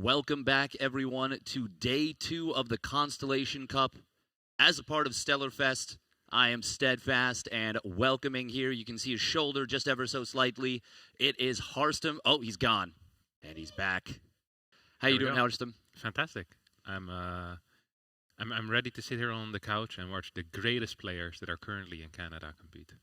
Welcome back, everyone, to Day 2 of the Constellation Cup. As a part of Stellarfest, I am steadfast and welcoming here. You can see his shoulder just ever so slightly. It is Harstem. Oh, he's gone. And he's back. How you doing, Harstem? Fantastic. I'm ready to sit here on the couch and watch the greatest players that are currently in Canada compete.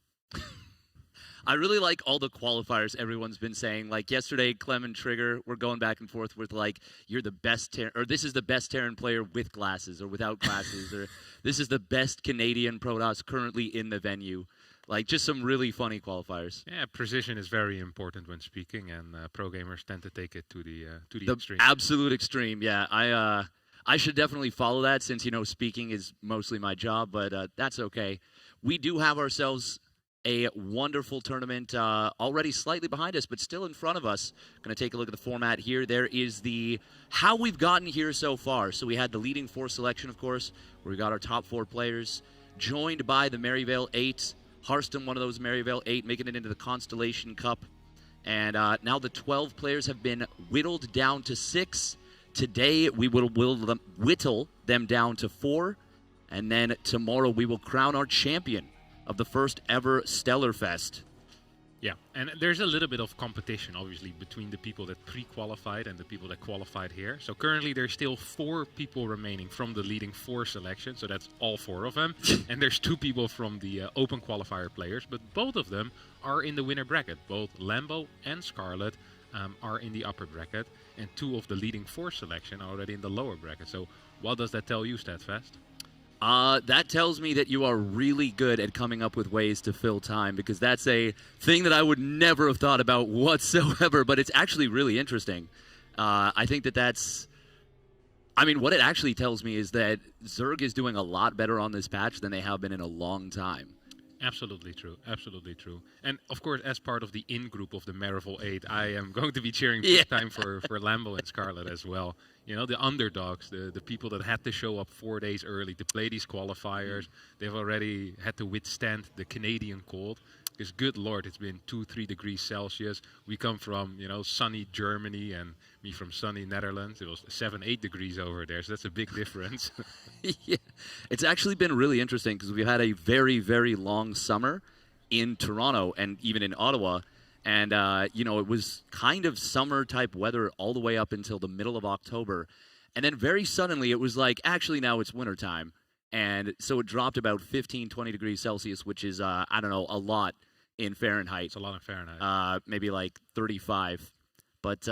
I really like all the qualifiers everyone's been saying. Like yesterday, Clem and Trigger were going back and forth with like, you're the best, or this is the best Terran player with glasses or without glasses, or this is the best Canadian Protoss currently in the venue. Like just some really funny qualifiers. Yeah, precision is very important when speaking, and pro gamers tend to take it to the extreme. Absolute extreme. Yeah, I should definitely follow that since speaking is mostly my job, but that's okay. We do have ourselves a wonderful tournament already slightly behind us, but still in front of us. Going to take a look at the format here. There is the how we've gotten here so far. So we had the leading four selection, of course, where we got our top four players, joined by the Maryvale 8. Harstem, one of those Maryvale 8, making it into the Constellation Cup. And now the 12 players have been whittled down to 6. Today we will whittle them down to 4. And then tomorrow we will crown our champion of the first ever Stellarfest. Yeah, and there's a little bit of competition, obviously, between the people that pre-qualified and the people that qualified here. So currently there's still 4 people remaining from the leading 4 selection, so that's all 4 of them. And there's 2 people from the open qualifier players, but both of them are in the winner bracket. Both Lambo and Scarlett are in the upper bracket, and 2 of the leading 4 selection are already in the lower bracket. So what does that tell you, Steadfast? That tells me that you are really good at coming up with ways to fill time, because that's a thing that I would never have thought about whatsoever, but it's actually really interesting. I think that's... I mean, what it actually tells me is that Zerg is doing a lot better on this patch than they have been in a long time. Absolutely true. Absolutely true. And, of course, as part of the in-group of the Maryvale 8, I am going to be cheering big time for Lambo and Scarlett as well. You know, the underdogs, the people that had to show up 4 days early to play these qualifiers. They've already had to withstand the Canadian cold. Because, good Lord, it's been 2-3 degrees Celsius. We come from, sunny Germany, and me from sunny Netherlands. It was 7-8 degrees over there, so that's a big difference. Yeah, it's actually been really interesting because we've had a very, very long summer in Toronto and even in Ottawa. And, it was kind of summer-type weather all the way up until the middle of October. And then very suddenly it was like, actually, now it's wintertime. And so it dropped about 15, 20 degrees Celsius, which is, a lot in Fahrenheit. It's a lot in Fahrenheit. Maybe like 35. But,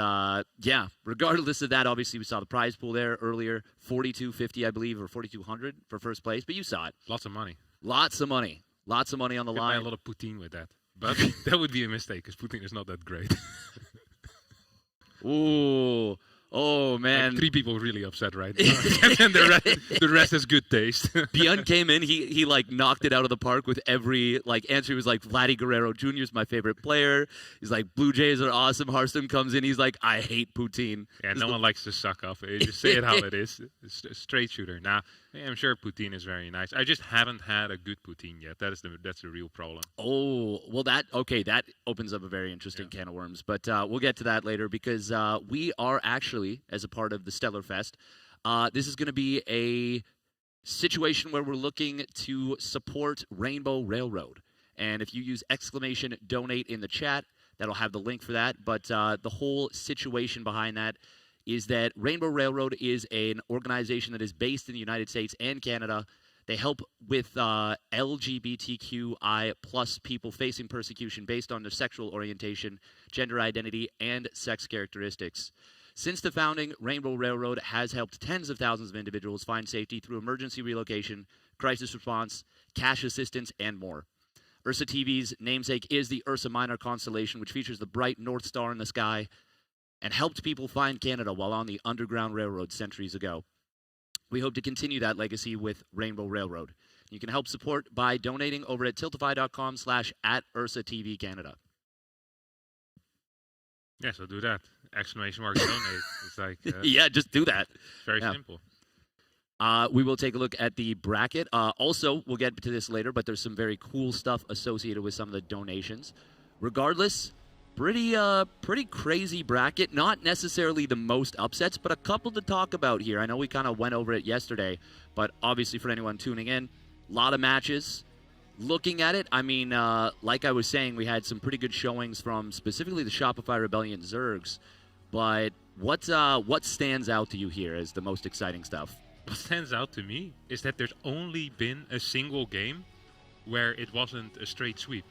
yeah, regardless of that, obviously we saw the prize pool there earlier, $4,250, I believe, or $4,200 for first place. But you saw it. Lots of money. Lots of money. Lots of money on the line. Buy a lot of poutine with that. But that would be a mistake, because poutine is not that great. Ooh. Oh, man. Like 3 people really upset right now. And the rest is good taste. Bjorn came in. He knocked it out of the park with every, answer. He was like, Vladdy Guerrero Jr. is my favorite player. He's like, Blue Jays are awesome. Harstem comes in. He's like, I hate poutine. Yeah, no one likes to suck up. You just say it how it is. It's a straight shooter. Now, I'm sure poutine is very nice. I just haven't had a good poutine yet. That's the real problem. Oh, well, that opens up a very interesting can of worms. But we'll get to that later, because we are actually, as a part of the Stellarfest, this is going to be a situation where we're looking to support Rainbow Railroad. And if you use !donate in the chat, that'll have the link for that. But the whole situation behind that is that Rainbow Railroad is an organization that is based in the United States and Canada. They help with LGBTQI plus people facing persecution based on their sexual orientation, gender identity, and sex characteristics. Since the founding, Rainbow Railroad has helped tens of thousands of individuals find safety through emergency relocation, crisis response, cash assistance, and more. Ursa TV's namesake is the Ursa Minor constellation, which features the bright North Star in the sky and helped people find Canada while on the Underground Railroad centuries ago. We hope to continue that legacy with Rainbow Railroad. You can help support by donating over at tiltify.com/@UrsaTVCanada. Yeah, so do that. !donate. It's like... yeah, just do that. Very simple. We will take a look at the bracket. Also, we'll get to this later, but there's some very cool stuff associated with some of the donations. Regardless, Pretty crazy bracket. Not necessarily the most upsets, but a couple to talk about here. I know we kind of went over it yesterday, but obviously for anyone tuning in, a lot of matches. Looking at it, I mean, like I was saying, we had some pretty good showings from specifically the Shopify Rebellion Zergs. But what stands out to you here as the most exciting stuff? What stands out to me is that there's only been a single game where it wasn't a straight sweep.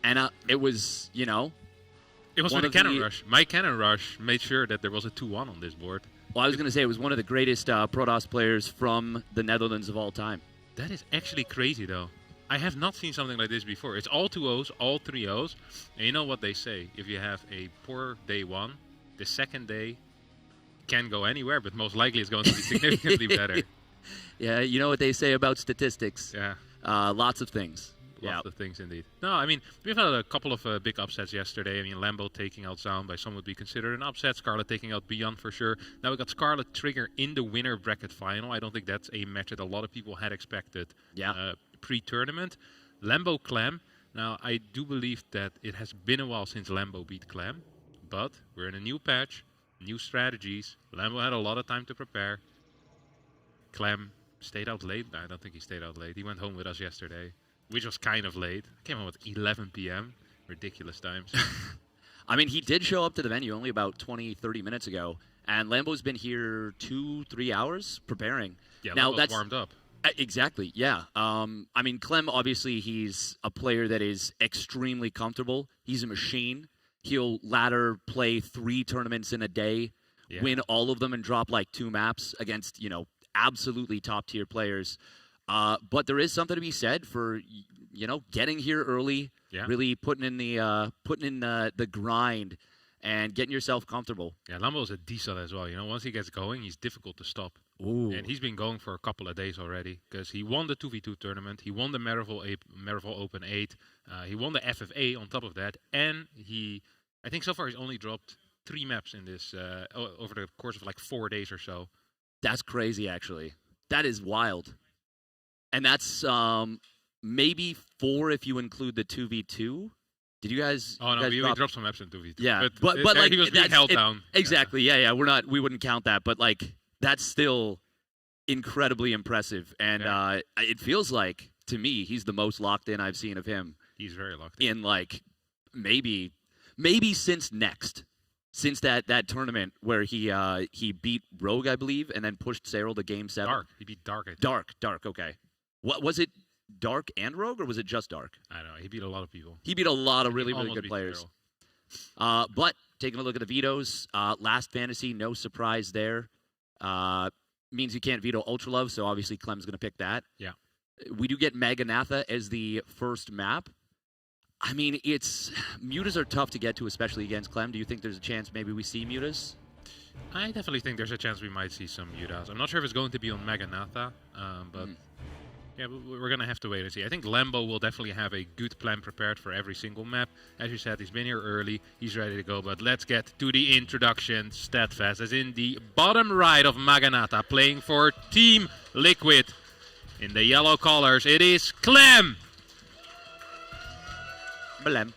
And it was, It was with a cannon rush. My cannon rush made sure that there was a 2-1 on this board. Well, I was going to say it was one of the greatest Protoss players from the Netherlands of all time. That is actually crazy, though. I have not seen something like this before. It's all 2-0s, all 3-0s. And you know what they say? If you have a poor day one, the second day can go anywhere, but most likely it's going to be significantly better. Yeah, you know what they say about statistics. Yeah. Lots of things. Lots of things, indeed. No, I mean, we've had a couple of big upsets yesterday. I mean, Lambo taking out Zaun by some would be considered an upset. Scarlett taking out Beyond for sure. Now we got Scarlett Trigger in the winner bracket final. I don't think that's a match that a lot of people had expected pre-tournament. Lambo Clem. Now, I do believe that it has been a while since Lambo beat Clem, but we're in a new patch, new strategies. Lambo had a lot of time to prepare. Clem stayed out late. I don't think he stayed out late. He went home with us yesterday, which was kind of late. Came home at 11 p.m. Ridiculous times. I mean, he did show up to the venue only about 20, 30 minutes ago, and Lambo's been here 2-3 hours preparing. Yeah, now that's warmed up. Exactly, yeah. I mean, Clem, obviously, he's a player that is extremely comfortable. He's a machine. He'll ladder play 3 tournaments in a day, win all of them, and drop like 2 maps against, absolutely top-tier players. But there is something to be said for, getting here early, really putting in the grind and getting yourself comfortable. Yeah, Lambo is a diesel as well. Once he gets going, he's difficult to stop. Ooh. And he's been going for a couple of days already because he won the 2v2 tournament. He won the Marvel Open 8. He won the FFA on top of that. And I think so far he's only dropped 3 maps in this over the course of like 4 days or so. That's crazy, actually. That is wild. And that's maybe 4 if you include the 2v2. Did you guys? Oh no, we dropped some maps in 2v2. Yeah, but like he was being held down. Exactly. Yeah. We wouldn't count that, but like that's still incredibly impressive. And it feels like to me he's the most locked in I've seen of him. He's very locked in. In like maybe since that tournament where he beat Rogue, I believe, and then pushed Cyril to Game 7. Dark. He beat Dark. I think. Dark. Okay. What was it? Dark and Rogue, or was it just Dark? I don't know. He beat a lot of people. He beat a lot of really good players. But taking a look at the vetoes, Last Fantasy, no surprise there. Means you can't veto Ultra Love, so obviously Clem's going to pick that. Yeah. We do get Maganatha as the first map. I mean, mutas are tough to get to, especially against Clem. Do you think there's a chance maybe we see mutas? I definitely think there's a chance we might see some mutas. I'm not sure if it's going to be on Maganatha, but... Yeah, we're going to have to wait and see. I think Lambo will definitely have a good plan prepared for every single map. As you said, he's been here early. He's ready to go. But let's get to the introduction. Steadfast is in the bottom right of Maganatha, playing for Team Liquid. In the yellow colors, it is Clem. Clem.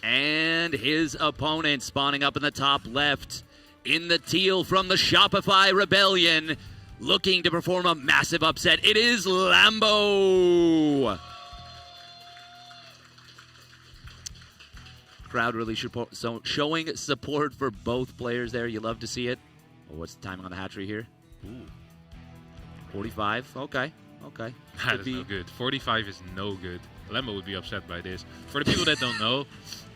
And his opponent spawning up in the top left in the teal from the Shopify Rebellion. Looking to perform a massive upset, it is Lambo. Crowd really showing support for both players there. You love to see it. Oh, what's the timing on the hatchery here? Ooh. 45. Okay. That is no good. 45 is no good. Lambo would be upset by this. For the people that don't know,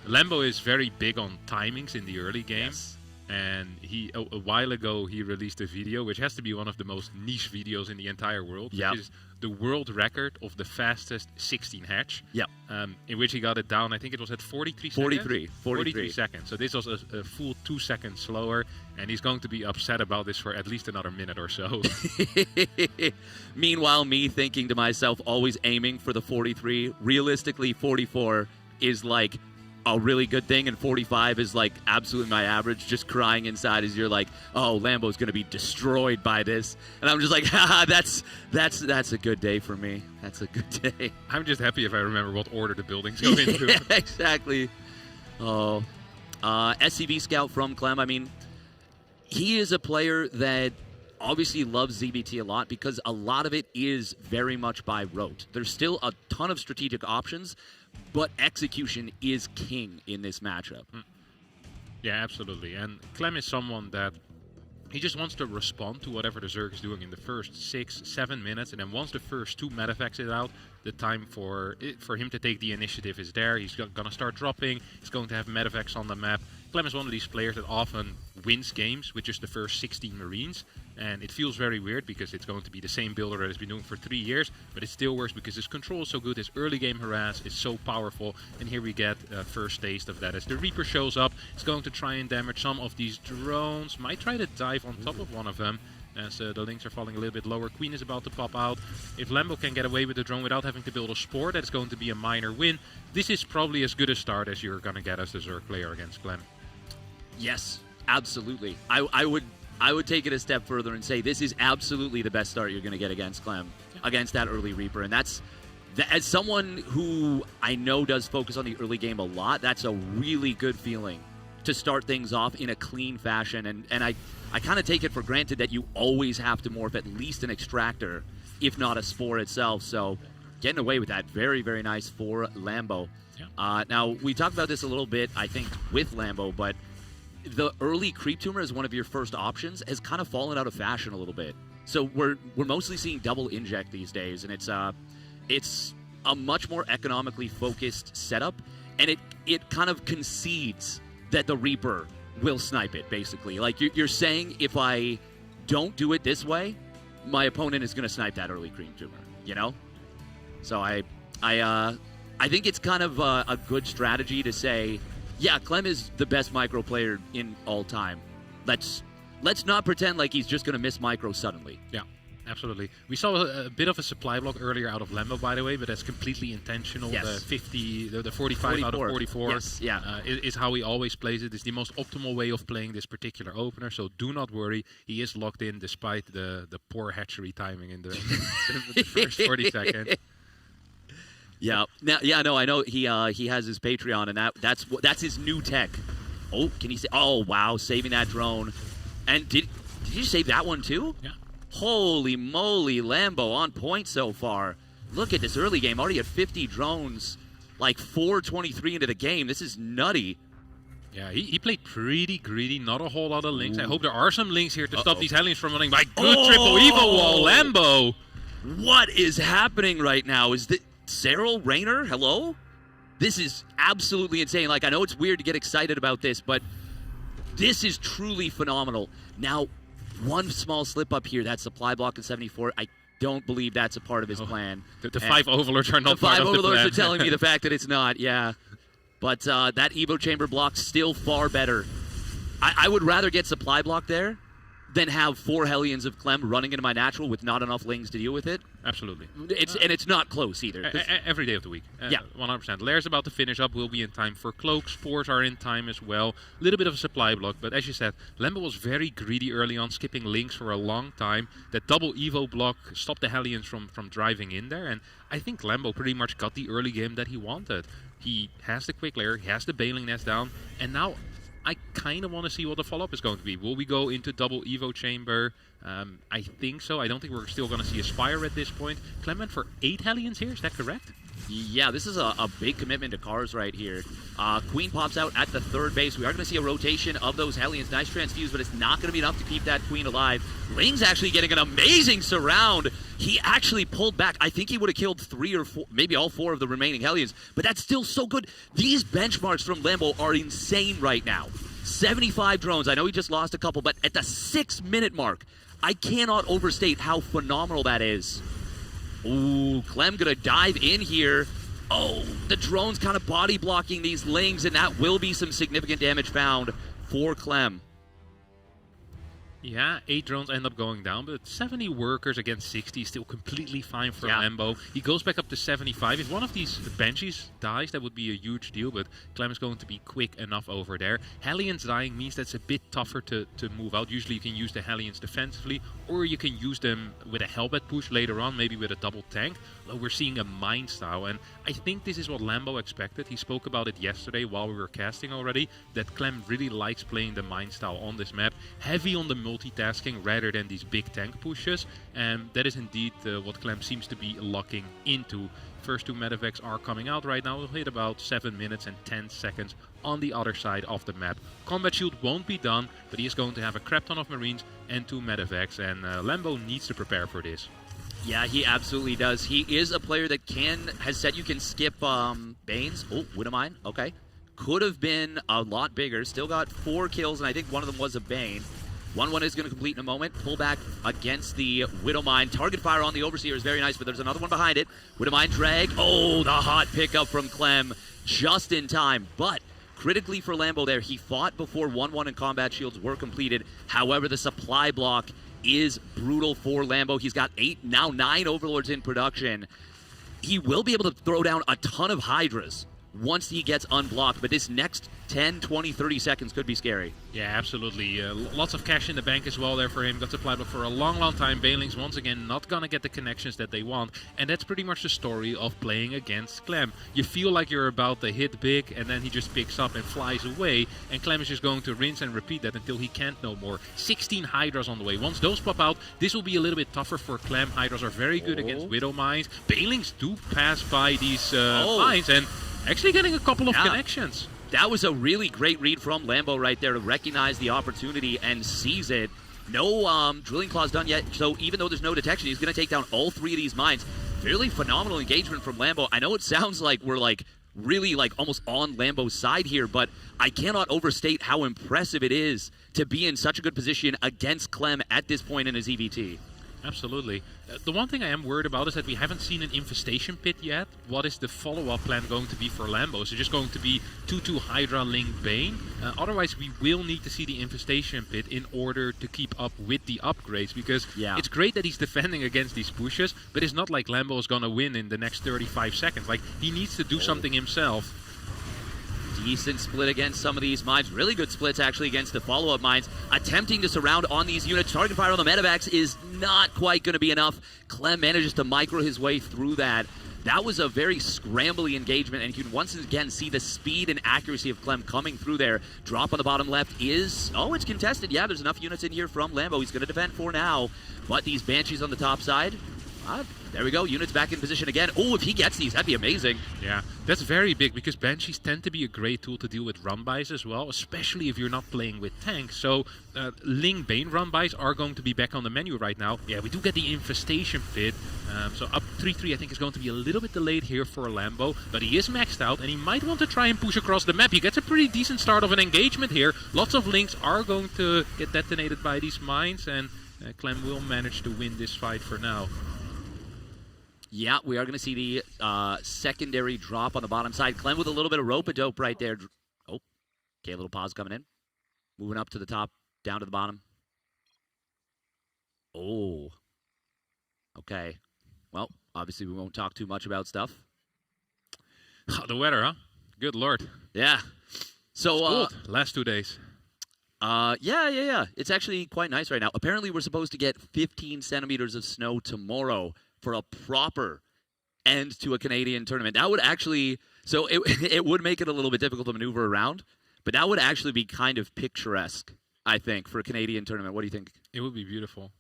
Lambo is very big on timings in the early game. Yes. And a while ago, he released a video, which has to be one of the most niche videos in the entire world. Yep. Which is the world record of the fastest 16 hatch. Yep. In which he got it down, I think it was at 43 seconds? 43 seconds. So this was a full 2 seconds slower. And he's going to be upset about this for at least another minute or so. Meanwhile, me thinking to myself, always aiming for the 43. Realistically, 44 is like a really good thing, and 45 is like absolutely my average. Just crying inside as you're like, oh, Lambo's gonna be destroyed by this, and I'm just like, haha, that's a good day for me. That's a good day. I'm just happy if I remember what order the buildings go into. Yeah, exactly. Oh, SCV scout from Clem. I mean, he is a player that obviously loves ZBT a lot because a lot of it is very much by rote. There's still a ton of strategic options, but execution is king in this matchup. Yeah, absolutely. And Clem is someone that he just wants to respond to whatever the Zerg is doing in the first 6-7 minutes, and then once the first 2 medevacts is out, the time for him to take the initiative is there. He's going to start dropping. He's going to have medevacts on the map. Clem is one of these players that often wins games with just the first 16 Marines, and it feels very weird because it's going to be the same builder that has been doing for 3 years, but it still works because his control is so good, his early game harass is so powerful, and here we get a first taste of that as the Reaper shows up. He's going to try and damage some of these drones, might try to dive on top of one of them, as the links are falling a little bit lower. Queen is about to pop out. If Lambo can get away with the drone without having to build a spore, that's going to be a minor win. This is probably as good a start as you're going to get as the Zerg player against Clem. Yes, absolutely. I would take it a step further and say this is absolutely the best start you're going to get against Clem, against that early Reaper. And that's, as someone who I know does focus on the early game a lot, that's a really good feeling to start things off in a clean fashion. And I kind of take it for granted that you always have to morph at least an extractor, if not a spore itself. So getting away with that, very, very nice for Lambo. Yeah. Now, we talked about this a little bit, I think, with Lambo, but the early creep tumor as one of your first options has kind of fallen out of fashion a little bit. So we're mostly seeing double inject these days, and it's a much more economically focused setup, and it kind of concedes that the Reaper will snipe it, basically. Like you're saying, if I don't do it this way, my opponent is going to snipe that early creep tumor, you know? So I think it's kind of a good strategy to say, yeah, Clem is the best micro player in all time. Let's not pretend like he's just going to miss micro suddenly. Yeah, absolutely. We saw a bit of a supply block earlier out of Lambo, by the way, but that's completely intentional. Yes. The 45 out of 44 yes, yeah. Is how he always plays it. It's the most optimal way of playing this particular opener, so do not worry. He is locked in despite the poor hatchery timing in the first 40 seconds. Yeah. Now, yeah, no, I know he has his Patreon, and that's his new tech. Oh, can he say? Oh, wow, saving that drone. And did you save that one too? Yeah. Holy moly, Lambo on point so far. Look at this early game, already at 50 drones, like 4:23 into the game. This is nutty. Yeah, he played pretty greedy, not a whole lot of links. I hope there are some links here to stop these Hellions from running by. Good triple Evo wall, Lambo. What is happening right now? Is the Cyril Rayner, hello? This is absolutely insane. Like, I know it's weird to get excited about this, but this is truly phenomenal. Now, one small slip up here, that supply block in 74, I don't believe that's a part of his plan. The 5 overlords are not part of the plan. The 5 overlords are telling me the fact that it's not, yeah. But that Evo chamber block still far better. I would rather get supply block there than have 4 Hellions of Clem running into my natural with not enough lings to deal with it. Absolutely. And it's not close either. Every day of the week. Yeah. 100%. Lair's about to finish up, will be in time for cloaks. Spores are in time as well. A little bit of a supply block, but as you said, Lambo was very greedy early on, skipping links for a long time. That double Evo block stopped the Hellions from driving in there, and I think Lambo pretty much got the early game that he wanted. He has the quick lair, he has the bailing nest down, and now I kind of want to see what the follow-up is going to be. Will we go into double Evo chamber? I think so. I don't think we're still going to see a Spire at this point. Clem went for 8 Hellions here, is that correct? Yeah, this is a big commitment to cars right here. Queen pops out at the 3rd base. We are going to see a rotation of those Hellions. Nice transfuse, but it's not going to be enough to keep that Queen alive. Ling's actually getting an amazing surround. He actually pulled back. I think he would have killed 3 or 4, maybe all 4 of the remaining Hellions, but that's still so good. These benchmarks from Lambo are insane right now. 75 drones. I know he just lost a couple, but at the 6-minute mark, I cannot overstate how phenomenal that is. Ooh, Clem gonna dive in here. Oh, the drone's kind of body blocking these lings, and that will be some significant damage found for Clem. Yeah, 8 drones end up going down, but 70 workers against 60 is still completely fine for Lambo. He goes back up to 75. If one of these Banshees dies, that would be a huge deal, but Clem is going to be quick enough over there. Hellions dying means that's a bit tougher to move out. Usually you can use the Hellions defensively, or you can use them with a Hellbat push later on, maybe with a double tank. Well, we're seeing a mine style, and I think this is what Lambo expected. He spoke about it yesterday while we were casting already, that Clem really likes playing the mine style on this map. Heavy on the multitasking rather than these big tank pushes, and that is indeed what Clem seems to be locking into. First 2 medevacs are coming out right now. We'll hit about 7 minutes and 10 seconds on the other side of the map. Combat shield won't be done, but he is going to have a crap ton of marines and 2 medevacs, and Lambo needs to prepare for this. Yeah, he absolutely does. He is a player that has said you can skip Banes. Oh, Widowmine. Okay. Could have been a lot bigger. Still got 4 kills, and I think one of them was a Bane. 1-1 is going to complete in a moment. Pull back against the Widowmine. Target fire on the Overseer is very nice, but there's another one behind it. Widowmine drag. Oh, the hot pickup from Clem just in time. But critically for Lambo there, he fought before 1-1 and combat shields were completed. However, the supply block is brutal for Lambo. He's got 8, now 9 Overlords in production. He will be able to throw down a ton of Hydras once he gets unblocked, but this next 10, 20, 30 seconds could be scary. Yeah, absolutely. Lots of cash in the bank as well there for him. Got to play for a long, long time. Banelings, once again, not going to get the connections that they want. And that's pretty much the story of playing against Clem. You feel like you're about to hit big, and then he just picks up and flies away. And Clem is just going to rinse and repeat that until he can't no more. 16 Hydras on the way. Once those pop out, this will be a little bit tougher for Clem. Hydras are very good against Widow mines. Banelings do pass by these mines, and actually getting a couple of connections. That was a really great read from Lambo right there to recognize the opportunity and seize it. No drilling claws done yet, so even though there's no detection, he's going to take down all 3 of these mines. Fairly phenomenal engagement from Lambo. I know it sounds like we're really almost on Lambo's side here, but I cannot overstate how impressive it is to be in such a good position against Clem at this point in his EVT. Absolutely. The one thing I am worried about is that we haven't seen an infestation pit yet. What is the follow-up plan going to be for Lambo? Is it just going to be 2-2 Hydra Link Bane? Otherwise, we will need to see the infestation pit in order to keep up with the upgrades, because it's great that he's defending against these pushes, but it's not like Lambo is going to win in the next 35 seconds. Like, he needs to do something himself. Decent split against some of these mines. Really good splits, actually, against the follow-up mines. Attempting to surround on these units. Target fire on the medevacs is not quite going to be enough. Clem manages to micro his way through that. That was a very scrambly engagement, and you can once again see the speed and accuracy of Clem coming through there. Drop on the bottom left is... Oh, it's contested. Yeah, there's enough units in here from Lambo. He's going to defend for now. But these Banshees on the top side... there we go. Units back in position again. Oh, if he gets these, that'd be amazing. Yeah, that's very big, because Banshees tend to be a great tool to deal with run-bys as well, especially if you're not playing with tanks. So Ling Bane run-bys are going to be back on the menu right now. Yeah, we do get the infestation pit. So up 3-3, I think, is going to be a little bit delayed here for Lambo, but he is maxed out, and he might want to try and push across the map. He gets a pretty decent start of an engagement here. Lots of links are going to get detonated by these mines, and Clem will manage to win this fight for now. Yeah, we are going to see the secondary drop on the bottom side. Clem with a little bit of rope-a-dope right there. Oh, okay, a little pause coming in. Moving up to the top, down to the bottom. Oh. Okay. Well, obviously we won't talk too much about stuff. The weather, huh? Good lord. Yeah. So, cold. Last 2 days. Yeah. It's actually quite nice right now. Apparently we're supposed to get 15 centimeters of snow tomorrow for a proper end to a Canadian tournament. That would actually, so it would make it a little bit difficult to maneuver around, but that would actually be kind of picturesque, I think, for a Canadian tournament. What do you think? It would be beautiful.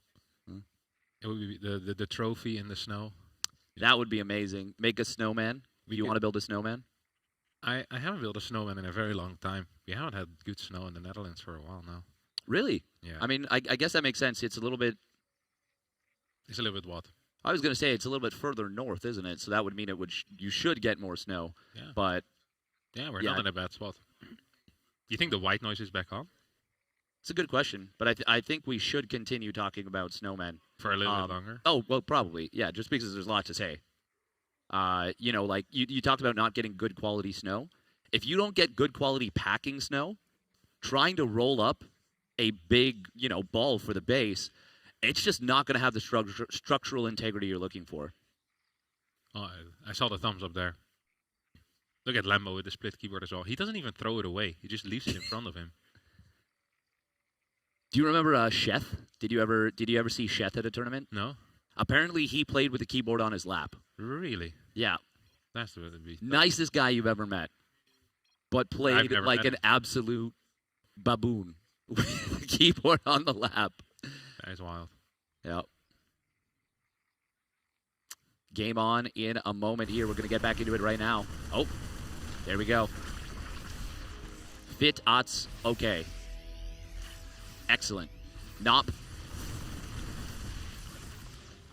It would be the trophy in the snow. That would be amazing. Make a snowman. Do you want to build a snowman? I haven't built a snowman in a very long time. We haven't had good snow in the Netherlands for a while now. Really? Yeah. I mean, I guess that makes sense. It's a little bit what? I was going to say it's a little bit further north, isn't it? So that would mean you should get more snow. Yeah. But we're not in a bad spot. You think the white noise is back on? It's a good question, but I think we should continue talking about snowmen for a little bit longer. Oh, well, probably. Yeah, just because there's a lot to say. Like you talked about not getting good quality snow. If you don't get good quality packing snow, trying to roll up a big, ball for the base, it's just not going to have the structural integrity you're looking for. Oh, I saw the thumbs up there. Look at Lambo with the split keyboard as well. He doesn't even throw it away. He just leaves it in front of him. Do you remember Sheth? Did you ever see Sheth at a tournament? No. Apparently, he played with the keyboard on his lap. Really? Yeah. That's what it'd be. Nicest guy you've ever met, but played like an absolute baboon with the keyboard on the lap. That is wild. Yep. Game on in a moment here. We're going to get back into it right now. Oh, there we go. Fit Ots, okay. Excellent. Nop.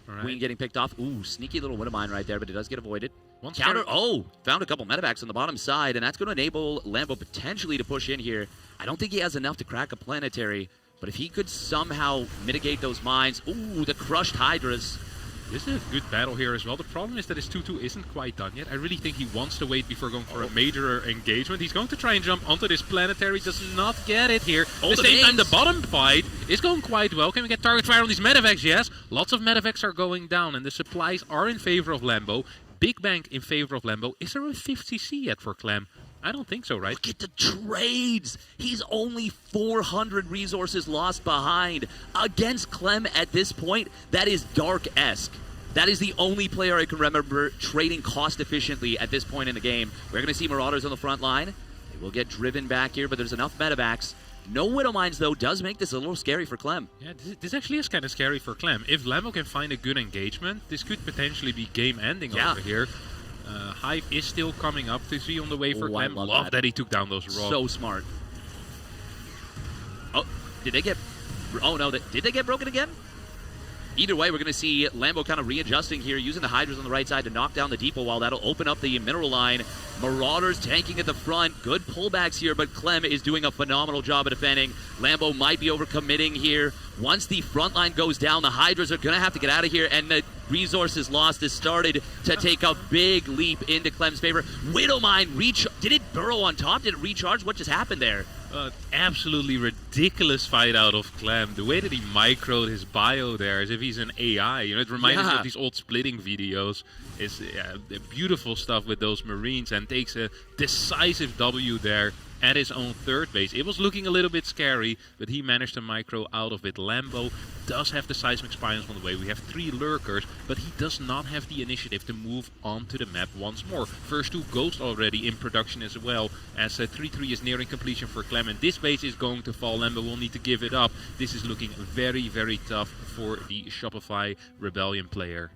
All right. Queen getting picked off. Ooh, sneaky little one of mine right there, but it does get avoided. Counter. Oh, found a couple medevacs on the bottom side, and that's going to enable Lambo potentially to push in here. I don't think he has enough to crack a planetary, but if he could somehow mitigate those mines. Ooh, the crushed Hydras. This is a good battle here as well. The problem is that his 2-2 isn't quite done yet. I really think he wants to wait before going for a major engagement. He's going to try and jump onto this planetary. Does not get it here. At the same time, the bottom fight is going quite well. Can we get target fire on these medevacs? Yes. Lots of medevacs are going down, and the supplies are in favor of Lambo. Big bank in favor of Lambo. Is there a 50C yet for Clem? I don't think so, right? Look at the trades. He's only 400 resources lost behind. Against Clem at this point, that is Dark-esque. That is the only player I can remember trading cost efficiently at this point in the game. We're going to see Marauders on the front line. They will get driven back here, but there's enough medevacs. No Widow Mines, though, does make this a little scary for Clem. Yeah, this actually is kind of scary for Clem. If Lambo can find a good engagement, this could potentially be game-ending over here. Hive is still coming up to see on the way for Clem. Love that he took down those rocks. So smart. Oh, did they get... Oh, no. Did they get broken again? Either way, we're going to see Lambo kind of readjusting here, using the Hydras on the right side to knock down the depot wall. That'll open up the mineral line. Marauders tanking at the front. Good pullbacks here, but Clem is doing a phenomenal job of defending. Lambo might be overcommitting here. Once the front line goes down, the Hydras are going to have to get out of here, and the resources lost has started to take a big leap into Clem's favor. Widowmine, did it burrow on top? Did it recharge? What just happened there? Absolutely ridiculous fight out of Clem. The way that he microed his bio there as if he's an AI. It reminds me of these old splitting videos. It's beautiful stuff with those Marines, and takes a decisive W there at his own third base. It was looking a little bit scary, but he managed to micro out of it. Lambo does have the seismic spines on the way. We have 3 lurkers, but he does not have the initiative to move onto the map once more. First 2 Ghosts already in production as well, as 3-3 is nearing completion for Clem, and this base is going to fall. Lambo will need to give it up. This is looking very, very tough for the Shopify Rebellion player.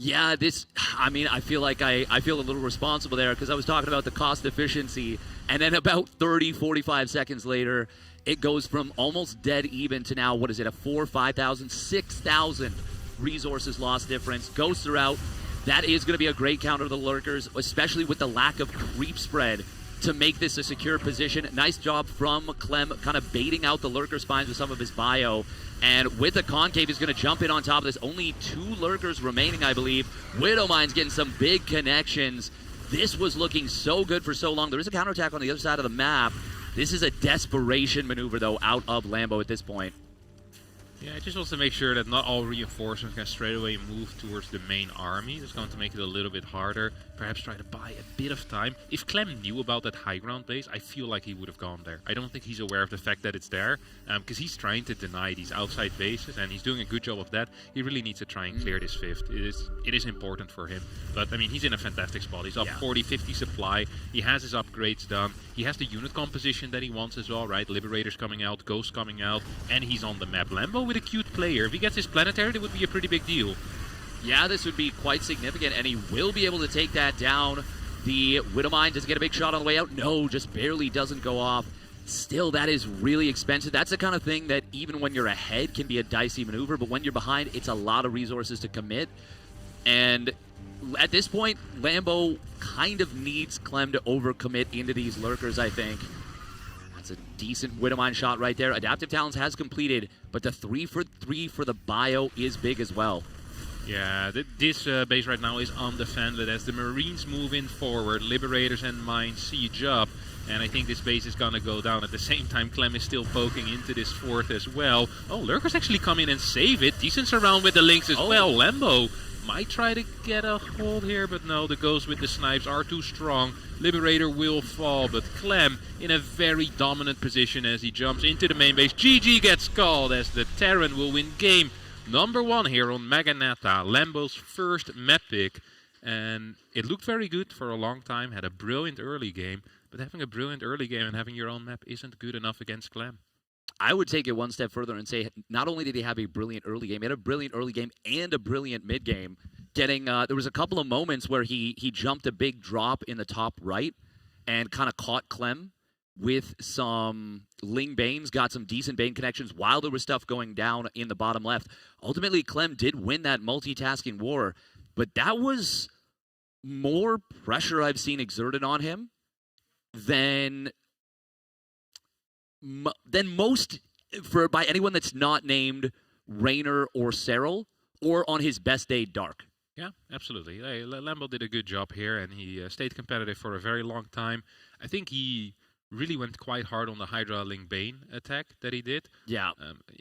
Yeah, I feel like I feel a little responsible there, because I was talking about the cost efficiency, and then about 30, 45 seconds later, it goes from almost dead even to now, what is it, a 4,000, 5,000, 6,000 resources lost difference. Ghosts are out. That is going to be a great counter to the lurkers, especially with the lack of creep spread to make this a secure position. Nice job from Clem, kind of baiting out the lurker spines with some of his bio. And with the concave, he's going to jump in on top of this. Only 2 lurkers remaining, I believe. Widowmine's getting some big connections. This was looking so good for so long. There is a counterattack on the other side of the map. This is a desperation maneuver, though, out of Lambo at this point. Yeah, it just wants to make sure that not all reinforcements can straight away move towards the main army. That's going to make it a little bit harder. Perhaps try to buy a bit of time. If Clem knew about that high ground base, I feel like he would have gone there. I don't think he's aware of the fact that it's there, because he's trying to deny these outside bases, and he's doing a good job of that. He really needs to try and clear this 5th. It is important for him. But, I mean, he's in a fantastic spot. He's up 40, 50 supply. He has his upgrades done. He has the unit composition that he wants as well, right? Liberators coming out, Ghosts coming out, and he's on the map. Lambo with a cute player. If he gets his planetary, that would be a pretty big deal. Yeah, this would be quite significant, and he will be able to take that down. The Widowmine does get a big shot on the way out. No, just barely doesn't go off. Still, that is really expensive. That's the kind of thing that even when you're ahead can be a dicey maneuver, but when you're behind, it's a lot of resources to commit. And at this point, Lambo kind of needs Clem to overcommit into these lurkers, I think. That's a decent Widowmine shot right there. Adaptive Talents has completed, but the 3 for 3 for the bio is big as well. Yeah, this base right now is undefended as the Marines move in forward. Liberators and Mines siege up. And I think this base is going to go down. At the same time, Clem is still poking into this fourth as well. Oh, Lurkers actually come in and save it. Decent surround with the links as well. Lambo might try to get a hold here, but no, the Ghosts with the snipes are too strong. Liberator will fall, but Clem in a very dominant position as he jumps into the main base. GG gets called as the Terran will win game number 1 here on Maganata. Lambo's first map pick. And it looked very good for a long time. Had a brilliant early game. But having a brilliant early game and having your own map isn't good enough against Clem. I would take it one step further and say not only did he have a brilliant early game, he had a brilliant early game and a brilliant mid game. There was a couple of moments where he jumped a big drop in the top right and kind of caught Clem with some Ling Banes, got some decent Bane connections while there was stuff going down in the bottom left. Ultimately, Clem did win that multitasking war, but that was more pressure I've seen exerted on him than most by anyone that's not named Raynor or Cyril or on his best day Dark. Yeah, absolutely. Lambo did a good job here, and he stayed competitive for a very long time. I think he really went quite hard on the Hydra Ling Bane attack that he did. Yeah.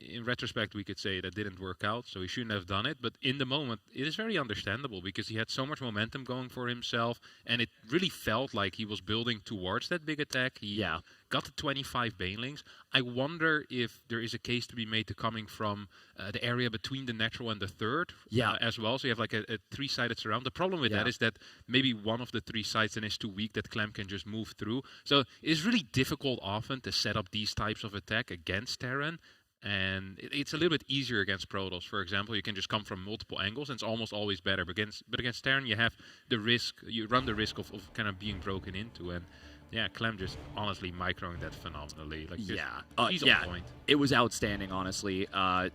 In retrospect, we could say that didn't work out, so he shouldn't have done it. But in the moment, it is very understandable because he had so much momentum going for himself, and it really felt like he was building towards that big attack. He got the 25 Banelings. I wonder if there is a case to be made to coming from the area between the natural and the third as well. So you have like a 3-sided surround. The problem with that is that maybe one of the 3 sides then is too weak that Clem can just move through. So it's really difficult often to set up these types of attack against Terran. And it's a little bit easier against Protoss, for example. You can just come from multiple angles, and it's almost always better. But against Terran, you have the risk, you run the risk of kind of being broken into. And yeah, Clem just honestly microing that phenomenally. Like he's on point. It was outstanding, honestly. I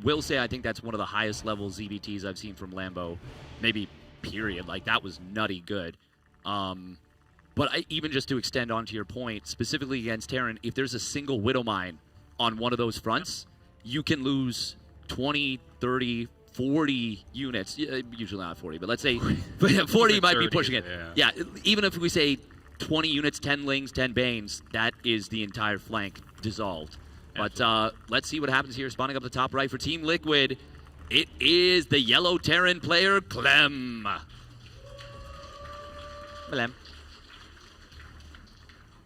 will say I think that's one of the highest level ZBTs I've seen from Lambo, maybe period. Like that was nutty good. But even just to extend onto your point, specifically against Terran, if there's a single Widow Mine on one of those fronts, you can lose 20, 30, 40 units. Usually not 40, but let's say 40 might be pushing it. Yeah, even if we say 20 units, 10 Lings, 10 Banes, that is the entire flank dissolved. But let's see what happens here. Spawning up the top right for Team Liquid. It is the yellow Terran player, Clem. Clem.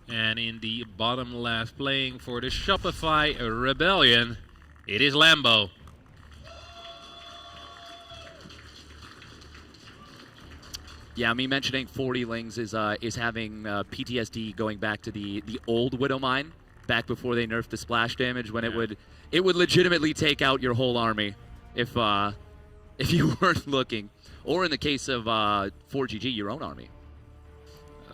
And in the bottom left, playing for the Shopify Rebellion, it is Lambo. Yeah, me mentioning 40 Lings is having PTSD going back to the old Widow Mine, back before they nerfed the splash damage, when it would legitimately take out your whole army if you weren't looking, or in the case of 4GG, your own army.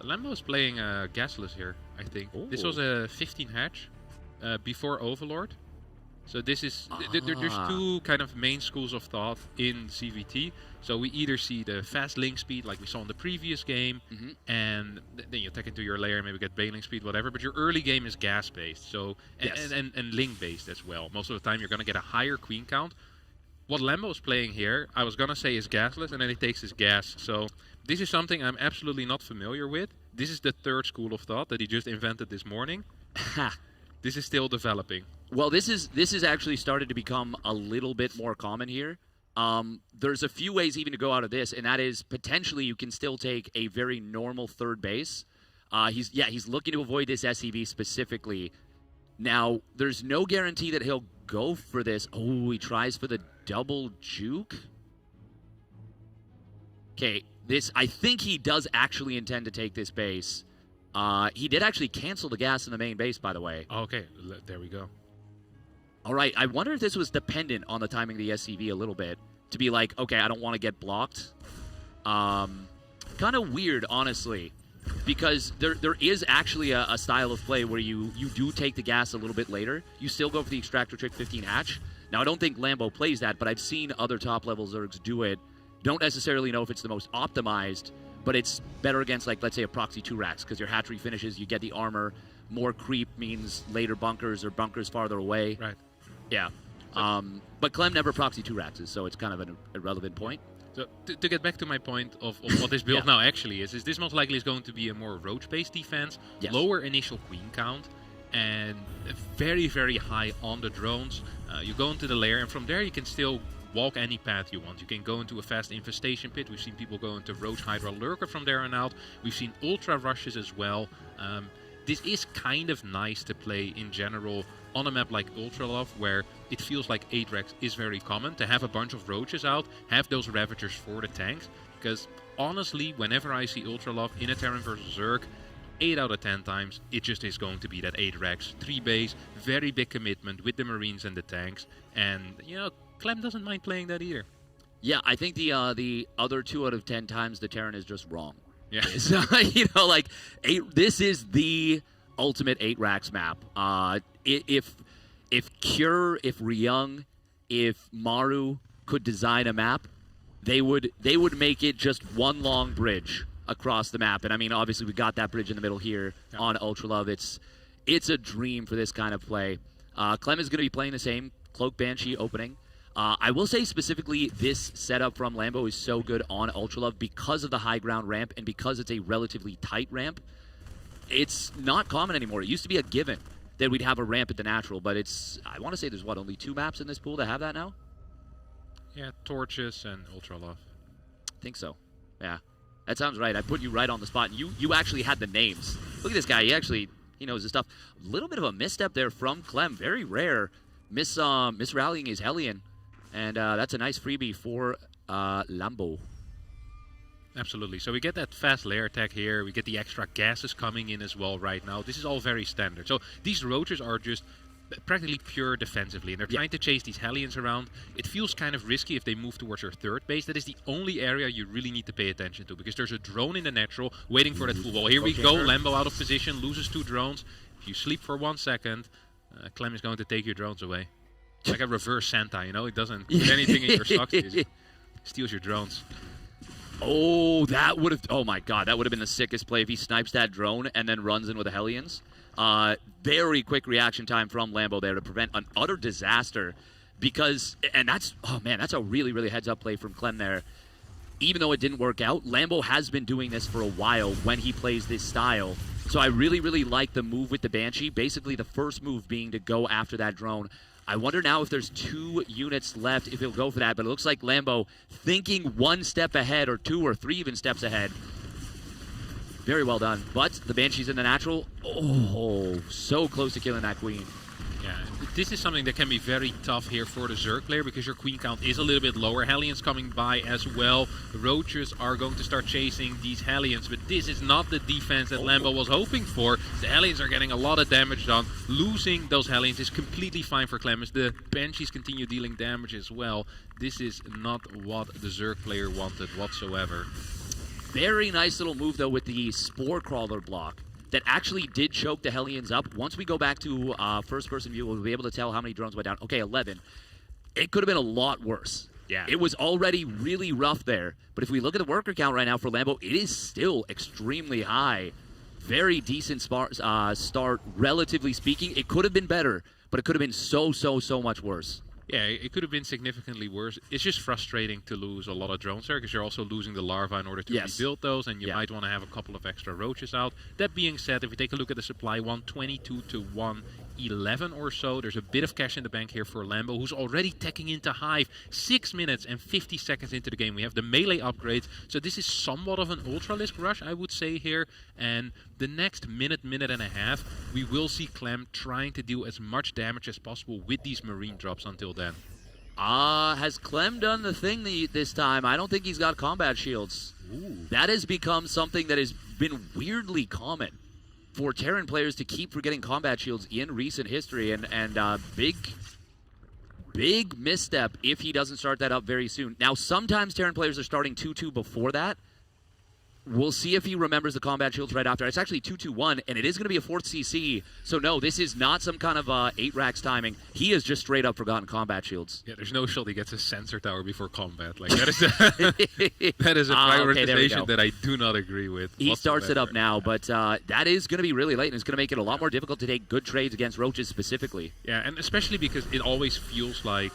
Lambo's playing gasless here, I think. Ooh. This was a 15 hatch before Overlord. So this is there's 2 kind of main schools of thought in CVT. So we either see the fast link speed like we saw in the previous game, and then you attack into your layer, maybe get Baneling speed, whatever. But your early game is gas based, so and link based as well. Most of the time you're gonna get a higher queen count. What Lambo's playing here, I was gonna say is gasless, and then he takes his gas. So this is something I'm absolutely not familiar with. This is the 3rd school of thought that he just invented this morning. This is still developing. Well, this is actually started to become a little bit more common here. There's a few ways even to go out of this, and that is potentially you can still take a very normal 3rd base. He's looking to avoid this SCV specifically. Now, there's no guarantee that he'll go for this. Oh, he tries for the double juke. Okay, I think he does actually intend to take this base. He did actually cancel the gas in the main base, by the way. Okay, there we go. All right, I wonder if this was dependent on the timing of the SCV a little bit. To be like, okay, I don't want to get blocked. Kind of weird, honestly. Because there is actually a style of play where you do take the gas a little bit later. You still go for the extractor trick 15 hatch. Now, I don't think Lambo plays that, but I've seen other top-level Zergs do it. Don't necessarily know if it's the most optimized, but it's better against, like, let's say a proxy 2 racks, because your hatchery finishes, you get the armor. More creep means later bunkers or bunkers farther away. Right. Yeah. But Clem never proxy 2 Raxes, so it's kind of an irrelevant point. So to get back to my point of what this build now actually is this most likely is going to be a more roach-based defense, lower initial queen count, and very, very high on the drones. You go into the lair, and from there you can still walk any path you want. You can go into a fast infestation pit. We've seen people go into Roach, Hydra, Lurker from there on out. We've seen ultra rushes as well. This is kind of nice to play in general on a map like Ultralove, where it feels like 8-Rex is very common, to have a bunch of Roaches out, have those Ravagers for the tanks, because honestly, whenever I see Ultralove in a Terran versus Zerg, 8 out of 10 times, it just is going to be that 8-Rex, 3 base, very big commitment with the Marines and the tanks, and, you know, Clem doesn't mind playing that either. Yeah, I think the other 2 out of 10 times the Terran is just wrong. Yeah. So, you know, like, this is the ultimate 8-Rax map. If Cure, if Ryung, if Maru could design a map, they would make it just one long bridge across the map. And I mean, obviously we got that bridge in the middle here on Ultralove. It's a dream for this kind of play. Clem is going to be playing the same Cloak Banshee opening. I will say specifically this setup from Lambo is so good on Ultralove because of the high ground ramp and because it's a relatively tight ramp. It's not common anymore. It used to be a given that we'd have a ramp at the natural, but I want to say there's, only 2 maps in this pool that have that now? Yeah, Torches and Ultralove. I think so. Yeah. That sounds right. I put you right on the spot. You actually had the names. Look at this guy. He knows his stuff. A little bit of a misstep there from Clem. Very rare. Misrallying his Hellion. And that's a nice freebie for Lambo. Absolutely. So we get that fast lair attack here. We get the extra gases coming in as well right now. This is all very standard. So these Roaches are just practically pure defensively, and they're trying to chase these Hellions around. It feels kind of risky if they move towards your 3rd base. That is the only area you really need to pay attention to, because there's a drone in the natural waiting for that full wall. Here we go. Lambo out of position, loses 2 drones. If you sleep for 1 second, Clem is going to take your drones away. Like a reverse Santa, you know? It doesn't put anything in your socks. It steals your drones. Oh, that would have... Oh, my God. That would have been the sickest play if he snipes that drone and then runs in with the Hellions. Very quick reaction time from Lambo there to prevent an utter disaster. Because... And that's... Oh, man, that's a really, really heads-up play from Clem there. Even though it didn't work out, Lambo has been doing this for a while when he plays this style. So I really, really like the move with the Banshee. Basically, the first move being to go after that drone. I wonder now if there's 2 units left, if he'll go for that. But it looks like Lambo thinking 1 step ahead, or 2 or 3 even steps ahead. Very well done. But the Banshee's in the natural. Oh, so close to killing that Queen. Yeah, this is something that can be very tough here for the Zerg player, because your queen count is a little bit lower. Hellions coming by as well. Roaches are going to start chasing these Hellions, but this is not the defense that Lambo was hoping for. The Hellions are getting a lot of damage done. Losing those Hellions is completely fine for Clem, as the Banshees continue dealing damage as well. This is not what the Zerg player wanted whatsoever. Very nice little move, though, with the Spore Crawler block that actually did choke the Hellions up. Once we go back to first-person view, we'll be able to tell how many drones went down. Okay, 11. It could have been a lot worse. Yeah. It was already really rough there. But if we look at the worker count right now for Lambo, it is still extremely high. Very decent start, relatively speaking. It could have been better, but it could have been so much worse. Yeah, it could have been significantly worse. It's just frustrating to lose a lot of drones there, because you're also losing the larvae in order to rebuild those, and you might want to have a couple of extra Roaches out. That being said, if we take a look at the supply, 122 to 111 or so, there's a bit of cash in the bank here for Lambo, who's already teching into Hive 6 minutes and 50 seconds into the game. We have the melee upgrades, so this is somewhat of an Ultralisk rush, I would say here. And the next minute and a half, we will see Clem trying to do as much damage as possible with these Marine drops until then. Has Clem done the thing this time? I don't think he's got combat shields. Ooh. That has become something that has been weirdly common for Terran players to keep forgetting combat shields in recent history, and big misstep if he doesn't start that up very soon. Now, sometimes Terran players are starting 2-2 before that. We'll see if he remembers the combat shields right after. It's actually 2-2-1, and it is going to be a 4th CC. So, no, this is not some kind of 8 racks timing. He has just straight up forgotten combat shields. Yeah, there's no shot he gets a sensor tower before combat. Like that is a, that is a prioritization that I do not agree with. He starts it up now, but that is going to be really late, and it's going to make it a lot more difficult to take good trades against roaches specifically. Yeah, and especially because it always feels like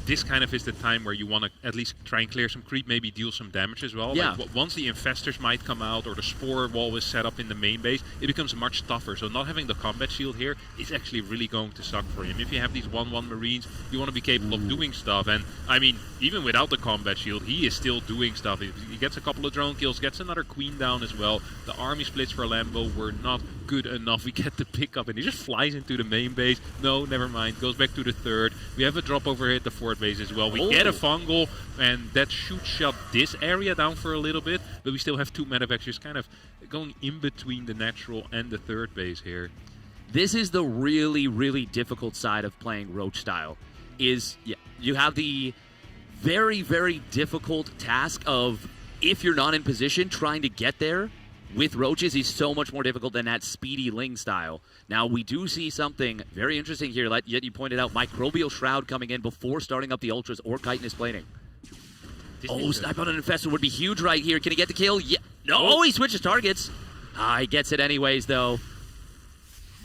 this kind of is the time where you want to at least try and clear some creep, maybe deal some damage as well. Yeah. Like, once the infestors might come out or the spore wall is set up in the main base, it becomes much tougher. So not having the combat shield here is actually really going to suck for him. If you have these 1-1 Marines, you want to be capable of doing stuff. And, I mean, even without the combat shield, he is still doing stuff. He gets a couple of drone kills, gets another queen down as well. The army splits for Lambo were not good enough. We get the pickup, and he just flies into the main base. No, never mind. Goes back to the 3rd. We have a drop over here at the 4th base as well. We get a fungal, and that should shut this area down for a little bit, but we still have 2 manufacturers kind of going in between the natural and the 3rd base here. This is the really, really difficult side of playing Roach style. You have the very, very difficult task of, if you're not in position, trying to get there with roaches is so much more difficult than that speedy Ling style. Now, we do see something very interesting here, yet you pointed out, Microbial Shroud coming in before starting up the Ultras or Chitinous Plating. Snipe on an Infestor would be huge right here. Can he get the kill? Yeah. No, he switches targets. He gets it anyways, though.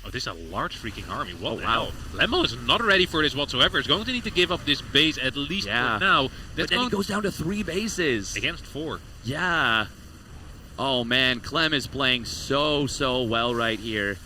Oh, this is a large freaking army. What the hell? Lambo is not ready for this whatsoever. He's going to need to give up this base at least for now. But then he goes down to 3 bases. Against 4. Yeah. Oh, man. Clem is playing so well right here.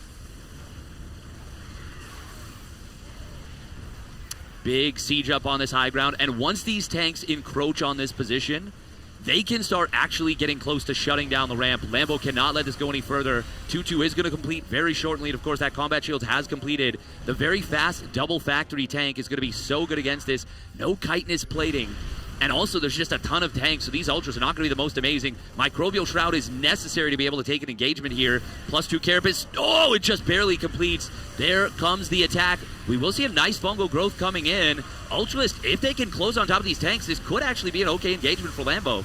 Big siege up on this high ground. And once these tanks encroach on this position, they can start actually getting close to shutting down the ramp. Lambo cannot let this go any further. 2-2 is going to complete very shortly. And of course, that combat shield has completed. The very fast double factory tank is going to be so good against this. No chitinous plating. And also, there's just a ton of tanks, so these Ultras are not going to be the most amazing. Microbial Shroud is necessary to be able to take an engagement here. +2 Carapace. Oh, it just barely completes. There comes the attack. We will see a nice fungal growth coming in. Ultralist, if they can close on top of these tanks, this could actually be an okay engagement for Lambo.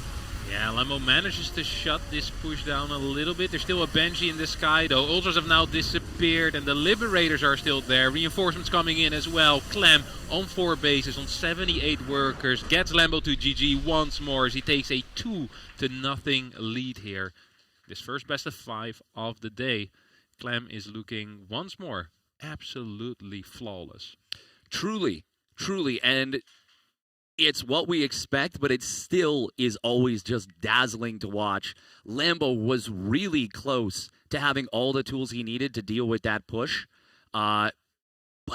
Yeah, Lambo manages to shut this push down a little bit. There's still a Benji in the sky, though. Ultras have now disappeared, and the Liberators are still there. Reinforcements coming in as well. Clem on 4 bases, on 78 workers. Gets Lambo to GG once more as he takes a 2-0 lead here. This first best of 5 of the day. Clem is looking once more absolutely flawless. Truly, and it's what we expect, but it still is always just dazzling to watch. Lambo was really close to having all the tools he needed to deal with that push, but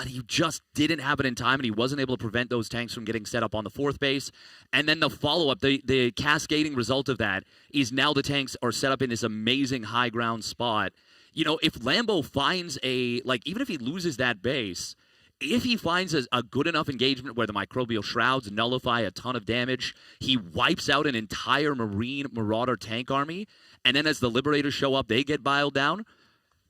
he just didn't have it in time, and he wasn't able to prevent those tanks from getting set up on the 4th base. And then the follow-up, the cascading result of that is now the tanks are set up in this amazing high ground spot. You know, if Lambo finds even if he loses that base, if he finds a good enough engagement where the Microbial Shrouds nullify a ton of damage, he wipes out an entire Marine Marauder tank army, and then as the Liberators show up, they get biled down.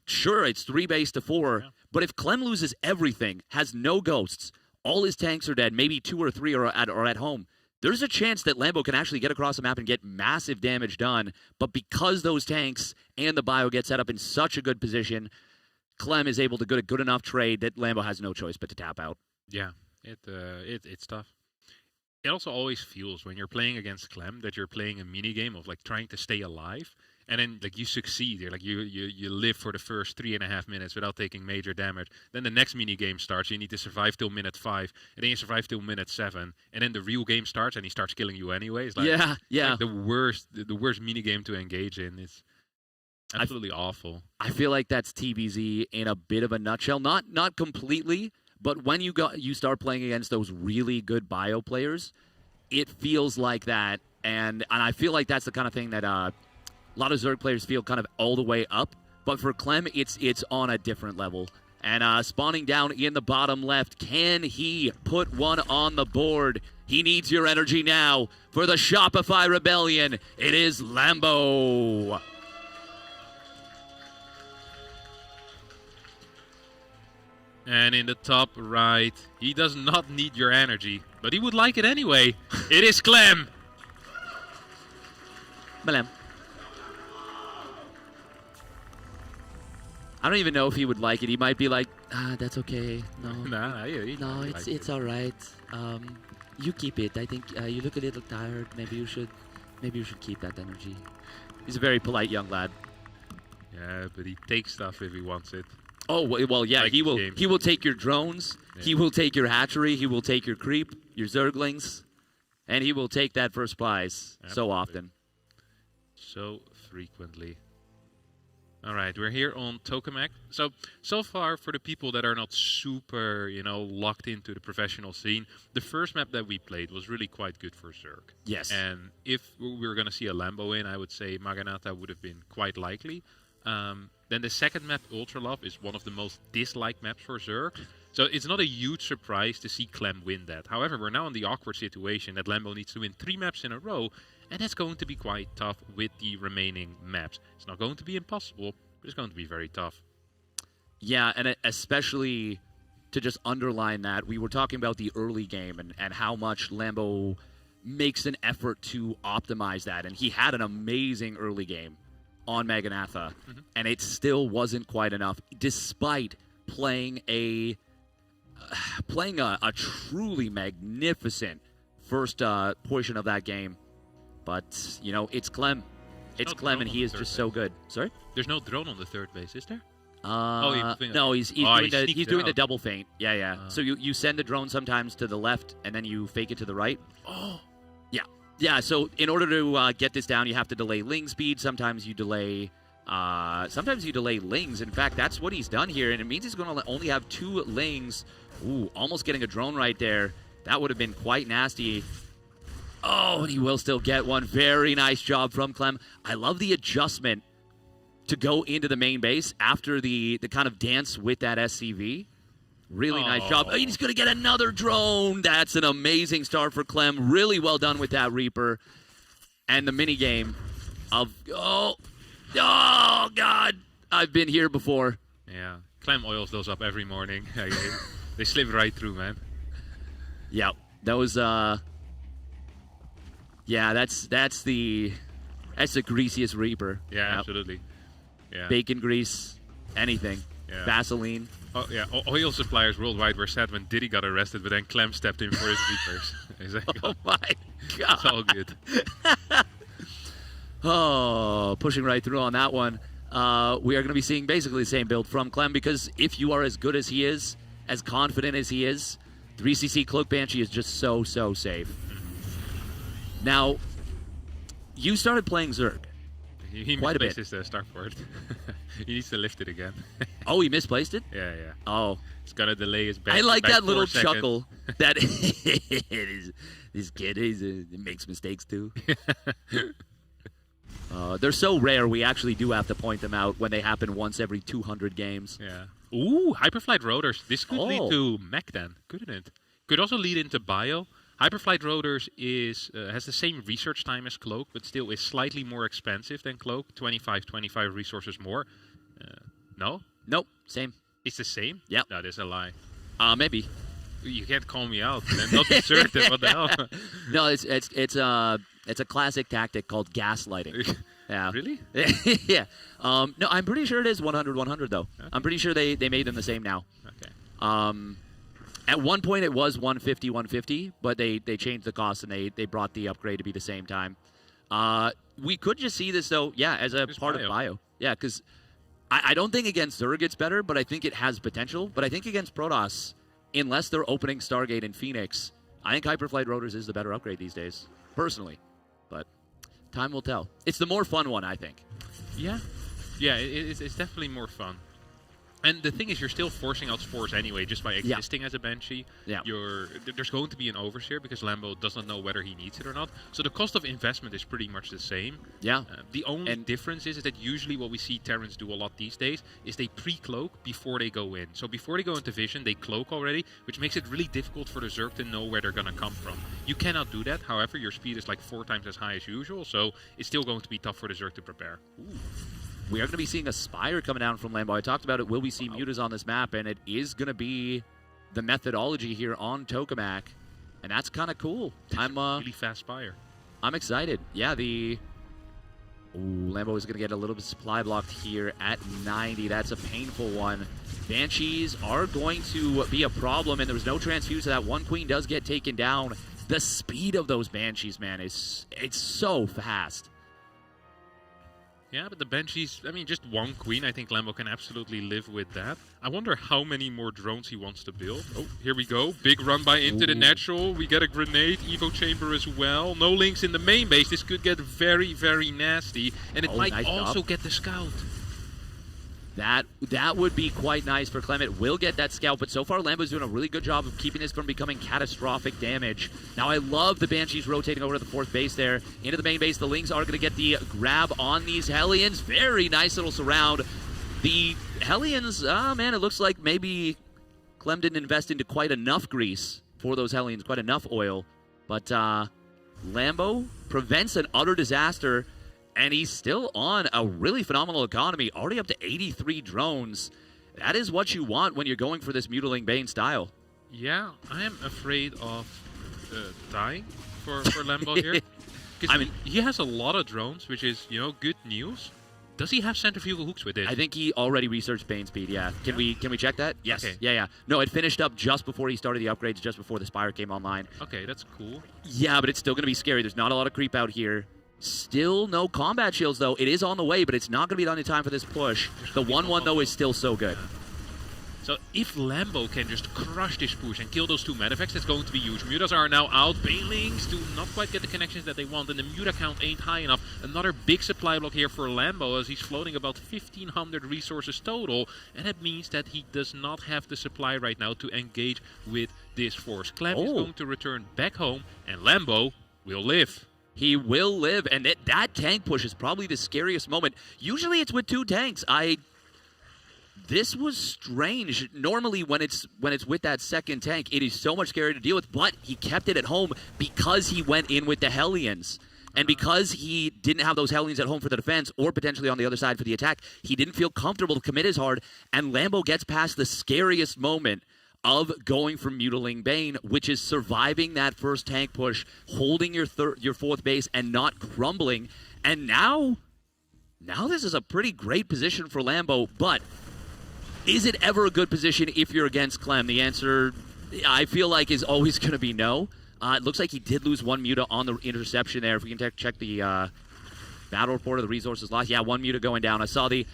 Sure, it's 3 base to 4, but if Clem loses everything, has no ghosts, all his tanks are dead, maybe 2 or 3 are at home, there's a chance that Lambo can actually get across the map and get massive damage done, but because those tanks and the bio get set up in such a good position, Clem is able to get a good enough trade that Lambo has no choice but to tap out. Yeah, it's tough. It also always feels when you're playing against Clem that you're playing a mini game of like trying to stay alive, and then like you succeed. You're like you live for the first 3.5 minutes without taking major damage. Then the next mini game starts. You need to survive till minute 5, and then you survive till minute 7, and then the real game starts, and he starts killing you anyway. It's like, yeah. It's like the worst mini game to engage in. It's absolutely awful. I feel like that's TBZ in a bit of a nutshell. Not completely, but when you start playing against those really good bio players, it feels like that. And I feel like that's the kind of thing that a lot of Zerg players feel kind of all the way up. But for Clem, it's on a different level. And spawning down in the bottom left, can he put one on the board? He needs your energy now for the Shopify Rebellion. It is Lambo. And in the top right, he does not need your energy, but he would like it anyway. It is Clem. Clem. I don't even know if he would like it. He might be like, that's okay. No, Nah, yeah, no, it's all right. You keep it. I think you look a little tired. Maybe you should keep that energy. He's a very polite young lad. Yeah, but he takes stuff if he wants it. Oh well, yeah. Like He will take your drones. Yeah. He will take your hatchery. He will take your creep, your zerglings, and he will take that first prize so often. So frequently. All right, we're here on Tokamak. So far, for the people that are not super, locked into the professional scene, the first map that we played was really quite good for Zerg. Yes. And if we were going to see a Lambo in, I would say Maganata would have been quite likely. Then the second map, Ultralove, is one of the most disliked maps for Zerg. So it's not a huge surprise to see Clem win that. However, we're now in the awkward situation that Lambo needs to win 3 maps in a row, and that's going to be quite tough with the remaining maps. It's not going to be impossible, but it's going to be very tough. Yeah, and especially to just underline that, we were talking about the early game and how much Lambo makes an effort to optimize that. And he had an amazing early game on Maganatha, and it still wasn't quite enough, despite playing a truly magnificent first portion of that game. But, it's Clem. It's Clem, and he is just so good. Sorry? There's no drone on the third base, is there? No, he's doing the double feint. Yeah. So you send the drone sometimes to the left, and then you fake it to the right. Oh. Yeah, so in order to get this down, you have to delay ling speed. Sometimes you delay lings. In fact, that's what he's done here, and it means he's going to only have 2 lings. Ooh, almost getting a drone right there. That would have been quite nasty. Oh, and he will still get one. Very nice job from Clem. I love the adjustment to go into the main base after the kind of dance with that SCV. Really nice job. Oh, he's going to get another drone. That's an amazing start for Clem. Really well done with that Reaper. And the minigame of... Oh, God. I've been here before. Yeah. Clem oils those up every morning. They slip right through, man. Yeah. Those... Yeah, that's the greasiest Reaper. Yeah, absolutely. Yeah. Bacon grease, anything. Yeah. Vaseline. Oh yeah, oil suppliers worldwide were sad when Diddy got arrested, but then Clem stepped in for his Reapers. He's like, oh my God. It's all good. Oh, pushing right through on that one. We are going to be seeing basically the same build from Clem, because if you are as good as he is, as confident as he is, 3cc Cloak Banshee is just so safe. Now, you started playing Zerg. He quite a bit. misplaced his Starport. He needs to lift it again. Oh, he misplaced it? Yeah. Oh. It's going to delay his back. I like back that little 4 seconds. chuckle that this kid makes mistakes too. They're so rare, we actually do have to point them out when they happen once every 200 games. Yeah. Ooh, Hyperflight Rotors. This could lead to mech then, couldn't it? Could also lead into Bio. Hyperflight Rotors has the same research time as Cloak, but still is slightly more expensive than Cloak. 25 resources more. No? Nope, same. It's the same? Yep. That is a lie. Maybe. You can't call me out. I'm not certain. What the hell? No, it's a classic tactic called gaslighting. Yeah. Really? Yeah. No, I'm pretty sure it is 100 though. Okay. I'm pretty sure they made them the same now. Okay. At one point it was 150, but they changed the cost and they brought the upgrade to be the same time. We could just see this though, as a part of Bio. Yeah, because I don't think against Zerg it's better, but I think it has potential. But I think against Protoss, unless they're opening Stargate in Phoenix, I think Hyperflight Rotors is the better upgrade these days, personally. But time will tell. It's the more fun one, I think. Yeah. Yeah, it's definitely more fun. And the thing is, you're still forcing out spores anyway, just by existing as a Banshee. Yeah. There's going to be an Overseer, because Lambo does not know whether he needs it or not. So the cost of investment is pretty much the same. Yeah. The only difference is that usually what we see Terrans do a lot these days is they pre-cloak before they go in. So before they go into vision, they cloak already, which makes it really difficult for the Zerg to know where they're going to come from. You cannot do that. However, your speed is like 4 times as high as usual, so it's still going to be tough for the Zerg to prepare. Ooh. We are going to be seeing a Spire coming down from Lambo. I talked about it. Will we see mutas on this map? And it is going to be the methodology here on Tokamak. And that's kind of cool. It's a really fast Spire. I'm excited. Yeah, Ooh, Lambo is going to get a little bit supply blocked here at 90. That's a painful one. Banshees are going to be a problem, and there was no transfuse, so that one queen does get taken down. The speed of those Banshees, man, it's so fast. Yeah, but the Banshees, I mean, just one queen. I think Lambo can absolutely live with that. I wonder how many more drones he wants to build. Oh, here we go. Big run by into the natural. We get a grenade, Evo chamber as well. No links in the main base. This could get very, very nasty. And it might nice also job. get the scout. That would be quite nice for Clem. It will get that scout, but so far Lambo's doing a really good job of keeping this from becoming catastrophic damage. Now I love the Banshees rotating over to the 4th base there. Into the main base, the Lings are going to get the grab on these Hellions. Very nice little surround. The Hellions, man, it looks like maybe Clem didn't invest into quite enough grease for those Hellions, quite enough oil. But Lambo prevents an utter disaster. And he's still on a really phenomenal economy, already up to 83 drones. That is what you want when you're going for this Mutiling Bane style. Yeah, I am afraid of dying for Lambo here. Because he has a lot of drones, which is, good news. Does he have centrifugal hooks with it? I think he already researched Bane speed, yeah. Can we check that? Yes. Okay. Yeah. No, it finished up just before he started the upgrades, just before the Spire came online. Okay, that's cool. Yeah, but it's still going to be scary. There's not a lot of creep out here. Still no combat shields, though. It is on the way, but it's not going to be done in time for this push. The 1-1, though, is still so good. So if Lambo can just crush this push and kill those 2 Medifex, that's going to be huge. Mutas are now out. Banelings do not quite get the connections that they want, and the Muta count ain't high enough. Another big supply block here for Lambo, as he's floating about 1,500 resources total, and that means that he does not have the supply right now to engage with this force. Clem is going to return back home, and Lambo will live. He will live, and that tank push is probably the scariest moment. Usually it's with 2 tanks. This was strange. Normally when it's with that second tank, it is so much scarier to deal with, but he kept it at home because he went in with the Hellions. And because he didn't have those Hellions at home for the defense or potentially on the other side for the attack, he didn't feel comfortable to commit as hard, and Lambo gets past the scariest moment of going for Mutiling Bane, which is surviving that first tank push, holding your 4th base and not crumbling. And now this is a pretty great position for Lambo, but is it ever a good position if you're against Clem? The answer, I feel like, is always going to be no. It looks like he did lose 1 Muta on the interception there. If we can check the battle report of the resources lost. Yeah, 1 Muta going down. I saw the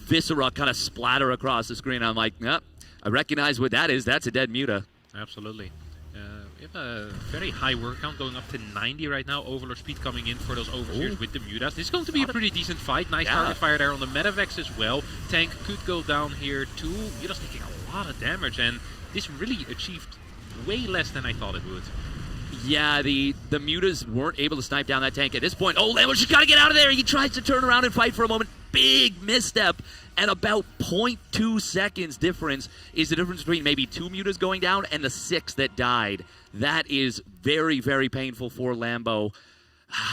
Viscera kind of splatter across the screen. I'm like, yep. I recognize what that is. That's a dead Muta. Absolutely. We have a very high work count going up to 90 right now. Overlord speed coming in for those overseers with the Mutas. This is going to be a pretty decent fight. Nice target fire there on the Medivacs as well. Tank could go down here too. Mutas taking a lot of damage, and this really achieved way less than I thought it would. Yeah, the Mutas weren't able to snipe down that tank at this point. Oh, Lambo's just got to get out of there. He tries to turn around and fight for a moment. Big misstep. And about 0.2 seconds difference is the difference between maybe 2 Mutas going down and the 6 that died. That is very, very painful for Lambo.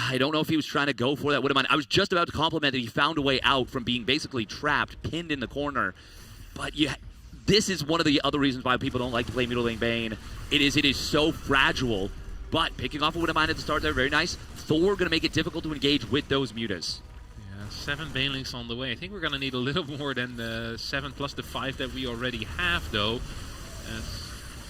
I don't know if he was trying to go for that. I was just about to compliment that he found a way out from being basically trapped, pinned in the corner. But this is one of the other reasons why people don't like to play Mutiling Bane. It is so fragile. But picking off a Widowmine at the start there, very nice. Thor going to make it difficult to engage with those Mutas. 7 Banelings on the way. I think we're going to need a little more than the 7 plus the 5 that we already have, though.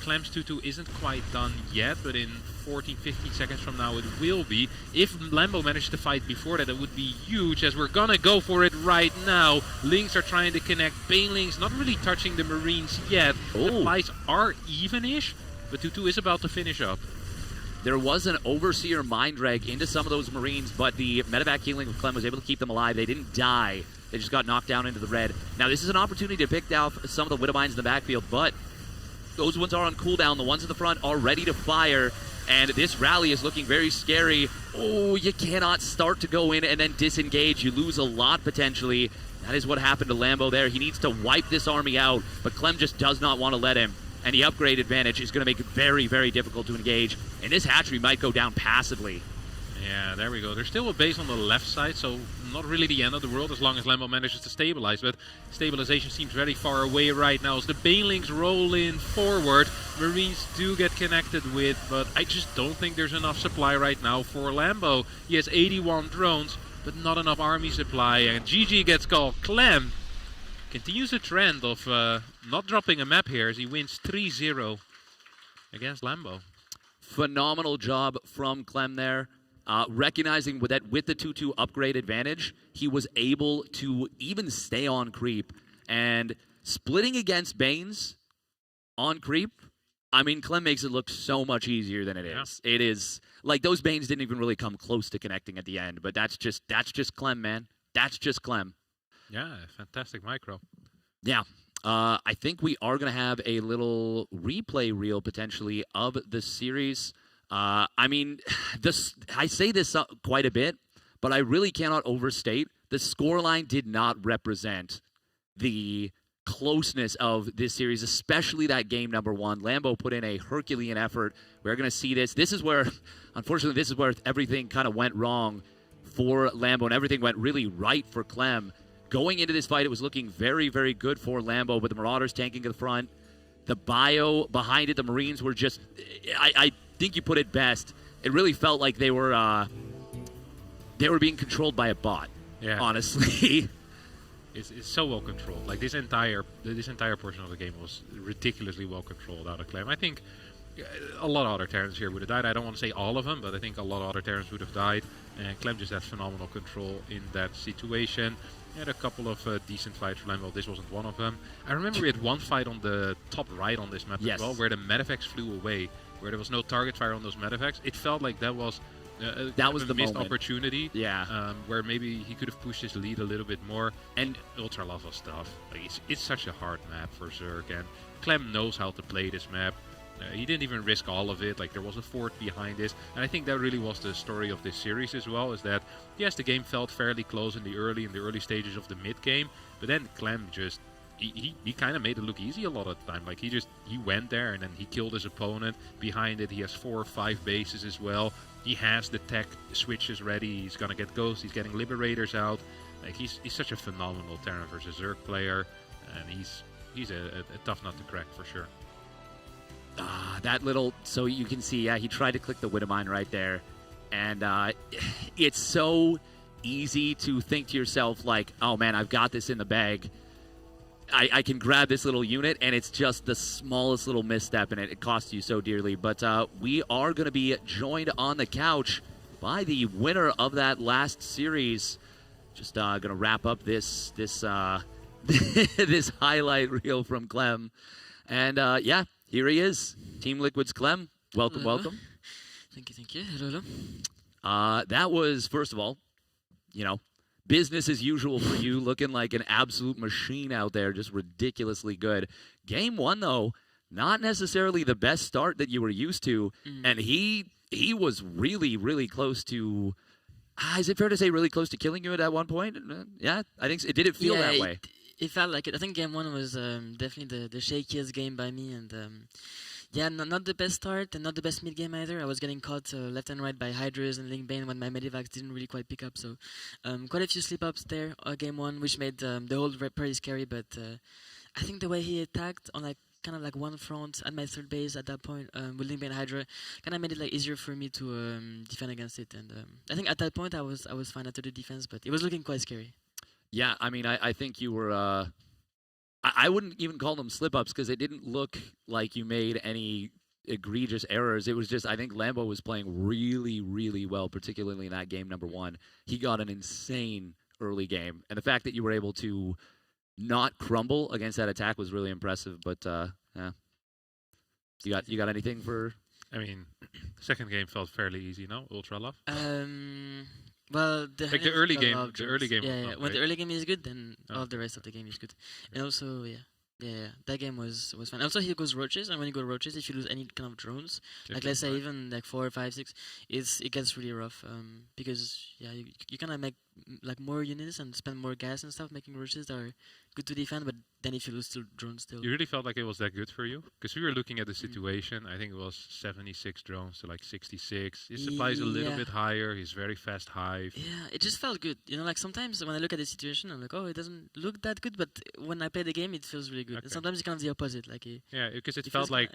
Clem's 2-2 isn't quite done yet, but in 14-15 seconds from now it will be. If Lambo managed to fight before that, it would be huge, as we're going to go for it right now. Lings are trying to connect. Banelings not really touching the Marines yet. The fights are even-ish, but 2-2 is about to finish up. There was an Overseer mind drag into some of those Marines, but the medevac healing of Clem was able to keep them alive. They didn't die. They just got knocked down into the red. Now, this is an opportunity to pick off some of the Widowmines in the backfield, but those ones are on cooldown. The ones in the front are ready to fire, and this rally is looking very scary. Oh, you cannot start to go in and then disengage. You lose a lot, potentially. That is what happened to Lambo there. He needs to wipe this army out, but Clem just does not want to let him. And the upgrade advantage is going to make it very, very difficult to engage. And this hatchery might go down passively. Yeah, there we go. There's still a base on the left side, so not really the end of the world as long as Lambo manages to stabilize. But stabilization seems very far away right now as the Banelings roll in forward. Marines do get connected with, but I just don't think there's enough supply right now for Lambo. He has 81 drones, but not enough army supply, and GG gets called. Clem continues the trend of not dropping a map here as he wins 3-0 against Lambo. Phenomenal job from Clem there. Recognizing that with the 2-2 upgrade advantage, he was able to even stay on creep. And splitting against Banes on creep, I mean, Clem makes it look so much easier than it is. It is, like, those Banes didn't even really come close to connecting at the end, but that's just Clem, man. That's just Clem. Yeah, fantastic micro. Yeah. I think we are going to have a little replay reel, potentially, of the series. I mean, I say this quite a bit, but I really cannot overstate the scoreline did not represent the closeness of this series, especially that game number 1. Lambo put in a Herculean effort. We're going to see this. This is where, unfortunately, this is where everything kind of went wrong for Lambo, and everything went really right for Clem. Going into this fight, it was looking very, very good for Lambo, but the Marauders tanking to the front. The bio behind it, the Marines were just, I think you put it best. It really felt like they were being controlled by a bot. Yeah, honestly. It's so well controlled. Like this entire portion of the game was ridiculously well controlled out of Clem. I think a lot of other Terrans here would have died. I don't want to say all of them, but I think a lot of other Terrans would have died. And Clem just had phenomenal control in that situation. He had a couple of decent fights for Lambo. This wasn't one of them. I remember we had one fight on the top right on this map as well, where the medevacts flew away, where there was no target fire on those medevacts. It felt like that was the missed moment. Opportunity. Yeah. Where maybe he could have pushed his lead a little bit more. And Ultra Lava stuff. Like it's such a hard map for Zerg, and Clem knows how to play this map. He didn't even risk all of it. Like there was a fort behind this, and I think that really was the story of this series as well. Is that yes, the game felt fairly close in the early stages of the mid game, but then Clem just he kind of made it look easy a lot of the time. Like he went there and then he killed his opponent. Behind it, he has 4 or 5 bases as well. He has the tech switches ready. He's gonna get ghosts. He's getting liberators out. Like he's such a phenomenal Terran versus Zerg player, and he's a tough nut to crack for sure. That little, so you can see, yeah, he tried to click the Widowmine right there. And it's so easy to think to yourself, like, oh man, I've got this in the bag. I can grab this little unit, and it's just the smallest little misstep, and it costs you so dearly. But we are going to be joined on the couch by the winner of that last series. Just going to wrap up this this highlight reel from Clem. And yeah. Here he is, Team Liquid's Clem. Welcome, welcome. Thank you. Hello. That was, first of all, business as usual for you, looking like an absolute machine out there, just ridiculously good. Game 1, though, not necessarily the best start that you were used to, and he was really, really close to. Is it fair to say really close to killing you at one point? Yeah, I think so. Did it feel that way? It felt like it. I think game 1 was definitely the shakiest game by me, and yeah, not the best start and not the best mid game either. I was getting caught left and right by Hydras and Linkbane when my medivacs didn't really quite pick up. So quite a few slip ups there game 1, which made the whole rep pretty scary. But I think the way he attacked on kind of like one front at my third base at that point with Linkbane and Hydra kind of made it easier for me to defend against it. And I think at that point I was fine after the defense, but it was looking quite scary. Yeah, I mean, I think you were. I wouldn't even call them slip-ups because it didn't look like you made any egregious errors. It was just, I think Lambo was playing really, really well, particularly in that game number 1. He got an insane early game, and the fact that you were able to not crumble against that attack was really impressive. But yeah, you got anything for? I mean, second game felt fairly easy. No, Ultra Love. Well, the early game. Yeah. When the early game is good, then all the rest of the game is good. And also, yeah, that game was fun. Also, he goes roaches, and when you go roaches, if you lose any kind of drones, let's say even 4 or 5, 6, it gets really rough. Because you kind of make more units and spend more gas and stuff making roaches that are good to defend, but then if you lose drones still. You really felt like it was that good for you? Because we were looking at the situation, I think it was 76 drones to 66. His supply is a little bit higher, he's very fast hive. Yeah, it just felt good. Sometimes when I look at the situation, I'm like, oh, it doesn't look that good, but when I play the game, it feels really good. Okay. And sometimes it's kind of the opposite. Yeah, because it felt like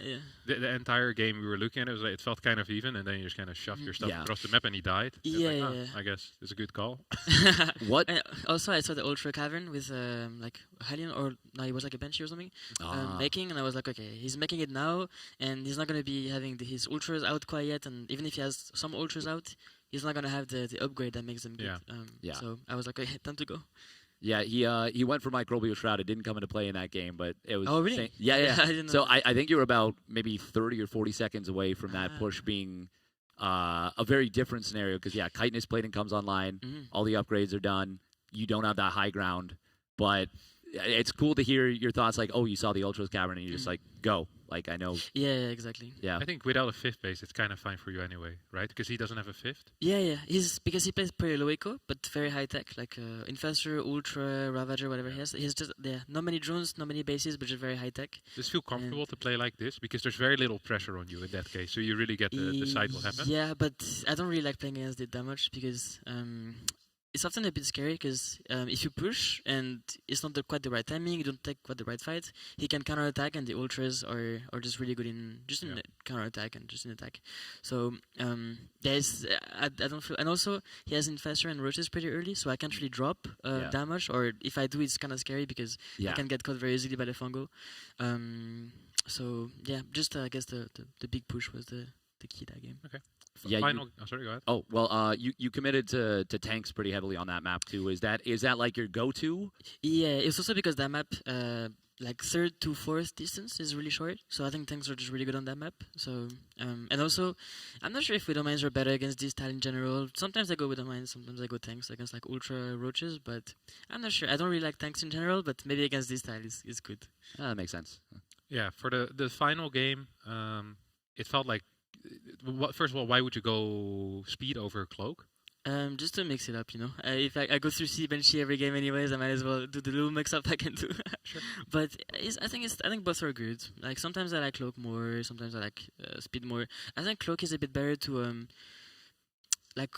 the entire game we were looking at, it felt kind of even, and then you just kind of shoved your stuff across the map and he died. Yeah. I guess it's a good call. What? And also, I saw the Ultra Cavern with like Halion, or no, it was like a Banshee or something, making, and I was like, okay, he's making it now, and he's not gonna be having his Ultras out quite yet, and even if he has some Ultras out, he's not gonna have the upgrade that makes them good. So I was like, okay, time to go. Yeah, he went for Microbial Shroud. It didn't come into play in that game, but it was. Oh, really? Yeah. I didn't know So that. I think you were about maybe 30 or 40 seconds away from that push being a very different scenario because chitinous plating comes online, all the upgrades are done. You don't have that high ground, but it's cool to hear your thoughts. Like, oh, you saw the Ultras Cavern, and you're just like, go. Like, I know. Yeah, exactly. Yeah. I think without a fifth base, it's kind of fine for you anyway, right? Because he doesn't have a fifth. Yeah. Because he plays pretty low eco, but very high tech, like Infestor, Ultra, Ravager, whatever he has. He's just not many drones, not many bases, but just very high tech. Does it feel comfortable to play like this? Because there's very little pressure on you in that case, so you really get to decide what happens. Yeah, but I don't really like playing against it that much because it's often a bit scary because if you push and it's not quite the right timing, you don't take quite the right fight, he can counter attack, and the ultras are just really good in counter attack and just in attack. So I don't feel, and also he has Infestor and Roaches pretty early, so I can't really drop damage, or if I do, it's kind of scary because I can get caught very easily by the fungo. So yeah, just I guess the big push was the key that game. Okay. Yeah, sorry, go ahead. Oh well, you committed to tanks pretty heavily on that map too. Is that like your go-to? Yeah, it's also because that map, like third to fourth distance is really short, so I think tanks are just really good on that map. So and also, I'm not sure if Widow Mines are better against this style in general. Sometimes I go Widow Mines, sometimes I go tanks against like Ultra Roaches, but I'm not sure. I don't really like tanks in general, but maybe against this style is good. That makes sense. Yeah, for the final game, it felt like. First of all, why would you go speed over cloak? Just to mix it up, you know. If I go through Sea Banshee every game anyways, I might as well do the little mix-up I can do. Sure. But I think both are good. Like sometimes I like cloak more, sometimes I like speed more. I think cloak is a bit better to like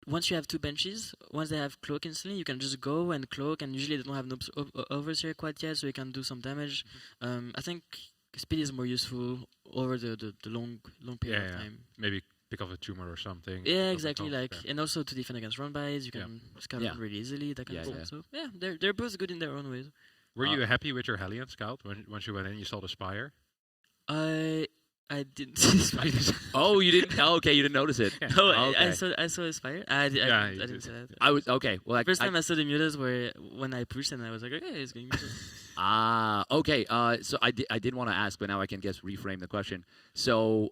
once you have two benches, once they have cloak instantly, you can just go and cloak, and usually they don't have no overseer quite yet, so you can do some damage. I think speed is more useful over the long period of time. Maybe pick off a tumor or something. Yeah, exactly. And also to defend against run bys, you can scout them really easily. That kind of stuff. So yeah, they're both good in their own ways. Were you happy with your Hellion scout once you went in? You saw the spire. I didn't see the spire. Oh, you didn't? Oh, okay, you didn't notice it. No, okay. I saw a spire. I didn't see that. I was okay. Well, first time I saw the mutas were when I pushed, and I was like, okay, it's going good. Okay. So I did want to ask, but now I can guess reframe the question. So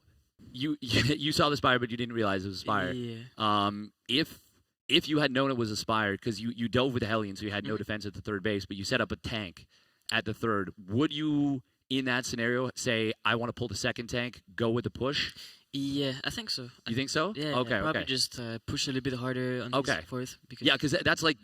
you saw the spire, but you didn't realize it was a spire. Yeah. If you had known it was a spire, because you dove with the Hellion, so you had no defense at the third base, but you set up a tank at the third, would you, in that scenario, say, I want to pull the second tank, go with the push? Yeah, I think so. You think so? Yeah. Okay. Probably just push a little bit harder on this fourth. Because that's like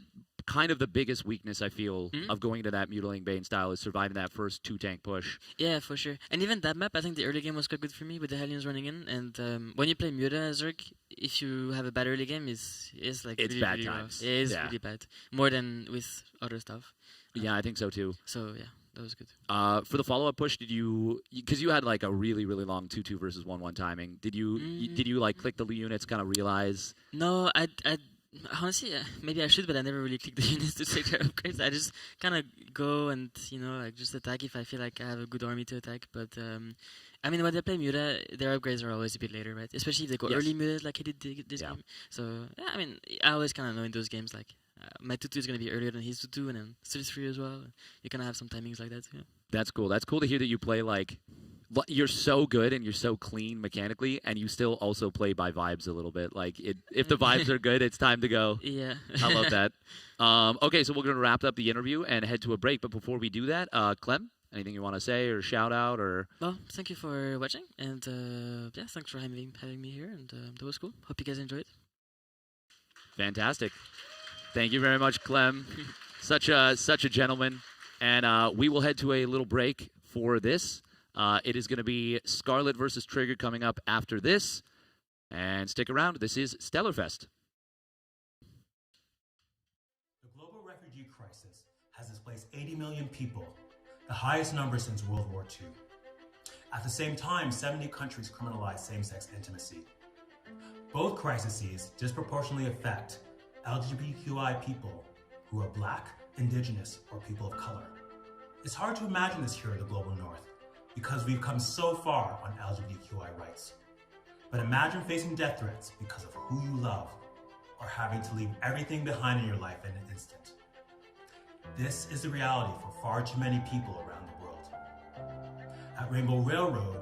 kind of the biggest weakness I feel of going into that Mutilating Bane style is surviving that first two tank push. Yeah, for sure. And even that map, I think the early game was quite good for me with the Hellions running in. And when you play Muta as Zerg, if you have a bad early game, it's like it's really, bad really times. Rough. It is really bad, more than with other stuff. Yeah, I think so too. So yeah. That was good. For the follow-up push, did you? Because you had like a really, really long 2-2 versus 1-1 timing. Did you like click the units, kind of realize? No, I honestly maybe I should, but I never really click the units to take their upgrades. I just kind of go and like just attack if I feel like I have a good army to attack. But I mean, when they play Muta, their upgrades are always a bit later, right? Especially if they go early Mutas like he did this game. So yeah, I mean, I always kind of know in those games like. My 2-2 is going to be earlier than his 2-2, and then 3-3 as well. You kind of have some timings like that. Yeah. That's cool. That's cool to hear that you play like you're so good and you're so clean mechanically, and you still also play by vibes a little bit. Like if the vibes are good, it's time to go. Yeah, I love that. Okay, so we're going to wrap up the interview and head to a break. But before we do that, Clem, anything you want to say or shout out or? Well, thank you for watching, and thanks for having me here, and that was cool. Hope you guys enjoyed. Fantastic. Thank you very much, Clem. Such a gentleman. And we will head to a little break for this. It is going to be Scarlett versus Trigger coming up after this. And stick around. This is Stellarfest. The global refugee crisis has displaced 80 million people, the highest number since World War II. At the same time, 70 countries criminalize same-sex intimacy. Both crises disproportionately affect LGBTQI people who are Black, Indigenous, or people of color. It's hard to imagine this here in the global North because we've come so far on LGBTQI rights. But imagine facing death threats because of who you love or having to leave everything behind in your life in an instant. This is the reality for far too many people around the world. At Rainbow Railroad,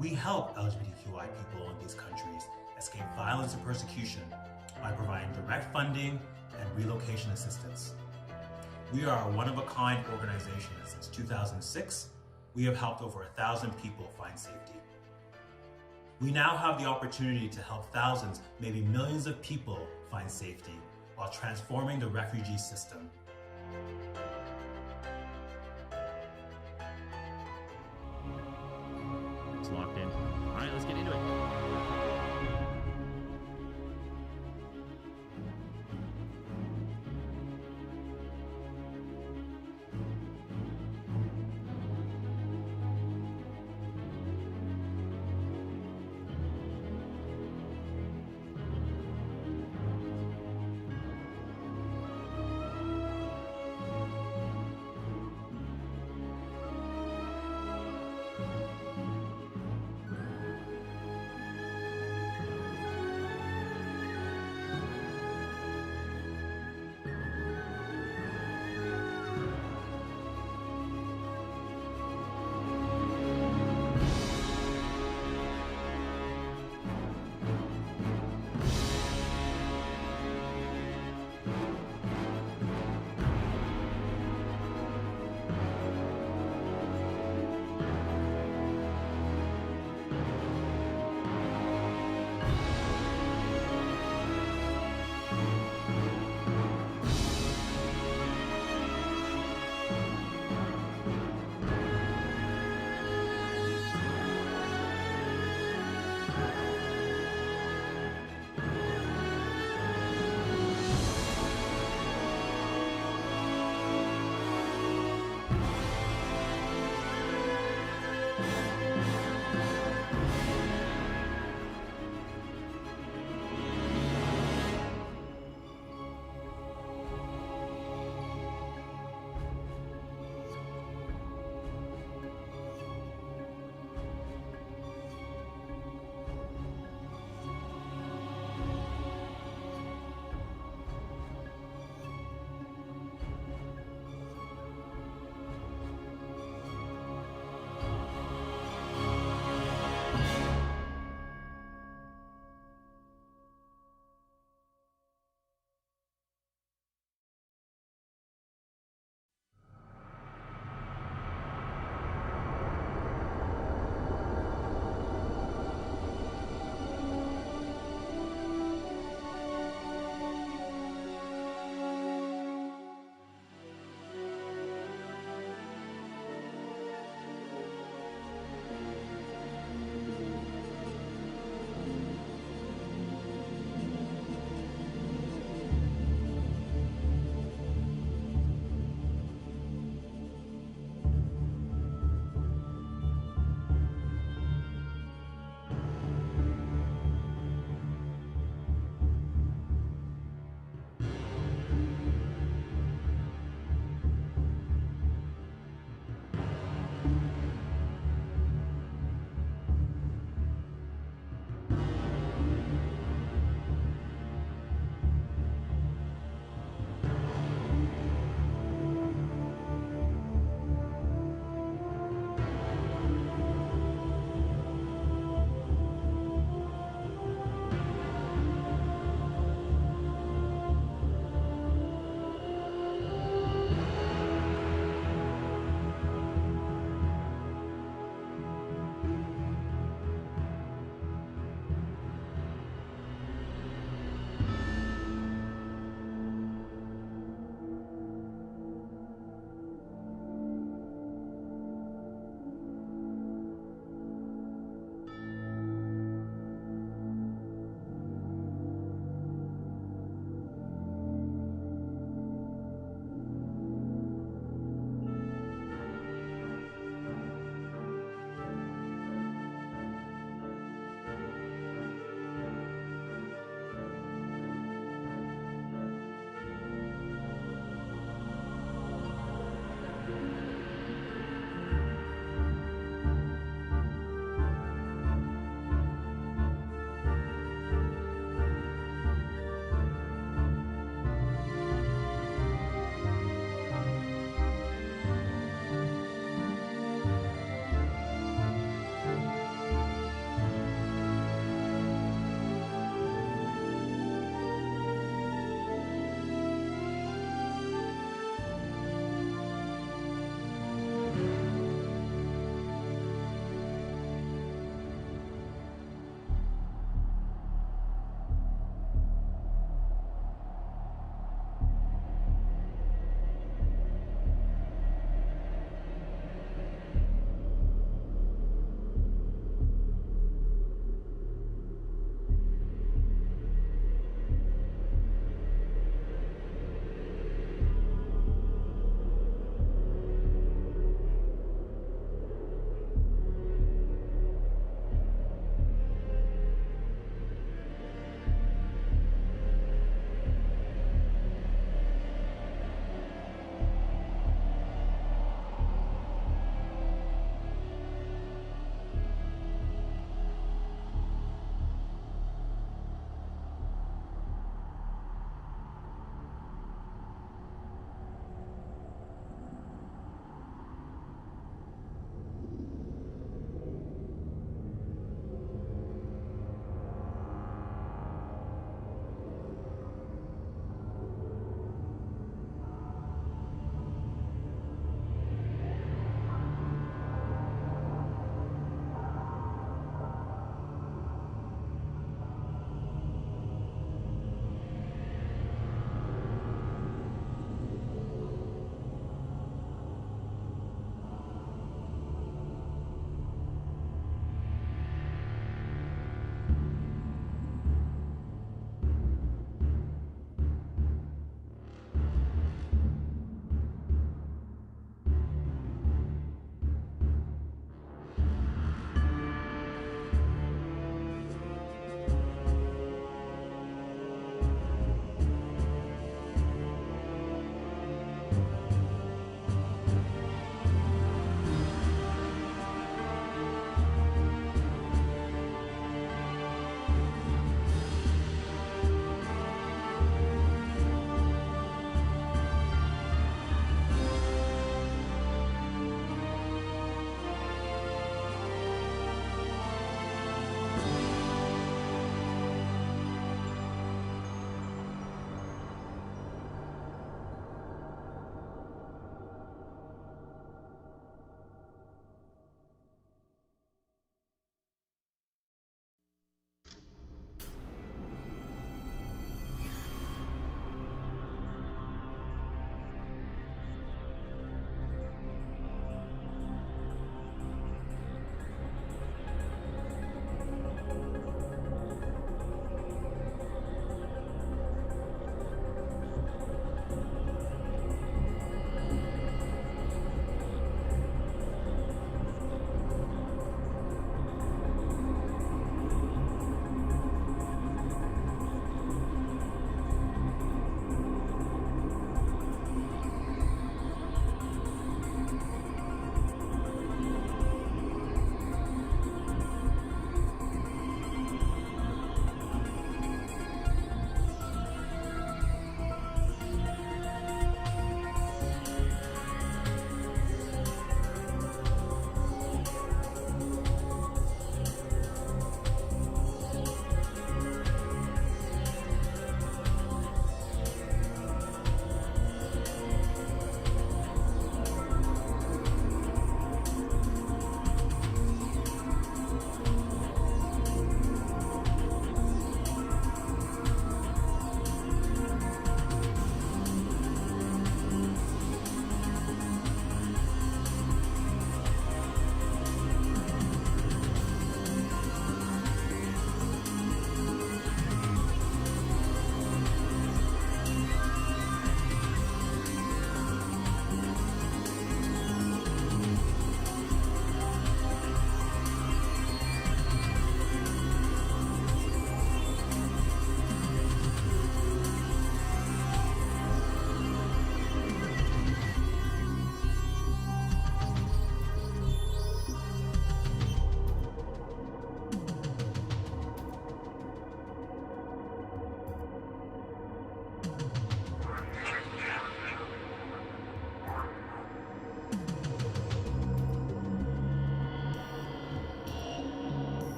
we help LGBTQI people in these countries escape violence and persecution by providing direct funding and relocation assistance. We are a one-of-a-kind organization, and since 2006, we have helped over 1,000 people find safety. We now have the opportunity to help thousands, maybe millions of people find safety while transforming the refugee system. It's locked in. All right, let's get into it.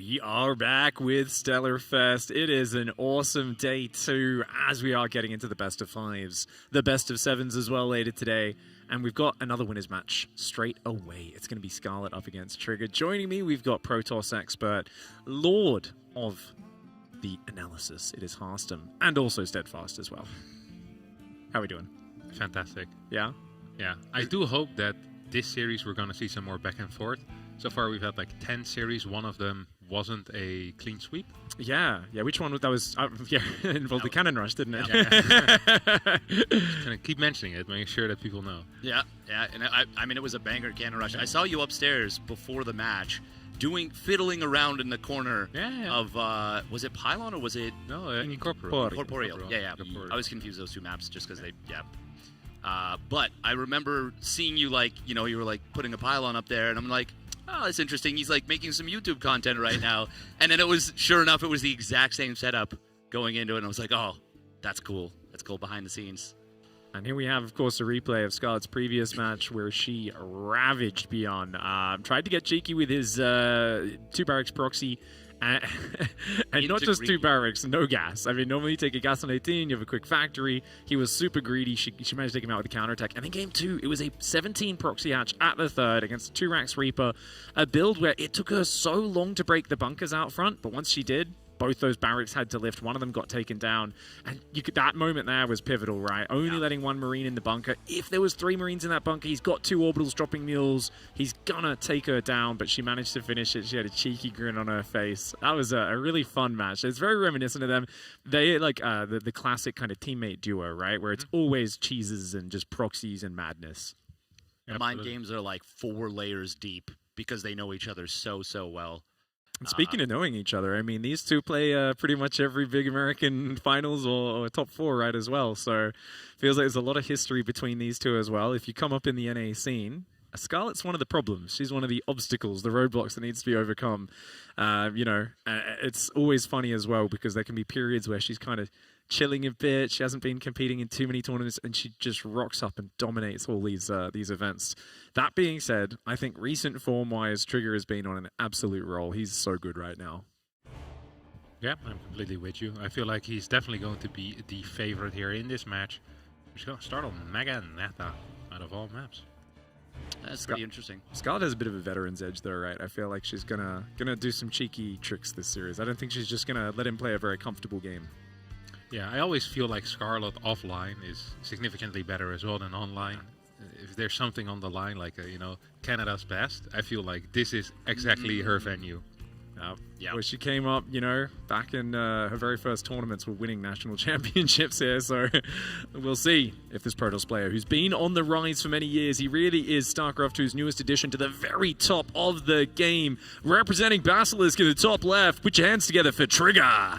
We are back with Stellar Fest. It is an awesome day too, as we are getting into the best of fives, the best of sevens as well later today. And we've got another winners match straight away. It's going to be Scarlett up against Trigger. Joining me, we've got Protoss expert, Lord of the Analysis. It is Harstem, and also Steadfast as well. How are we doing? Fantastic. Yeah? Yeah. I do hope that this series we're going to see some more back and forth. So far we've had like 10 series. One of them wasn't a clean sweep. Yeah. Which one? That was, involved the cannon rush, didn't it? Yeah. Just gonna keep mentioning it, making sure that people know. Yeah. And I mean, it was a banger cannon rush. I saw you upstairs before the match fiddling around in the corner of, was it Pylon or was it? No, Incorporeal. Corporeal. Yeah. I was confused those two maps just because but I remember seeing you you were like putting a pylon up there, and I'm like, oh, that's interesting. He's like making some YouTube content right now. And then sure enough, it was the exact same setup going into it. And I was like, oh, that's cool. That's cool behind the scenes. And here we have, of course, a replay of Scarlett's previous match where she ravaged Beyond. Tried to get cheeky with his 2 barracks proxy. And not just 2 barracks, no gas. I mean, normally you take a gas on 18, you have a quick factory. He was super greedy. She managed to take him out with a counterattack. And in game 2, it was a 17 proxy hatch at the third against a 2 racks Reaper. A build where it took her so long to break the bunkers out front, but once she did, both those barracks had to lift. One of them got taken down. And that moment there was pivotal, right? Only letting 1 Marine in the bunker. If there was 3 Marines in that bunker, he's got 2 orbitals dropping mules. He's gonna take her down, but she managed to finish it. She had a cheeky grin on her face. That was a really fun match. It's very reminiscent of them. They like the classic kind of teammate duo, right? Where it's always cheeses and just proxies and madness. The mind games are like 4 layers deep because they know each other so well. And speaking of knowing each other, I mean, these two play pretty much every big American finals or top 4, right, as well. So feels like there's a lot of history between these two as well. If you come up in the NA scene, Scarlett's one of the problems. She's one of the obstacles, the roadblocks that needs to be overcome. It's always funny as well because there can be periods where she's kind of chilling a bit. She hasn't been competing in too many tournaments, and she just rocks up and dominates all these events. That being said, I think recent form-wise, Trigger has been on an absolute roll. He's so good right now. Yeah, I'm completely with you. I feel like he's definitely going to be the favorite here in this match. We're going to start on Mega Nata out of all maps. That's pretty interesting. Scarlett has a bit of a veteran's edge, though, right? I feel like she's gonna do some cheeky tricks this series. I don't think she's just gonna let him play a very comfortable game. Yeah, I always feel like Scarlett offline is significantly better as well than online. If there's something on the line, like Canada's best, I feel like this is exactly her venue. Well, she came up, back in her very first tournaments with winning national championships here. So we'll see if this Protoss player, who's been on the rise for many years, he really is StarCraft 2's newest addition to the very top of the game. Representing Basilisk in the top left. Put your hands together for Trigger.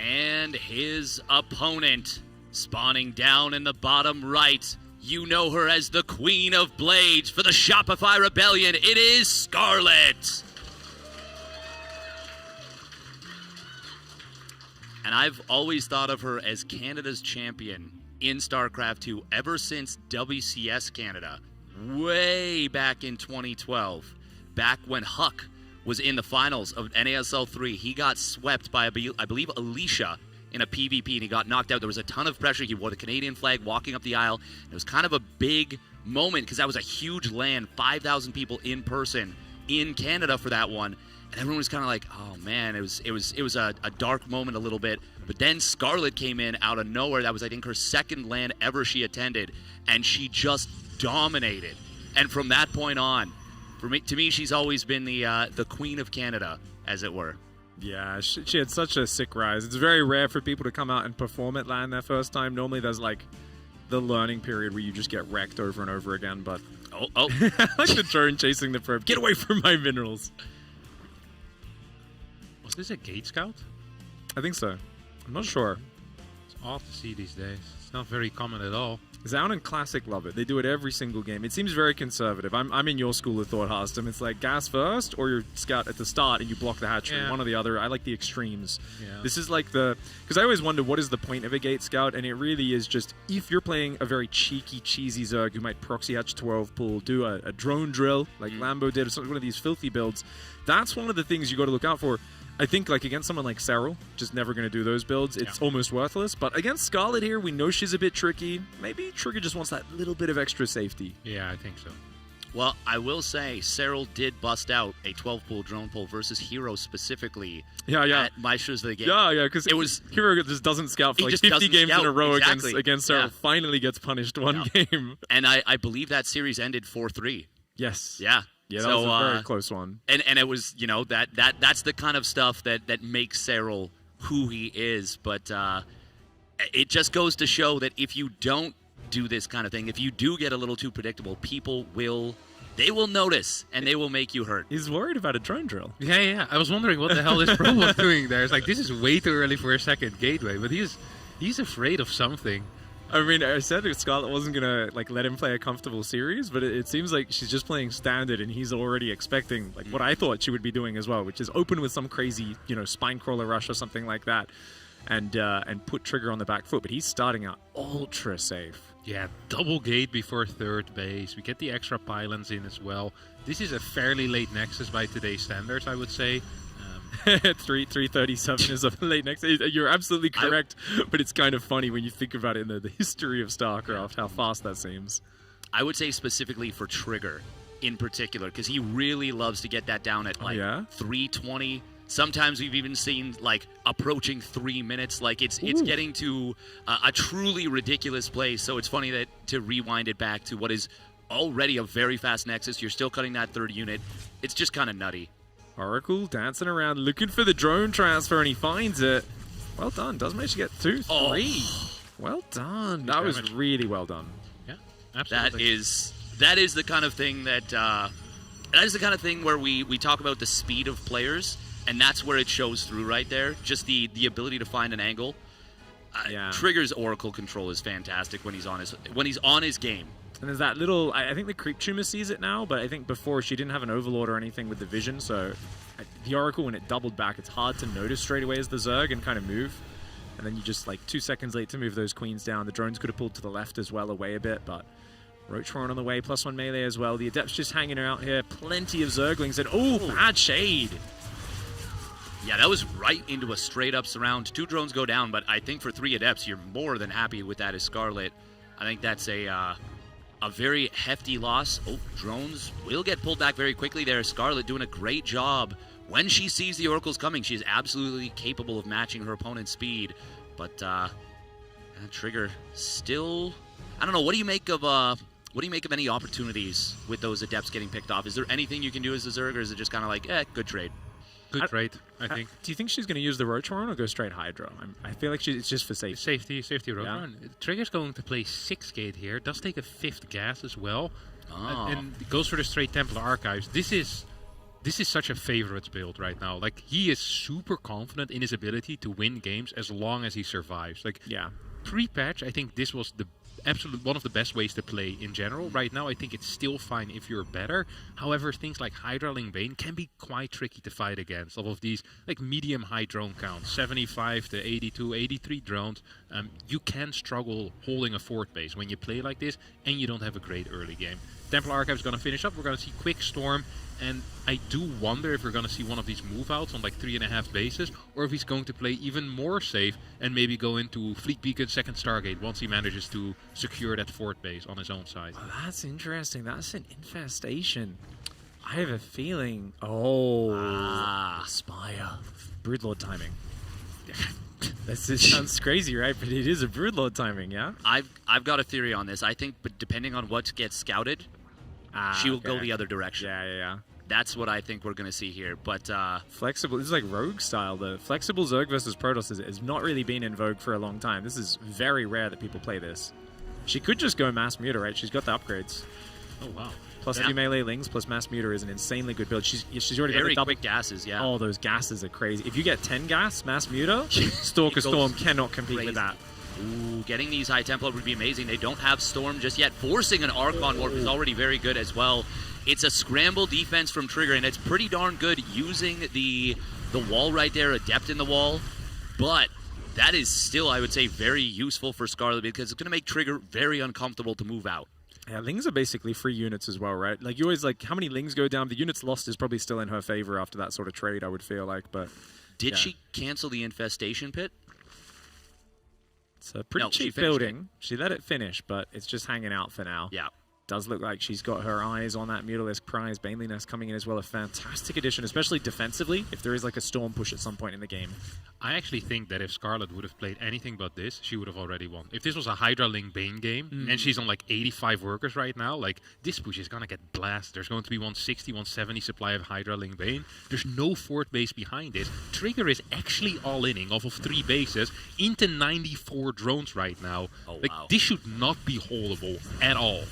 And his opponent, spawning down in the bottom right. You know her as the Queen of Blades for the Shopify Rebellion. It is Scarlett. And I've always thought of her as Canada's champion in StarCraft 2 ever since WCS Canada, way back in 2012, back when Huck was in the finals of NASL 3. He got swept by, I believe, Alicia in a PvP, and he got knocked out. There was a ton of pressure. He wore the Canadian flag walking up the aisle. It was kind of a big moment because that was a huge LAN, 5,000 people in person in Canada for that one. And everyone was kind of like, oh man, it was a dark moment a little bit. But then Scarlett came in out of nowhere. That was, I think, her second LAN ever she attended, and she just dominated. And from that point on, to me, she's always been the Queen of Canada, as it were. Yeah, she had such a sick rise. It's very rare for people to come out and perform at LAN their first time. Normally there's like the learning period where you just get wrecked over and over again, but... Oh. like the drone chasing the probe. Get away from my minerals. Was this a gate scout? I think so. I'm not sure. It's odd to see these days. It's not very common at all. Zoun and Classic love it. They do it every single game. It seems very conservative. I'm in your school of thought, Harstam. It's like gas first, or you scout at the start and you block the hatchery. Yeah. One or the other. I like the extremes. Yeah. This is like because I always wonder what is the point of a gate scout, and it really is just if you're playing a very cheeky, cheesy Zerg who might proxy hatch 12 pool, do a drone drill like Lambo did, or one of these filthy builds. That's one of the things you got to look out for. I think like against someone like Cyril, just never going to do those builds. It's almost worthless. But against Scarlett here, we know she's a bit tricky. Maybe Trigger just wants that little bit of extra safety. Yeah, I think so. Well, I will say, Cyril did bust out a 12-pool drone pull versus Hero specifically at Maestros of the game. Yeah, because it was Hero just doesn't scout for like 50 games in a row against Cyril. Finally gets punished one game. And I believe that series ended 4-3. Yes. Yeah. Yeah, that was a very close one. And it was, that's the kind of stuff that makes Cyril who he is. But it just goes to show that if you don't do this kind of thing, if you do get a little too predictable, people will notice and they will make you hurt. He's worried about a drone drill. Yeah. I was wondering what the hell this pro was doing there. It's like, this is way too early for a second gateway, but he's afraid of something. I mean, I said Scarlett wasn't gonna let him play a comfortable series, but it seems like she's just playing standard, and he's already expecting what I thought she would be doing as well, which is open with some crazy, spine crawler rush or something like that, and put Trigger on the back foot. But he's starting out ultra safe. Yeah, double gate before third base. We get the extra pylons in as well. This is a fairly late Nexus by today's standards, I would say. 337 is a late next. You're absolutely correct, but it's kind of funny when you think about it in the history of StarCraft, how fast that seems. I would say specifically for Trigger in particular, because he really loves to get that down at 320. Sometimes we've even seen approaching 3 minutes. It's getting to a truly ridiculous place. So it's funny that to rewind it back to what is already a very fast Nexus, you're still cutting that third unit. It's just kind of nutty. Oracle dancing around, looking for the drone transfer, and he finds it. Well done. Does manage to get 2-3. Oh. Well done. That was really well done. Yeah, absolutely. That is the kind of thing that is the kind of thing where we talk about the speed of players, and that's where it shows through right there. Just the ability to find an angle. Trigger's Oracle control is fantastic when he's on his game. And there's that little, I think the Creep Tumor sees it now, but I think before she didn't have an Overlord or anything with the vision, so the Oracle, when it doubled back, it's hard to notice straight away as the Zerg and kind of move. And then you just 2 seconds late to move those queens down. The drones could have pulled to the left as well, away a bit, but Roach Warren on the way, +1 melee as well. The Adepts just hanging out here. Plenty of Zerglings, and bad shade. Yeah, that was right into a straight-up surround. 2 drones go down, but I think for 3 Adepts, you're more than happy with that as Scarlett. I think that's a very hefty loss. Drones will get pulled back very quickly there. Scarlett doing a great job. When she sees the Oracles coming, she is absolutely capable of matching her opponent's speed. But Trigger still, I don't know. What do you make of any opportunities with those Adepts getting picked off? Is there anything you can do as a Zerg, or is it just kind of good trade? Good trade, I think. Do you think she's going to use the Roach Horn or go straight Hydro? I feel like it's just for safety. Safety Roach Horn. Trigger's going to play 6 gate here. Does take a 5th gas as well. And goes for the straight Templar Archives. This is such a favorites build right now. He is super confident in his ability to win games as long as he survives. Pre-patch, I think this was the absolute one of the best ways to play in general. Right now, I think it's still fine if you're better. However, things like Hydra Bane can be quite tricky to fight against. All of these medium-high drone counts, 75 to 82, 83 drones. You can struggle holding a fort base when you play like this, and you don't have a great early game. Templar Archive is going to finish up. We're going to see Quick Storm, and I do wonder if we're going to see one of these move-outs on 3.5 bases, or if he's going to play even more safe and maybe go into Fleet Beacon second Stargate once he manages to secure that fort base on his own side. Oh, that's interesting. That's an infestation. I have a feeling... Spire. Broodlord timing. That sounds crazy, right? But it is a Broodlord timing, yeah? I've got a theory on this. I think, but depending on what gets scouted, she will go the other direction. Yeah. That's what I think we're going to see here. But flexible, this is like Rogue style. The flexible Zerg versus Protoss has not really been in vogue for a long time. This is very rare that people play this. She could just go Mass Muta, right? She's got the upgrades. Oh, wow. Plus 2 melee lings, plus Mass Muta is an insanely good build. She's already got the double quick gases, yeah. Oh, those gases are crazy. If you get 10 gas, Mass Muta, Stalker Storm cannot compete with that. Ooh, getting these high tempo would be amazing. They don't have Storm just yet. Forcing an Archon Warp is already very good as well. It's a scramble defense from Trigger, and it's pretty darn good using the wall right there, Adept in the wall. But that is still, I would say, very useful for Scarlett because it's going to make Trigger very uncomfortable to move out. Yeah, Lings are basically free units as well, right? Like, you always, like, how many Lings go down? The units lost is probably still in her favor after that sort of trade, I would feel like, but... Did she cancel the Infestation Pit? It's a pretty cheap building. She let it finish, but it's just hanging out for now. Yeah. Does look like she's got her eyes on that Mutalisk prize. Baneliness coming in as well. A fantastic addition, especially defensively, if there is like a storm push at some point in the game. I actually think that if Scarlett would have played anything but this, she would have already won. If this was a Hydra Link Bane game, and she's on like 85 workers right now, like this push is going to get blasted. There's going to be 160, 170 supply of Hydra Link Bane. There's no fourth base behind it. Trigger is actually all-inning off of 3 bases into 94 drones right now. Oh, like, wow. this should not be holdable at all.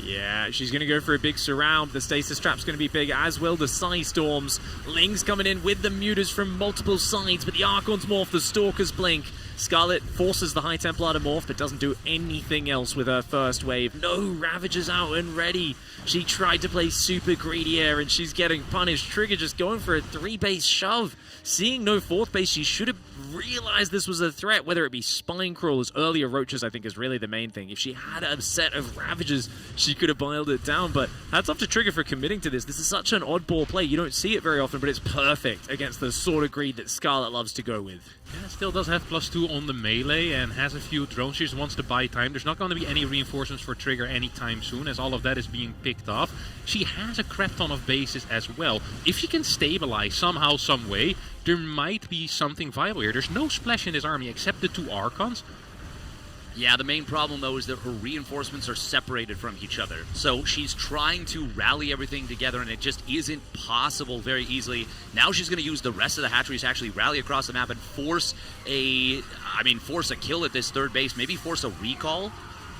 Yeah, she's going to go for a big surround. The stasis trap's going to be big, as will the Psy Storms. Ling's coming in with the Mutas from multiple sides, but the Archons morph, the Stalkers blink. Scarlett forces the High Templar to morph, but doesn't do anything else with her first wave. No Ravagers out and ready. She tried to play super greedy here, and she's getting punished. Trigger just going for a 3-base shove. Seeing no 4th base, she should have realized this was a threat, whether it be Spine Crawlers, earlier Roaches, I think is really the main thing. If she had a set of Ravagers, she could have boiled it down, but hats off to Trigger for committing to this. This is such an oddball play. You don't see it very often, but it's perfect against the sort of greed that Scarlett loves to go with. Yeah, still does have +2 on the melee and has a few drones. She just wants to buy time. There's not going to be any reinforcements for Trigger anytime soon, as all of that is being picked off. She has a crap ton of bases as well. If she can stabilize somehow, some way, there might be something viable here. There's no splash in this army except the 2 Archons. Yeah, the main problem, though, is that her reinforcements are separated from each other. So she's trying to rally everything together, and it just isn't possible very easily. Now she's going to use the rest of the hatcheries to actually rally across the map and force a kill at this 3rd base, maybe force a recall.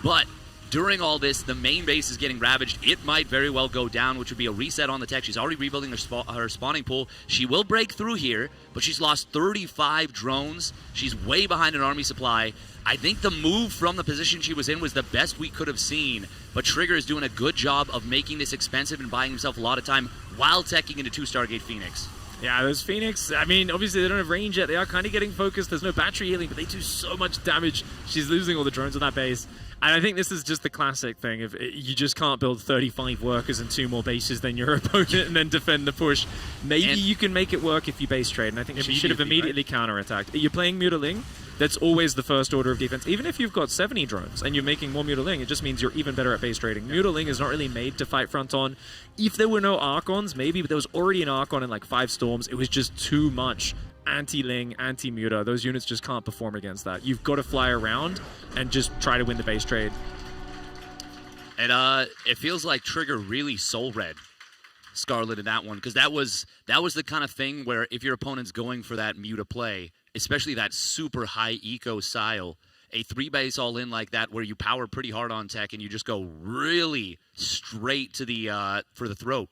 But during all this, the main base is getting ravaged. It might very well go down, which would be a reset on the tech. She's already rebuilding her spawning pool. She will break through here, but she's lost 35 drones. She's way behind an army supply. I think the move from the position she was in was the best we could have seen, but Trigger is doing a good job of making this expensive and buying himself a lot of time while teching into 2 Stargate Phoenix. Yeah, those Phoenix, I mean, obviously they don't have range yet. They are kind of getting focused. There's no battery healing, but they do so much damage. She's losing all the drones on that base. And I think this is just the classic thing of you just can't build 35 workers and 2 more bases than your opponent and then defend the push. Maybe you can make it work if you base trade, and I think she should have immediately counterattacked. You're playing Mutaling. That's always the first order of defense. Even if you've got 70 drones and you're making more Mutaling, it just means you're even better at base trading. Mutaling is not really made to fight front on. If there were no Archons, maybe, but there was already an Archon in like 5 Storms. It was just too much anti-Ling, anti-Muta. Those units just can't perform against that. You've got to fly around and just try to win the base trade. And it feels like Trigger really soul-read Scarlett in that one, because that was the kind of thing where if your opponent's going for that Muta play, especially that super high eco style, a 3-base all-in like that where you power pretty hard on tech and you just go really straight to the for the throat.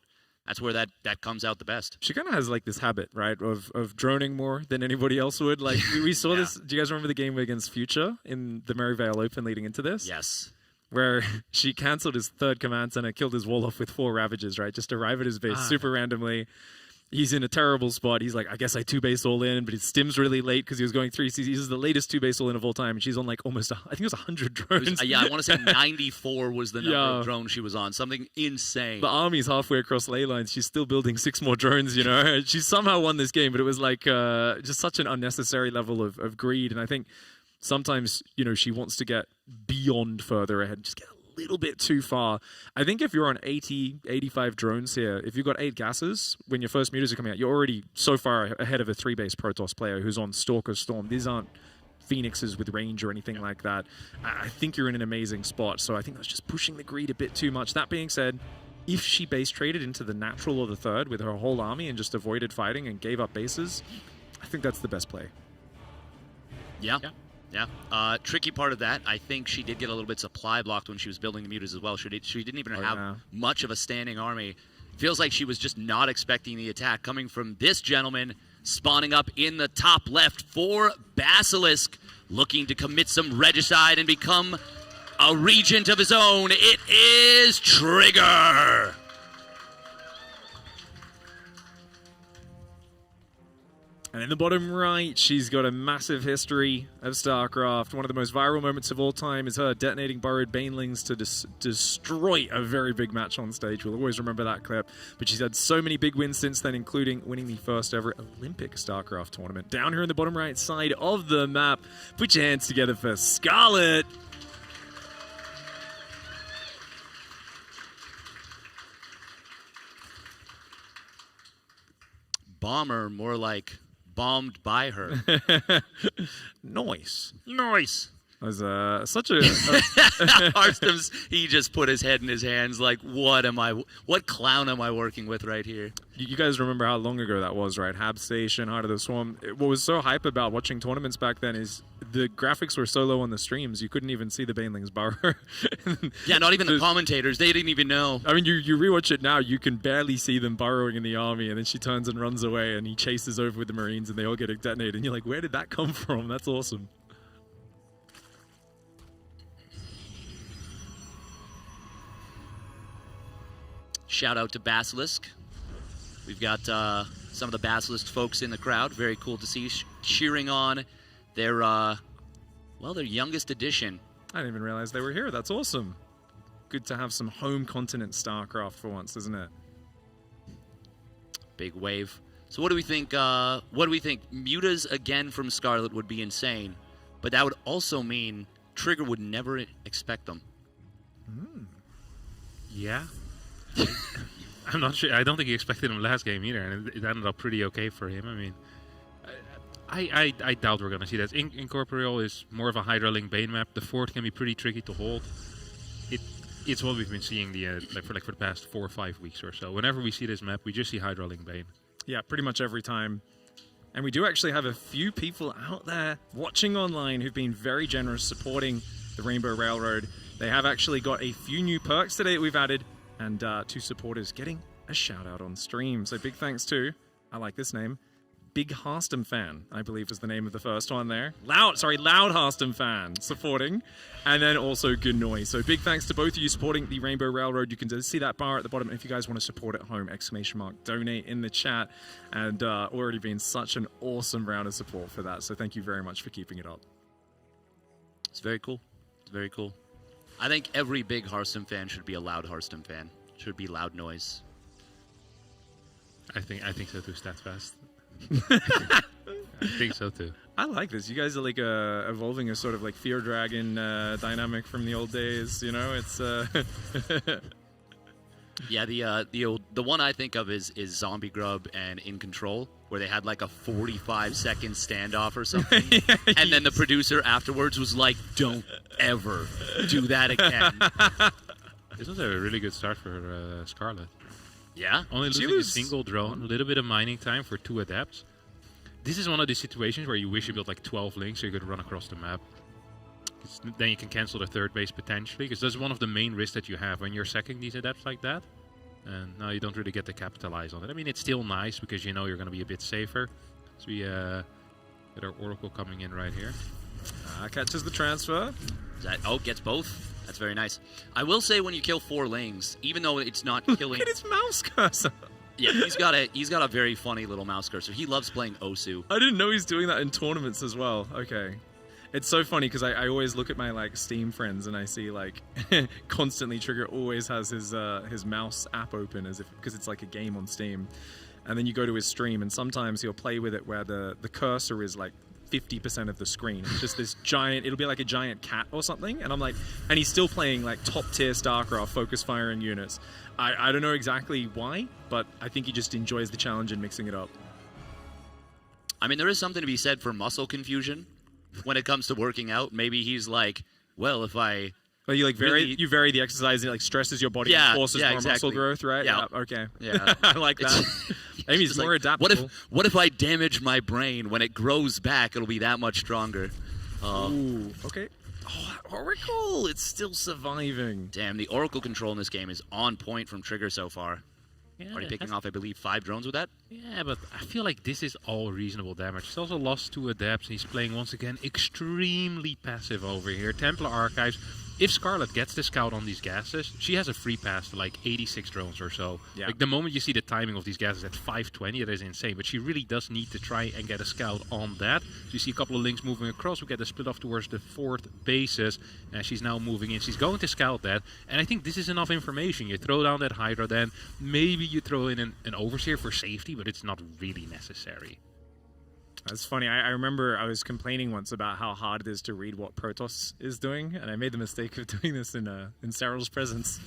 That's where that comes out the best. She kind of has like this habit, right, of droning more than anybody else would. Like we saw this. Do you guys remember the game against Future in the Maryvale Open leading into this? Yes. Where she cancelled his 3rd command center, killed his wall off with 4 Ravages, right? Just arrive at his base super randomly. He's in a terrible spot. He's like, I guess I 2-base all in, but his stim's really late because he was going 3 Cs. This is the latest 2-base all in of all time, and she's on like almost, I think it was 100 drones. I want to say 94 was the number of drones she was on. Something insane. The army's halfway across ley lines. She's still building 6 more drones, you know. She somehow won this game, but it was like just such an unnecessary level of greed. And I think sometimes, you know, she wants to get beyond further ahead, just get a little bit too far. I think if you're on 80, 85 drones here, if you've got 8 gases, when your first mutas are coming out, you're already so far ahead of a 3-base Protoss player who's on Stalker Storm. These aren't Phoenixes with range or anything like that. I think you're in an amazing spot, so I think that's just pushing the greed a bit too much. That being said, if she base traded into the natural or the 3rd with her whole army and just avoided fighting and gave up bases, I think that's the best play. Yeah. Tricky part of that, I think she did get a little bit supply blocked when she was building the mutas as well. She didn't even have much of a standing army. Feels like she was just not expecting the attack coming from this gentleman spawning up in the top left for Basilisk. looking to commit some regicide and become a regent of his own. It is Trigger. And in the bottom right, she's got a massive history of StarCraft. One of the most viral moments of all time is her detonating borrowed banelings to destroy a very big match on stage. We'll always remember that clip. But she's had so many big wins since then, including winning the first ever Olympic StarCraft tournament. Down here in the bottom right side of the map, put your hands together for Scarlett. Bomber, more like bombed by her. Nice. Nice. That was such a... Harstom's, he just put his head in his hands like, what clown am I working with right here? You guys remember how long ago that was, right? Hab Station, Heart of the Swarm. What was so hype about watching tournaments back then is the graphics were so low on the streams, you couldn't even see the banelings burrow. Yeah, not even the commentators. They didn't even know. I mean, you rewatch it now, you can barely see them burrowing in the army, and then she turns and runs away, and he chases over with the Marines, and they all get detonated, and you're like, where did that come from? That's awesome. Shout out to Basilisk. We've got some of the Basilisk folks in the crowd. Very cool to see cheering on their youngest edition. I didn't even realize they were here. That's awesome. Good to have some home continent StarCraft for once, isn't it? Big wave. So what do we think? Mutas again from Scarlett would be insane, but that would also mean Trigger would never expect them. Yeah. I'm not sure. I don't think he expected him last game either, and it ended up pretty okay for him. I mean, I doubt we're going to see that. Incorporeal is more of a Hydra Link Bane map. The fort can be pretty tricky to hold. It's what we've been seeing for the past 4 or 5 weeks or so. Whenever we see this map, we just see Hydra Link Bane. Yeah, pretty much every time. And we do actually have a few people out there watching online who've been very generous supporting the Rainbow Railroad. They have actually got a few new perks today that we've added, and 2 supporters getting a shout out on stream. So big thanks to, I like this name, Big Harstom Fan, I believe was the name of the first one there. Loud Harstom Fan supporting. And then also Gnoy. So big thanks to both of you supporting the Rainbow Railroad. You can see that bar at the bottom. If you guys want to support at home, !, donate in the chat. And already been such an awesome round of support for that. So thank you very much for keeping it up. It's very cool. It's very cool. I think every big Harstom fan should be a loud Harstom fan. Should be loud noise. I think so too, Statfast. I think so too. I like this. You guys are like evolving a sort of like Fear Dragon dynamic from the old days. You know, it's. Yeah, the one I think of is Zombie Grub and In Control, where they had like a 45-second standoff or something, and then the producer afterwards was like, "Don't ever do that again." This was a really good start for Scarlett. Yeah, only losing a single drone, a little bit of mining time for 2 adepts. This is one of the situations where you wish you built like 12 links so you could run across the map. Then you can cancel the 3rd base potentially, because that's one of the main risks that you have when you're sacking these adepts like that. And now you don't really get to capitalize on it. I mean, it's still nice because you know you're going to be a bit safer. So we get our Oracle coming in right here. Catches the transfer. Gets both. That's very nice. I will say when you kill 4 lings, even though it's not killing... Look at his mouse cursor. Yeah, he's got a very funny little mouse cursor. He loves playing Osu. I didn't know he's doing that in tournaments as well. Okay. It's so funny because I always look at my like Steam friends and I see like constantly Trigger always has his mouse app open as if because it's like a game on Steam, and then you go to his stream and sometimes he'll play with it where the cursor is like 50% of the screen. It's just this giant. It'll be like a giant cat or something, and I'm like, and he's still playing like top tier StarCraft, focus firing units. I don't know exactly why, but I think he just enjoys the challenge and mixing it up. I mean, there is something to be said for muscle confusion. When it comes to working out, maybe he's like, well, if I... Well, you like you vary the exercise and it like stresses your body and forces more muscle growth, right? Yeah. Okay. Yeah. I like that. Amy's more like, adaptable. What if I damage my brain? When it grows back, it'll be that much stronger. Ooh, okay. Oh, Oracle, it's still surviving. Damn, the Oracle control in this game is on point from Trigger so far. Yeah, Already picking off, I believe, 5 drones with that. Yeah, but I feel like this is all reasonable damage. He's also lost 2 adepts, and he's playing once again extremely passive over here. Templar Archives. If Scarlett gets the scout on these gases, she has a free pass to like 86 drones or so. Yeah. Like the moment you see the timing of these gases at 520, that is insane. But she really does need to try and get a scout on that. So you see a couple of links moving across. We get the split off towards the 4th bases. And she's now moving in. She's going to scout that. And I think this is enough information. You throw down that Hydra, then maybe you throw in an Overseer for safety, but it's not really necessary. That's funny. I remember I was complaining once about how hard it is to read what Protoss is doing, and I made the mistake of doing this in Cyril's presence.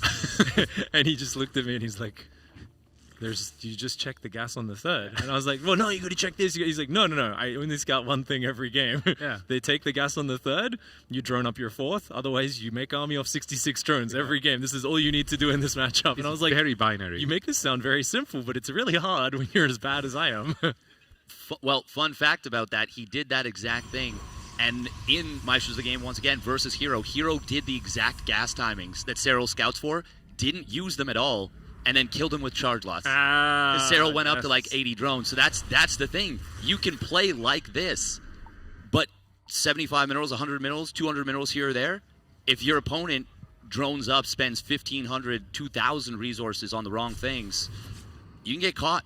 And he just looked at me and he's like, you just check the gas on the 3rd. And I was like, well, no, you got to check this. He's like, no, I only scout one thing every game. Yeah. They take the gas on the 3rd, you drone up your 4th, otherwise you make army off 66 drones every game. This is all you need to do in this matchup. And I was like, very binary. You make this sound very simple, but it's really hard when you're as bad as I am. Well, fun fact about that, he did that exact thing. And in Maestros of the Game, once again, versus Hero, Hero did the exact gas timings that Cyril scouts for, didn't use them at all, and then killed him with charge lots. Because Cyril went up to like 80 drones. So that's the thing. You can play like this, but 75 minerals, 100 minerals, 200 minerals here or there, if your opponent drones up, spends 1,500, 2,000 resources on the wrong things, you can get caught.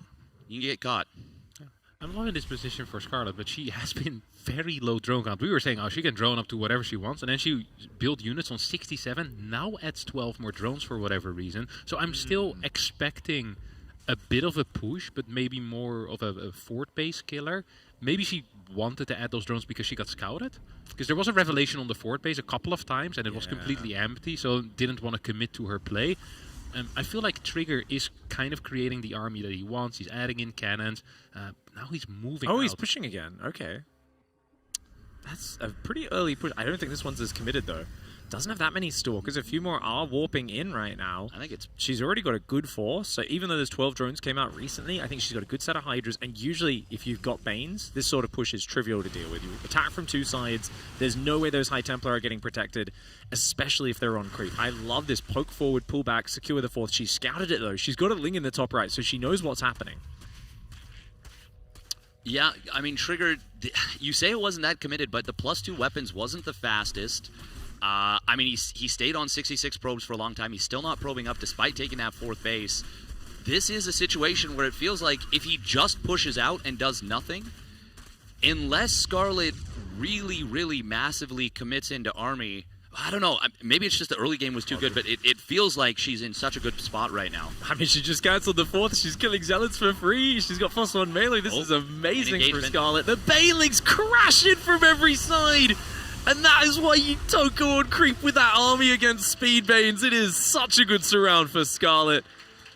I'm loving this position for Scarlett, but she has been very low drone count. We were saying, she can drone up to whatever she wants, and then she built units on 67, now adds 12 more drones for whatever reason. So I'm still expecting a bit of a push, but maybe more of a fort-based killer. Maybe she wanted to add those drones because she got scouted. Because there was a revelation on the fort base a couple of times, and it was completely empty, so didn't want to commit to her play. I feel like Trigger is kind of creating the army that he wants. He's adding in cannons. Now he's moving out. He's pushing again. Okay. That's a pretty early push. I don't think this one's as committed, though. Doesn't have that many stalkers. A few more are warping in right now. I think she's already got a good force. So even though there's 12 drones came out recently, I think she's got a good set of Hydras. And usually, if you've got Banes, this sort of push is trivial to deal with. You attack from 2 sides. There's no way those High Templar are getting protected, especially if they're on creep. I love this poke forward, pull back, secure the 4th. She scouted it, though. She's got a Ling in the top right, so she knows what's happening. Yeah, I mean, Trigger, you say it wasn't that committed, but the +2 weapons wasn't the fastest. I mean, he stayed on 66 probes for a long time. He's still not probing up despite taking that 4th base. This is a situation where it feels like if he just pushes out and does nothing, unless Scarlett really, really massively commits into army, I don't know. Maybe it's just the early game was too good, but it feels like she's in such a good spot right now. I mean, she just cancelled the 4th. She's killing Zealots for free. She's got +1 melee. This is amazing for Scarlett. The Banelings crashing from every side. And that is why you don't go on creep with that army against Speed Banes. It is such a good surround for Scarlett.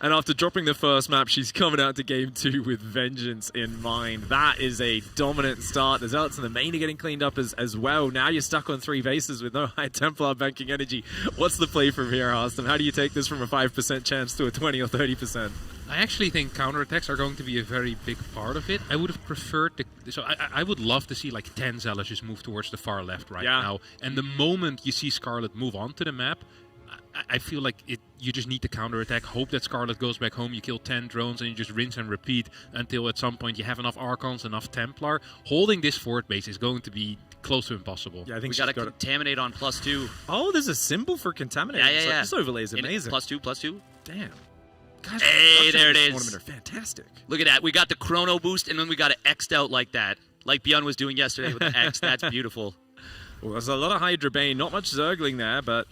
And after dropping the first map, she's coming out to game 2 with vengeance in mind. That is a dominant start. The Zealots and the main are getting cleaned up as well. Now you're stuck on 3 bases with no High Templar banking energy. What's the play from here, Harston? How do you take this from a 5% chance to a 20 or 30%? I actually think counterattacks are going to be a very big part of it. I would have preferred I would love to see like 10 Zealots just move towards the far left now. And the moment you see Scarlett move onto the map, I feel like you just need to counterattack, hope that Scarlett goes back home, you kill 10 drones, and you just rinse and repeat until at some point you have enough Archons, enough Templar. Holding this fort base is going to be close to impossible. Yeah, I think we got to contaminate on +2. Oh, there's a symbol for contaminating. Yeah. This overlay is amazing. +2. Damn. Guys, hey, there it is. Are fantastic. Look at that. We got the chrono boost, and then we got it X'd out like that. Like Bjorn was doing yesterday with the X. That's beautiful. Well, there's a lot of Hydra Bane. Not much Zergling there, but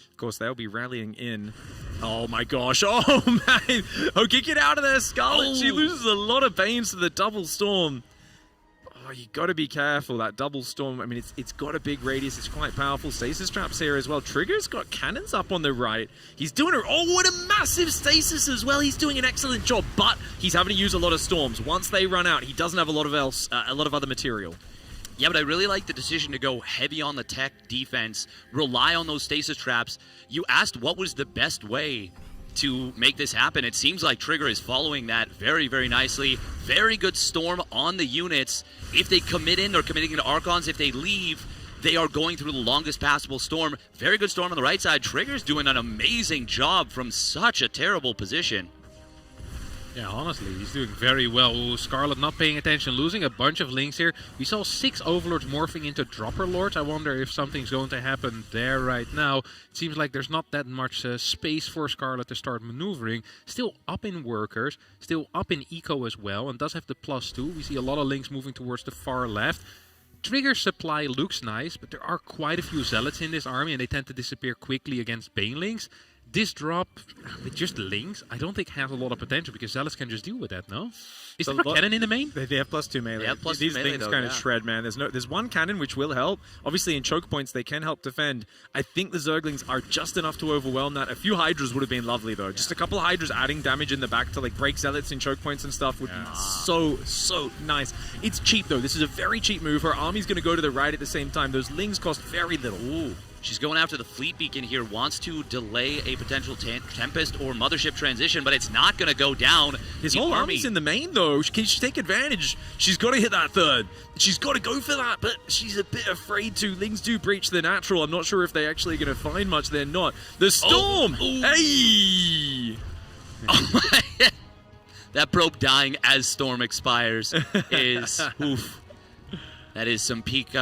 of course they'll be rallying in. Oh my gosh. Oh, man. Oh, get out of there, Scarlett. She loses a lot of Banes to the double storm. Oh, you got to be careful. That double storm, I mean, it's got a big radius. It's quite powerful. Stasis traps here as well. Trigger's got cannons up on the right. He's doing it. Oh, what a massive stasis as well. He's doing an excellent job, but he's having to use a lot of storms. Once they run out, he doesn't have a lot of other material. Yeah, but I really like the decision to go heavy on the tech defense, rely on those stasis traps. You asked what was the best way to make this happen. It seems like Trigger is following that very, very nicely. Very good storm on the units. If they commit in, they're committing into Archons. If they leave, they are going through the longest passable storm. Very good storm on the right side. Trigger's doing an amazing job from such a terrible position. Yeah, honestly, he's doing very well. Ooh, Scarlett not paying attention, losing a bunch of links here. We saw 6 Overlords morphing into Dropper Lords. I wonder if something's going to happen there right now. It seems like there's not that much space for Scarlett to start maneuvering. Still up in Workers, still up in Eco as well, and does have the +2. We see a lot of links moving towards the far left. Trigger supply looks nice, but there are quite a few Zealots in this army, and they tend to disappear quickly against Banelings. This drop with just links, I don't think has a lot of potential because Zealots can just deal with that, no? Is there a cannon in the main? They have +2 melee. They have +2 These melee, things though, kind of yeah. shred, man. There's one cannon which will help. Obviously, in choke points, they can help defend. I think the Zerglings are just enough to overwhelm that. A few Hydras would have been lovely, though. Just a couple of Hydras adding damage in the back to like break Zealots in choke points and stuff would be so nice. It's cheap, though. This is a very cheap move. Her army's going to go to the right at the same time. Those lings cost very little. Ooh. She's going after the fleet beacon here, wants to delay a potential Tempest or Mothership transition, but it's not going to go down. His The whole army army's in the main, though. Can she take advantage? She's got to hit that third. She's got to go for that, but she's a bit afraid to. Lings do breach the natural. I'm not sure if they're actually going to find much. They're not. The Storm! Hey! That probe dying as Storm expires is oof. That is some peak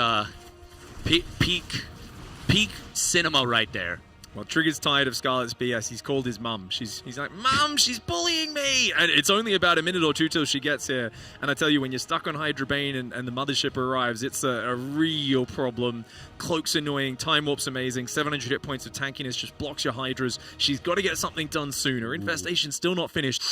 cinema right there. Well, Trigger's tired of Scarlett's BS. He's called his mum. He's like, Mum, she's bullying me! And it's only about a minute or two till she gets here. And I tell you, when you're stuck on Hydra Bane and the Mothership arrives, it's a real problem. Cloak's annoying, Time Warp's amazing, 700 hit points of tankiness just blocks your Hydras. She's got to get something done sooner. Infestation's still not finished.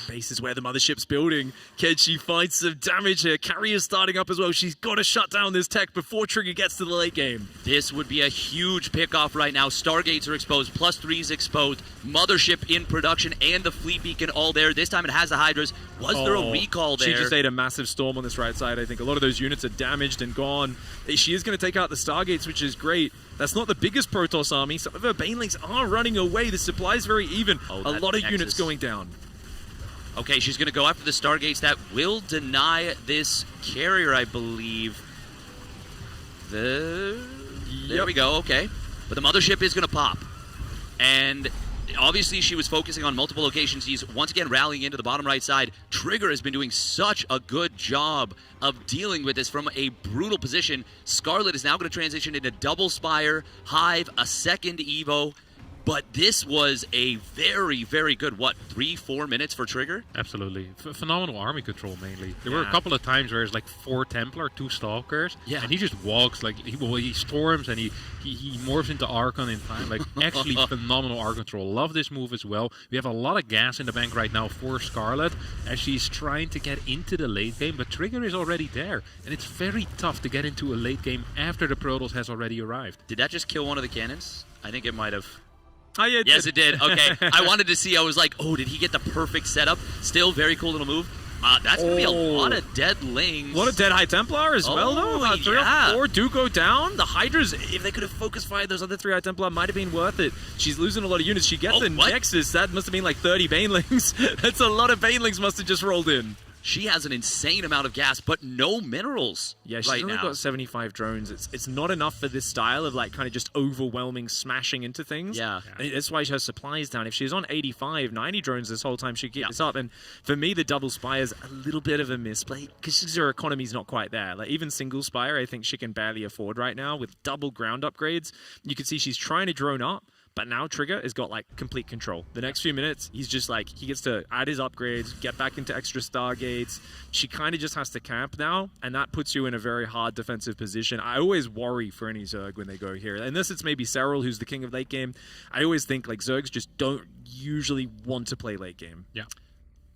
Base is where the Mothership's building. Can she find some damage here? Carrier's starting up as well. She's got to shut down this tech before Trigger gets to the late game. This would be a huge pickoff right now. Stargates are exposed, +3's exposed, Mothership in production, and the fleet beacon all there. This time it has the Hydras. Was there a recall there? She just ate a massive storm on this right side. I think a lot of those units are damaged and gone. She is going to take out the Stargates, which is great. That's not the biggest Protoss army. Some of her Banelings are running away. The supply's very even. A lot of units going down. Okay, she's going to go after the Stargates. That will deny this carrier, I believe. There we go, okay. But the Mothership is going to pop. And obviously she was focusing on multiple locations. He's once again rallying into the bottom right side. Trigger has been doing such a good job of dealing with this from a brutal position. Scarlett is now going to transition into double Spire, Hive, a second Evo. But this was a very, very good, 3-4 minutes for Trigger? Absolutely. Phenomenal army control, mainly. There were a couple of times where it's like 4 Templar, 2 Stalkers, and he just walks, like, he storms and he morphs into Archon in time. Like, actually phenomenal arc control. Love this move as well. We have a lot of gas in the bank right now for Scarlett as she's trying to get into the late game, but Trigger is already there. And it's very tough to get into a late game after the Protoss has already arrived. Did that just kill one of the cannons? I think it might have. Oh, yeah, yes, it did. Okay. I wanted to see. I was like, oh, did he get the perfect setup? Still very cool little move. That's going to be a lot of dead lings. What a dead High Templar as well, though. 3 or 4 do go down. The Hydras, if they could have focus fired those other 3 High Templar, might have been worth it. She's losing a lot of units. She gets the Nexus. That must have been like 30 Banelings. That's a lot of Banelings must have just rolled in. She has an insane amount of gas, but no minerals. Yeah, she's only got 75 drones. It's not enough for this style of like kind of just overwhelming smashing into things. Yeah. That's why her supply is down. If she was on 85, 90 drones this whole time, she'd get this up. And for me, the double Spire is a little bit of a misplay because her economy's not quite there. Like even single Spire, I think she can barely afford right now with double ground upgrades. You can see she's trying to drone up. But now Trigger has got like complete control. The next few minutes, he's just like, he gets to add his upgrades, get back into extra Stargates. She kind of just has to camp now, and that puts you in a very hard defensive position. I always worry for any Zerg when they go here. Unless it's maybe Serral, who's the king of late game. I always think like Zergs just don't usually want to play late game. Yeah.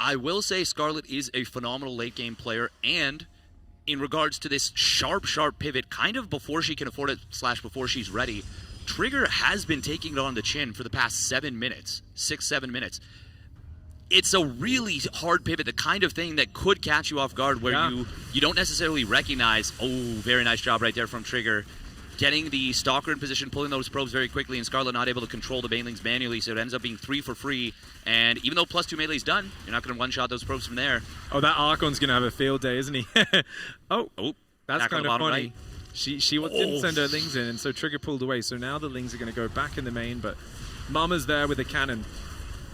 I will say Scarlett is a phenomenal late game player, and in regards to this sharp pivot, kind of before she can afford it / before she's ready, Trigger has been taking it on the chin for the past 7 minutes, 6-7 minutes. It's a really hard pivot, the kind of thing that could catch you off guard where you don't necessarily recognize. Oh, very nice job right there from Trigger. Getting the Stalker in position, pulling those probes very quickly, and Scarlett not able to control the Banelings manually, so it ends up being 3 for free. And even though +2 melee is done, you're not going to one-shot those probes from there. Oh, that Archon's going to have a field day, isn't he? oh, that's kind of funny. Right. She didn't send her Lings in, and so Trigger pulled away. So now the Lings are going to go back in the main, but Mama's there with a cannon.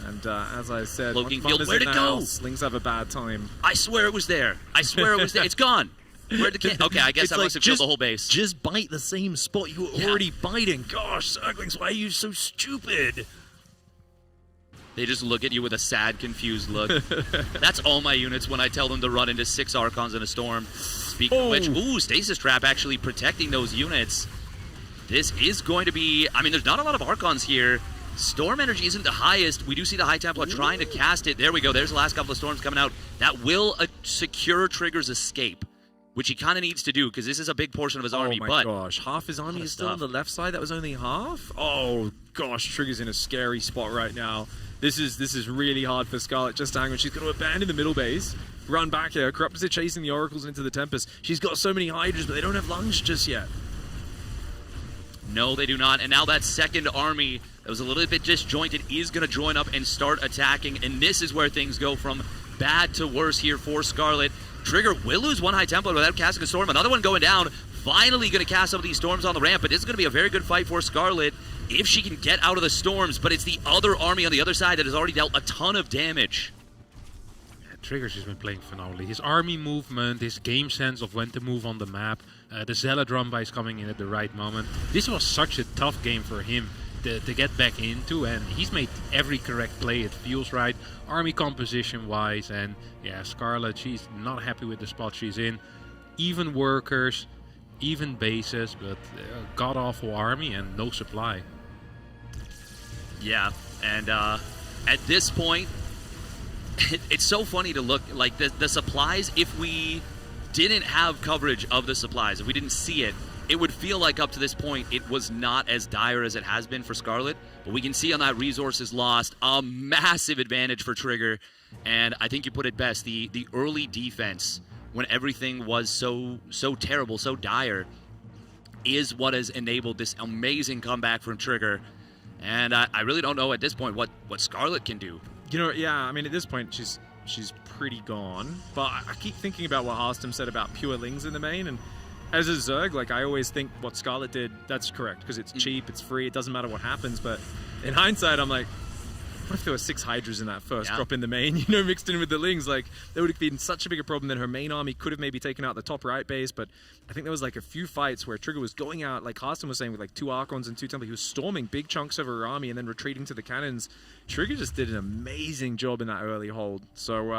And as I said, Cloaking when fun field, is where'd in it the go? house, Lings have a bad time. I swear it was there. I swear it was there. It's gone. Where'd the kid? Okay, I guess It's I like, must have killed the whole base. Just bite the same spot you were already biting. Gosh, Zerglings, why are you so stupid? They just look at you with a sad, confused look. That's all my units when I tell them to run into 6 Archons in a storm. Speaking of which, ooh, Stasis Trap actually protecting those units. This is going to be... I mean, there's not a lot of Archons here. Storm energy isn't the highest. We do see the High Templar trying to cast it. There we go. There's the last couple of storms coming out. That will secure Trigger's escape, which he kind of needs to do because this is a big portion of his army. Oh my but gosh, half his army is still on the left side. That was only half. Oh gosh, Trigger's in a scary spot right now. This is really hard for Scarlett just to hang on. She's going to abandon the middle base, run back here. Corruptors are chasing the Oracles into the Tempest. She's got so many Hydras, but they don't have lunge just yet. No, they do not. And now that second army that was a little bit disjointed is going to join up and start attacking. And this is where things go from bad to worse here for Scarlett. Trigger will lose one High Templar without casting a storm. Another one going down. Finally going to cast some of these storms on the ramp. But this is going to be a very good fight for Scarlett if she can get out of the storms. But it's the other army on the other side that has already dealt a ton of damage. Trigger's just been playing phenomenally. His army movement, his game sense of when to move on the map, the Zealot run bys coming in at the right moment. This was such a tough game for him to get back into, and he's made every correct play. It feels right, army composition wise, and yeah, Scarlett, she's not happy with the spot she's in. Even workers, even bases, but god awful army and no supply. Yeah, and at this point, it's so funny to look like the supplies. If we didn't have coverage of the supplies, if we didn't see it, it would feel like up to this point it was not as dire as it has been for Scarlett. But we can see on that resources lost, a massive advantage for Trigger. And I think you put it best, the early defense when everything was so terrible, so dire, is what has enabled this amazing comeback from Trigger. And I really don't know at this point what Scarlett can do. You know, yeah, I mean, at this point, she's pretty gone. But I keep thinking about what Harstam said about pure Lings in the main, and as a Zerg, like, I always think what Scarlett did, that's correct, because it's cheap, it's free, it doesn't matter what happens. But in hindsight, I'm like, what if there were 6 Hydras in that first drop in the main, you know, mixed in with the Lings? Like, that would have been such a bigger problem than her main army could have maybe taken out the top right base. But I think there was like a few fights where Trigger was going out, like Harstam was saying, with like 2 Archons and 2 Templars. He was storming big chunks of her army and then retreating to the cannons. Trigger just did an amazing job in that early hold. So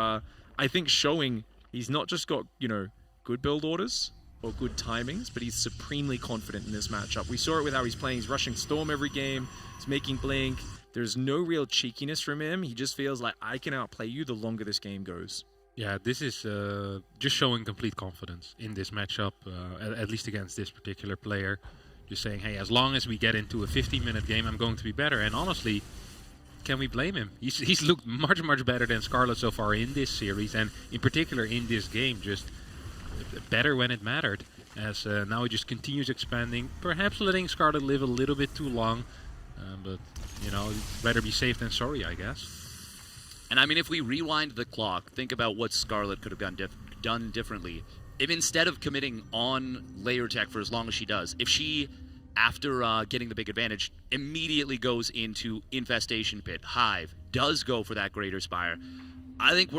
I think showing he's not just got, you know, good build orders or good timings, but he's supremely confident in this matchup. We saw it with how he's playing. He's rushing Storm every game. He's making Blink. There's no real cheekiness from him. He just feels like, I can outplay you the longer this game goes. Yeah, this is just showing complete confidence in this matchup, at least against this particular player. Just saying, hey, as long as we get into a 15-minute game, I'm going to be better. And honestly, can we blame him? He's looked much, much better than Scarlett so far in this series, and in particular in this game, just better when it mattered. As now he just continues expanding, perhaps letting Scarlett live a little bit too long, but, you know, better be safe than sorry, I guess. And I mean, if we rewind the clock, think about what Scarlett could have done differently. If instead of committing on layer tech for as long as she does, if she, after getting the big advantage, immediately goes into Infestation Pit, Hive, does go for that Greater Spire, I think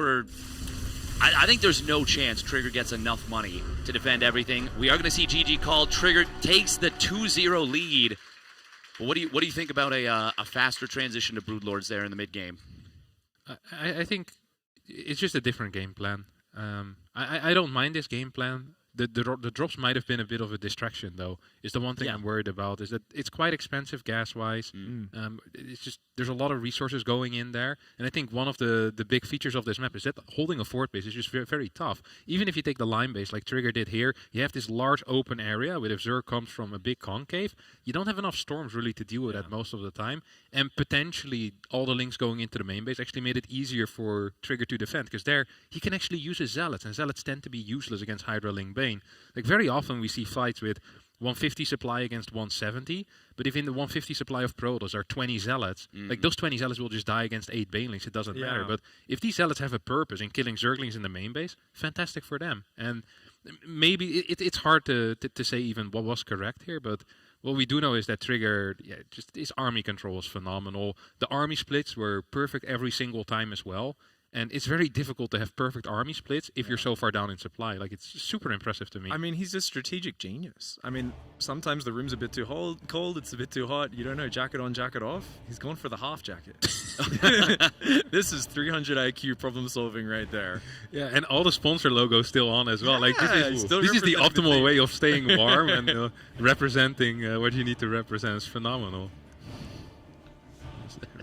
I think there's no chance Trigger gets enough money to defend everything. We are going to see GG called. Trigger takes the 2-0 lead. Well, what do you think about a faster transition to Broodlords there in the mid game? I think it's just a different game plan. I don't mind this game plan. The drops might have been a bit of a distraction, though. Is the one thing I'm worried about, is that it's quite expensive gas-wise. It's just, there's a lot of resources going in there, and I think one of the big features of this map is that holding a fort base is just very, very tough. Even if you take the line base like Trigger did here, you have this large open area where if Zerg comes from a big concave, you don't have enough storms really to deal with that most of the time, and potentially all the links going into the main base actually made it easier for Trigger to defend, because there he can actually use his Zealots, and Zealots tend to be useless against Hydra Link Bane. Like, very often we see fights with 150 supply against 170. But if in the 150 supply of Protoss are 20 Zealots, like those 20 Zealots will just die against 8 Banelings. It doesn't matter. But if these Zealots have a purpose in killing Zerglings in the main base, fantastic for them. And maybe it's hard to say even what was correct here, but what we do know is that Trigger, just his army control is phenomenal. The army splits were perfect every single time as well. And it's very difficult to have perfect army splits if you're so far down in supply. Like, it's super impressive to me. I mean, he's a strategic genius. I mean, sometimes the room's a bit too cold, it's a bit too hot. You don't know, jacket on, jacket off. He's going for the half jacket. This is 300 IQ problem solving right there. Yeah, and all the sponsor logos still on as well. Like, this is the optimal thing. way of staying warm and representing what you need to represent. Is phenomenal.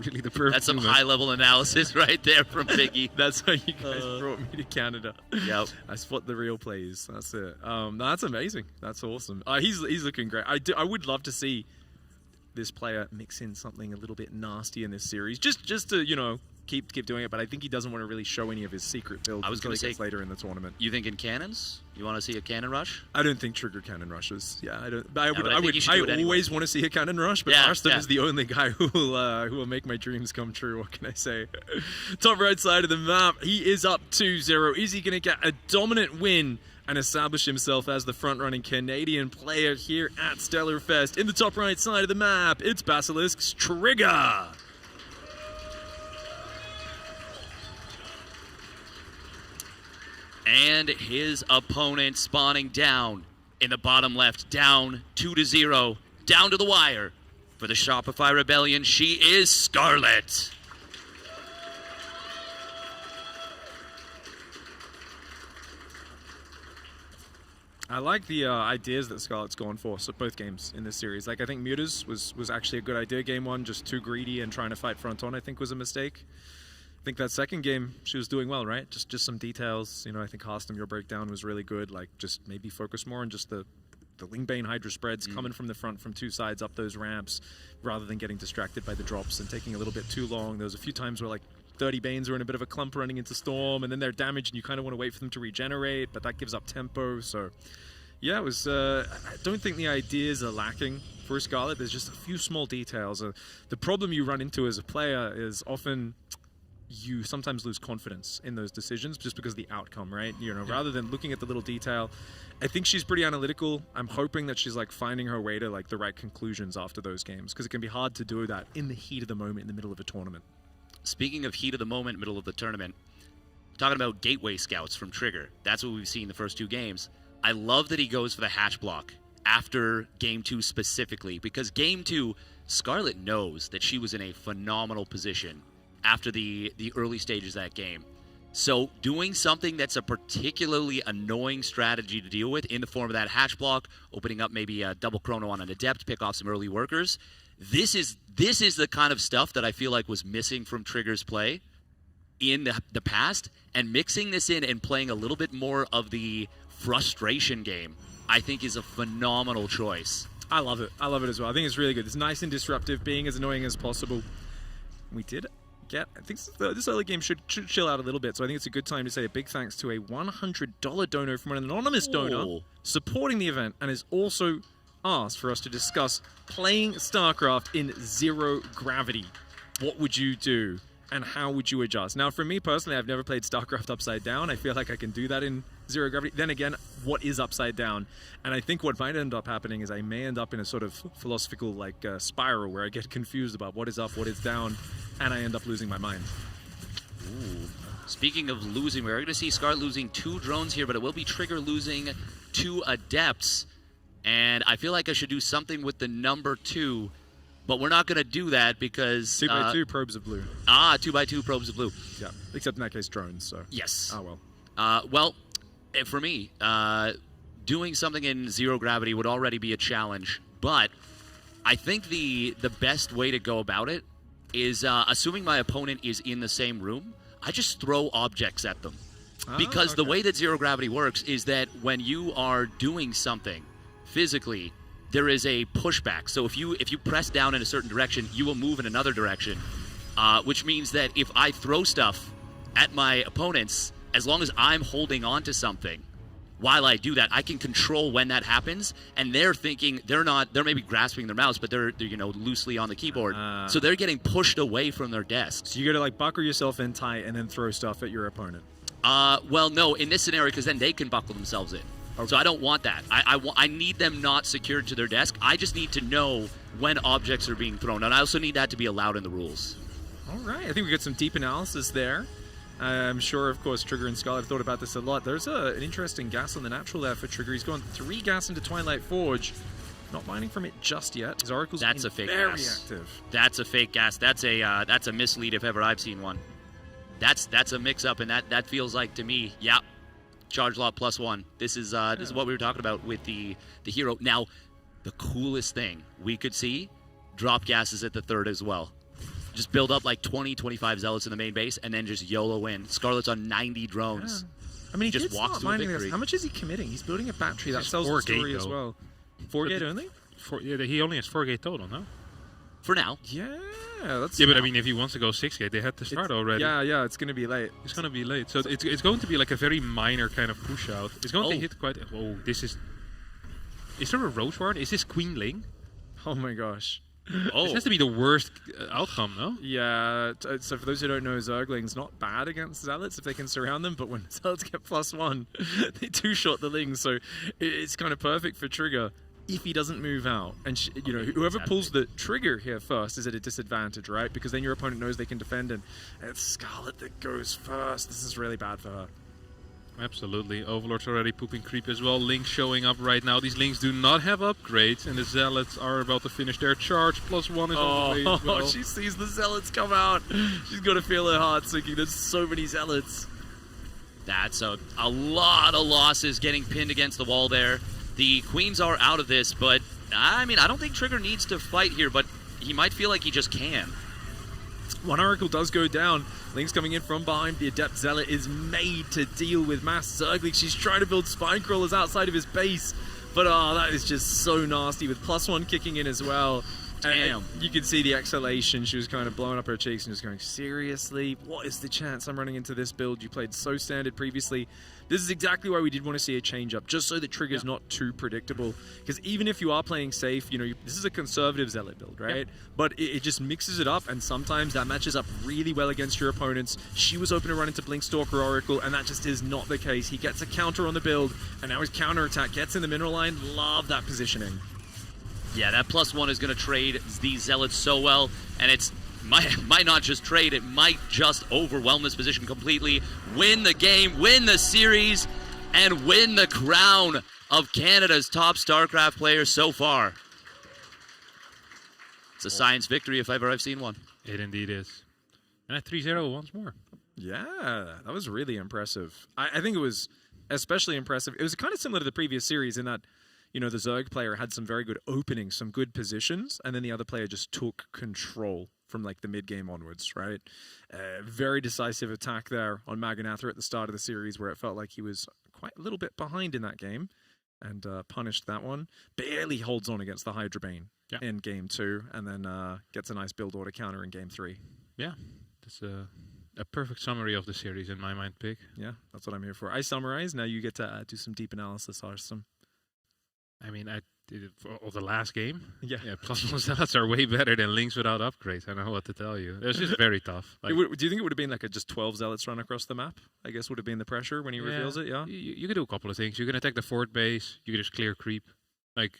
Really the perfect. That's some high-level analysis right there from Biggie. That's how you guys brought me to Canada. Yep. I spot the real plays. That's it. No, that's amazing. That's awesome. He's looking great. I would love to see this player mix in something a little bit nasty in this series, just to keep doing it. But I think he doesn't want to really show any of his secret builds. I was going to say later in the tournament. You think in cannons? You want to see a cannon rush? I don't think Trigger cannon rushes. Yeah, I don't. But I anyway. always want to see a cannon rush, but Arston is the only guy who will make my dreams come true. What can I say? Top right side of the map, he is up 2-0. Is he going to get a dominant win and establish himself as the front-running Canadian player here at Stellarfest? In the top right side of the map, it's Basilisk's Trigger. And his opponent spawning down in the bottom left, down 2-0, down to the wire. For the Shopify Rebellion, she is Scarlett. I like the ideas that Scarlett's gone for both games in this series. Like, I think Mutas was actually a good idea. Game one, just too greedy and trying to fight front on, I think, was a mistake. I think that second game, she was doing well, right? Just some details. I think Harston, your breakdown was really good. Like, just maybe focus more on just the Lingbane Hydra spreads coming from the front from two sides up those ramps rather than getting distracted by the drops and taking a little bit too long. There was a few times where, like, 30 Banes were in a bit of a clump running into Storm, and then they're damaged, and you kind of want to wait for them to regenerate, but that gives up tempo. So, yeah, it was. I don't think the ideas are lacking for Scarlett. There's just a few small details. The problem you run into as a player is often you sometimes lose confidence in those decisions just because of the outcome, right? Rather than looking at the little detail. I think she's pretty analytical. I'm hoping that she's like finding her way to like the right conclusions after those games, because it can be hard to do that in the heat of the moment in the middle of a tournament. Speaking of heat of the moment, middle of the tournament, talking about gateway scouts from Trigger. That's what we've seen the first two games. I love that he goes for the hatch block after game 2 specifically, because game 2, Scarlett knows that she was in a phenomenal position after the early stages of that game. So doing something that's a particularly annoying strategy to deal with in the form of that hatch block, opening up maybe a double chrono on an adept, pick off some early workers, this is the kind of stuff that I feel like was missing from Trigger's play in the past, and mixing this in and playing a little bit more of the frustration game, I think is a phenomenal choice. I love it. I love it as well. I think it's really good. It's nice and disruptive, being as annoying as possible. We did I think this early game should chill out a little bit, so I think it's a good time to say a big thanks to a $100 donor from an anonymous donor supporting the event, and has also asked for us to discuss playing StarCraft in zero gravity. What would you do, and how would you adjust? Now, for me personally, I've never played StarCraft upside down. I feel like I can do that in zero gravity. Then again, what is upside down? And I think what might end up happening is I may end up in a sort of philosophical spiral where I get confused about what is up, what is down, and I end up losing my mind. Ooh. Speaking of losing, we're going to see Scarlett losing 2 drones here, but it will be Trigger losing 2 adepts. And I feel like I should do something with the number 2, but we're not going to do that because 2x2 probes of blue. 2x2 probes of blue. Yeah, except in that case drones. So yes. Oh well. Well, for me, doing something in zero gravity would already be a challenge, but I think the best way to go about it is, assuming my opponent is in the same room, I just throw objects at them. Because the way that zero gravity works is that when you are doing something physically, there is a pushback. So if you press down in a certain direction, you will move in another direction, which means that if I throw stuff at my opponents, as long as I'm holding on to something, while I do that, I can control when that happens, and they're thinking they're maybe grasping their mouse, but they're loosely on the keyboard, so they're getting pushed away from their desks. So you got to like buckle yourself in tight and then throw stuff at your opponent. Well, no, in this scenario, because then they can buckle themselves in. Okay. So I don't want that. I need them not secured to their desk. I just need to know when objects are being thrown, and I also need that to be allowed in the rules. All right, I think we got some deep analysis there. I'm sure, of course, Trigger and Scarlett have thought about this a lot. There's an interesting gas on the natural there for Trigger. He's gone 3 gas into Twilight Forge. Not mining from it just yet. His Oracle's That's a fake very gas. active. That's a fake gas. That's a mislead if ever I've seen one. That's a mix-up, and that feels like to me, yeah, charge lot +1. This is what we were talking about with the hero. Now, the coolest thing we could see, drop gases at the 3rd as well. Just build up like 20, 25 zealots in the main base, and then just YOLO in. Scarlett's on 90 drones. I mean, he just walks to a victory. How much is he committing? He's building a battery. That It's sells the 4 story gate, as though. well. 4 gate only? He only has 4 gate total, no? For now. Yeah, that's Yeah, but I mean, if he wants to go 6 gate, they had to start already. Yeah, it's going to be late. It's going to be late. So it's going to be like a very minor kind of push out. It's going to hit quite... Oh, this is... Is there a Rose Ward? Is this Queen Ling? Oh my gosh. This has to be the worst outcome, no? Yeah, so for those who don't know, Zergling's not bad against Zealots if they can surround them, but when Zealots get +1, they two-shot the Lings, so it's kind of perfect for Trigger if he doesn't move out. And, whoever pulls the trigger here first is at a disadvantage, right? Because then your opponent knows they can defend, and it's Scarlett that goes first. This is really bad for her. Absolutely. Overlord's already pooping creep as well. Lings showing up right now. These Lings do not have upgrades, and the Zealots are about to finish their charge. +1 is on the way as well. She sees the Zealots come out. She's got to feel her heart sinking. There's so many Zealots. That's a lot of losses getting pinned against the wall there. The Queens are out of this, but I mean, I don't think Trigger needs to fight here, but he might feel like he just can. One Oracle does go down. Link's coming in from behind. The Adept Zealot is made to deal with Mass Zergling. She's trying to build Spine Crawlers outside of his base. But that is just so nasty with +1 kicking in as well. Damn. And you can see the exhalation. She was kind of blowing up her cheeks and just going, seriously? What is the chance I'm running into this build? You played so standard previously. This is exactly why we did want to see a change up, just so the trigger's not too predictable. Because even if you are playing safe, this is a conservative Zealot build, right? But it just mixes it up, and sometimes that matches up really well against your opponents. She was open to run into Blinkstalker Oracle, and that just is not the case. He gets a counter on the build, and now his counterattack gets in the mineral line. Love that positioning. Yeah, that +1 is going to trade these Zealots so well, and it's might not just trade, it might just overwhelm this position completely, win the game, win the series, and win the crown of Canada's top StarCraft player so far. It's a science victory if ever I've seen one. It indeed is. And at 3-0 once more. Yeah, that was really impressive. I think it was especially impressive. It was kind of similar to the previous series in that, the Zerg player had some very good openings, some good positions, and then the other player just took control from like the mid-game onwards, right? Very decisive attack there on Maganathra at the start of the series where it felt like he was quite a little bit behind in that game and punished that one. Barely holds on against the Hydra Bane in Game 2 and then gets a nice build order counter in Game 3. Yeah, that's a perfect summary of the series in my mind, Pig. Yeah, that's what I'm here for. I summarize, now you get to do some deep analysis, Arsene. I mean, I did it for the last game. Yeah, +1 Zealots are way better than Lings without upgrades. I don't know what to tell you. It was just very tough. Like, do you think it would have been like just 12 Zealots run across the map? I guess would have been the pressure when he reveals it, yeah? You could do a couple of things. You can attack the fort base. You can just clear creep. Like,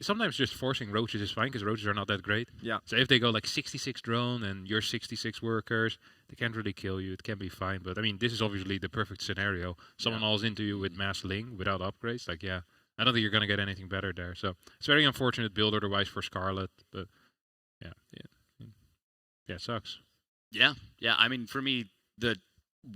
sometimes just forcing roaches is fine because roaches are not that great. Yeah. So if they go like 66 drone and you're 66 workers, they can't really kill you. It can be fine. But I mean, this is obviously the perfect scenario. Someone alls into you with mass Ling without upgrades. Like, I don't think you're going to get anything better there. So it's very unfortunate build order-wise for Scarlett. But yeah, it sucks. Yeah. I mean, for me,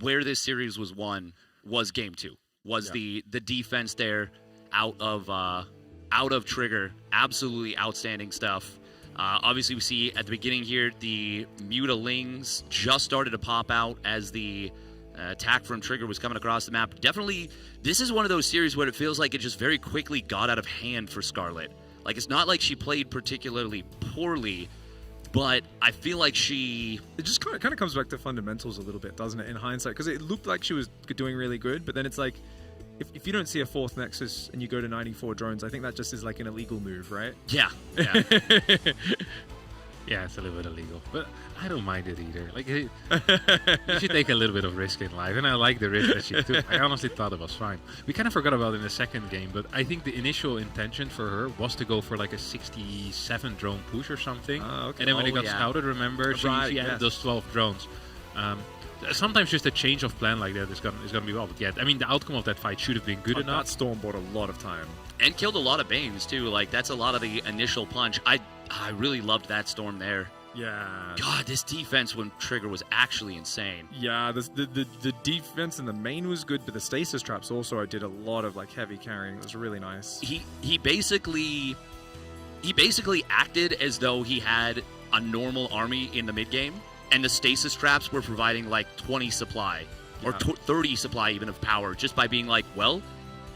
where this series was won was Game 2. Was the defense there out of Trigger. Absolutely outstanding stuff. Obviously, we see at the beginning here, the Mutalings just started to pop out as the attack from Trigger was coming across the map. Definitely, this is one of those series where it feels like it just very quickly got out of hand for Scarlett. Like, it's not like she played particularly poorly, but I feel like it just kind of comes back to fundamentals a little bit, doesn't it, in hindsight? Because it looked like she was doing really good, but then it's like, if you don't see a fourth Nexus and you go to 94 drones, I think that just is like an illegal move, right? Yeah. Yeah, it's a little bit illegal, but I don't mind it either. Like, you should take a little bit of risk in life, and I like the risk that she took. I honestly thought it was fine. We kind of forgot about it in the second game, but I think the initial intention for her was to go for like a 67 drone push or something. Okay. And then when it Oh, got yeah. scouted, remember, she Right, added yes. those 12 drones. Sometimes just a change of plan like that is gonna be well. But yeah, I mean, the outcome of that fight should have been good But enough. that storm bought a lot of time. And killed a lot of Banes, too. Like, that's a lot of the initial punch. I really loved that storm there. Yeah. God, this defense when Trigger was actually insane. Yeah, the defense in the main was good, but the stasis traps also did a lot of like heavy carrying. It was really nice. He basically acted as though he had a normal army in the mid game, and the stasis traps were providing like 20 supply or Yeah. 30 supply even of power, just by being like, well,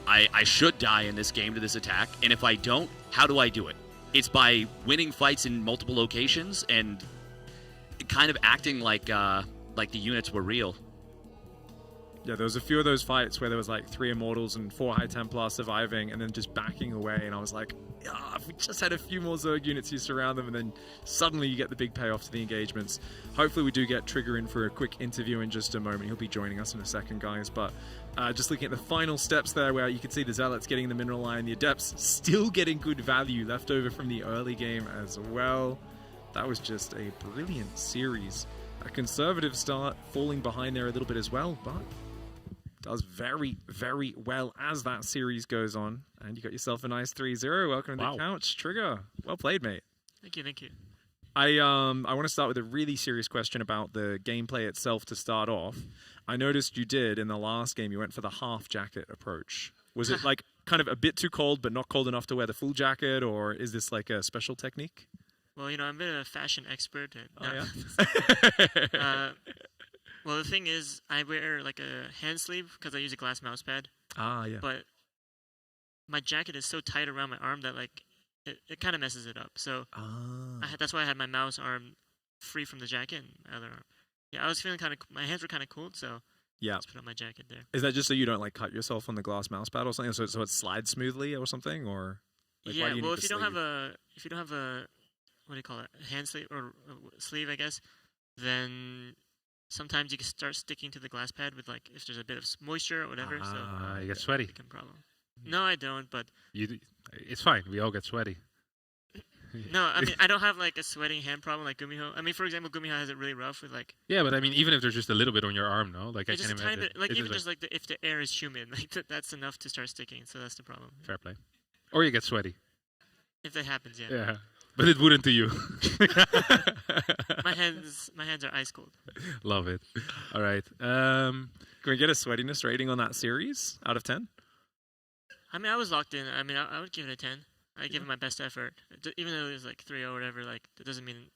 I should die in this game to this attack, and if I don't, how do I do it? It's by winning fights in multiple locations and kind of acting like the units were real. Yeah, there was a few of those fights where there was like 3 Immortals and 4 High Templar surviving and then just backing away, and I was like, if we just had a few more Zerg units, you surround them, and then suddenly you get the big payoff to the engagements. Hopefully we do get Trigger in for a quick interview in just a moment. He'll be joining us in a second, guys, but just looking at the final steps there where you can see the Zealots getting the Mineral Line, the Adepts still getting good value left over from the early game as well. That was just a brilliant series. A conservative start, falling behind there a little bit as well, but does very, very well as that series goes on. And you got yourself a nice 3-0. Welcome to Wow. the couch, Trigger. Well played, mate. Thank you. I want to start with a really serious question about the gameplay itself to start off. I noticed you did in the last game, you went for the half jacket approach. Was it like kind of a bit too cold, but not cold enough to wear the full jacket, or is this like a special technique? Well, I'm a bit of a fashion expert. Yeah. Well, the thing is, I wear like a hand sleeve because I use a glass mouse pad. Yeah. But my jacket is so tight around my arm that like it kind of messes it up. So that's why I had my mouse arm free from the jacket and my other arm. Yeah, I was feeling my hands were kind of cold, so Yeah. let's put on my jacket there. Is that just so you don't like cut yourself on the glass mouse pad or something, so it slides smoothly or something, or? Like, why Yeah, do you well, need if the you don't sleeve? have a what do you call it, a hand sleeve or a sleeve, I guess, then sometimes you can start sticking to the glass pad with like if there's a bit of moisture or whatever. So You get sweaty. become a problem. No, I don't. But It's fine. We all get sweaty. no, I mean I don't have like a sweating hand problem like Gumiho. I mean, for example, Gumiho has it really rough with like Yeah, but I mean, even if there's just a little bit on your arm, no? Like, I just can a tiny imagine. bit, like It's even just just like if the air is humid, like that's enough to start sticking. So that's the problem. fair play. Or you get sweaty. If that happens, yeah. Yeah. But it wouldn't to you. My hands are ice cold. Love it. All right. Can we get a sweatiness rating on that series out of 10? I mean, I was locked in. I mean, I would give it a 10. I give it my best effort. Even though it was like 3-0 or whatever, like, that doesn't mean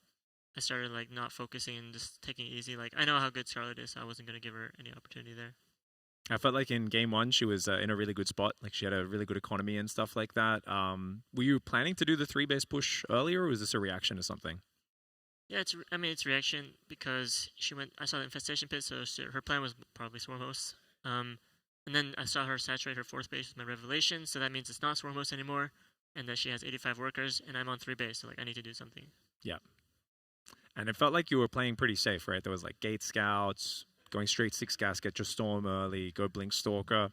I started, like, not focusing and just taking it easy. Like, I know how good Scarlett is, so I wasn't going to give her any opportunity there. I felt like in game 1 she was in a really good spot. Like she had a really good economy and stuff like that. Were you planning to do the 3-base push earlier, or was this a reaction to something? Yeah, it's reaction because I saw the infestation pit, so her plan was probably swarm hosts. And then I saw her saturate her 4th base with my revelation, so that means it's not swarm hosts anymore, and that she has 85 workers, and I'm on 3 base, so like I need to do something. Yeah. And it felt like you were playing pretty safe, right? There was like gate scouts, going straight 6 gas, get your storm early, go blink stalker.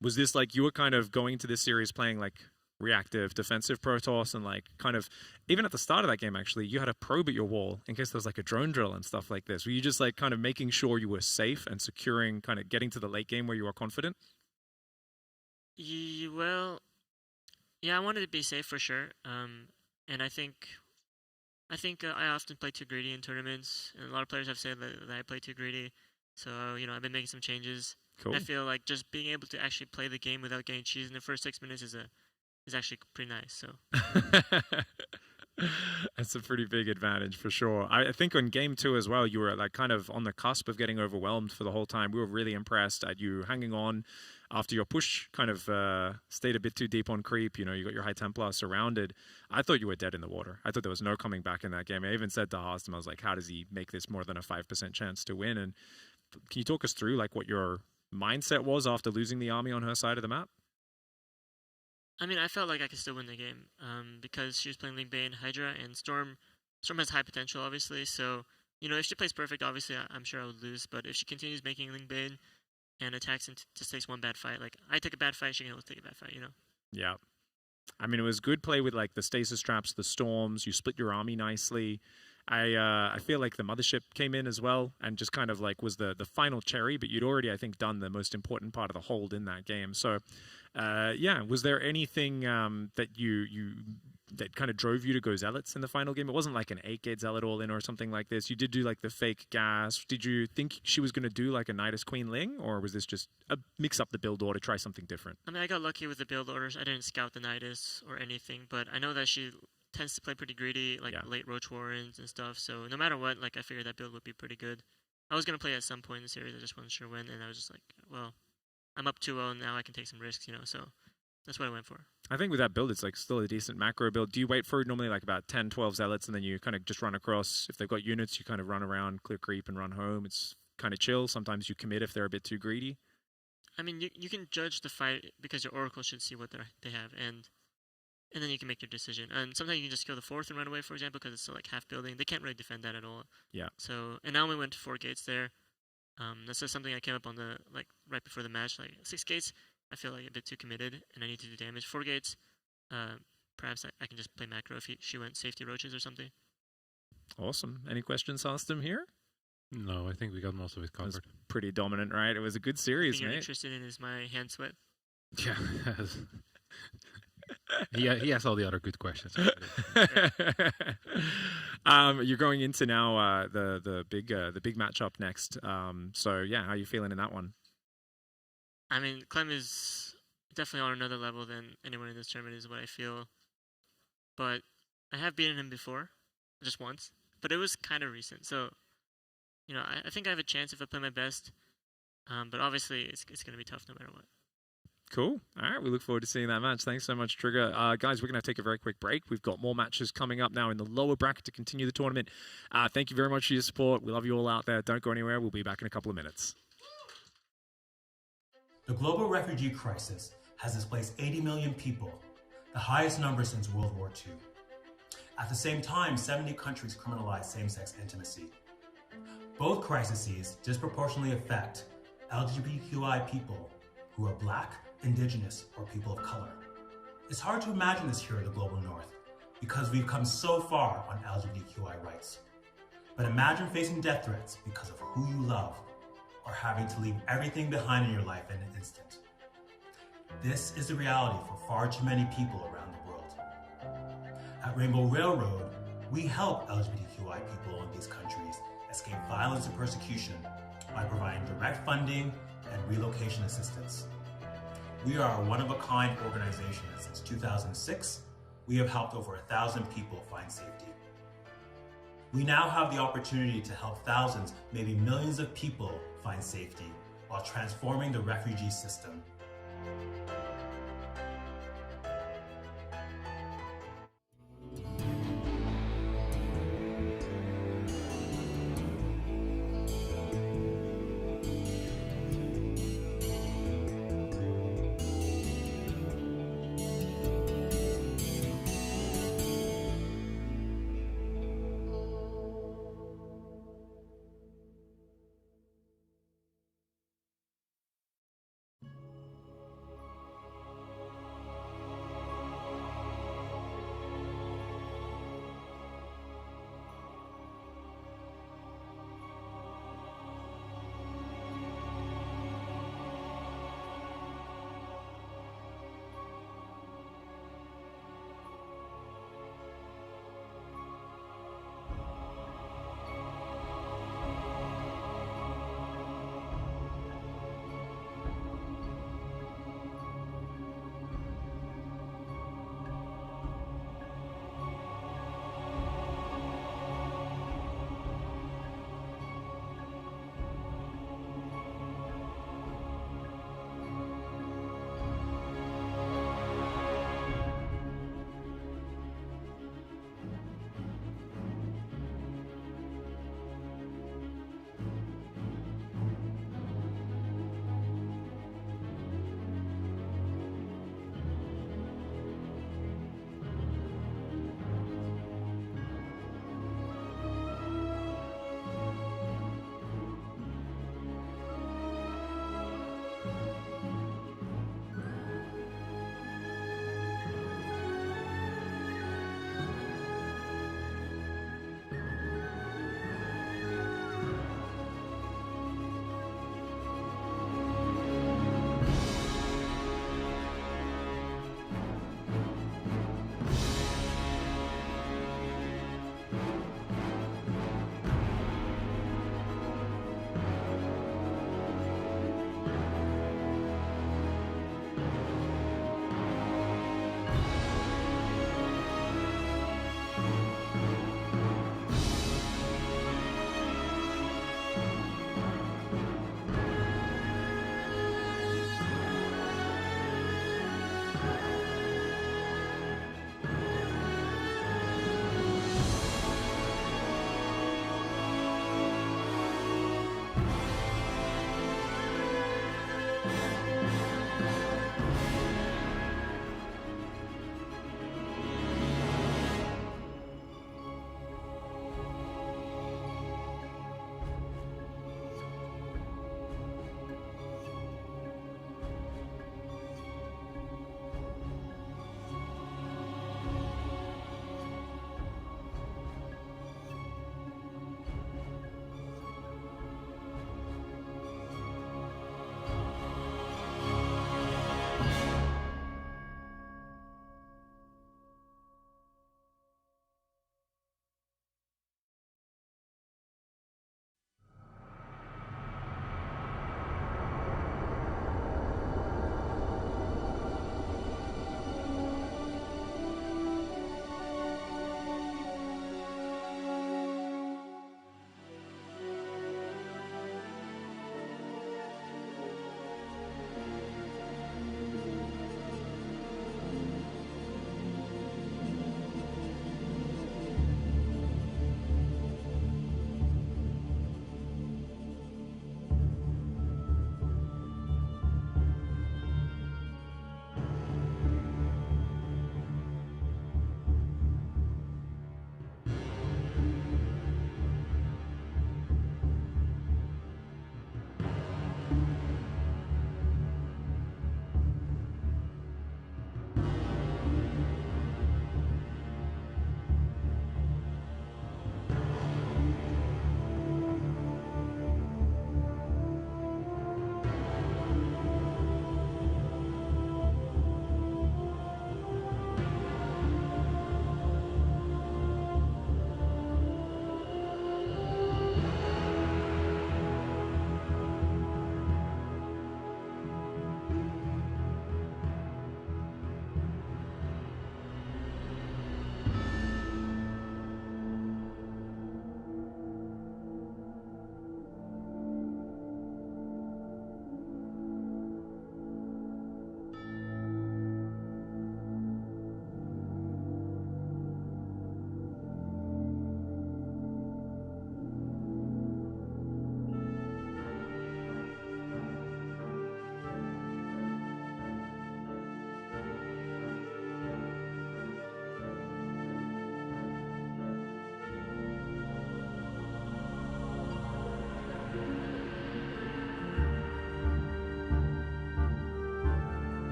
Was this like you were kind of going into this series playing like reactive, defensive Protoss, and like kind of even at the start of that game actually you had a probe at your wall in case there was like a drone drill and stuff like this? Were you just like kind of making sure you were safe and securing, kind of getting to the late game where you were confident? Well, yeah, I wanted to be safe for sure. And I think I often play too greedy in tournaments, and a lot of players have said that I play too greedy. So I've been making some changes. Cool. I feel like just being able to actually play the game without getting cheesed in the first 6 minutes is actually pretty nice. So that's a pretty big advantage for sure. I think on game 2 as well, you were like kind of on the cusp of getting overwhelmed for the whole time. We were really impressed at you hanging on after your push kind of stayed a bit too deep on creep. You got your High Templar surrounded. I thought you were dead in the water. I thought there was no coming back in that game. I even said to Haastem, I was like, how does he make this more than a 5% chance to win? And can you talk us through like what your mindset was after losing the army on her side of the map? I mean, I felt like I could still win the game because she was playing Link Bane, Hydra, and Storm. Storm has high potential, obviously. So, if she plays perfect, obviously, I'm sure I would lose. But if she continues making Link Bane and attacks and just takes one bad fight, like I take a bad fight, she can always take a bad fight, Yeah. I mean, it was good play with like the stasis traps, the storms. You split your army nicely. I feel like the mothership came in as well and just kind of like was the final cherry, but you'd already, I think, done the most important part of the hold in that game. So, yeah, was there anything that that kind of drove you to go Zealots in the final game? It wasn't like an 8-gate Zealot all in or something like this. You did do like the fake gas. Did you think she was going to do like a Nidus Queen Ling, or was this just a mix up the build order, try something different? I mean, I got lucky with the build orders. I didn't scout the Nidus or anything, but I know that she tends to play pretty greedy, like late Roach Warrens and stuff. So no matter what, like I figured that build would be pretty good. I was gonna play at some point in the series. I just wasn't sure when, and I was just like, well, I'm up 2-0 now. I can take some risks, So that's what I went for. I think with that build, it's like still a decent macro build. Do you wait for normally like about 10, 12 Zealots, and then you kind of just run across? If they've got units, you kind of run around, clear creep, and run home. It's kind of chill. Sometimes you commit if they're a bit too greedy. I mean, you can judge the fight because your Oracle should see what they have, and then you can make your decision. And sometimes you can just kill the 4th and run away, for example, because it's still like half building. They can't really defend that at all. Yeah. So, and I only went to 4 gates there. That's just something I came up on the right before the match. Like 6 gates, I feel like a bit too committed, and I need to do damage. 4 gates, perhaps I can just play macro if she went safety roaches or something. Awesome. Any questions asked him here? No, I think we got most of it covered. Pretty dominant, right? It was a good series, You're mate. interested in is my hand sweat. Yeah, he has all the other good questions. You're going into now the big matchup next. So yeah, how are you feeling in that one? I mean, Clem is definitely on another level than anyone in this tournament, is what I feel. But I have beaten him before, just once. But it was kind of recent, so I think I have a chance if I play my best. But obviously, it's going to be tough no matter what. Cool. All right, we look forward to seeing that match. Thanks so much, Trigger. Guys, we're going to take a very quick break. We've got more matches coming up now in the lower bracket to continue the tournament. Thank you very much for your support. We love you all out there. Don't go anywhere. We'll be back in a couple of minutes. The global refugee crisis has displaced 80 million people, the highest number since World War II. At the same time, 70 countries criminalize same-sex intimacy. Both crises disproportionately affect LGBTQI people who are Black, Indigenous, or people of color. It's hard to imagine this here in the global North because we've come so far on LGBTQI rights. But imagine facing death threats because of who you love or having to leave everything behind in your life in an instant. This is the reality for far too many people around the world. At Rainbow Railroad, we help LGBTQI people in these countries escape violence and persecution by providing direct funding and relocation assistance. We are a one-of-a-kind organization, and since 2006, we have helped over 1,000 people find safety. We now have the opportunity to help thousands, maybe millions of people find safety while transforming the refugee system.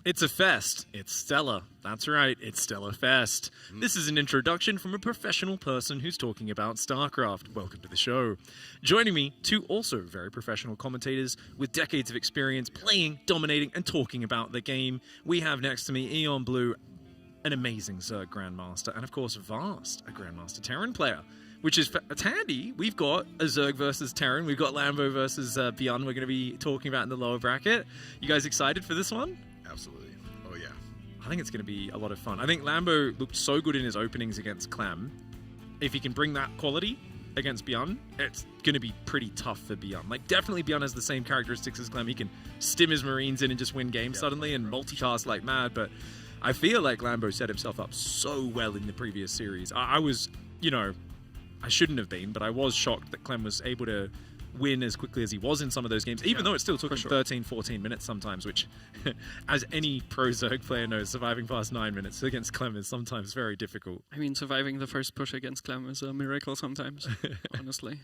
It's a fest. It's stellar. That's right, it's Stellar Fest. This is an introduction from a professional person who's talking about StarCraft. Welcome to the show. Joining me, two also very professional commentators with decades of experience playing, dominating, and talking about the game. We have next to me Eon Blue, an amazing Zerg Grandmaster, and of course Vast, a Grandmaster Terran player. Which is handy. We've got a Zerg versus Terran. We've got Lambo versus Beyond we're going to be talking about in the lower bracket. You guys excited for this one? Absolutely. Oh, yeah. I think it's going to be a lot of fun. I think Lambo looked so good in his openings against Clem. if he can bring that quality against Beyond, it's going to be pretty tough for Beyond. Like, definitely Beyond has the same characteristics as Clem. He can stim his Marines in and just win games suddenly and multitask like mad, but I feel like Lambo set himself up so well in the previous series. I was, I shouldn't have been, but I was shocked that Clem was able to win as quickly as he was in some of those games, even though it still took him 13, 14 minutes sometimes, which, as any pro Zerg player knows, surviving past 9 minutes against Clem is sometimes very difficult. I mean, surviving the first push against Clem is a miracle sometimes, honestly.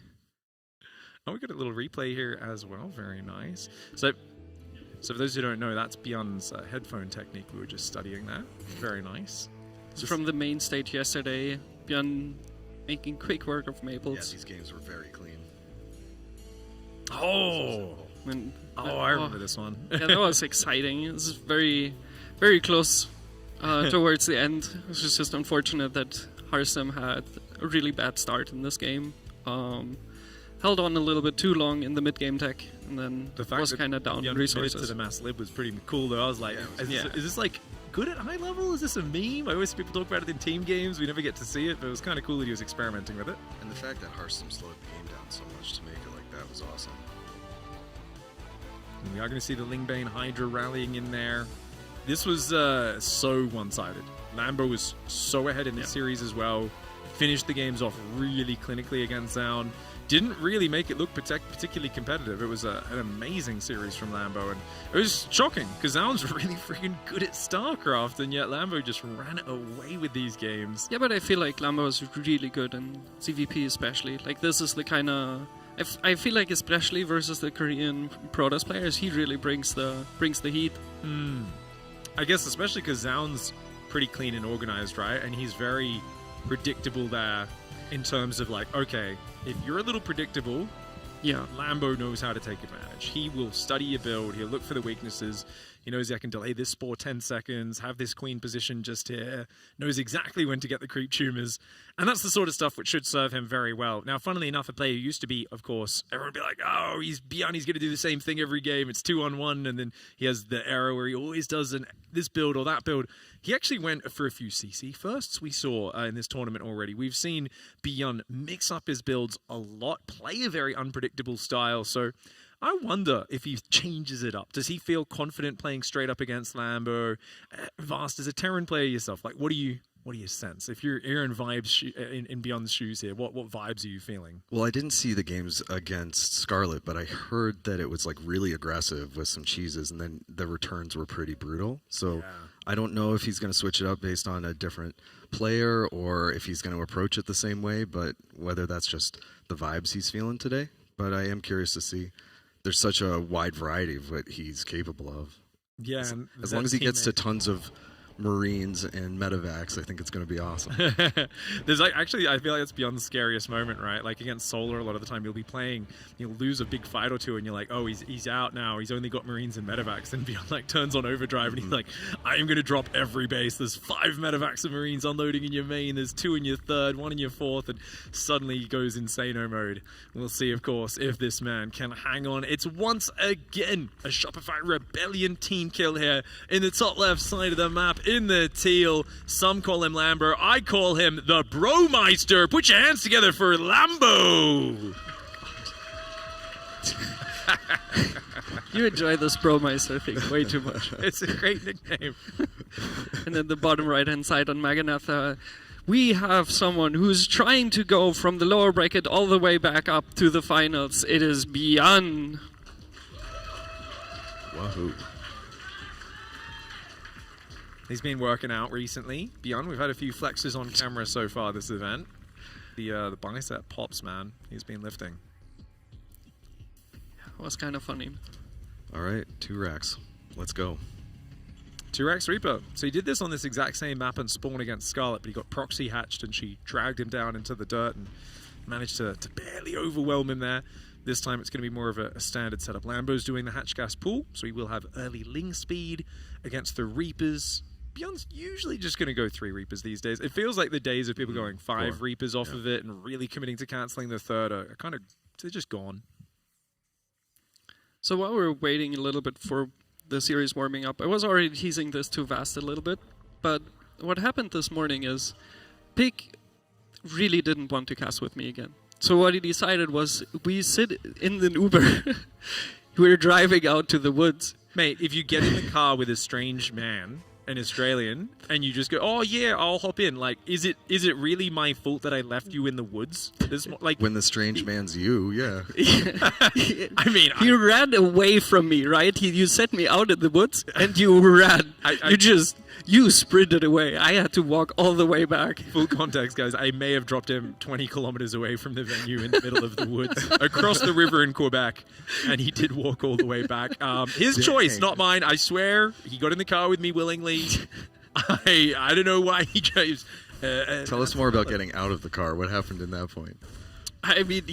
Oh, we got a little replay here as well. Very nice. So for those who don't know, that's Beyond's headphone technique. We were just studying that. Very nice. It's from the main stage yesterday. Beyond making quick work of Maples. Yeah, these games were very clean. Oh! I remember this one. Yeah, that was exciting. It was very, very close towards the end. It was just unfortunate that Harsem had a really bad start in this game. Held on a little bit too long in the mid-game tech, and then the fact was kind of down resources. To the mass lib was pretty cool, though. I was like, is this like good at high level? Is this a meme? I always see people talk about it in team games. We never get to see it, but it was kind of cool that he was experimenting with it. And the fact that Harsem slowed the game down so much to make it like that was awesome. And we are going to see the Lingbane Hydra rallying in there. This was so one-sided. Lambo was so ahead in this series as well. Finished the games off really clinically against Zaun. Didn't really make it look particularly competitive. It was an amazing series from Lambo, and it was shocking because Zaun's really freaking good at StarCraft, and yet Lambo just ran away with these games. Yeah, but I feel like Lambo is really good, and CVP especially. Like, this is the kind of... I feel like especially versus the Korean Protoss players, he really brings the heat. I guess especially because Zaun's pretty clean and organized, right? And he's very predictable there in terms of like, okay, if you're a little predictable, Lambo knows how to take advantage. He will study your build, he'll look for the weaknesses, he knows I can delay this spore 10 seconds, have this queen position just here, knows exactly when to get the creep tumors, and that's the sort of stuff which should serve him very well. Now, funnily enough, a player who used to be, of course, everyone would be like, oh, he's Beyond, he's going to do the same thing every game, it's 2-on-1, and then he has the error where he always does this build or that build. He actually went for a few CC firsts we saw in this tournament already. We've seen Beyond mix up his builds a lot, play a very unpredictable style, so I wonder if he changes it up. Does he feel confident playing straight up against Lambo? Vast, as a Terran player yourself, like what do you sense? If you're in vibes in Beyond's shoes here, what vibes are you feeling? Well, I didn't see the games against Scarlett, but I heard that it was like really aggressive with some cheeses, and then the returns were pretty brutal. So I don't know if he's going to switch it up based on a different player or if he's going to approach it the same way, but whether that's just the vibes he's feeling today. But I am curious to see. There's such a wide variety of what he's capable of. Yeah. As long as he gets to tons of Marines and medevacs, I think it's going to be awesome. There's actually, I feel like it's Beyond the scariest moment, right? Like against Solar, a lot of the time you'll be playing, you'll lose a big fight or two, and you're like, oh, he's out now. He's only got Marines and medevacs, and Beyond like turns on overdrive, and he's like, I am going to drop every base. There's 5 medevacs and Marines unloading in your main. There's 2 in your third, 1 in your fourth, and suddenly he goes insano mode. We'll see, of course, if this man can hang on. It's once again a Shopify Rebellion team kill here in the top left side of the map. In the teal, some call him Lambo. I call him the Bromeister. Put your hands together for Lambo. You enjoy this Bromeister thing way too much. It's a great nickname. And then the bottom right-hand side on Maganatha, we have someone who's trying to go from the lower bracket all the way back up to the finals. It is Beyond. Wahoo. He's been working out recently. Beyond, we've had a few flexes on camera so far this event. The bicep pops, man. He's been lifting. It was kind of funny. All right, 2 racks. Let's go. 2x Reaper. So he did this on this exact same map and spawn against Scarlett, but he got proxy hatched and she dragged him down into the dirt and managed to barely overwhelm him there. This time it's going to be more of a standard setup. Lambo's doing the hatch gas pool, so he will have early Ling speed against the Reapers. Beyond's usually just going to go 3 Reapers these days. It feels like the days of people going 5 4. Reapers off of it and really committing to cancelling the third are kind of, they're just gone. So while we're waiting a little bit for the series warming up, I was already teasing this to Vast a little bit, but what happened this morning is Pig really didn't want to cast with me again. So what he decided was, we sit in the Uber. We're driving out to the woods. Mate, if you get in the car with a strange man, an Australian, and you just go, "Oh yeah, I'll hop in." Like, is it really my fault that I left you in the woods? Like, when the strange man's you, yeah. I mean, he ran away from me, right? You set me out in the woods, and you ran. You sprinted away. I had to walk all the way back. Full context, guys. I may have dropped him 20 kilometers away from the venue in the middle of the woods, across the river in Quebec, and he did walk all the way back. His choice, not mine. I swear, he got in the car with me willingly. I don't know why he chose. Tell us more about getting out of the car. What happened in that point? I mean,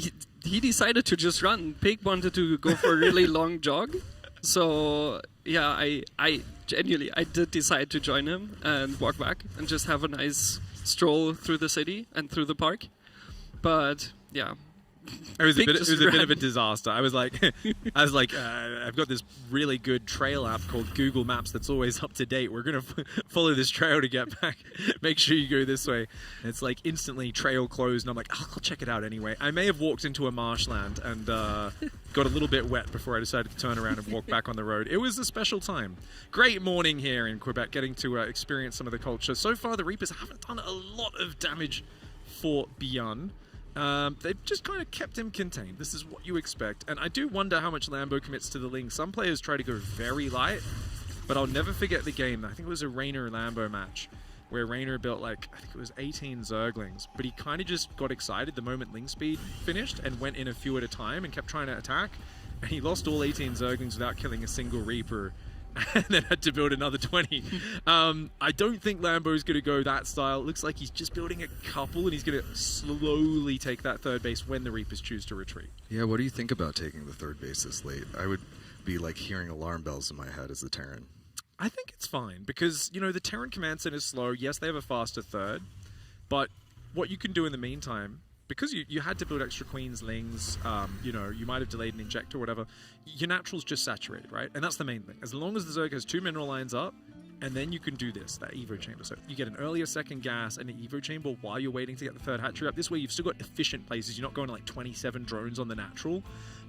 he decided to just run. Pig wanted to go for a really long jog. So, yeah, I genuinely, I did decide to join him and walk back and just have a nice stroll through the city and through the park. But, yeah. It was a bit of a disaster. I was like, I've got this really good trail app called Google Maps that's always up to date. We're gonna follow this trail to get back. Make sure you go this way. And it's like instantly trail closed, and I'm like, I'll check it out anyway. I may have walked into a marshland and got a little bit wet before I decided to turn around and walk back on the road. It was a special time. Great morning here in Quebec, getting to experience some of the culture. So far, the Reapers haven't done a lot of damage for Beyond. They've just kind of kept him contained. This is what you expect. And I do wonder how much Lambo commits to the Ling. Some players try to go very light, but I'll never forget the game. I think it was a Raynor-Lambo match where Raynor built I think it was 18 Zerglings, but he kind of just got excited the moment Ling speed finished and went in a few at a time and kept trying to attack. And he lost all 18 Zerglings without killing a single Reaper. And then had to build another 20. I don't think Lambo's going to go that style. It looks like he's just building a couple, and he's going to slowly take that third base when the Reapers choose to retreat. Yeah, what do you think about taking the third base this late? I would be hearing alarm bells in my head as the Terran. I think it's fine, because, the Terran command center is slow. Yes, they have a faster third, but what you can do in the meantime, because you had to build extra Queens, Lings, you might have delayed an inject or whatever, your natural's just saturated, right? And that's the main thing. As long as the Zerg has 2 mineral lines up, and then you can do this, that Evo Chamber. So you get an earlier second gas and an Evo Chamber while you're waiting to get the third hatchery up. This way you've still got efficient places. You're not going to 27 drones on the natural,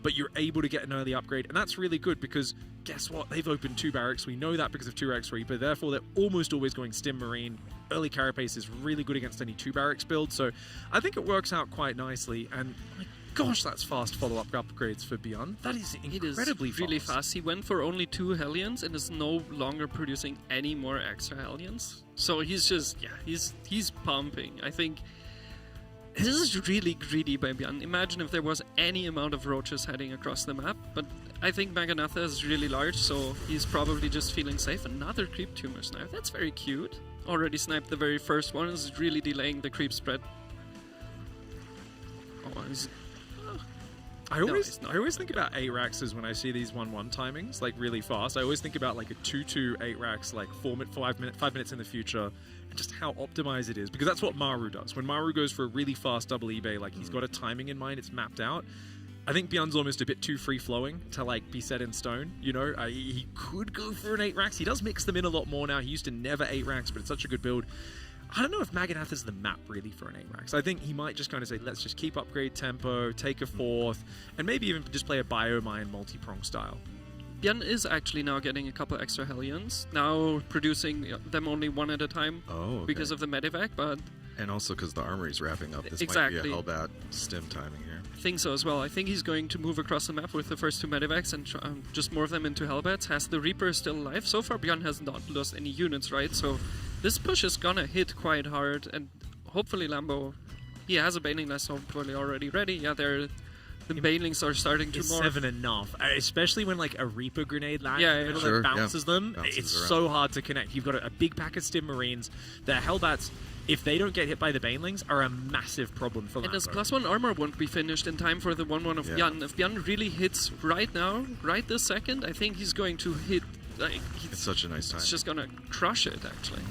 but you're able to get an early upgrade. And that's really good because guess what? They've opened 2 barracks. We know that because of 2x Reaper. Therefore, they're almost always going Stim Marine. Early Carapace is really good against any 2 barracks build. So I think it works out quite nicely. And my gosh, that's fast follow-up upgrades for Beyond. That is incredibly fast. Really fast. He went for only 2 Hellions and is no longer producing any more extra Hellions. So he's just, he's pumping. I think this is really greedy by Beyond. Imagine if there was any amount of roaches heading across the map, but I think Maganatha is really large, so he's probably just feeling safe. Another creep tumor snipe. That's very cute. Already sniped the very first one. Is really delaying the creep spread. Oh, he's... I always think about 8 Raxes when I see these 1-1 timings, really fast. I always think about a 2-2 8 Rax, 5 minutes in the future, and just how optimized it is. Because that's what Maru does. When Maru goes for a really fast double eBay, he's got a timing in mind, it's mapped out. I think Beyond's almost a bit too free-flowing to be set in stone. He could go for an 8 Rax. He does mix them in a lot more now. He used to never 8 Rax, but it's such a good build. I don't know if Maganath is the map really for an 8 Rax. I think he might just kind of say, let's just keep upgrade tempo, take a 4th, and maybe even just play a biomine multi-prong style. Björn is actually now getting a couple extra Hellions, now producing them only 1 at a time because of the Medivac, but... And also because the armory's wrapping up. This exactly. might be a Hellbat stim timing here. I think so as well. I think he's going to move across the map with the first 2 Medivacs and just morph them into Hellbats. Has the Reaper still alive? So far Björn has not lost any units, right? So this push is gonna hit quite hard, and hopefully Lambo, he has a Baneling Nest hopefully already ready. Yeah, the Banelings are starting to morph. 7 enough, especially when a Reaper grenade lands Sure, bounces them. Bounces it's around. So hard to connect. You've got a big pack of Stim Marines. The Hellbats, if they don't get hit by the Banelings, are a massive problem for Lambo. And his +1 armor won't be finished in time for the 1-1 of Björn. If Björn really hits right now, right this second, I think he's going to hit. It's such a nice time. He's just gonna crush it, actually.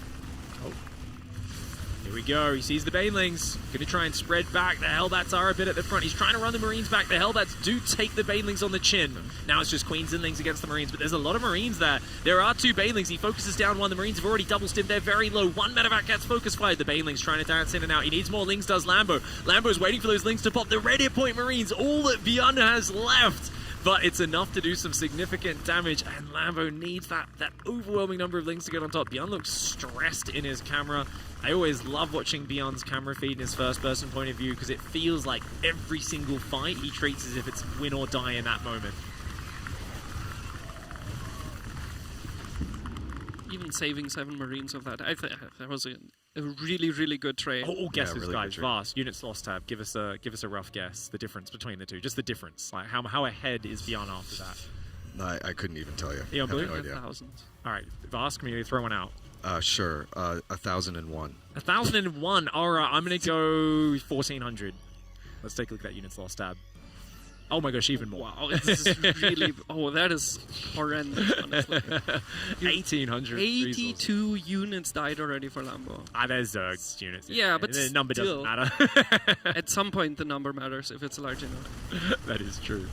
Here we go. He sees the Banelings. Going to try and spread back. The Hellbats are a bit at the front. He's trying to run the Marines back. The Hellbats do take the Banelings on the chin. Now it's just Queens and Lings against the Marines, but there's a lot of Marines there. There are 2 Banelings. He focuses down one. The Marines have already double stimmed. They're very low. 1 medevac gets focus fired. The Banelings trying to dance in and out. He needs more Lings, does Lambo. Lambo's waiting for those Lings to pop. The red hit point Marines, all that Beyond has left. But it's enough to do some significant damage, and Lambo needs that overwhelming number of Lings to get on top. Beyond looks stressed in his camera. I always love watching Beyond's camera feed in his first-person point of view because it feels like every single fight he treats as if it's win or die in that moment. Even saving 7 Marines of that, I think that was a really, really good trade. Oh, guess this really guy's good fast. Units lost tab. Give us a rough guess. The difference between the two. Just the difference. Like how ahead is Beyond after that? I couldn't even tell you. You don't I have believe no idea. Thousands. All right, Vask, can you throw one out? Sure. 1,001. 1,001. All right, I'm going to go 1,400. Let's take a look at that units lost tab. Oh my gosh, even more. Wow, this is really... Oh, that is horrendous, honestly. 1,800. 82 units died already for Lambo. There's Zerg's units. Yeah, but the number still. doesn't matter. At some point, the number matters if it's large enough. That is true.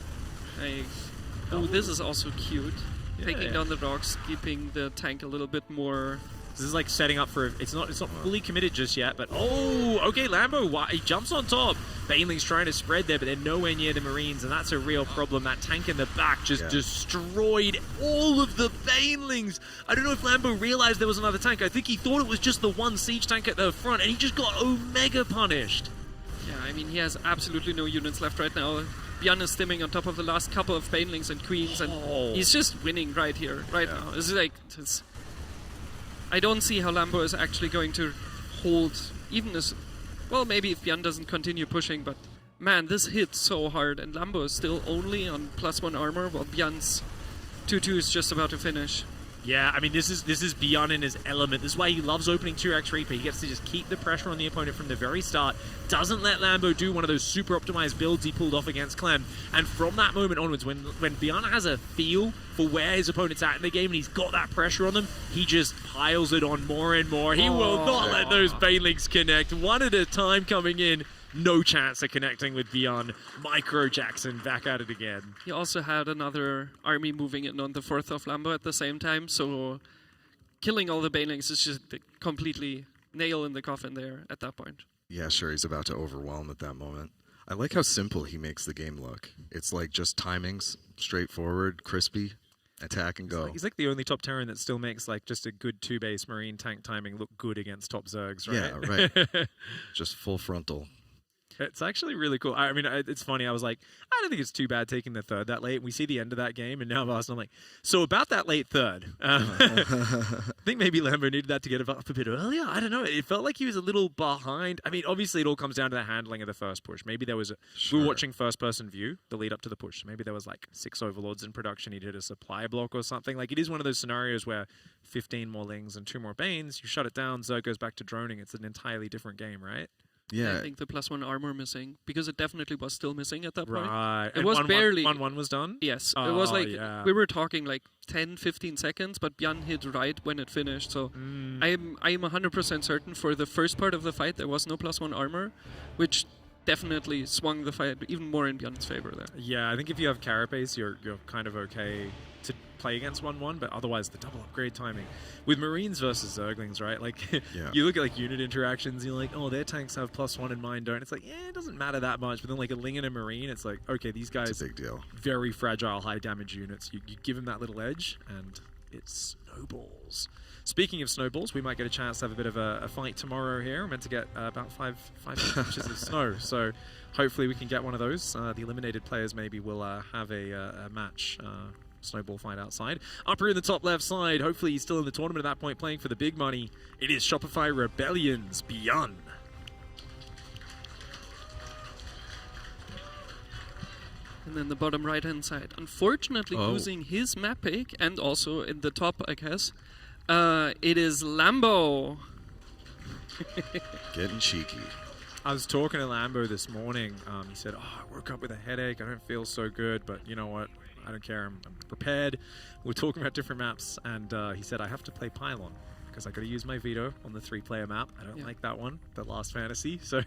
Oh, this is also cute. Yeah. Taking down the dogs, keeping the tank a little bit more... This is like setting up for... It's not fully committed just yet, but... Oh, okay, Lambo, he jumps on top. Baneling's trying to spread there, but they're nowhere near the Marines, and that's a real problem. That tank in the back just destroyed all of the Banelings. I don't know if Lambo realized there was another tank. I think he thought it was just the one siege tank at the front, and he just got Omega punished. Yeah, I mean, he has absolutely no units left right now. Bjorn is stimming on top of the last couple of Banelings and Queens, and he's just winning right here, right now. It's like... I don't see how Lambo is actually going to hold, even as... Well, maybe if Bjorn doesn't continue pushing, but... Man, this hit so hard, and Lambo is still only on +1 armor, while Bjorn's 2-2 is just about to finish. Yeah, I mean, this is Beyond in his element. This is why he loves opening 2x Reaper. He gets to just keep the pressure on the opponent from the very start. Doesn't let Lambo do one of those super optimized builds he pulled off against Clem. And from that moment onwards, when Beyond has a feel for where his opponent's at in the game and he's got that pressure on them, he just piles it on more and more. He will not let those Banelings connect. One at a time coming in. No chance of connecting with Beyond. Micro Jackson back at it again. He also had another army moving in on the 4th of Lambo at the same time, so killing all the Banelings is just a completely nail in the coffin there at that point. Yeah, sure, he's about to overwhelm at that moment. I like how simple he makes the game look. It's like just timings, straightforward, crispy, attack and go. He's like the only top Terran that still makes like just a good 2-base Marine tank timing look good against top Zergs, right? Yeah, right. Just full frontal. It's actually really cool. I mean, it's funny. I was like, I don't think it's too bad taking the third that late. We see the end of that game, and now I'm like, so about that late third. I think maybe Lambo needed that to get up a bit earlier. I don't know. It felt like he was a little behind. I mean, obviously, it all comes down to the handling of the first push. Maybe there was we were watching first-person view, the lead up to the push. Maybe there was like 6 overlords in production. He did a supply block or something. Like, it is one of those scenarios where 15 more Lings and 2 more Banes, you shut it down, Zerg goes back to droning. It's an entirely different game, right? Yeah. I think the +1 armor missing, because it definitely was still missing at that point. Right. It was barely... 1-1 was done? Yes. It was like, we were talking like 10, 15 seconds, but Bjorn hit right when it finished. So I am 100% certain for the first part of the fight, there was no +1 armor, which definitely swung the fight even more in Bjorn's favor there. Yeah, I think if you have Carapace, you're kind of okay to play against 1-1, but otherwise the double upgrade timing. With Marines versus Zerglings, right? Like, you look at like unit interactions, you're like, oh, their tanks have +1 and mine don't. It's like, yeah, it doesn't matter that much. But then like a Ling and a Marine, it's like, okay, these guys, it's a big deal. Very fragile, high damage units. You give them that little edge, and it snowballs. Speaking of snowballs, we might get a chance to have a bit of a fight tomorrow here. We're meant to get about 5 inches of snow, so hopefully we can get one of those. The eliminated players maybe will have a match. Snowball fight outside. Up here in the top left side, hopefully he's still in the tournament at that point playing for the big money. It is Shopify Rebellion's Beyond. And then the bottom right hand side. Unfortunately losing his map pick, and also in the top, I guess, it is Lambo. Getting cheeky. I was talking to Lambo this morning. He said, oh, I woke up with a headache. I don't feel so good, but you know what? I don't care. I'm prepared. We're talking about different maps, and he said, I have to play Pylon because I got to use my veto on the 3-player map. I don't like that one, the last fantasy. So,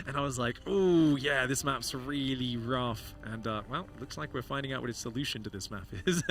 and I was like, oh yeah, this map's really rough. And well, looks like we're finding out what its solution to this map is.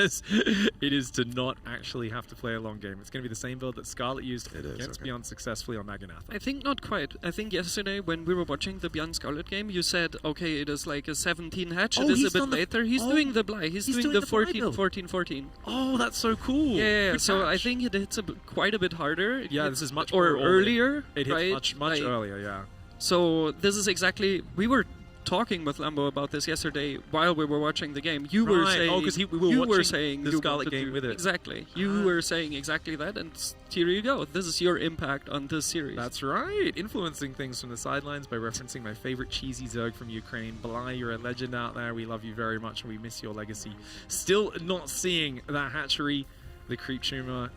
It is to not actually have to play a long game. It's going to be the same build that Scarlett used against Beyond successfully on Maganath. I think not quite. I think yesterday when we were watching the Beyond Scarlet game, you said, okay, it is like a 17 hatch. It is a bit later. He's doing the Bly. He's doing the 14, 14, 14. Oh, that's so cool. Yeah. So I think it hits quite a bit harder. Yeah, this is much more earlier. It right? hits much earlier, yeah. So this is exactly... We were talking with Lambo about this yesterday while we were watching the game. You were saying... because we were saying the you Scarlet game with it. Exactly. You were saying exactly that, and here you go. This is your impact on this series. That's right. Influencing things from the sidelines by referencing my favorite cheesy Zerg from Ukraine. Bly, you're a legend out there. We love you very much, and we miss your legacy. Still not seeing that hatchery. The creep tumor.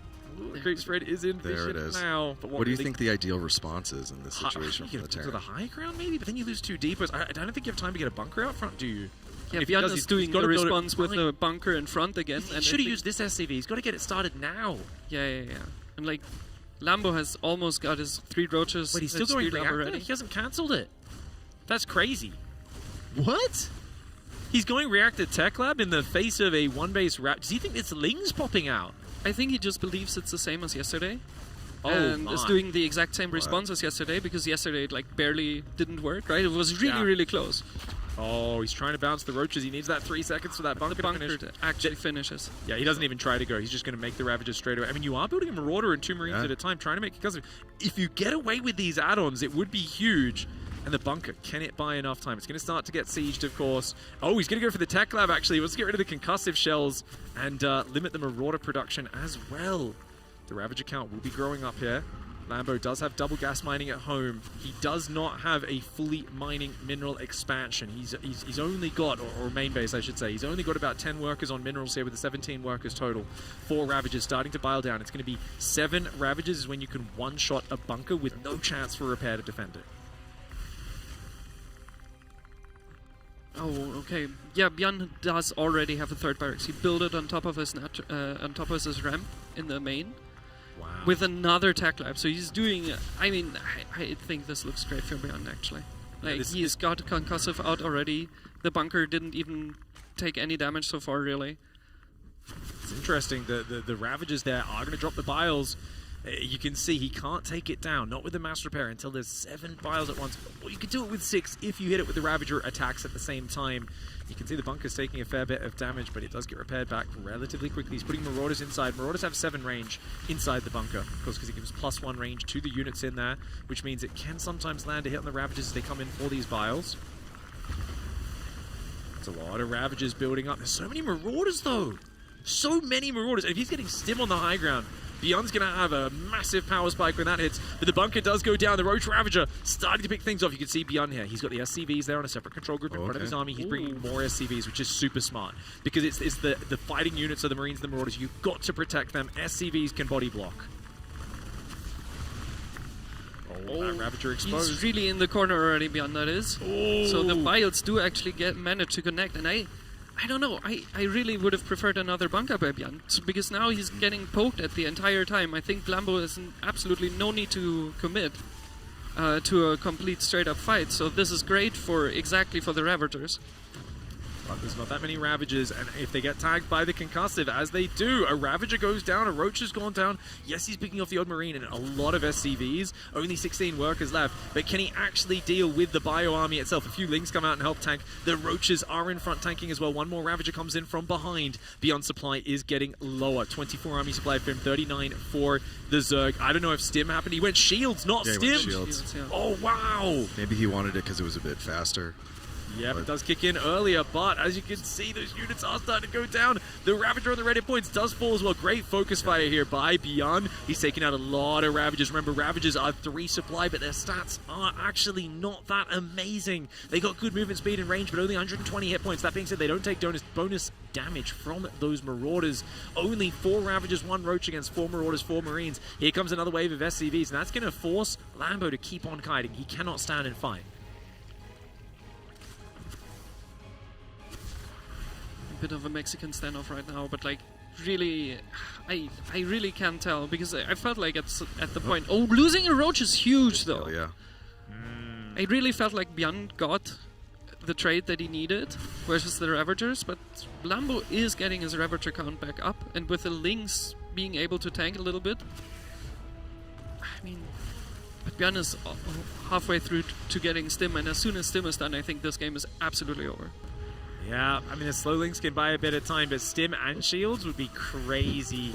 The creep spread is in vision now. But what do you think the ideal response is in this situation from the Terran? To the high ground, maybe? But then you lose 2 deepers. I don't think you have time to get a bunker out front, do you? Yeah, Beyond is doing the response with a bunker in front again. He should have used this SCV. He's got to get it started now. Yeah. And like, Lambo has almost got his 3 roaches. But he's still going reactor? He hasn't cancelled it. That's crazy. What? He's going reactor tech lab in the face of a 1-base rat. Does he think it's Lings popping out? I think he just believes it's the same as yesterday. Oh, and is doing the exact same response as yesterday, because yesterday it like barely didn't work, right? It was really close. Oh, he's trying to bounce the roaches. He needs that 3 seconds for that bunker to finish. Actually finishes. Yeah, he doesn't even try to go. He's just going to make the Ravagers straight away. I mean, you are building a Marauder and 2 Marines at a time, trying to make it custom. If you get away with these add-ons, it would be huge. And the bunker, can it buy enough time? It's going to start to get sieged, of course. Oh, he's going to go for the tech lab, actually. He wants to get rid of the concussive shells and limit the Marauder production as well. The Ravager count will be growing up here. Lambo does have double gas mining at home. He does not have a fully mining mineral expansion. He's only got, or main base I should say, he's only got about 10 workers on minerals here with the 17 workers total. 4 Ravagers starting to bile down. It's going to be 7 Ravagers is when you can one-shot a bunker with no chance for repair to defend it. Oh, okay. Yeah, Björn does already have a 3rd barracks. He built it on top of his ramp in the main. Wow. With another tech lab. So he's doing... I mean, I think this looks great for Björn, actually. Like, he's got concussive out already. The bunker didn't even take any damage so far, really. It's interesting. The Ravagers there are going to drop the biles. You can see he can't take it down, not with the mass repair, until there's 7 biles at once. Well, you can do it with 6 if you hit it with the Ravager attacks at the same time. You can see the bunker's taking a fair bit of damage, but it does get repaired back relatively quickly. He's putting Marauders inside. Marauders have 7 range inside the bunker, of course, because it gives +1 range to the units in there, which means it can sometimes land a hit on the Ravagers as they come in for these biles. It's a lot of Ravagers building up. There's so many Marauders, though. So many Marauders. If he's getting stim on the high ground, Beyond's going to have a massive power spike when that hits, but the bunker does go down. The Roach Ravager starting to pick things off. You can see Beyond here. He's got the SCVs there on a separate control group in front of his army. He's bringing more SCVs, which is super smart, because it's the fighting units of the Marines and the Marauders. You've got to protect them. SCVs can body block. Oh, that Ravager exposed. He's really in the corner already, Beyond, that is. Oh. So the Biles do actually manage to connect, and I don't know, I really would have preferred another bunker by Björn, because now he's getting poked at the entire time. I think Lambo has absolutely no need to commit to a complete straight-up fight, so this is great for the Ravagers. But there's not that many Ravagers, and if they get tagged by the concussive, as they do, a Ravager goes down, a Roach has gone down. Yes, he's picking off the odd Marine and a lot of SCVs. Only 16 workers left, but can he actually deal with the Bio Army itself? A few Lings come out and help tank. The Roaches are in front tanking as well. One more Ravager comes in from behind. Beyond supply is getting lower. 24 army supply for him, 39 for the Zerg. I don't know if Stim happened. He went Shields, not Stim. Shields. Yeah. Oh, wow. Maybe he wanted it because it was a bit faster. Yeah, it does kick in earlier, but as you can see, those units are starting to go down. The Ravager on the red hit points does fall as well. Great focus fire here by Beyond. He's taking out a lot of Ravagers. Remember, Ravagers are 3 supply, but their stats are actually not that amazing. They got good movement speed and range, but only 120 hit points. That being said, they don't take bonus damage from those Marauders. Only 4 Ravagers, 1 Roach against 4 Marauders, 4 Marines. Here comes another wave of SCVs, and that's going to force Lambo to keep on kiting. He cannot stand and fight. Bit of a Mexican standoff right now, but like really, I really can't tell because I felt like at the point. Oh, losing a roach is huge though. Yeah. I really felt like Bjorn got the trade that he needed versus the Ravagers, but Lambo is getting his Ravager count back up, and with the Lynx being able to tank a little bit, I mean, but Bjorn is halfway through to getting Stim, and as soon as Stim is done, I think this game is absolutely over. Yeah, I mean, the slow links can buy a bit of time, but Stim and Shields would be crazy.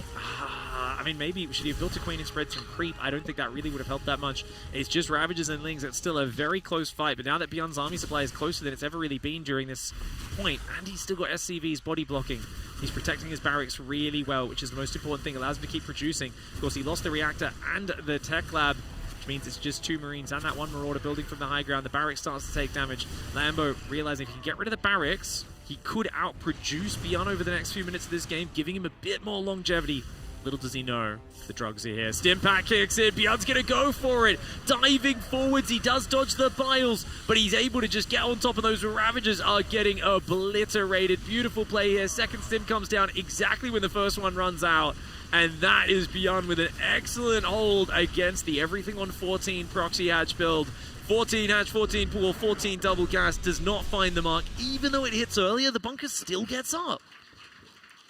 I mean, maybe should he have built a Queen and spread some creep? I don't think that really would have helped that much. It's just Ravagers and Lings. It's still a very close fight, but now that Beyond's army supply is closer than it's ever really been during this point, and he's still got SCV's body blocking. He's protecting his barracks really well, which is the most important thing. Allows him to keep producing. Of course, he lost the reactor and the tech lab, which means it's just 2 Marines and that 1 Marauder building from the high ground. The barracks starts to take damage. Lambo realizing if he can get rid of the barracks, he could outproduce Beyond over the next few minutes of this game, giving him a bit more longevity. Little does he know, the drugs are here. Stimpak kicks in, Beyond's gonna go for it. Diving forwards, he does dodge the biles, but he's able to just get on top of those. Ravagers are getting obliterated. Beautiful play here. Second stim comes down exactly when the first one runs out. And that is Beyond with an excellent hold against the everything on 14 proxy hatch build. 14 hatch, 14 pool, 14 double gas, does not find the mark. Even though it hits earlier, the bunker still gets up.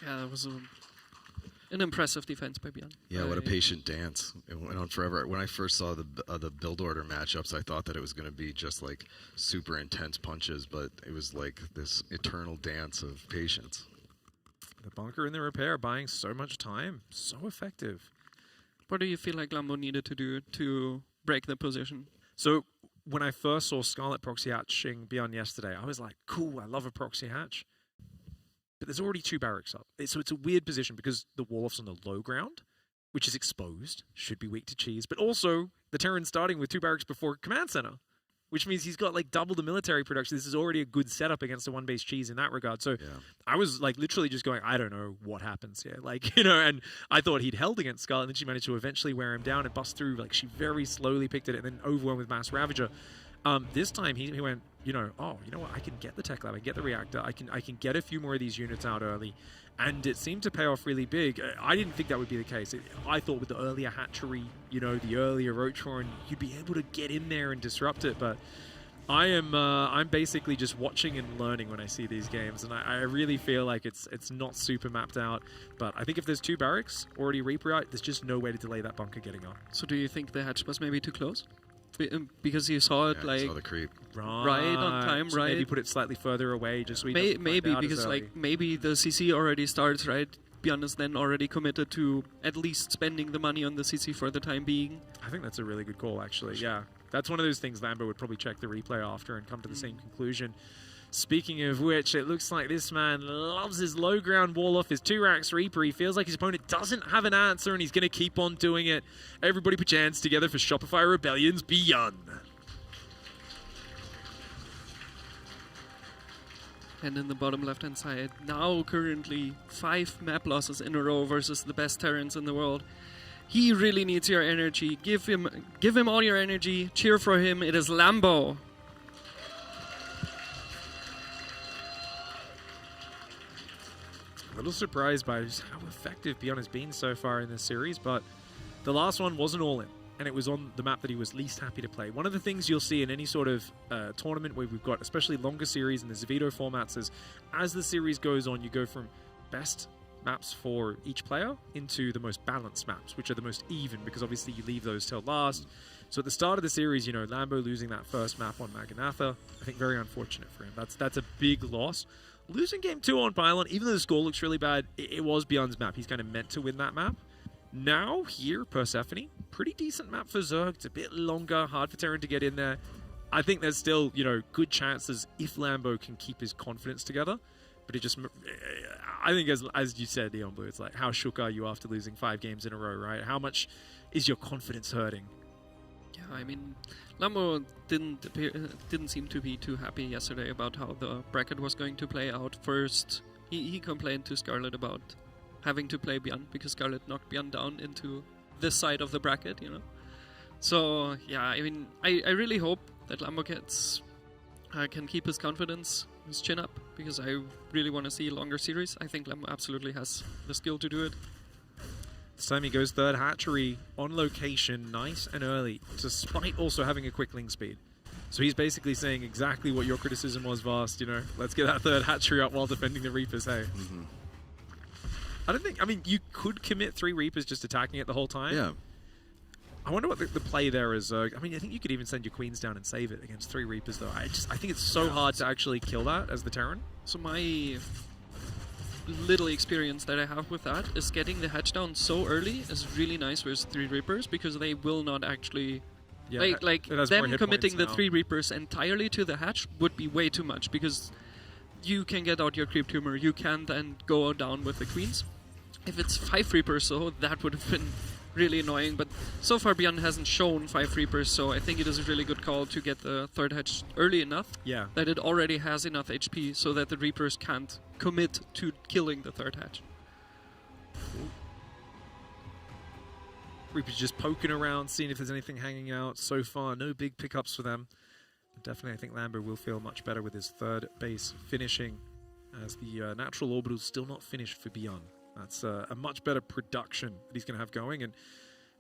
Yeah, that was an impressive defense by Bjorn. Yeah, what a patient dance. It went on forever. When I first saw the build order matchups, I thought that it was going to be just like super intense punches, but it was like this eternal dance of patience. The bunker and the repair buying so much time. So effective. What do you feel like Lambo needed to do to break the position? So when I first saw Scarlett proxy hatching Beyond yesterday, I was like, cool, I love a proxy hatch. But there's already 2 barracks up. So it's a weird position because the Woloff's on the low ground, which is exposed, should be weak to cheese. But also, the Terran's starting with 2 barracks before command center, which means he's got like double the military production. This is already a good setup against a 1-base cheese in that regard. So yeah. I was like literally just going, I don't know what happens here. Like, and I thought he'd held against Scarlett, and then she managed to eventually wear him down and bust through. Like, she very slowly picked it and then overwhelmed with Mass Ravager. This time he went, oh, you know what? I can get the tech lab, I can get the reactor, I can get a few more of these units out early, and it seemed to pay off really big. I didn't think that would be the case. I thought with the earlier hatchery, the earlier roach horn, you'd be able to get in there and disrupt it. But I'm basically just watching and learning when I see these games, and I really feel like it's not super mapped out. But I think if there's 2 barracks already Reaper out, there's just no way to delay that bunker getting up. So do you think the hatch was maybe too close? Because you saw it saw the creep. Right on time, so right? Maybe put it slightly further away, just so maybe because maybe the CC already starts, right? Bjorn is then already committed to at least spending the money on the CC for the time being. I think that's a really good call, actually. Yeah, that's one of those things Lambo would probably check the replay after and come to the same conclusion. Speaking of which, it looks like this man loves his low ground wall off his 2 racks Reaper. He feels like his opponent doesn't have an answer, and he's going to keep on doing it. Everybody put your hands together for Shopify Rebellion's Beyond. And in the bottom left-hand side, now currently 5 map losses in a row versus the best Terrans in the world. He really needs your energy. Give him all your energy. Cheer for him. It is Lambo. A little surprised by just how effective Beyond has been so far in this series, but the last one wasn't all in, and it was on the map that he was least happy to play. One of the things you'll see in any sort of tournament where we've got especially longer series and the Zavito formats is as the series goes on, you go from best maps for each player into the most balanced maps, which are the most even, because obviously you leave those till last. So at the start of the series, Lambo losing that first map on Maganatha, I think very unfortunate for him. That's a big loss. Losing game 2 on Pylon, even though the score looks really bad, it was Beyond's map. He's kind of meant to win that map. Now, here, Persephone, pretty decent map for Zerg. It's a bit longer, hard for Terran to get in there. I think there's still, good chances if Lambo can keep his confidence together. But it just, I think as you said, Neon Blue, it's like, how shook are you after losing 5 games in a row, right? How much is your confidence hurting? Yeah, I mean, Lambo didn't seem to be too happy yesterday about how the bracket was going to play out. First, he complained to Scarlett about having to play Beyond because Scarlett knocked Beyond down into this side of the bracket, So, yeah, I mean, I really hope that Lambo can keep his confidence, his chin up, because I really want to see a longer series. I think Lambo absolutely has the skill to do it. This time he goes third hatchery on location, nice and early, despite also having a quick link speed. So he's basically saying exactly what your criticism was, Vast, you know, let's get that third hatchery up while defending the Reapers, hey. I mean, you could commit 3 Reapers just attacking it the whole time. Yeah. I wonder what the play there is. I mean, I think you could even send your Queens down and save it against 3 Reapers, though. I think it's so hard to actually kill that as the Terran. So my little experience that I have with that is getting the hatch down so early is really nice versus 3 Reapers, because they will not actually... Yeah, like it has more them hit committing points the now. 3 Reapers entirely to the hatch would be way too much, because you can get out your creep tumor, you can then go down with the Queens. If it's 5 Reapers, so that would have been really annoying, but so far Beyond hasn't shown 5 Reapers, so I think it is a really good call to get the third hatch early enough that it already has enough HP so that the Reapers can't commit to killing the third hatch. Reapers just poking around, seeing if there's anything hanging out. So far, no big pickups for them. Definitely, I think Lambo will feel much better with his third base finishing, as the natural orbital's still not finished for Beyond. That's a much better production that he's going to have going. And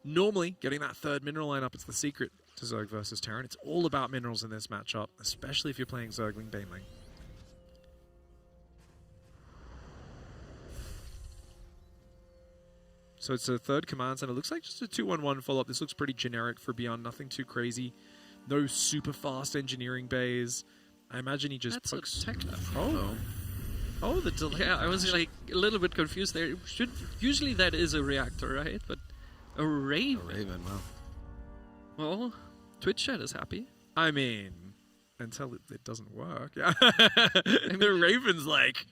normally, getting that third mineral line up, it's the secret to Zerg versus Terran. It's all about minerals in this matchup, especially if you're playing Zergling Baneling. So it's a third command center. It looks like just a 2-1-1 follow-up. This looks pretty generic for Beyond. Nothing too crazy. No super fast engineering bays. I imagine he just pokes... That's a tech left. Oh, the delay. Yeah, I was like a little bit confused there. Usually that is a reactor, right? But a Raven. A Raven, wow. Well, Twitch chat is happy. I mean, until it doesn't work. The Raven's like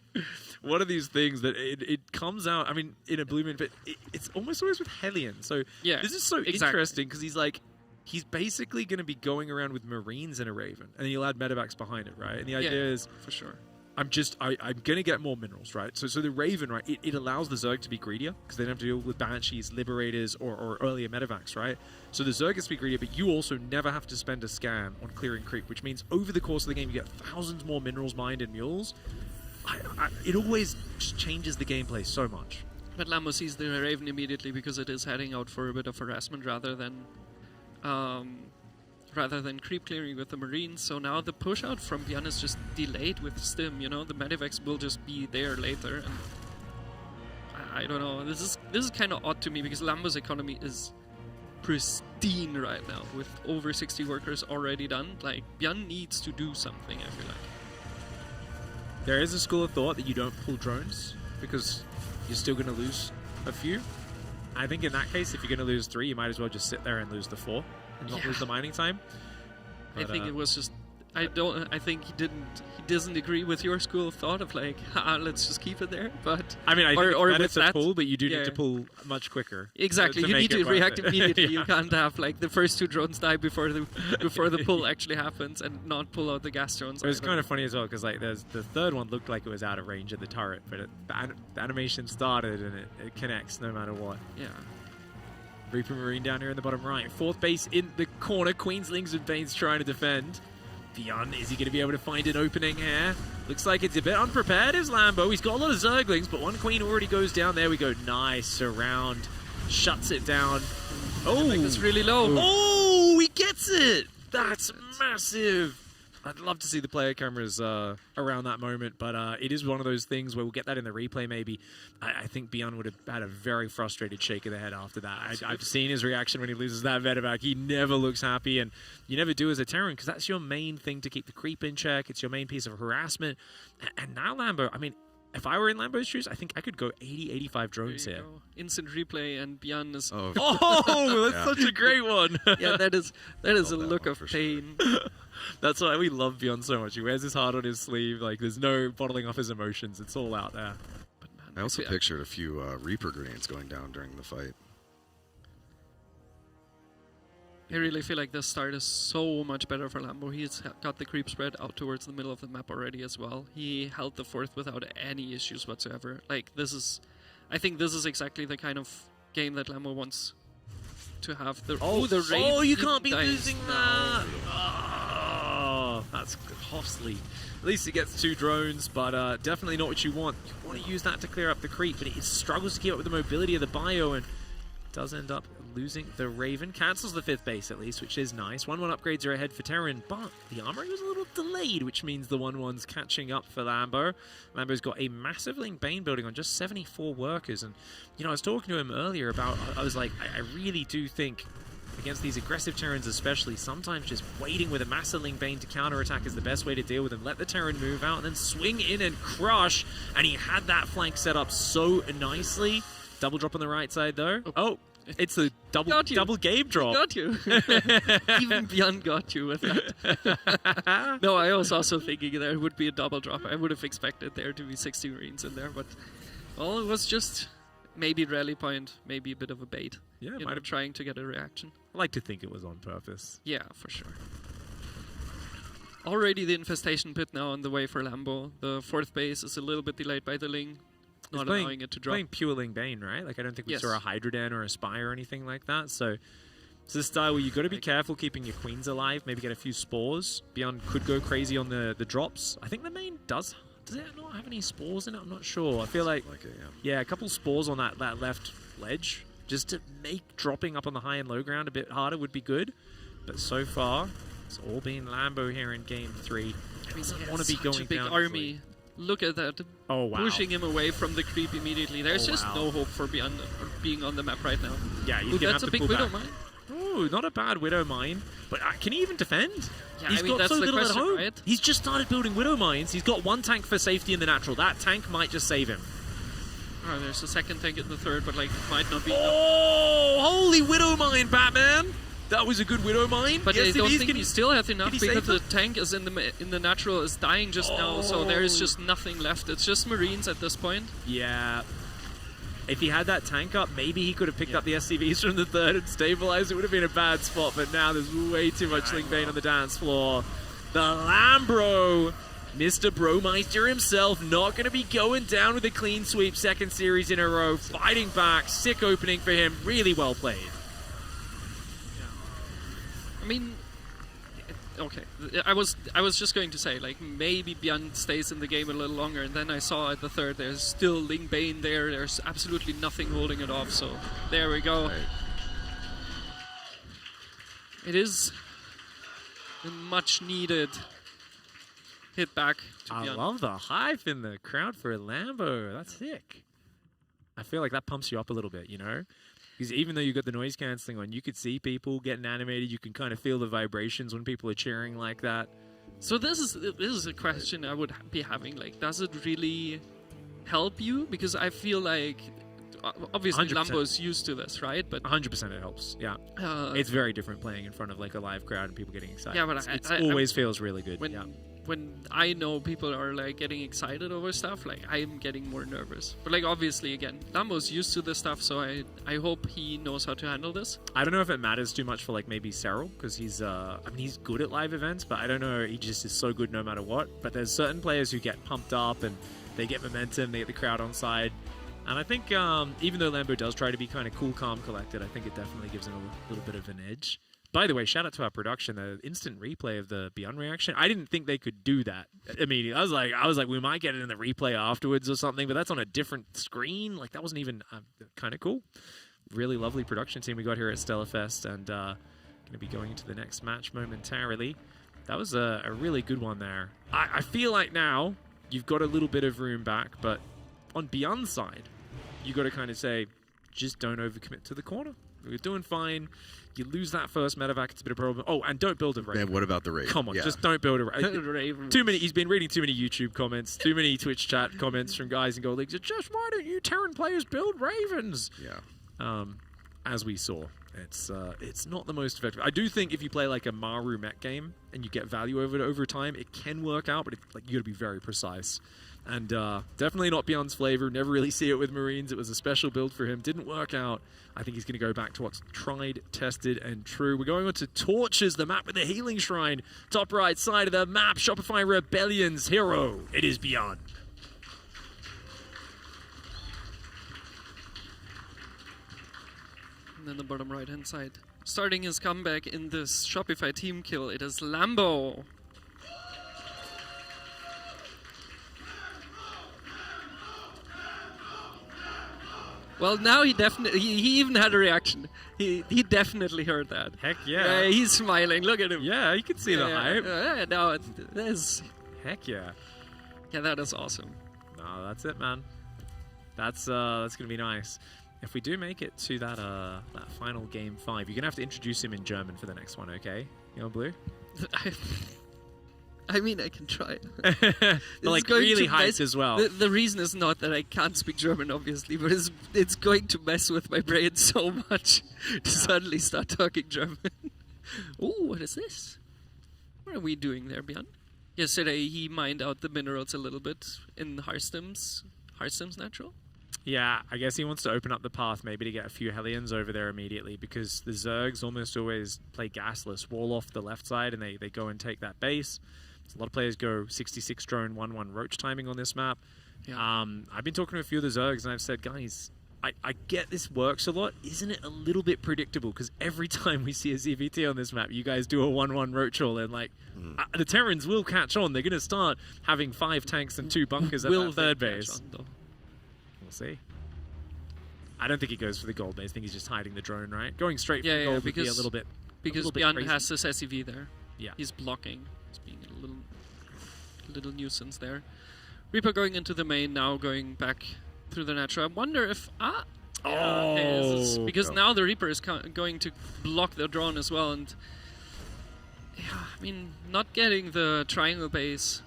one of these things that it comes out, I mean, in a blue moon, but it's almost always with Hellion. So yeah, this is so interesting because he's basically going to be going around with Marines in a Raven, and then you'll add medevacs behind it, right? And the idea is, for sure, I'm going to get more minerals, right? So the Raven, right, it allows the Zerg to be greedier because they don't have to deal with Banshees, Liberators, or earlier medevacs, right? So the Zerg gets to be greedier, but you also never have to spend a scan on clearing creep, which means over the course of the game you get thousands more minerals mined in mules. It always just changes the gameplay so much. But Lambo sees the Raven immediately because it is heading out for a bit of harassment rather than creep clearing with the Marines. So now the push out from Beyond is just delayed with Stim, you know, the medevacs will just be there later. And I don't know, this is kind of odd to me because Lambo's economy is pristine right now with over 60 workers already done. Like, Beyond needs to do something, I feel like. There is a school of thought that you don't pull drones because you're still going to lose a few. I think in that case, if you're going to lose 3, you might as well just sit there and lose the 4 and not lose the mining time. But, I think it was just... I think he doesn't agree with your school of thought of like, let's just keep it there. But I mean, I think it's a pull, but you do yeah. need to pull much quicker. Exactly, you need to react immediately. You can't have like the first 2 drones die before the pull actually happens, and not pull out the gas drones. It was kind of funny as well because like the third one looked like it was out of range of the turret, but the animation started and it connects no matter what. Yeah. Reaper Marine down here in the bottom right. 4th base in the corner. Queenslings and Banes trying to defend. Beyond, is he going to be able to find an opening here? Looks like it's a bit unprepared as Lambo. He's got a lot of Zerglings, but one Queen already goes down. There we go. Nice. Surround. Shuts it down. Oh! It's really low. Oh! He gets it! That's massive! I'd love to see the player cameras around that moment, but it is one of those things where we'll get that in the replay maybe. I think Beyond would have had a very frustrated shake of the head after that. I've seen his reaction when he loses that medevac. He never looks happy, and you never do as a Terran, because that's your main thing to keep the creep in check. It's your main piece of harassment. And now Lambo, I mean, if I were in Lambo's shoes, I think I could go 80, 85 drones here. Instant replay, and Beyond is... Oh, that's such a great one. Yeah, that is a look of pain. Sure. That's why we love Beyond so much. He wears his heart on his sleeve. Like, there's no bottling off his emotions. It's all out there. But man, I also pictured a few Reaper grenades going down during the fight. I really feel like this start is so much better for Lambo. He's got the creep spread out towards the middle of the map already as well. He held the 4th without any issues whatsoever. Like, I think this is exactly the kind of game that Lambo wants to have. The Raven. Oh, you can't be losing that! Oh. That's costly. At least it gets 2 drones, but definitely not what you want. You want to use that to clear up the creep, but it struggles to keep up with the mobility of the bio and does end up losing the Raven. Cancels the 5th base at least, which is nice. 1-1 upgrades are ahead for Terran, but the armory was a little delayed, which means the 1-1's catching up for Lambo. Lambo's got a massive Link Bane building on just 74 workers, and you know, I was talking to him earlier about, I was like, I really do think against these aggressive Terrans especially, sometimes just waiting with a massive Link Bane to counterattack is the best way to deal with them. Let the Terran move out and then swing in and crush, and he had that flank set up so nicely. Double drop on the right side though. Oh, it's a double game drop. Got you. Even Beyond got you with that. No, I was also thinking there would be a double drop. I would have expected there to be 60 Marines in there, but well, it was just maybe rally point, maybe a bit of a bait. Yeah, might have trying to get a reaction. I like to think it was on purpose. Yeah, for sure. Already the infestation pit now on the way for Lambo. The 4th base is a little bit delayed by the Ling. Not allowing it to drop. Playing pure Ling Bane, right? Like, I don't think we Yes. saw a Hydrodan or a Spire or anything like that. So it's this style where you got to be careful keeping your queens alive. Maybe get a few spores. Beyond could go crazy on the drops. I think the main does it not have any spores in it? I'm not sure. I feel like it, yeah, a couple spores on that left ledge just to make dropping up on the high and low ground a bit harder would be good. But so far, it's all been Lambo here in game 3. I mean, want to be such going a big down army. Look at that. Oh, wow. Pushing him away from the creep immediately. There's just no hope for Beyond being on the map right now. Yeah, Ooh, that's a big Widow mine. Ooh, not a bad Widow mine. But can he even defend? Yeah, He's I mean, got that's so the little question, at home. right? He's just started building Widow mines. He's got 1 tank for safety in the natural. That tank might just save him. Oh, there's a 2nd tank in the 3rd, but like might not be enough. Oh, holy Widow mine, Batman! That was a good Widow mine. But yes, I don't think he still has enough he because save the tank is in the natural is dying just now, so there is just nothing left. It's just Marines at this point. Yeah. If he had that tank up, maybe he could have picked up the SCVs from the 3rd and stabilized. It would have been a bad spot, but now there's way too much Link Bane on the dance floor. The Lambro, Mr. Bromeister himself, not going to be going down with a clean sweep 2nd series in a row. Fighting back, sick opening for him. Really well played. I mean, okay. I was just going to say, like, maybe Beyond stays in the game a little longer, and then I saw at the 3rd there's still Ling Bane there. There's absolutely nothing holding it off, so there we go. Right. It is a much needed hit back to I Beyond. love the hype in the crowd for Lambo. That's sick. I feel like that pumps you up a little bit, you know? Because even though you got the noise cancelling on, you could see people getting animated. You can kind of feel the vibrations when people are cheering like that. So this is a question I would be having. Like, does it really help you? Because I feel like obviously 100%. Lambo is used to this, right? But 100% it helps. Yeah, it's very different playing in front of like a live crowd and people getting excited. Yeah, but it always feels really good. When I know people are like getting excited over stuff, like I'm getting more nervous. But like obviously again, Lambo's used to this stuff, so I hope he knows how to handle this. I don't know if it matters too much for like maybe Cyril, because he's he's good at live events, but I don't know, he just is so good no matter what. But there's certain players who get pumped up and they get momentum, they get the crowd on side. And I think even though Lambo does try to be kind of cool, calm, collected, I think it definitely gives him a little bit of an edge. By the way, shout out to our production, the instant replay of the Beyond reaction. I didn't think they could do that immediately. I was like, we might get it in the replay afterwards or something, but that's on a different screen. Like, that wasn't even kind of cool. Really lovely production team we got here at Stellarfest, and going to be going into the next match momentarily. That was a really good one there. I feel like now you've got a little bit of room back, but on Beyond's side, you got to kind of say, just don't overcommit to the corner. We're doing fine. You lose that first medevac, it's a bit of a problem. Oh, and don't build a Raven. Man, what about the Raven? Come on, Yeah. just don't build a Raven. Too many. He's been reading too many YouTube comments, too many Twitch chat comments from guys in Gold Leagues. Just why don't you Terran players build Ravens? Yeah. As we saw, it's not the most effective. I do think if you play like a Maru mech game and you get value over time, it can work out, but like you got to be very precise. And definitely not Beyond's flavor. Never really see it with Marines. It was a special build for him. Didn't work out. I think he's going to go back to what's tried, tested, and true. We're going on to Torches, the map with the Healing Shrine. Top right side of the map, Shopify Rebellion's hero. It is Beyond. And then the bottom right hand side. Starting his comeback in this Shopify team kill, it is Lambo. Well, now he definitely he even had a reaction. He definitely heard that. Heck yeah. He's smiling. Look at him. Yeah, you can see the hype. No, that's Heck yeah. yeah, that is awesome. No, that's it, man. That's gonna be nice. If we do make it to that final game 5, you're gonna have to introduce him in German for the next one, okay? You know, Blue? I mean, I can try. But like really hyped as well. The reason is not that I can't speak German, obviously, but it's going to mess with my brain so much to suddenly start talking German. Ooh, what is this? What are we doing there, Björn? Yesterday he mined out the minerals a little bit in Harstem's natural. Yeah, I guess he wants to open up the path maybe to get a few Hellions over there immediately, because the Zergs almost always play gasless, wall off the left side, and they go and take that base. So a lot of players go 66 drone, 1-1 roach timing on this map. Yeah. I've been talking to a few of the Zergs, and I've said, guys, I get this works a lot. Isn't it a little bit predictable? Because every time we see a ZVT on this map, you guys do a 1-1 roach haul, and like the Terrans will catch on. They're going to start having 5 tanks and 2 bunkers at that third base. We'll see. I don't think he goes for the gold base. I think he's just hiding the drone, right? Going straight for the gold would be a little bit. Because Björn has this SEV there. Yeah. He's blocking. He's being a little nuisance there. Reaper going into the main now, going back through the natural. I wonder if because now the Reaper is going to block the drone as well, and yeah, I mean, not getting the triangle base.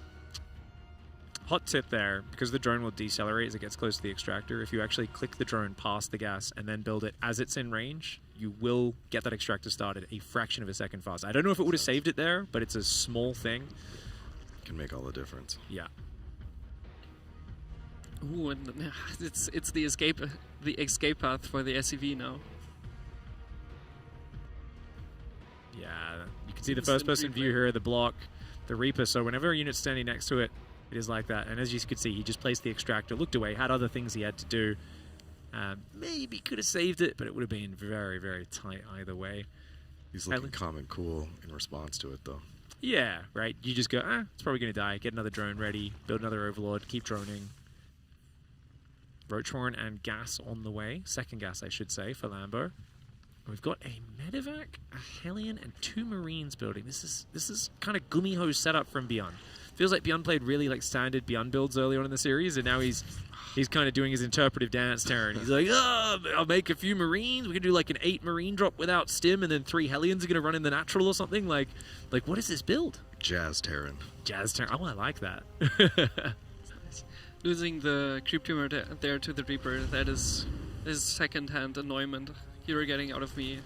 Hot tip there, because the drone will decelerate as it gets close to the extractor. If you actually click the drone past the gas and then build it as it's in range, you will get that extractor started a fraction of a second faster. I don't know if it would have saved it there, but it's a small thing. Can make all the difference. Yeah. Ooh, and it's the escape path for the SEV now. Yeah, you can see the first-person view here of the block, the Reaper. So whenever a unit's standing next to it, it is like that. And as you could see, he just placed the extractor, looked away, had other things he had to do. Maybe could have saved it, but it would have been very, very tight either way. He's looking calm and cool in response to it, though. Yeah, right. You just go, it's probably going to die. Get another drone ready, build another Overlord, keep droning. Roachhorn and gas on the way. Second gas, I should say, for Lambo. We've got a Medivac, a Hellion, and 2 Marines building. This is kind of Gumiho setup from Beyond. Feels like Beyond played really like standard Beyond builds early on in the series, and now he's kind of doing his interpretive dance, Terran. He's like, I'll make a few Marines. We can do like an 8 Marine drop without stim, and then 3 Hellions are going to run in the natural or something. Like what is this build? Jazz Terran. Jazz Terran. Oh, I like that. Losing the creep tumor there to the Reaper, that is second-hand annoyment you're getting out of me.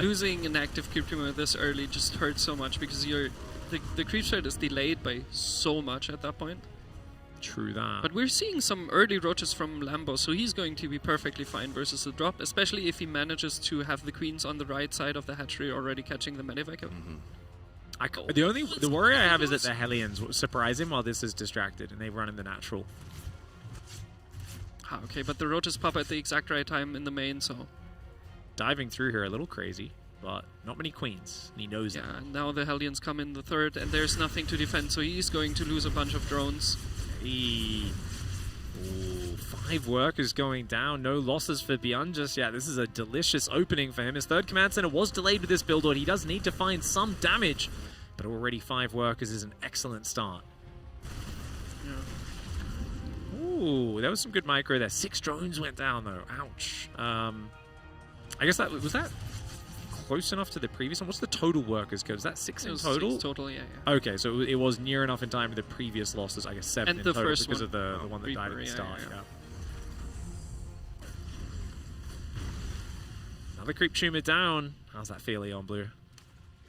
Losing an active creep tumor this early just hurts so much, because the creep threat is delayed by so much at that point. True that. But we're seeing some early roaches from Lambo, so he's going to be perfectly fine versus the drop, especially if he manages to have the queens on the right side of the hatchery already catching the Medivac. The worry I have is that the Hellions will surprise him while this is distracted, and they run in the natural. Okay, but the roaches pop at the exact right time in the main, so... Diving through here a little crazy, but not many queens, and he knows that. Yeah, and now the Hellions come in the third, and there's nothing to defend, so he's going to lose a bunch of drones. 5 workers going down, no losses for Beyond just yet. This is a delicious opening for him. His third command center was delayed with this build order. He does need to find some damage, but already 5 workers is an excellent start. Yeah. Ooh, that was some good micro there. 6 drones went down though. Ouch. I guess that was that close enough to the previous one. What's the total workers code? Is that 6 in total? 6 total, yeah. Okay, so it was near enough in time to the previous losses. I guess 7 and in the total first because one. of the one that Reaper, died at the start. Yeah. Another creep tumor down. How's that feel, Leon Blue?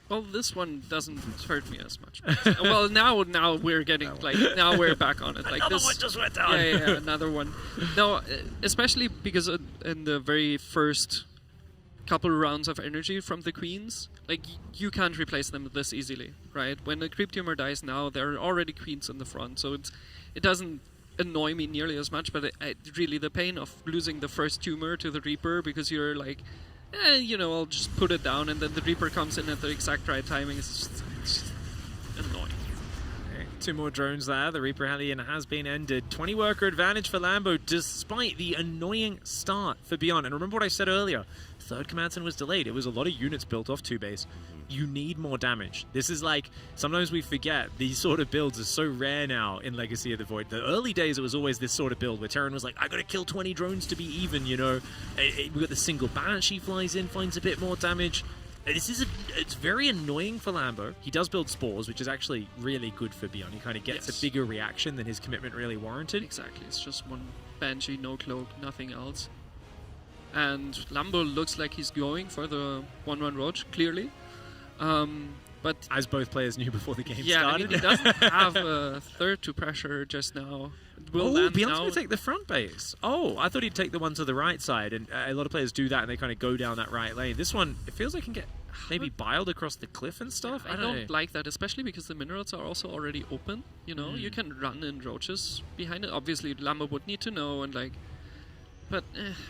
Well, this one doesn't hurt me as much. Well, now we're getting now we're back on it. Like Another this one just went down. Yeah, another one. No, especially because in the very first couple rounds of energy from the queens, like you can't replace them this easily, right? When a creep tumor dies now, there are already queens in the front, so it doesn't annoy me nearly as much. But really, the pain of losing the first tumor to the Reaper because you're like, I'll just put it down, and then the Reaper comes in at the exact right timing. It's just annoying. Okay. 2 more drones there. The Reaper Hellion has been ended. 20 worker advantage for Lambo, despite the annoying start for Beyond. And remember what I said earlier. Third command center was delayed. It was a lot of units built off 2 base. You need more damage. This is like, sometimes we forget these sort of builds are so rare now in Legacy of the Void. The early days, it was always this sort of build where Terran was like, I gotta kill 20 drones to be even, you know. We got the single Banshee flies in, finds a bit more damage. It's very annoying for Lambo. He does build spores, which is actually really good for Beyond. He kind of gets a bigger reaction than his commitment really warranted. Exactly. It's just one Banshee, no cloak, nothing else. And Lambo looks like he's going for the 1-1 Roach, clearly. But as both players knew before the game started. I mean, he doesn't have a third to pressure just now. Beyond's going to take the front base. Oh, I thought he'd take the one to the right side, and a lot of players do that, and they kind of go down that right lane. This one, it feels like it can get maybe biled across the cliff and stuff. I don't like that, especially because the minerals are also already open. You know, you can run in roaches behind it. Obviously, Lambo would need to know, and like... But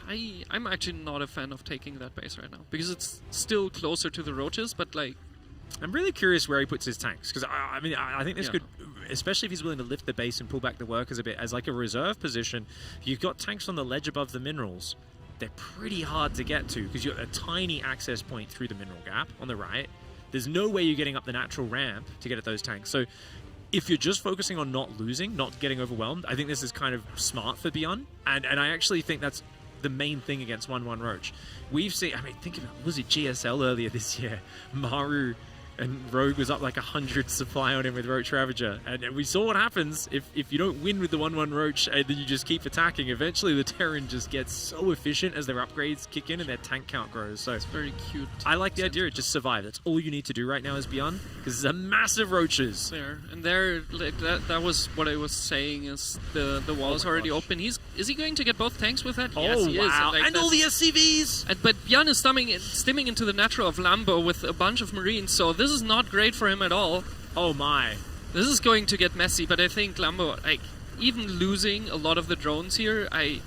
I'm actually not a fan of taking that base right now, because it's still closer to the roaches, but like... I'm really curious where he puts his tanks, because I think this could, especially if he's willing to lift the base and pull back the workers a bit as like a reserve position. You've got tanks on the ledge above the minerals. They're pretty hard to get to because you're at a tiny access point through the mineral gap on the right. There's no way you're getting up the natural ramp to get at those tanks. So if you're just focusing on not losing, not getting overwhelmed, I think this is kind of smart for Beyond. And I actually think that's the main thing against 1-1 Roach. We've seen, I mean, think about, was it GSL earlier this year? Maru and Rogue was up like 100 supply on him with Roach Ravager. And we saw what happens if you don't win with the 1-1 Roach and then you just keep attacking. Eventually the Terran just gets so efficient as their upgrades kick in and their tank count grows. So it's very cute. I like the idea of just survive. That's all you need to do right now as Beyond, because there's a massive Roaches. There. And there, like, that was what I was saying, is the wall is already open. Is he going to get both tanks with that? Yes, he is. Wow. And all the SCVs! But Beyond is stimming into the natural of Lambo with a bunch of Marines, so this is not great for him at all. Oh my. This is going to get messy, but I think Lambo, like, even losing a lot of the drones here, I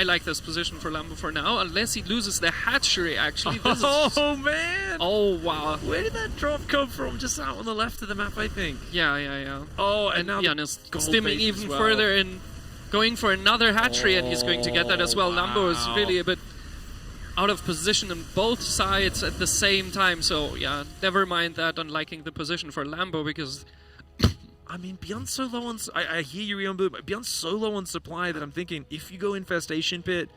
like this position for Lambo for now, unless he loses the hatchery, actually. Oh, man! Oh, wow. Where did that drop come from? Just out on the left of the map, I think. Yeah. Oh, and now Beyond is stimming even further and going for another hatchery, and he's going to get that as well. Wow. Lambo is really a bit out of position on both sides at the same time, so yeah, never mind that on liking the position for Lambo, because I mean, Beyond's so low on... I hear you, Eon Blue, but Beyond's so low on supply that I'm thinking, if you go Infestation Pit,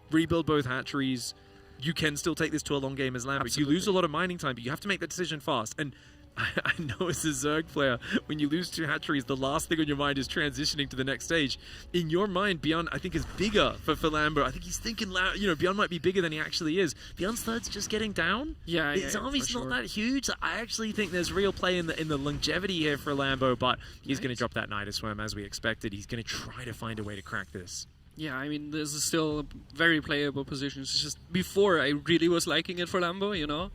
rebuild both hatcheries, you can still take this to a long game as Lambo. Absolutely. You lose a lot of mining time, but you have to make that decision fast. And I know as a Zerg player, when you lose 2 hatcheries, the last thing on your mind is transitioning to the next stage. In your mind, Beyond, I think, is bigger for Lambo. I think he's thinking, Beyond might be bigger than he actually is. Beyond's third's just getting down. Yeah, his army's not that huge. I actually think there's real play in the longevity here for Lambo, but he's going to drop that Night of Swarm as we expected. He's going to try to find a way to crack this. Yeah, I mean, this is still a very playable position. It's just before I really was liking it for Lambo, you know?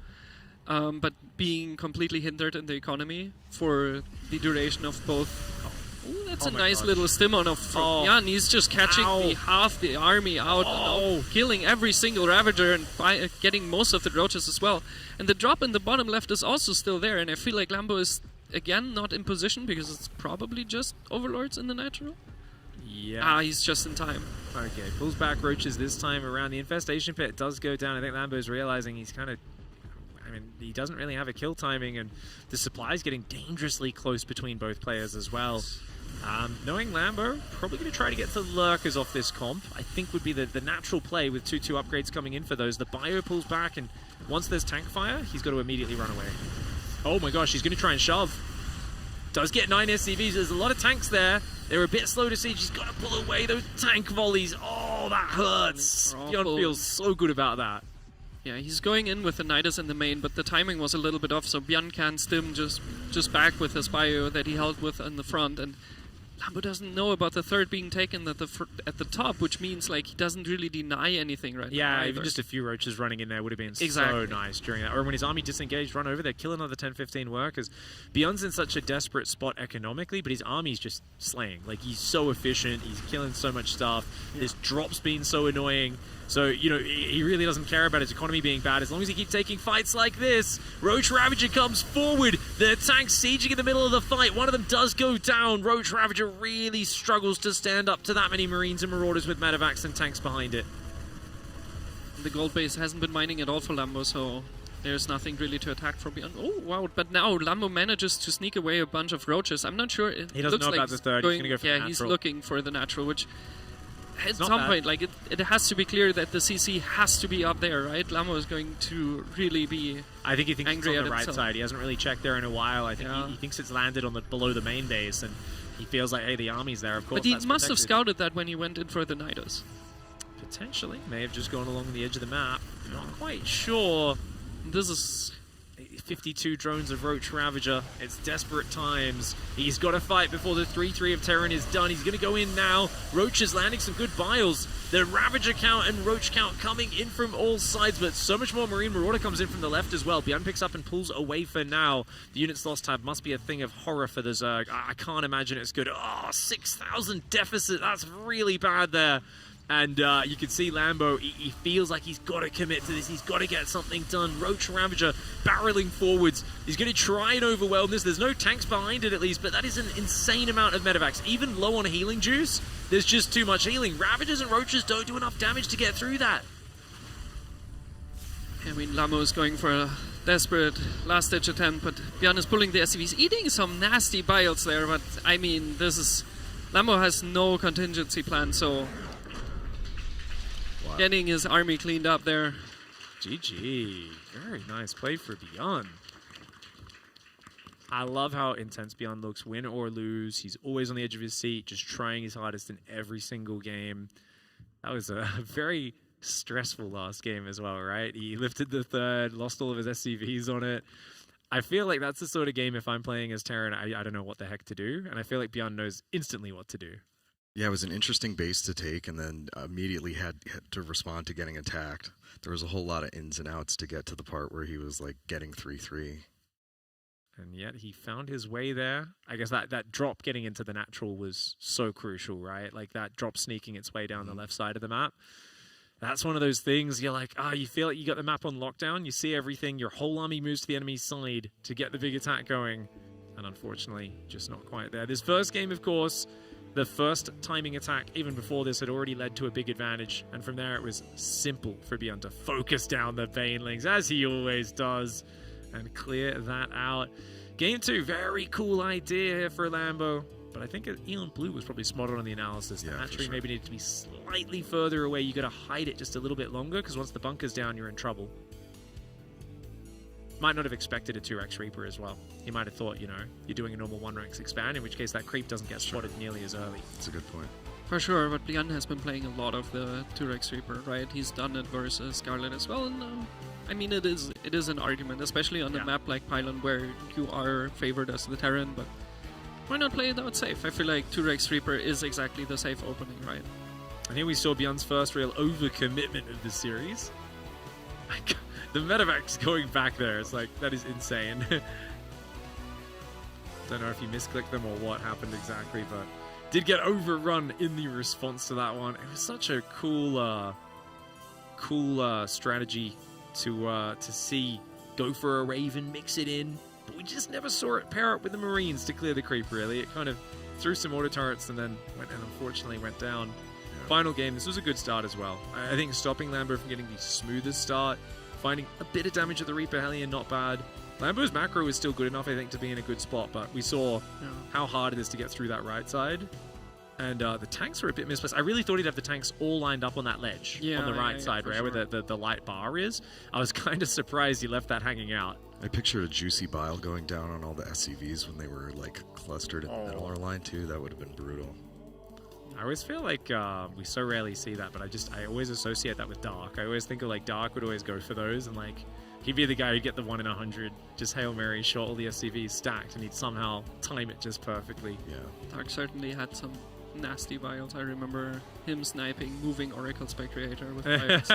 But being completely hindered in the economy for the duration of both. Oh, that's a nice little stim on of Jan. He's just catching half the army out, killing every single Ravager and getting most of the Roaches as well. And the drop in the bottom left is also still there, and I feel like Lambo is, again, not in position because it's probably just Overlords in the natural. Yeah. He's just in time. Okay, pulls back Roaches this time around. The Infestation Pit does go down. I think Lambo's realizing he's kind of... I mean, he doesn't really have a kill timing, and the supply is getting dangerously close between both players as well. Knowing Lambo, probably going to try to get the Lurkers off this comp, I think would be the natural play with 2-2 upgrades coming in for those. The Bio pulls back, and once there's tank fire, he's got to immediately run away. Oh my gosh, he's going to try and shove. Does get 9 SCVs. There's a lot of tanks there. They're a bit slow to siege. He's got to pull away those tank volleys. Oh, that hurts. Beyond feels so good about that. Yeah, he's going in with the Nidus in the main, but the timing was a little bit off, so Björn can stim just back with his bio that he held with in the front, and Lambo doesn't know about the third being taken at the top, which means like he doesn't really deny anything right now. Yeah, even just a few Roaches running in there would have been so nice during that. Or when his army disengaged, run over there, kill another 10-15 workers. Beyond's in such a desperate spot economically, but his army's just slaying. Like, he's so efficient, he's killing so much stuff. His drop's been so annoying. So, he really doesn't care about his economy being bad as long as he keeps taking fights like this. Roach Ravager comes forward. The tanks sieging in the middle of the fight. One of them does go down. Roach Ravager really struggles to stand up to that many Marines and Marauders with medevacs and tanks behind it. The gold base hasn't been mining at all for Lambo, so there's nothing really to attack from beyond. Oh, wow. But now Lambo manages to sneak away a bunch of roaches. I'm not sure. He doesn't know about the third. He's going to go for the natural. He's looking for the natural, which at some bad. point, like, it has to be clear that the CC has to be up there, right? Lambo is going to really be I think he thinks angry it's on at the right himself. side. He hasn't really checked there in a while. I think Yeah. he thinks it's landed on below the main base, and he feels like, hey, the army's there, of course. But he that's must have protected. scouted that when he went in for the Nidus. Potentially. May have just gone along the edge of the map. Not quite sure. This is 52 drones of Roach Ravager. It's desperate times. He's got to fight before the 3-3 of Terran is done. He's going to go in now. Roach is landing some good biles. The Ravager count and Roach count coming in from all sides, but so much more Marine Marauder comes in from the left as well. Bjorn picks up and pulls away for now. The units lost tab must be a thing of horror for the Zerg. I can't imagine it's good. Oh, 6,000 deficit. That's really bad there. And you can see Lambo, he feels like he's got to commit to this. He's got to get something done. Roach Ravager barreling forwards. He's going to try and overwhelm this. There's no tanks behind it at least, but that is an insane amount of medevacs. Even low on healing juice, there's just too much healing. Ravagers and Roaches don't do enough damage to get through that. I mean, Lambo is going for a desperate last-ditch attempt, but Bjorn is pulling the SCVs, eating some nasty biles there, but I mean, this is... Lambo has no contingency plan, so... Getting his army cleaned up there. GG. Very nice play for Bjorn. I love how intense Bjorn looks, win or lose. He's always on the edge of his seat, just trying his hardest in every single game. That was a very stressful last game as well, right? He lifted the third, lost all of his SCVs on it. I feel like that's the sort of game, if I'm playing as Terran, I don't know what the heck to do. And I feel like Bjorn knows instantly what to do. Yeah, it was an interesting base to take, and then immediately had to respond to getting attacked. There was a whole lot of ins and outs to get to the part where he was like getting 3-3. And yet he found his way there. I guess that drop getting into the natural was so crucial, right? Like that drop sneaking its way down the left side of the map. That's one of those things you're like, you feel like you got the map on lockdown. You see everything. Your whole army moves to the enemy's side to get the big attack going. And unfortunately, just not quite there. This first game, of course, the first timing attack, even before this, had already led to a big advantage. And from there, it was simple for Bjorn to focus down the Banelings, as he always does, and clear that out. Game 2, very cool idea here for Lambo. But I think Elon Blue was probably spot on the analysis. The hatchery maybe needed to be slightly further away. You got to hide it just a little bit longer, because once the bunker's down, you're in trouble. Might not have expected a 2x Reaper as well. He might have thought, you're doing a normal 1-ranks expand, in which case that creep doesn't get spotted nearly as early. That's a good point. For sure, but Bjorn has been playing a lot of the 2x Reaper, right? He's done it versus Scarlett as well, and I mean, it is an argument, especially on a map like Pylon, where you are favored as the Terran, but why not play it out safe? I feel like 2x Reaper is exactly the safe opening, right? And here we saw Bjorn's first real overcommitment of the series. The medevac's going back there. It's like, that is insane. Don't know if you misclicked them or what happened exactly, but did get overrun in the response to that one. It was such a cool strategy to see. Go for a Raven, mix it in. But we just never saw it pair up with the Marines to clear the creep, really. It kind of threw some auto turrets and then unfortunately went down. Yeah. Final game, this was a good start as well. I think stopping Lambo from getting the smoothest start, finding a bit of damage at the Reaper Hellion, not bad. Lambo's macro is still good enough, I think, to be in a good spot, but we saw how hard it is to get through that right side. And the tanks were a bit misplaced. I really thought he'd have the tanks all lined up on that ledge on the right side, right, where the light bar is. I was kind of surprised he left that hanging out. I pictured a juicy bile going down on all the SCVs when they were like clustered in the middle of our line too. That would have been brutal. I always feel like we so rarely see that, but I always associate that with Dark. I always think of like Dark would always go for those, and like he'd be the guy who'd get the 1 in 100, just Hail Mary, shot all the SCVs stacked, and he'd somehow time it just perfectly. Yeah. Dark certainly had some nasty vials. I remember him sniping moving Oracle Spectrator with vials.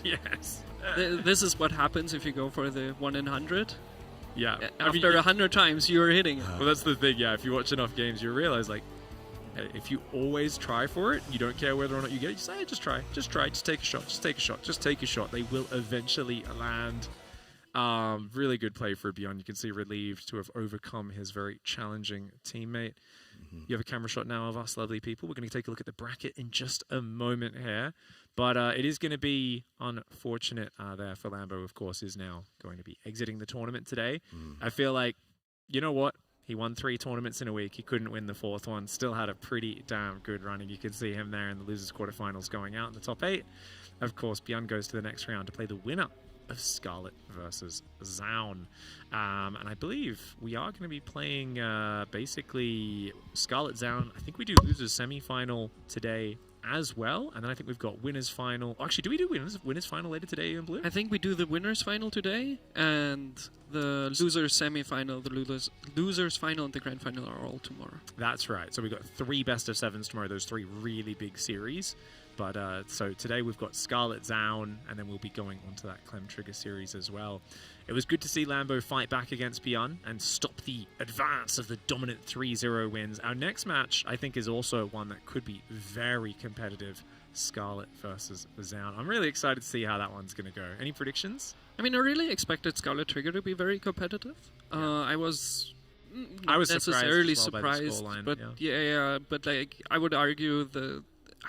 Yes. This is what happens if you go for the 1 in 100. Yeah. After 100 times, you're hitting it. Well, that's the thing, yeah. If you watch enough games, you realize, like, If you always try for it, you don't care whether or not you get it, you say, just try, just take a shot, just take a shot, just take a shot. They will eventually land. Really good play for Beyond. You can see relieved to have overcome his very challenging teammate. You have a camera shot now of us lovely people. We're going to take a look at the bracket in just a moment here. But it is going to be unfortunate there for Lambo, of course, is now going to be exiting the tournament today. I feel like, you know what? He won 3 tournaments in a week. He couldn't win the 4th one. Still had a pretty damn good run. And you can see him there in the losers quarterfinals going out in the top 8. Of course, Beyond goes to the next round to play the winner of Scarlett versus Zaun. And I believe we are going to be playing basically Scarlett Zaun. I think we do losers semi-final today as well. And then I think we've got winners final. Actually, do we do winners final later today in blue? I think we do the winners final today, and the losers semi-final, the losers final, and the grand final are all tomorrow. That's right. So we've got 3 best of 7s tomorrow. Those 3 really big series. But so today we've got Scarlett Zaun, and then we'll be going on to that Clem Trigger series as well. It was good to see Lambo fight back against Beyond and stop the advance of the dominant 3-0 wins. Our next match, I think, is also one that could be very competitive. Scarlett versus Zaun. I'm really excited to see how that one's going to go. Any predictions? I mean, I really expected Scarlett Trigger to be very competitive. I was not necessarily surprised, but but like I would argue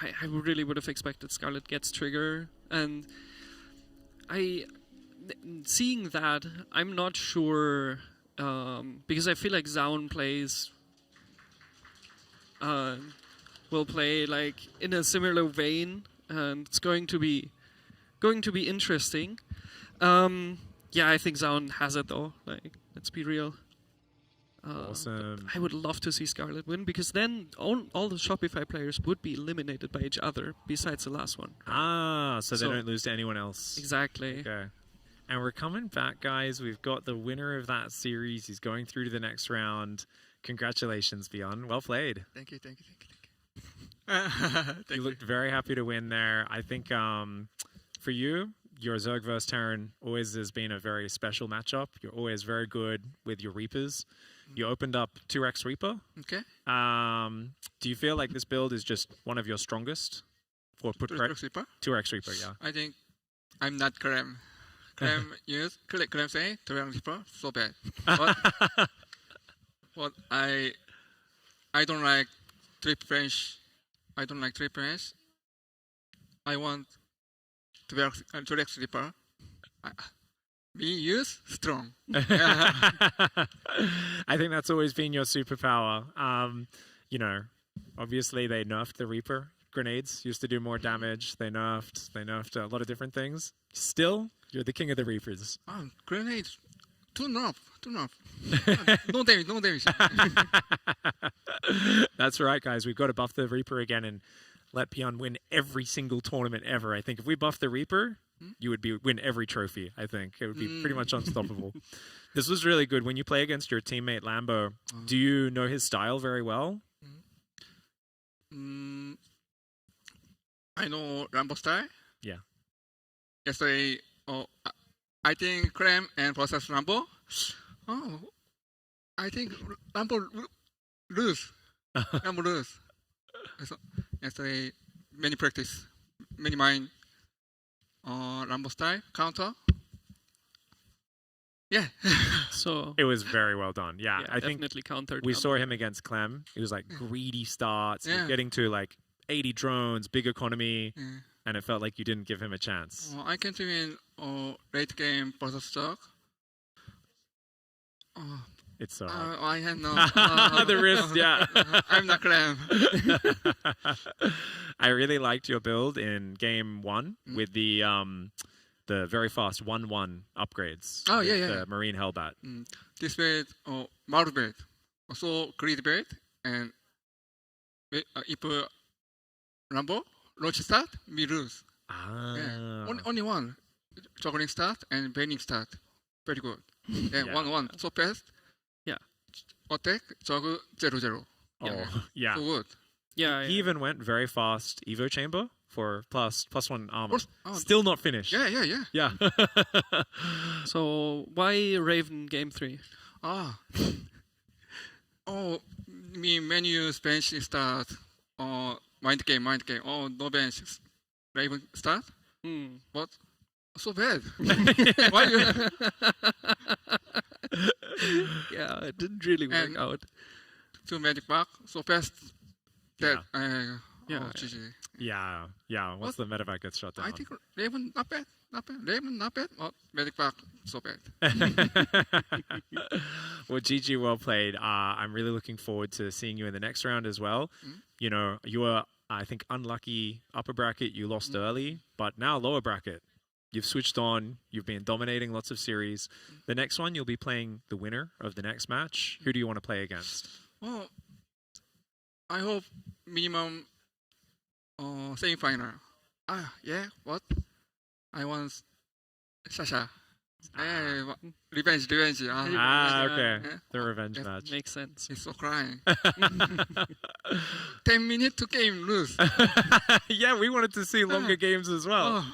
I really would have expected Scarlett gets Trigger, and seeing that, I'm not sure, because I feel like Zaun will play like in a similar vein, and it's going to be interesting. I think Zaun has it though. Like, let's be real. Awesome. I would love to see Scarlett win, because then all the Shopify players would be eliminated by each other besides the last one. So they don't lose to anyone else. Exactly. Okay. And we're coming back, guys. We've got the winner of that series. He's going through to the next round. Congratulations, Beyond. Well played. Thank you. You looked very happy to win there. I think for you, your Zerg vs. Terran always has been a very special matchup. You're always very good with your Reapers. You opened up 2x Reaper. Okay. Do you feel like this build is just one of your strongest? 2x Reaper? 2x Reaper, yeah. I think I'm not Clem. Clem say 2x Reaper, so bad. But I don't like trip range. I don't like trip range. I want 2x Reaper. We use strong. I think that's always been your superpower. Obviously they nerfed the Reaper grenades, used to do more damage. They nerfed a lot of different things. Still, you're the king of the Reapers. Grenades. Too nerf. No damage. That's right, guys. We've got to buff the Reaper again and let Beyond win every single tournament ever. I think if we buff the Reaper, you would win every trophy, I think. It would be pretty much unstoppable. This was really good. When you play against your teammate Lambo, do you know his style very well? I know Lambo style. Yeah. Yesterday, I think Clem and versus Lambo. I think Lambo lose. Lambo lose. So, yesterday, many practice, many mind. Lambo style counter. Yeah. So it was very well done. Yeah, I think definitely countered. We saw him against Clem. It was like greedy starts, getting to like 80 drones, big economy, and it felt like you didn't give him a chance. I can't win late game versus stock. It's so I had no the wrist. Yeah, I'm not Clem. I really liked your build in game 1 with the very fast 1/1 upgrades. Oh with yeah. The Marine Hellbat. This build, Maru build, also greedy build, and if Lambo launch start, we lose. Only one juggling start and banning start, very good. 1/1 so fast. Attack, juggle, 0/0. Yeah. So good. Yeah. He even went very fast Evo chamber for +1 armor. Still not finished. Yeah. So why Raven game 3? me menu bench start. Mind game. Oh, no bench. Raven start. What? So bad. Why you? Yeah, it didn't really work And out. to magic back so fast that Yeah. GG. Yeah. Once the medevac gets shut down. I think Raven not bad. Raven not bad. Oh, magic back so bad. Well, GG, well played. I'm really looking forward to seeing you in the next round as well. You know, you were, I think, unlucky upper bracket. You lost early, but now lower bracket. You've switched on. You've been dominating lots of series. The next one, you'll be playing the winner of the next match. Who do you want to play against? Oh, I hope minimum semi-final. Yeah, what? I want Sasha. Revenge. Okay. Yeah. The revenge That match. Makes sense. He's so crying. 10 minutes to game, lose. Yeah, we wanted to see longer games as well.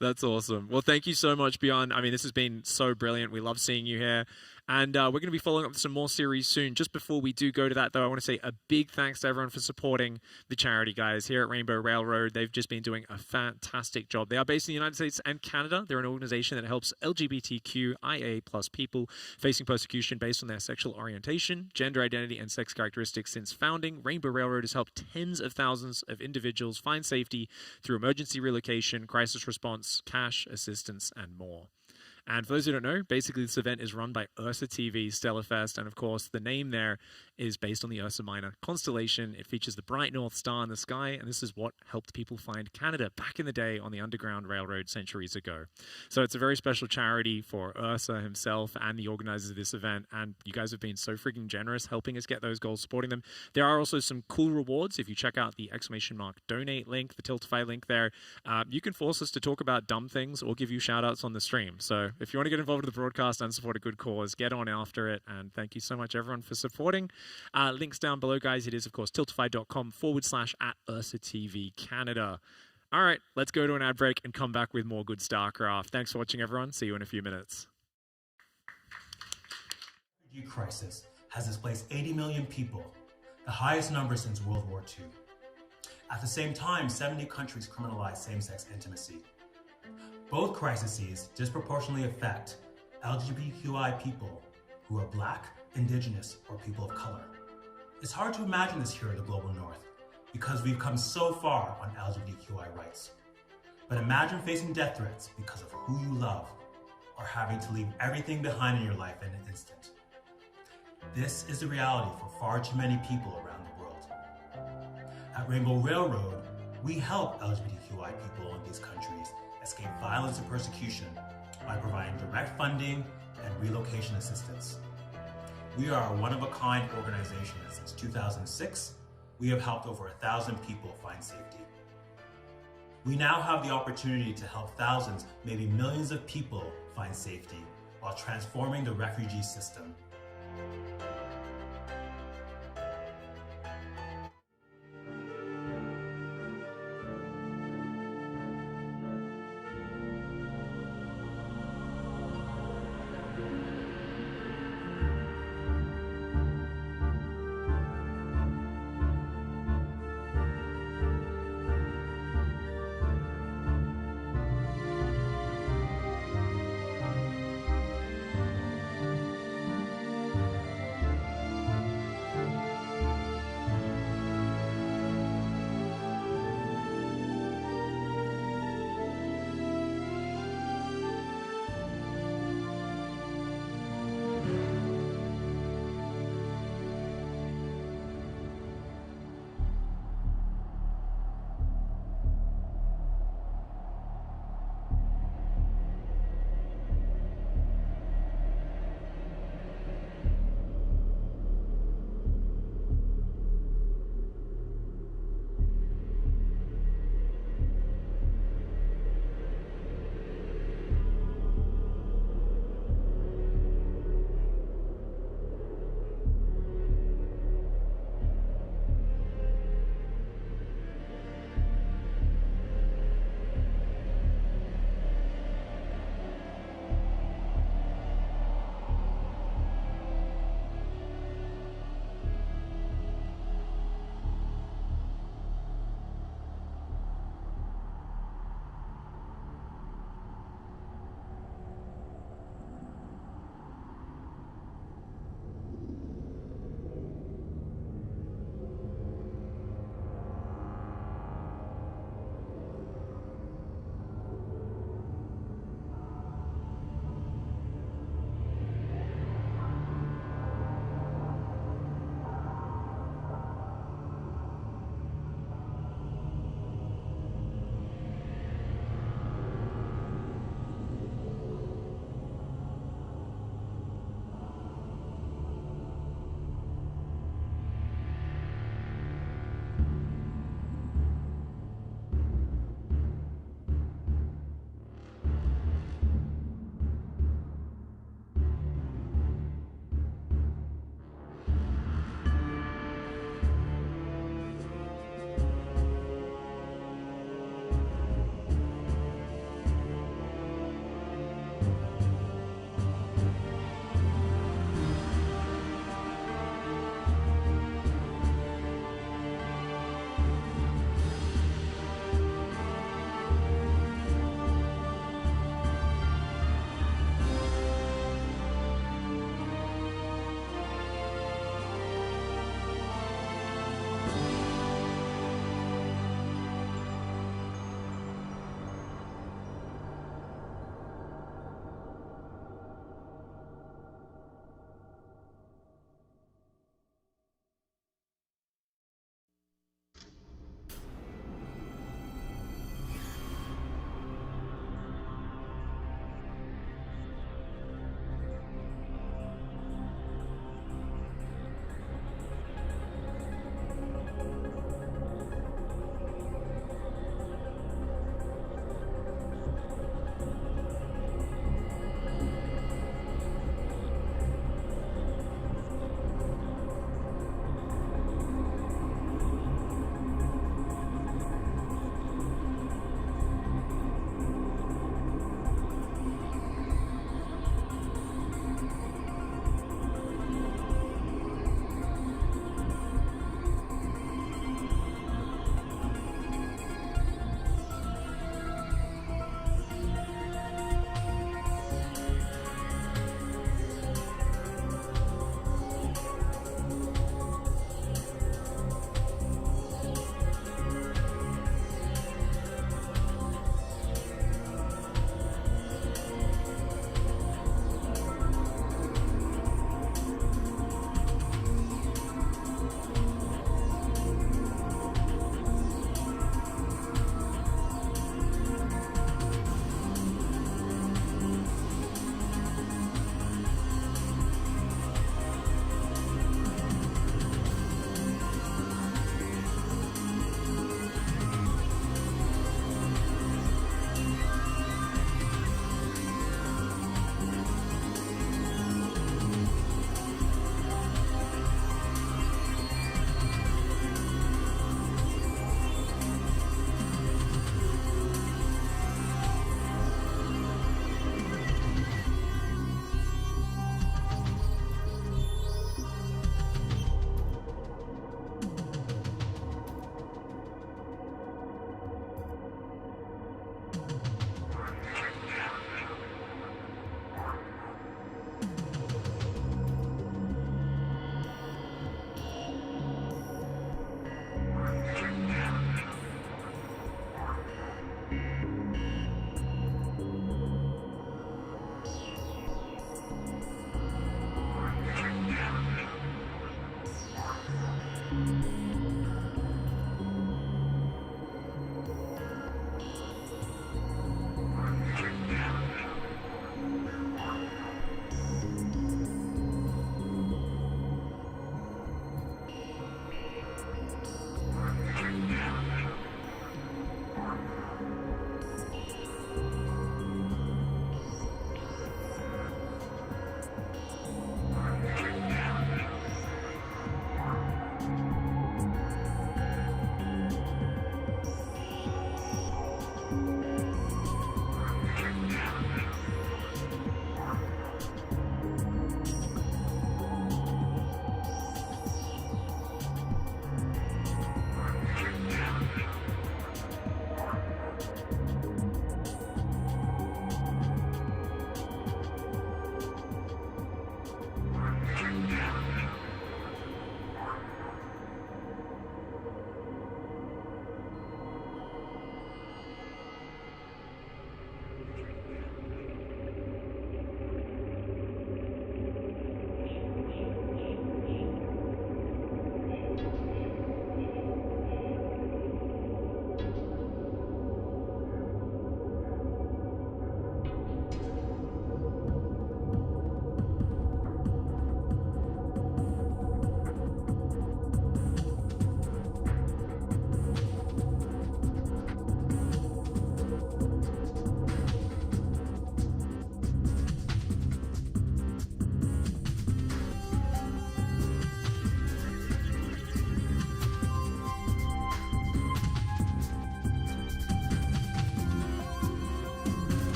That's awesome. Well, thank you so much, Bjorn. I mean, this has been so brilliant. We love seeing you here. And we're going to be following up with some more series soon. Just before we do go to that, though, I want to say a big thanks to everyone for supporting the charity, guys, here at Rainbow Railroad. They've just been doing a fantastic job. They are based in the United States and Canada. They're an organization that helps LGBTQIA+ people facing persecution based on their sexual orientation, gender identity, and sex characteristics. Since founding, Rainbow Railroad has helped tens of thousands of individuals find safety through emergency relocation, crisis response, cash assistance, and more. And for those who don't know, basically this event is run by Ursa TV, Stellarfest, and of course the name there is based on the Ursa Minor constellation. It features the bright North Star in the sky, and this is what helped people find Canada back in the day on the Underground Railroad centuries ago. So it's a very special charity for Ursa himself and the organizers of this event, and you guys have been so freaking generous helping us get those goals, supporting them. There are also some cool rewards. If you check out the !donate link, the Tiltify link there, you can force us to talk about dumb things or give you shout outs on the stream. So if you want to get involved with the broadcast and support a good cause, get on after it. And thank you so much, everyone, for supporting. Links down below, guys. It is, of course, tiltify.com/@UrsaTV Canada. All right, let's go to an ad break and come back with more good StarCraft. Thanks for watching, everyone. See you in a few minutes. The refugee crisis has displaced 80 million people, the highest number since World War II. At the same time, 70 countries criminalize same-sex intimacy. Both crises disproportionately affect LGBTQI people who are Black, Indigenous, or people of color. It's hard to imagine this here in the global North because we've come so far on LGBTQI rights. But imagine facing death threats because of who you love or having to leave everything behind in your life in an instant. This is the reality for far too many people around the world. At Rainbow Railroad, we help LGBTQI people in these countries escape violence and persecution by providing direct funding and relocation assistance. We are a one-of-a-kind organization, and since 2006, we have helped over 1,000 people find safety. We now have the opportunity to help thousands, maybe millions of people find safety while transforming the refugee system.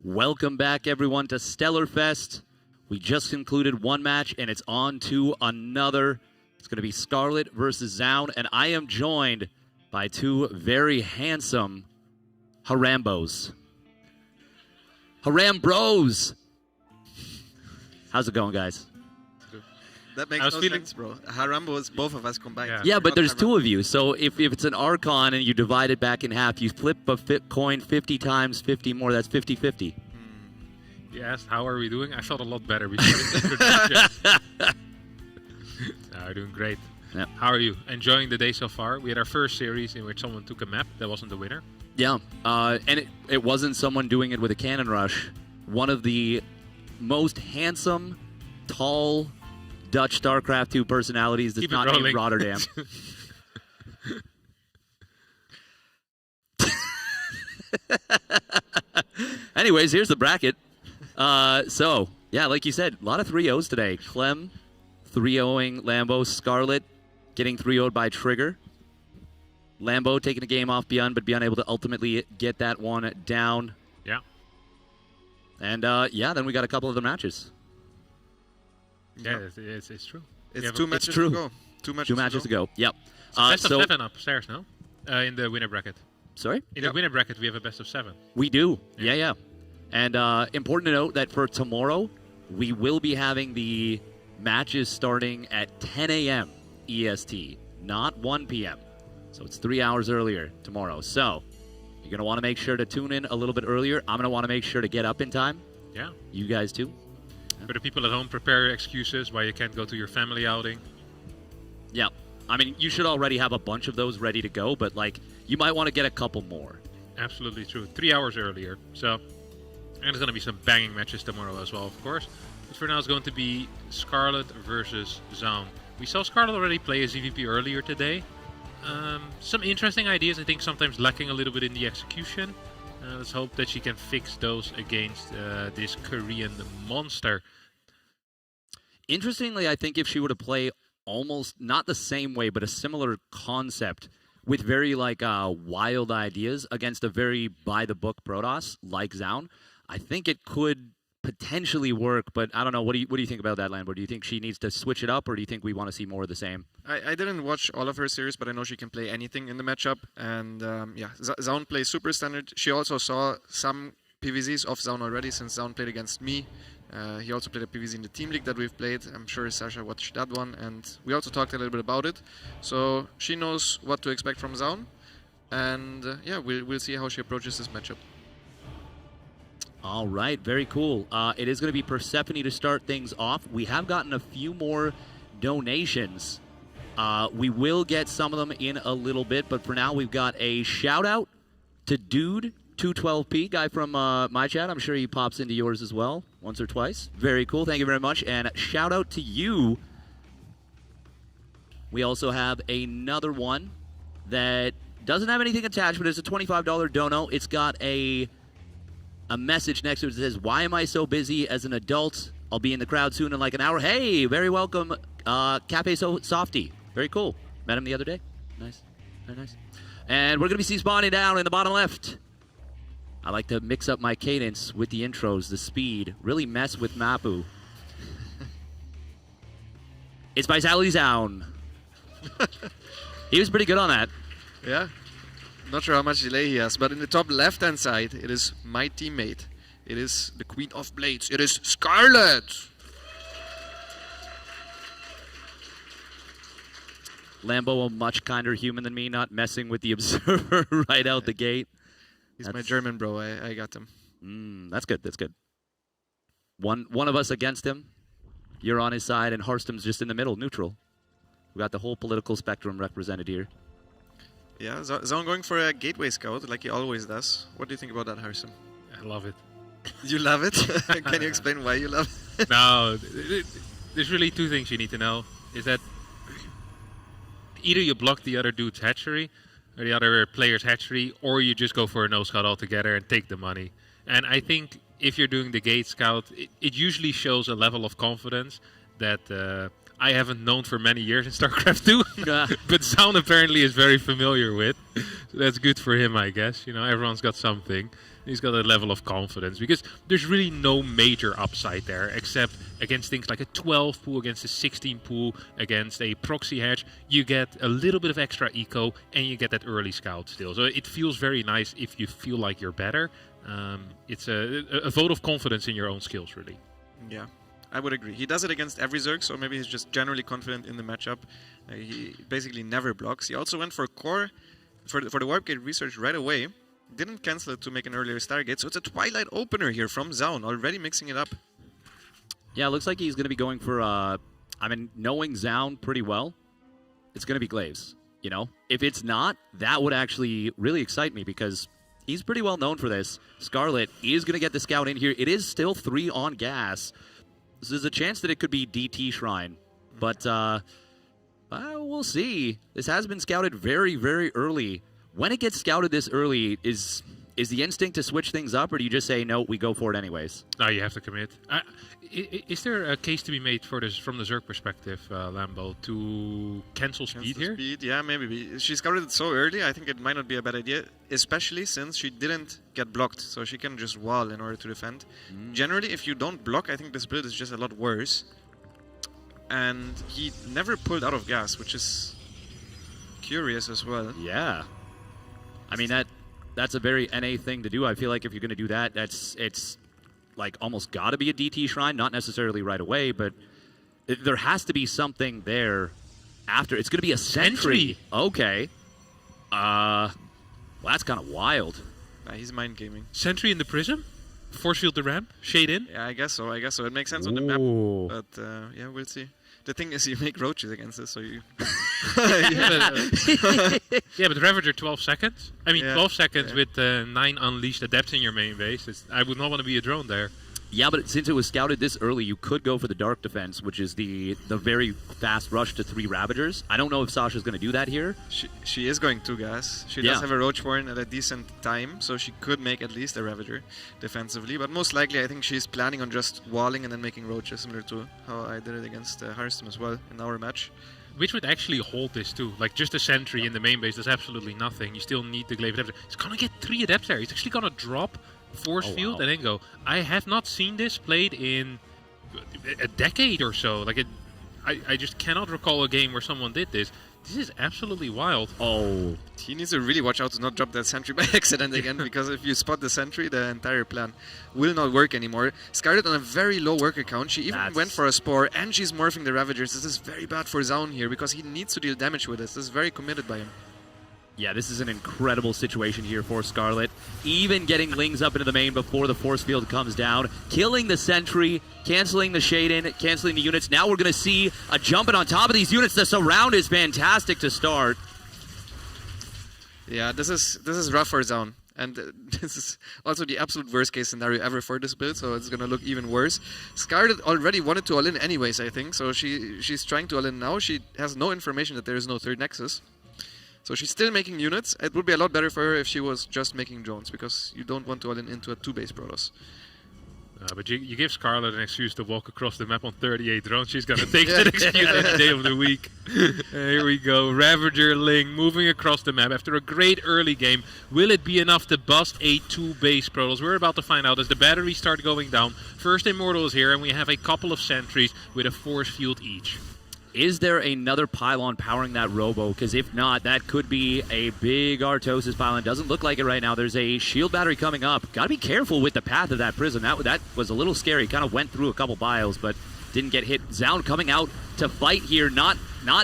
Welcome back, everyone, to Stellar Fest. We just concluded one match, and it's on to another. It's going to be Scarlett versus Zaun, and I am joined by two very handsome Harambos. Haram Bros! How's it going, guys? That makes no sense, bro. Harambo is both of us combined. Yeah, but there's two of you, so if it's an Archon and you divide it back in half, you flip a coin 50 times 50 more, that's 50-50. You asked how are we doing? I felt a lot better before the introduction. We're doing great. Yep. How are you? Enjoying the day so far? We had our first series in which someone took a map that wasn't the winner. Yeah, and it wasn't someone doing it with a cannon rush. One of the most handsome, tall Dutch StarCraft 2 personalities that's not named Rotterdam. Anyways, here's the bracket. So, yeah, like you said, a lot of 3-0s today. Clem 3-0ing Lambo. Scarlett getting 3-0'd by Trigger. Lambo taking a game off Beyond, but being able to ultimately get that one down. Yeah. And, yeah, then we got a couple of the matches. Yeah, it's true. It's two matches to go. Two matches to go. Yep. Best of 7 upstairs, no? In the winner bracket. Sorry? In the winner bracket, we have a best of 7. We do. Yeah. And important to note that for tomorrow, we will be having the matches starting at 10 a.m. EST, not 1 p.m. So it's 3 hours earlier tomorrow. So you're going to want to make sure to tune in a little bit earlier. I'm going to want to make sure to get up in time. Yeah. You guys too. For the people at home, prepare excuses why you can't go to your family outing. Yeah. I mean, you should already have a bunch of those ready to go, but, like, you might want to get a couple more. Absolutely true. 3 hours earlier. So, and there's going to be some banging matches tomorrow as well, of course. But for now, it's going to be Scarlett versus Zaun. We saw Scarlett already play a ZVP earlier today. Some interesting ideas, I think, sometimes lacking a little bit in the execution. Let's hope that she can fix those against this Korean monster. Interestingly, I think if she were to play almost not the same way, but a similar concept with very wild ideas against a very by-the-book Protoss like Zaun, I think it could potentially work. But I don't know. What do you think about that, Lambo? Do you think she needs to switch it up, or do you think we want to see more of the same? I didn't watch all of her series, but I know she can play anything in the matchup. And yeah, Zaun plays super standard. She also saw some PVZs of Zaun already, since Zaun played against me. He also played a PVZ in the Team League that we've played. I'm sure Sasha watched that one, and we also talked a little bit about it. So she knows what to expect from Zaun, and yeah, we'll see how she approaches this matchup. All right, very cool. It is going to be Persephone to start things off. We have gotten a few more donations. We will get some of them in a little bit, but for now we've got a shout out to Dude 212p, guy from my chat. I'm sure he pops into yours as well, once or twice. Very cool. Thank you very much. And shout out to you. We also have another one that doesn't have anything attached, but it's a $25 dono. It's got a message next to it that says, "Why am I so busy as an adult? I'll be in the crowd soon in like an hour." Hey, very welcome, Cafe Softy. Very cool. Met him the other day. Nice. Very nice. And we're going to be spawning down in the bottom left. I like to mix up my cadence with the intros, the speed, really mess with Mapu. It's by Sally Zaun. He was pretty good on that. Yeah. Not sure how much delay he has, but in the top left-hand side, it is my teammate. It is the Queen of Blades. It is Scarlett. Lambo, a much kinder human than me, not messing with the observer right out the gate. He's my German bro. I got him. That's good. That's good. One of us against him. You're on his side, and Harstem's just in the middle, neutral. We got the whole political spectrum represented here. Yeah, Zaun going for a gateway scout like he always does. What do you think about that, Harstem? I love it. You love it? Can you explain why you love it? No, there's really two things you need to know. Is that either you block the other dude's hatchery, or the other player's hatchery, or you just go for a no-scout altogether and take the money. And I think if you're doing the gate scout, it usually shows a level of confidence that I haven't known for many years in StarCraft 2, but Zaun apparently is very familiar with. So that's good for him, I guess. You know, everyone's got something. He's got a level of confidence because there's really no major upside there except against things like a 12 pool, against a 16 pool, against a proxy hedge. You get a little bit of extra eco and you get that early scout still. So it feels very nice if you feel like you're better. It's a vote of confidence in your own skills, really. Yeah, I would agree. He does it against every Zerg, so maybe he's just generally confident in the matchup. He basically never blocks. He also went for core for the Warp Gate research right away. Didn't cancel it to make an earlier Stargate, so it's a Twilight opener here from Zaun, already mixing it up. Yeah, it looks like he's going to be going for, knowing Zaun pretty well, it's going to be Glaives, you know? If it's not, that would actually really excite me because he's pretty well known for this. Scarlett is going to get the scout in here. It is still 3 on gas. So there's a chance that it could be DT Shrine, but we'll see. This has been scouted very, very early. When it gets scouted this early, is the instinct to switch things up, or do you just say, no, we go for it anyways? No, you have to commit. Is there a case to be made for this from the Zerg perspective, Lambo, to cancel speed here? Speed, yeah, maybe. She scouted it so early, I think it might not be a bad idea, especially since she didn't get blocked, so she can just wall in order to defend. Generally, if you don't block, I think this build is just a lot worse. And he never pulled out of gas, which is curious as well. Yeah. I mean, that's a very NA thing to do. I feel like if you're going to do that, it's like almost got to be a DT Shrine, not necessarily right away, but there has to be something there after. It's going to be a sentry. Okay. Well, that's kind of wild. He's mind gaming. Sentry in the prism? Force field the ramp? Shade in? Yeah, I guess so. It makes sense on the map. But yeah, we'll see. The thing is, you make roaches against this, so you... Yeah, but Ravager 12 seconds? I mean, 12 seconds with 9 unleashed adepts in your main base. I would not want to be a drone there. Yeah, but since it was scouted this early, you could go for the Dark Defense, which is the very fast rush to 3 Ravagers. I don't know if Sasha's going to do that here. She is going to gas. She does have a Roach Warren at a decent time, so she could make at least a Ravager defensively. But most likely, I think she's planning on just walling and then making Roaches, similar to how I did it against Hearthstone as well in our match. Which would actually hold this too. Like just a sentry in the main base does absolutely nothing. You still need the Glaive Adepts. He's going to get 3 Adepts there. He's actually going to drop Force Field and then go. I have not seen this played in a decade or so. Like I just cannot recall a game where someone did this. This is absolutely wild. Oh. He needs to really watch out to not drop that sentry by accident again, because if you spot the sentry, the entire plan will not work anymore. Scarlett on a very low worker count. She even went for a Spore, and she's morphing the Ravagers. This is very bad for Zaun here, because he needs to deal damage with this. This is very committed by him. Yeah, this is an incredible situation here for Scarlett. Even getting Lings up into the main before the force field comes down. Killing the sentry, canceling the shade in, canceling the units. Now we're going to see a jumping on top of these units. The surround is fantastic to start. Yeah, this is rough for Zaun. And this is also the absolute worst case scenario ever for this build, so it's going to look even worse. Scarlett already wanted to all-in anyways, I think, so she's trying to all-in now. She has no information that there is no third Nexus. So she's still making units. It would be a lot better for her if she was just making drones, because you don't want to all-in into a 2-base Protoss. But you give Scarlett an excuse to walk across the map on 38 drones. She's going to take that excuse any day of the week. Here we go. Ravager Ling moving across the map after a great early game. Will it be enough to bust a 2-base Protoss? We're about to find out as the batteries start going down. First Immortal is here, and we have a couple of sentries with a force field each. Is there another pylon powering that Robo? Because if not, that could be a big Artosis pylon. Doesn't look like it right now. There's a shield battery coming up. Got to be careful with the path of that prism. That was a little scary. Kind of went through a couple bios, but didn't get hit. Zaun coming out to fight here. Not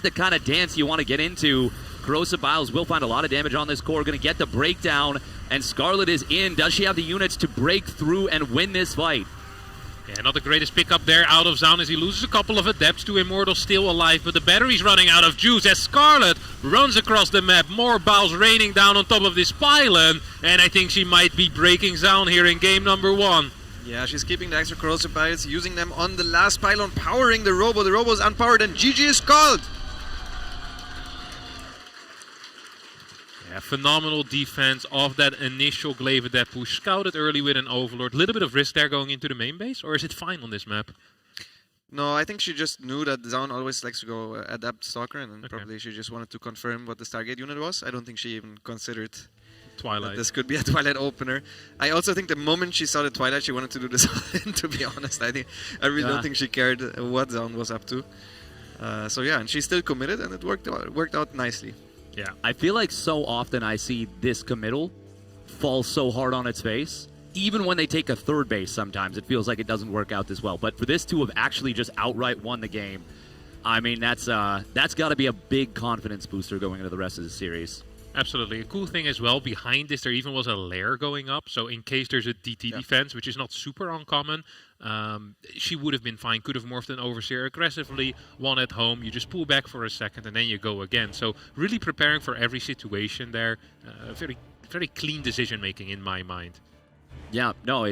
the kind of dance you want to get into. Corrosive Biles will find a lot of damage on this core. Going to get the breakdown, and Scarlett is in. Does she have the units to break through and win this fight? Yeah, not the greatest pickup there out of Zaun as he loses a couple of Adepts. 2 Immortals still alive, but the battery's running out of juice as Scarlett runs across the map. More Biles raining down on top of this pylon, and I think she might be breaking Zaun here in game number 1. Yeah, she's keeping the extra Corrosive Biles, using them on the last pylon, powering the Robo. The Robo's unpowered, and GG is called! Yeah, phenomenal defense of that initial Glaive Adept push. Scouted early with an Overlord. Little bit of risk there going into the main base, or is it fine on this map? No, I think she just knew that Zaun always likes to go Adept Stalker, and probably she just wanted to confirm what the Stargate unit was. I don't think she even considered Twilight. This could be a Twilight opener. I also think the moment she saw the Twilight, she wanted to do this all-in, to be honest. I really don't think she cared what Zaun was up to. So yeah, and she's still committed, and it worked out nicely. Yeah. I feel like so often I see this committal fall so hard on its face. Even when they take a third base sometimes, it feels like it doesn't work out this well. But for this to have actually just outright won the game, I mean, that's got to be a big confidence booster going into the rest of the series. Absolutely. A cool thing as well, behind this there even was a lair going up, so in case there's a DT defense, which is not super uncommon, she would have been fine, could have morphed an Overseer aggressively, won at home, you just pull back for a second and then you go again. So really preparing for every situation there, very, very clean decision making in my mind. Yeah, no,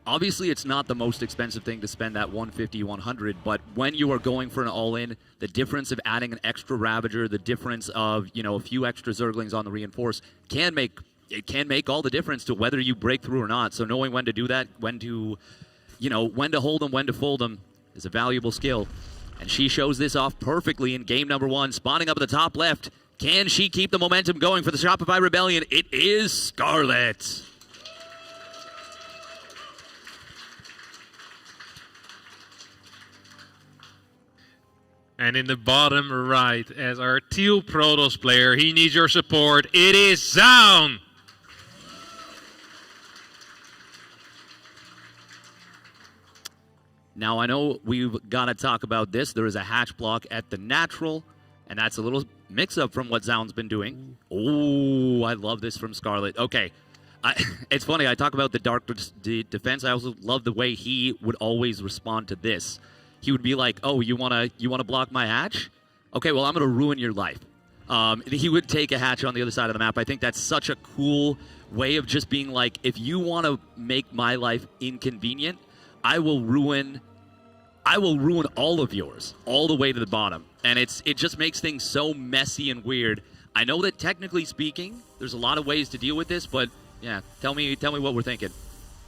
obviously it's not the most expensive thing to spend that 150, 100, but when you are going for an all-in, the difference of adding an extra Ravager, the difference of, a few extra Zerglings on the Reinforce can make all the difference to whether you break through or not. So knowing when to do that, when to hold them, when to fold them is a valuable skill. And she shows this off perfectly in game number 1, spawning up at the top left. Can she keep the momentum going for the Shopify Rebellion? It is Scarlett. And in the bottom right, as our teal Protoss player, he needs your support. It is Zaun! Now, I know we've got to talk about this. There is a hatch block at the natural, and that's a little mix-up from what Zaun's been doing. Oh, I love this from Scarlett. Okay. It's funny, I talk about the dark defense. I also love the way he would always respond to this. He would be like, "Oh, you wanna block my hatch? Okay, well, I'm gonna ruin your life." He would take a hatch on the other side of the map. I think that's such a cool way of just being like, if you want to make my life inconvenient, I will ruin all of yours, all the way to the bottom. And it just makes things so messy and weird. I know that technically speaking, there's a lot of ways to deal with this, but yeah, tell me what we're thinking.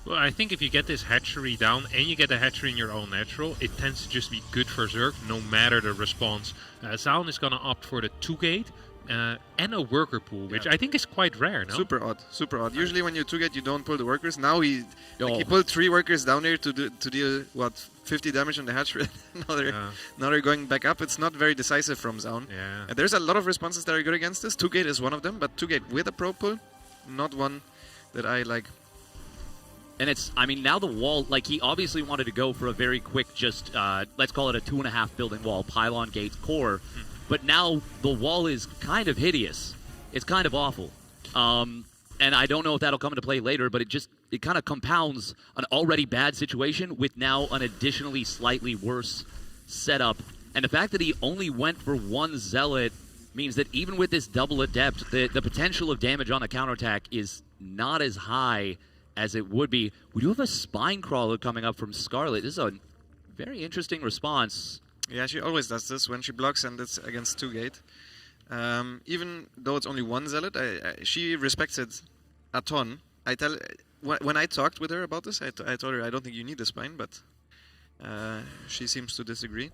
Well, I think if you get this hatchery down and you get a hatchery in your own natural, it tends to just be good for Zerg, no matter the response. Zaun is going to opt for the 2-gate and a worker pool, which I think is quite rare, no? Super odd. Usually when you 2-gate, you don't pull the workers. Now he pulled 3 workers down there to deal, 50 damage on the hatchery. now they're going back up. It's not very decisive from Zaun. Yeah. There's a lot of responses that are good against this. 2-gate is one of them, but 2-gate with a pro pull, not one that I like. And now the wall, he obviously wanted to go for a very quick, let's call it a 2.5 building wall, pylon, gates, core. But now the wall is kind of hideous. It's kind of awful. And I don't know if that'll come into play later, but it kind of compounds an already bad situation with now an additionally slightly worse setup. And the fact that he only went for 1 Zealot means that even with this double Adept, the potential of damage on the counterattack is not as high as it would be. We do have a Spine Crawler coming up from Scarlett. This is a very interesting response. Yeah, she always does this when she blocks and it's against 2-gate. Even though it's only 1 Zealot, she respects it a ton. When I talked with her about this, I told her I don't think you need the Spine, but she seems to disagree.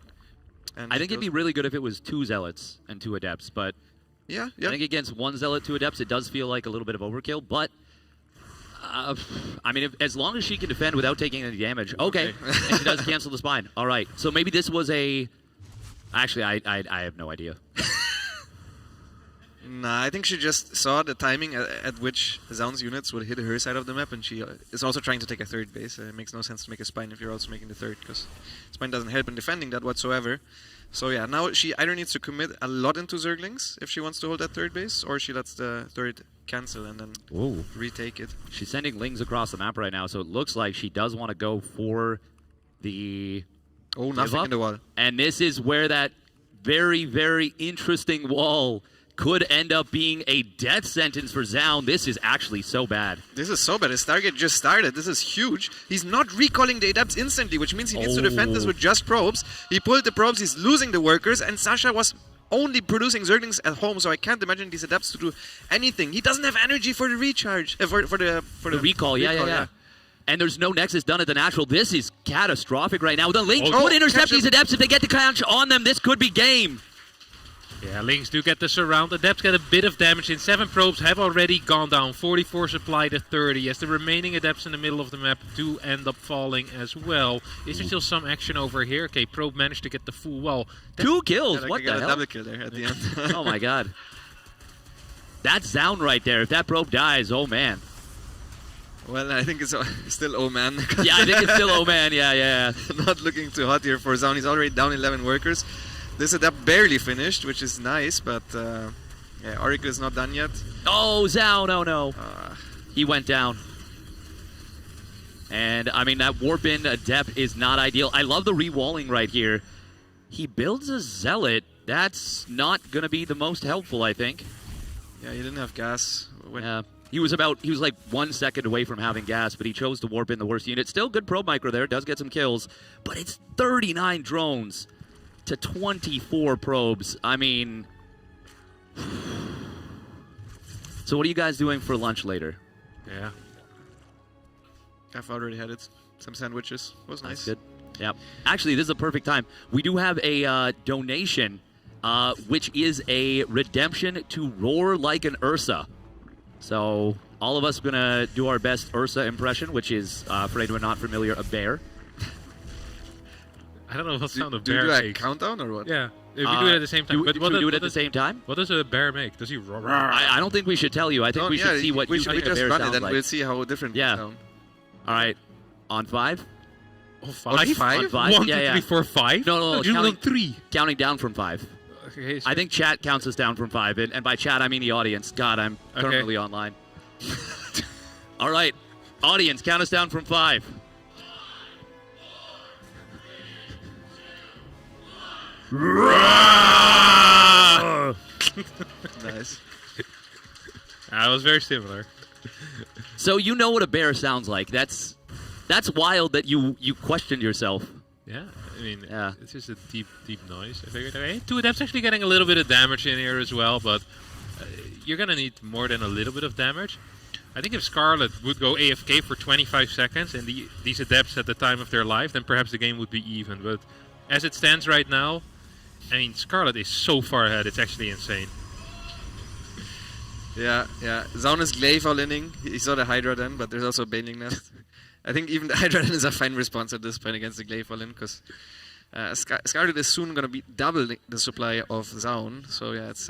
And I think it'd be really good if it was 2 Zealots and 2 Adepts, but yeah. I think against 1 Zealot, 2 Adepts, it does feel like a little bit of overkill, but as long as she can defend without taking any damage, okay. And she does cancel the Spine. All right. So maybe this was a... Actually, I have no idea. Nah, I think she just saw the timing at which Zaun's units would hit her side of the map, and she is also trying to take a 3rd base. It makes no sense to make a Spine if you're also making the 3rd, because Spine doesn't help in defending that whatsoever. So yeah, now she either needs to commit a lot into Zerglings if she wants to hold that 3rd base, or she lets the 3rd cancel and then retake it. She's sending Lings across the map right now, so it looks like she does want to go for the... Oh, nothing in the wall. And this is where that very, very interesting wall could end up being a death sentence for Zaun. This is actually so bad. This is so bad. His target just started. This is huge. He's not recalling the Adepts instantly, which means he needs to defend this with just probes. He pulled the probes, he's losing the workers, and Sasha was only producing Zerglings at home, so I can't imagine these Adepts to do anything. He doesn't have energy for the recharge, for the recall. Yeah. And there's no Nexus done at the natural. This is catastrophic right now. The Link could intercept these Adepts if they get the catch on them. This could be game. Yeah, Lynx do get the surround. Adepts get a bit of damage in. 7 probes have already gone down. 44 supply to 30. As the remaining Adepts in the middle of the map do end up falling as well. Is there still some action over here? Okay, probe managed to get the full wall. 2 kills, Yeah, what the got a hell? double kill there at the end. Oh my god. That's Zound right there. If that probe dies, oh man. Well, I think it's still oh man. Yeah, I think it's still oh man. Yeah. Not looking too hot here for Zound. He's already down 11 workers. This Adept barely finished, which is nice, but yeah, Auric is not done yet. Oh, Zound, oh no. He went down. And, I mean, that warp in Adept is not ideal. I love the re-walling right here. He builds a Zealot. That's not going to be the most helpful, I think. Yeah, he didn't have gas. Yeah. He was like 1 second away from having gas, but he chose to warp in the worst unit. Still good probe micro there, does get some kills, but it's 39 drones to 24 probes. I mean, so what are you guys doing for lunch later? Yeah. I've already had it. Some sandwiches. Was nice. That's good. Yeah. Actually, this is a perfect time. We do have a donation, which is a redemption to roar like an Ursa. So all of us are going to do our best Ursa impression, which is, for anyone not familiar, a bear. I don't know what sound a Do you bear do a makes. countdown or what? Yeah. If we do it at the same time. Should we do it at the same time? What does a bear make? Does he roar? I don't think we should tell you. I think we should see what we you should think we a just bear run it sounds and like. we'll see how different Yeah. we sound. All right. On 5? Oh, 5? On 5? 1, 2, Yeah. 3, 4, 5? No. You went 3. Counting down from 5. Okay, so I think chat counts us down from 5. And by chat, I mean the audience. God, I'm currently online. All right. Audience, count us down from 5. Nice. That was very similar. So you know what a bear sounds like. That's wild that you questioned yourself. Yeah, I mean, Yeah. it's just a deep noise. I figured, okay, 2 Adepts actually getting a little bit of damage in here as well, but you're going to need more than a little bit of damage. I think if Scarlett would go AFK for 25 seconds and these Adepts at the time of their life, then perhaps the game would be even. But as it stands right now, I mean, Scarlett is so far ahead, it's actually insane. Yeah. Zaun is Glaive-all-inning. He saw the Hydra then, but there's also a Baneling Nest. I think even the Hydra then is a fine response at this point against the Glaive-all-in, because Scarlett is soon going to be double the supply of Zaun. So yeah, it's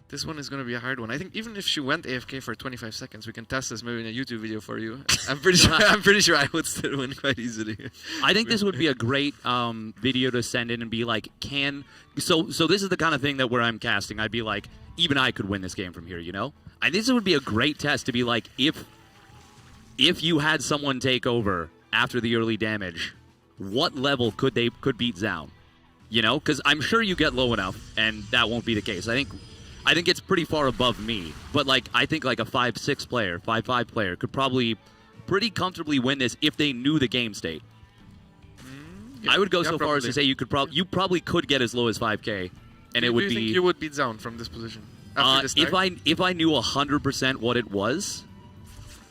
this one is going to be a hard one. I think even if she went AFK for 25 seconds, we can test this maybe in a YouTube video for you. I'm pretty sure I would still win quite easily. I think this would be a great video to send in and be like, so this is the kind of thing that where I'm casting. I'd be like, even I could win this game from here, you know? I think this would be a great test to be like, if you had someone take over after the early damage, what level could beat Zound? You know? Because I'm sure you get low enough, and that won't be the case. I think it's pretty far above me, but like I think like a 5-6 player, 5-5 player could probably pretty comfortably win this if they knew the game state. I would go so far as to say you probably could get as low as 5K, and it would be. Do you think you would beat Zaun from this position? After this if I knew 100% what it was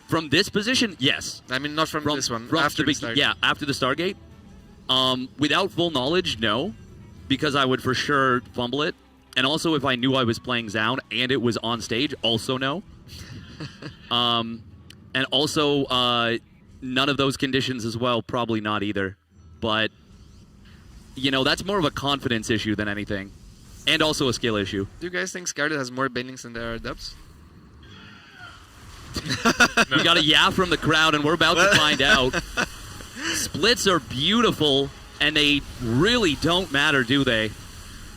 from this position, yes. I mean, not from this one. From After the the Stargate. yeah, after the Stargate. Without full knowledge, no, because I would for sure fumble it. And also, if I knew I was playing Zound and it was on stage, also no. And also, none of those conditions as well, probably not either. But, you know, that's more of a confidence issue than anything. And also a skill issue. Do you guys think Scarlett has more Banelings than there are Adepts? We got a yeah from the crowd, and we're about to find out. Splits are beautiful, and they really don't matter, do they?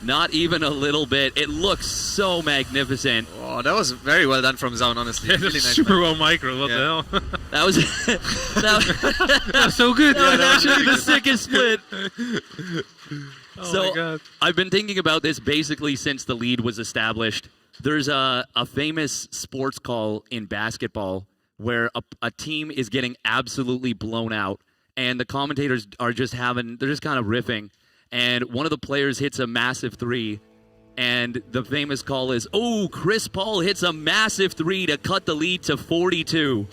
Not even a little bit. It looks so magnificent. Oh, that was very well done from Zaun, honestly. Really nice super well micro. What the hell? That was that was so good. That was actually the sickest split. Oh So my God. I've been thinking about this basically since the lead was established. There's a famous sports call in basketball where a team is getting absolutely blown out, and the commentators are they're just kind of riffing. And one of the players hits a massive 3, and the famous call is, "Oh, Chris Paul hits a massive 3 to cut the lead to 42."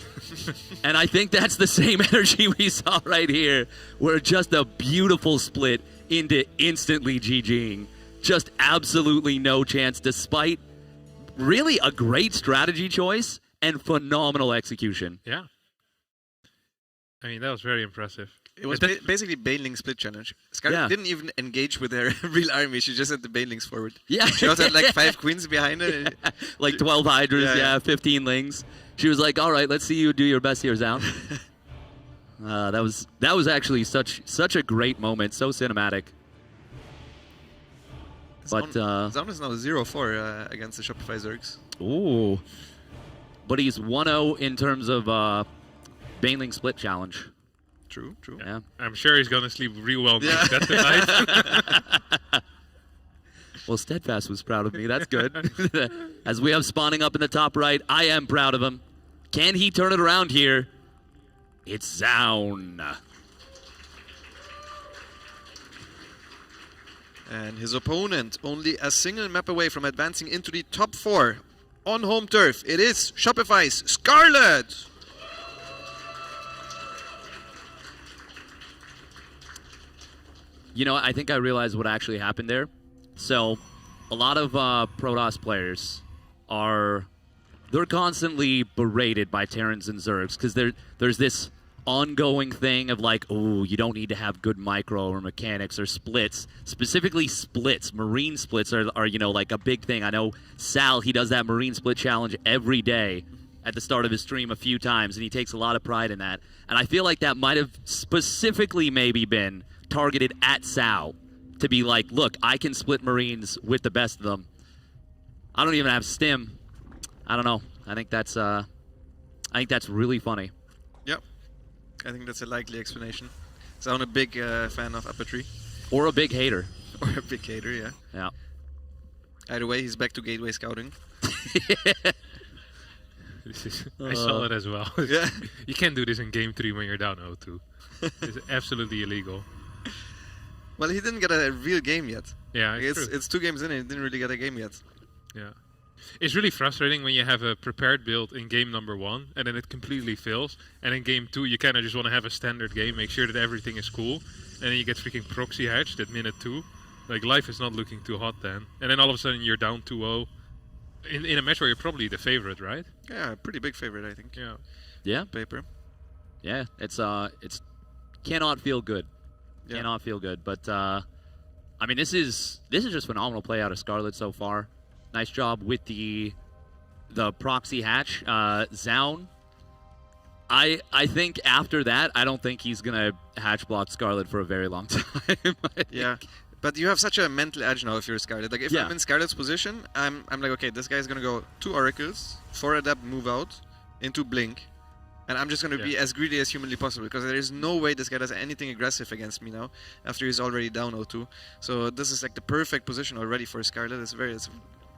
And I think that's the same energy we saw right here, where just a beautiful split into instantly GGing. just absolutely no chance, despite really a great strategy choice and phenomenal execution. Yeah. I mean, that was very impressive. It was basically Baneling split challenge. Scarlett didn't even engage with her real army. She just had the Banelings forward. Yeah. She also had like 5 queens behind her. Like 12 Hydras, 15 Lings. She was like, all right, let's see you do your best here, Zaun. That was actually such a great moment, so cinematic. But Zaun is now 0-4 against the Shopify Zergs. Ooh. But he's 1-0 in terms of Baneling split challenge. True. Yeah. I'm sure he's going to sleep real well that tonight. Well, Steadfast was proud of me. That's good. As we have spawning up in the top right, I am proud of him. Can he turn it around here? It's Zaun. And his opponent only a single map away from advancing into the top 4 on home turf. It is Shopify's Scarlett. You know, I think I realized what actually happened there. So, a lot of Protoss players they're constantly berated by Terrans and Zergs because there's this ongoing thing of like, oh, you don't need to have good micro or mechanics or splits. Specifically splits. Marine splits are you know, like a big thing. I know Sal, he does that Marine split challenge every day at the start of his stream a few times, and he takes a lot of pride in that. And I feel like that might have specifically maybe been targeted at Sal to be like, look, I can split Marines with the best of them. I don't even have stim. I don't know. I think that's really funny. Yep. I think that's a likely explanation. So I'm a big fan of Upper Tree. Or a big hater. Or a big hater, yeah. Yeah. Either way, he's back to gateway scouting. I saw it as well. Yeah. You can't do this in game 3 when you're down 0-2. It's absolutely illegal. Well, he didn't get a real game yet. Yeah, it's 2 games in and he didn't really get a game yet. Yeah. It's really frustrating when you have a prepared build in game number 1 and then it completely fails. And in game 2, you kind of just want to have a standard game, make sure that everything is cool. And then you get freaking proxy hatched at minute 2. Like, life is not looking too hot then. And then all of a sudden you're down 2-0 in a match where you're probably the favorite, right? Yeah, pretty big favorite, I think. Yeah. Yeah. Paper. Yeah, it's cannot feel good. Yeah. Cannot feel good. But I mean, this is just phenomenal play out of Scarlett so far. Nice job with the proxy hatch. Zaun, I think after that, I don't think he's gonna hatch block Scarlett for a very long time. Yeah. But you have such a mental edge now if you're Scarlett. Like, if I'm in Scarlett's position, I'm like, okay, this guy's gonna go 2 Oracles, 4 Adept, move out, into Blink. And I'm just going to be as greedy as humanly possible because there is no way this guy does anything aggressive against me now after he's already down 0-2. So this is like the perfect position already for Scarlett. It's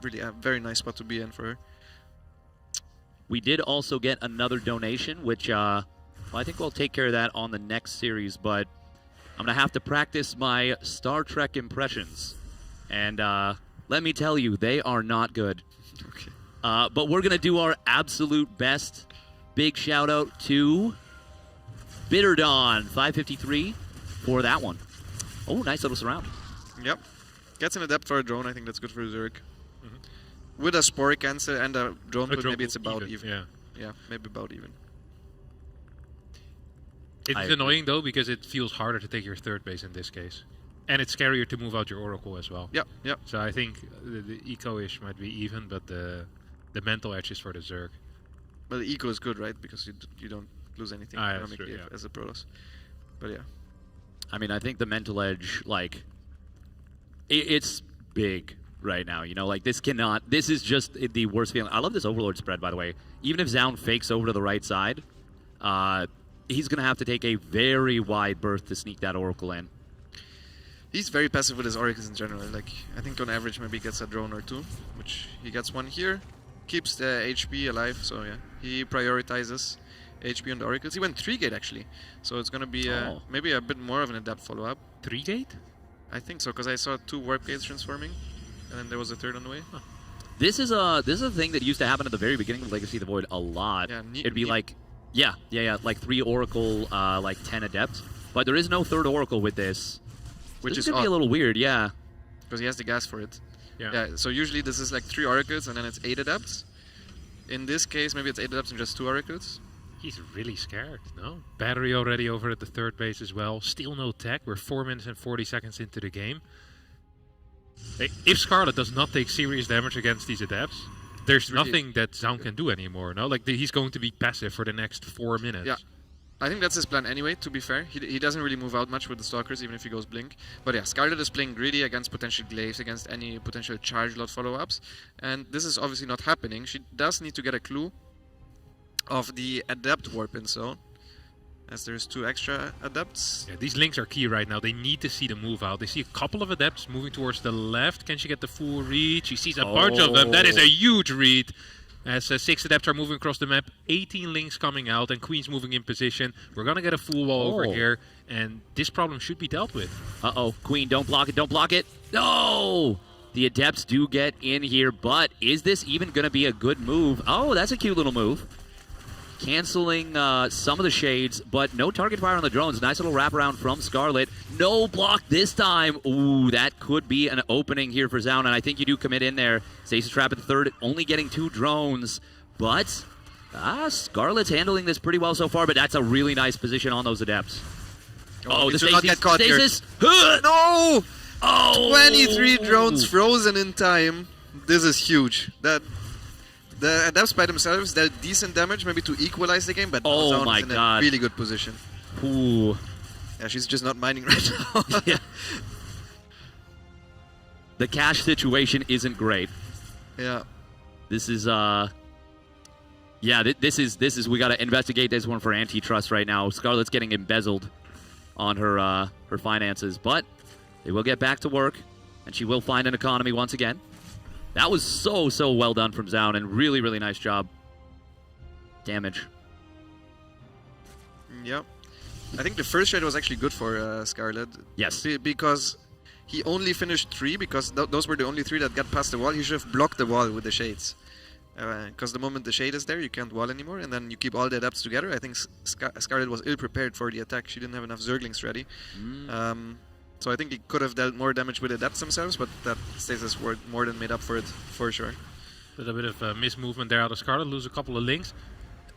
really a very nice spot to be in for her. We did also get another donation, which well, I think we'll take care of that on the next series, but I'm going to have to practice my Star Trek impressions. And let me tell you, they are not good. Okay. But we're going to do our absolute best. Big shout out to Bitter Dawn 553 for that one. Oh, nice little surround. Yep. Gets an Adept for a drone. I think that's good for Zerg. With a Spore cancel and a drone, but maybe it's about even. Yeah. Yeah, maybe about even. It's annoying though because it feels harder to take your third base in this case. And it's scarier to move out your Oracle as well. Yep, yep. So I think the eco-ish might be even, but the mental edge is for the Zerg. Well, the eco is good, right? Because you don't lose anything economically as a Protoss. But yeah. I mean, I think the mental edge, like, it's big right now. You know, like, this is just the worst feeling. I love this Overlord spread, by the way. Even if Zaun fakes over to the right side, he's going to have to take a very wide berth to sneak that Oracle in. He's very passive with his Oracles in general. Like, I think on average maybe gets a drone or 2, which he gets 1 here. Keeps the HP alive, so yeah. He prioritizes HP on the Oracles. He went 3-gate actually. So it's going to be maybe a bit more of an Adept follow-up. 3-gate? I think so, because I saw 2 Warp Gates transforming, and then there was a 3rd on the way. Huh. This is a thing that used to happen at the very beginning of Legacy of the Void a lot. Yeah, it'd be like, like 3 Oracle, like 10 Adept. But there is no 3rd Oracle with this. Which is going to be a little weird, yeah. because he has the gas for it. Yeah. So usually this is like 3 oracles and then it's 8 adepts. In this case, maybe it's 8 adepts and just 2 oracles. He's really scared, no? Battery already over at the third base as well. Still no tech. We're 4 minutes and 40 seconds into the game. If Scarlett does not take serious damage against these adepts, there's nothing that Zaun can do anymore, no? Like, he's going to be passive for the next 4 minutes. Yeah. I think that's his plan anyway, to be fair. He doesn't really move out much with the Stalkers, even if he goes Blink. But yeah, Scarlett is playing greedy against potential Glaives, against any potential charge lot follow-ups. And this is obviously not happening. She does need to get a clue of the Adept Warp in zone, as there's 2 extra Adepts. Yeah, these links are key right now. They need to see the move out. They see a couple of Adepts moving towards the left. Can she get the full read? She sees a bunch of them. That is a huge read. As 6 Adepts are moving across the map, 18 links coming out, and Queen's moving in position. We're going to get a full wall over here, and this problem should be dealt with. Uh-oh, Queen, don't block it, don't block it. No! The Adepts do get in here, but is this even going to be a good move? Oh, that's a cute little move. Canceling some of the shades, but no target fire on the drones. Nice little wraparound from Scarlett. No block this time. Ooh, that could be an opening here for Zaun, and I think you do commit in there. Stasis Trap at the third, only getting 2 drones, but Scarlett's handling this pretty well so far, but that's a really nice position on those Adepts. Oh, the Stasis. Not get caught Stasis. Here. No! Oh! 23 drones frozen in time. This is huge. The Adepts by themselves, they're decent damage, maybe to equalize the game, but Zaun is in a really good position. Ooh. Yeah, she's just not mining right now. Yeah. The cash situation isn't great. Yeah. This is this is we got to investigate this one for antitrust right now. Scarlett's getting embezzled on her finances, but they will get back to work, and she will find an economy once again. That was so well done from Zaun, and really, really nice job. Damage. Yep. I think the first trade was actually good for Scarlett. Yes. Because he only finished 3, because those were the only 3 that got past the wall. He should have blocked the wall with the shades. Because the moment the shade is there, you can't wall anymore, and then you keep all the Adepts together. I think Scarlett was ill-prepared for the attack. She didn't have enough Zerglings ready. So I think he could have dealt more damage with Adepts themselves, but that Stasis more than made up for it, for sure. A little bit of mismovement there out of Scarlett, lose a couple of links.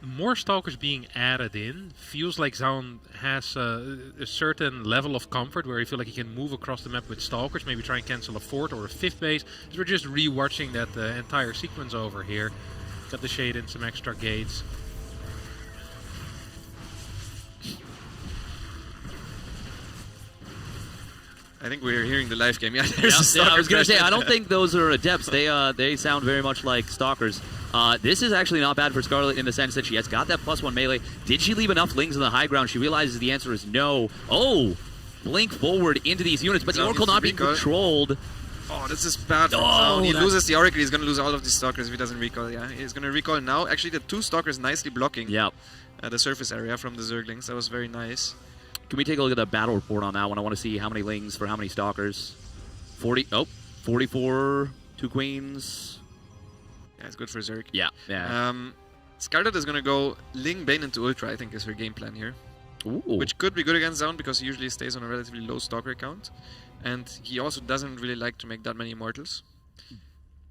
More Stalkers being added in feels like Zaun has a certain level of comfort where he feels like he can move across the map with Stalkers, maybe try and cancel a 4th or a 5th base. So we're just re-watching that entire sequence over here. Got the shade in, some extra gates. I think we're hearing the live game. Yeah, I was going to say, I don't think those are Adepts. They sound very much like Stalkers. This is actually not bad for Scarlett in the sense that she has got that +1 melee. Did she leave enough lings on the high ground? She realizes the answer is no. Oh! Blink forward into these units, but the Oracle not being controlled. Oh, this is bad for Zaun. He loses the Oracle. He's going to lose all of these Stalkers if he doesn't recall. Yeah, he's going to recall now. Actually, the 2 Stalkers nicely blocking the surface area from the Zerglings. That was very nice. Can we take a look at the battle report on that one? I want to see how many lings for how many Stalkers. 44, 2 queens. Yeah, it's good for Zerg. Yeah. Scarlett is going to go Ling Bane into Ultra, I think, is her game plan here. Ooh. Which could be good against Zaun because he usually stays on a relatively low Stalker count. And he also doesn't really like to make that many Immortals.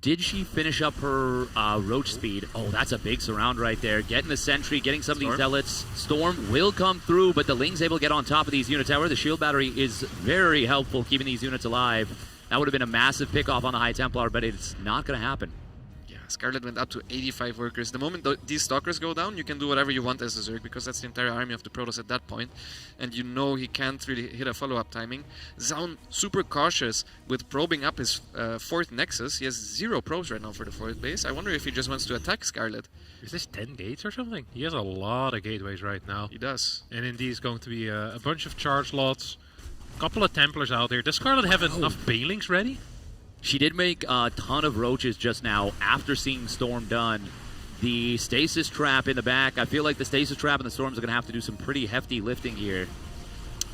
Did she finish up her Roach speed? Oh, that's a big surround right there. Getting the Sentry, getting some of these Zealots. Storm will come through, but the Ling's able to get on top of these units. However, the Shield Battery is very helpful keeping these units alive. That would have been a massive pickoff on the High Templar, but it's not going to happen. Yeah, Scarlett went up to 85 workers. The moment these Stalkers go down, you can do whatever you want as a Zerg, because that's the entire army of the Protoss at that point. And you know he can't really hit a follow-up timing. Zaun super cautious with probing up his 4th Nexus. He has 0 probes right now for the 4th base. I wonder if he just wants to attack Scarlett. Is this 10 gates or something? He has a lot of gateways right now. He does. And indeed, it's going to be a bunch of charge lots. A couple of Templars out there. Does Scarlett have enough Banelings ready? She did make a ton of Roaches just now after seeing Storm done. The Stasis Trap in the back. I feel like the Stasis Trap and the Storms are going to have to do some pretty hefty lifting here.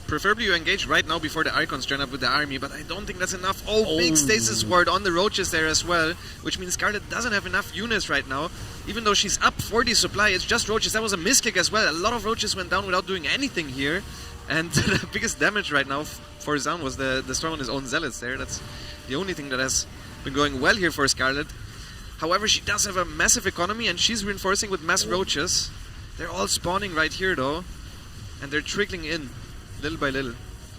Preferably you engage right now before the Archons join up with the army, but I don't think that's enough. Oh, big Stasis Ward on the Roaches there as well, which means Scarlett doesn't have enough units right now. Even though she's up 40 supply, it's just Roaches. That was a miskick as well. A lot of Roaches went down without doing anything here. And the biggest damage right now for Zaun was the Storm on his own Zealots there. That's the only thing that has been going well here for Scarlett. However, she does have a massive economy, and she's reinforcing with mass roaches. They're all spawning right here, though, and they're trickling in, little by little.